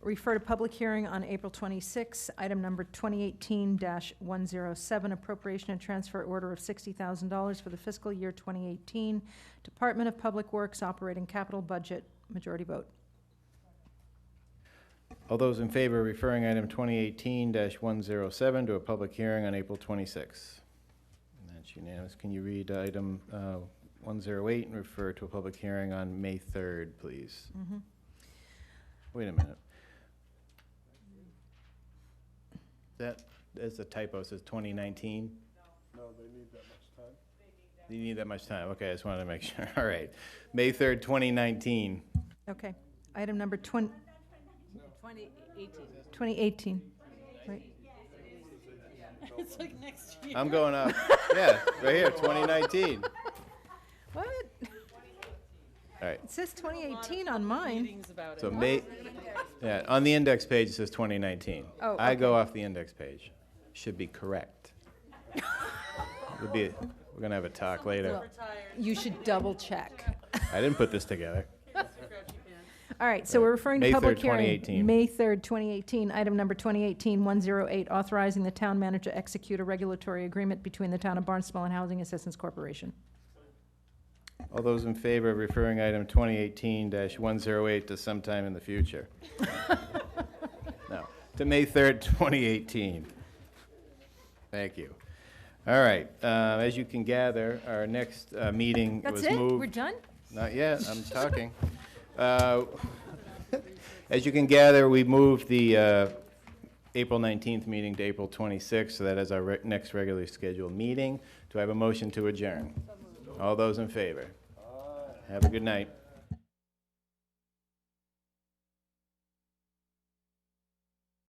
Refer to public hearing on April 26, item number 2018-107, appropriation and transfer order of $60,000 for the fiscal year 2018, Department of Public Works operating capital budget, majority vote. All those in favor of referring item 2018-107 to a public hearing on April 26th? And that's unanimous. Can you read item 108 and refer to a public hearing on May 3rd, please? Mm-hmm. Wait a minute. That is a typo. It says 2019. No, they need that much time. You need that much time. Okay, I just wanted to make sure. All right. May 3rd, 2019. Okay. Item number 2018. Right. It's like next year. I'm going up. Yeah, right here, 2019. What? All right. It says 2018 on mine. So May, yeah, on the index page it says 2019. Oh, I go okay. off the index page. Should be correct. We're gonna have a talk later. You should double check. I didn't put this together. All right, so we're referring to May public 3rd, hearing. 2018. May 3rd, 2018, item number 2018-108, authorizing the town manager to execute a regulatory agreement between the town of Barnstable and Housing Assistance Corporation. All those in favor of referring item 2018-108 to sometime in the future? No, to May 3rd, 2018. Thank you. All right, as you can gather, our next meeting was That's it? moved. We're done? Not yet, I'm talking. As you can gather, we moved the April 19th meeting to April 26th, so that is our next regularly scheduled meeting. Do I have a motion to adjourn? All those in favor? Have a good night.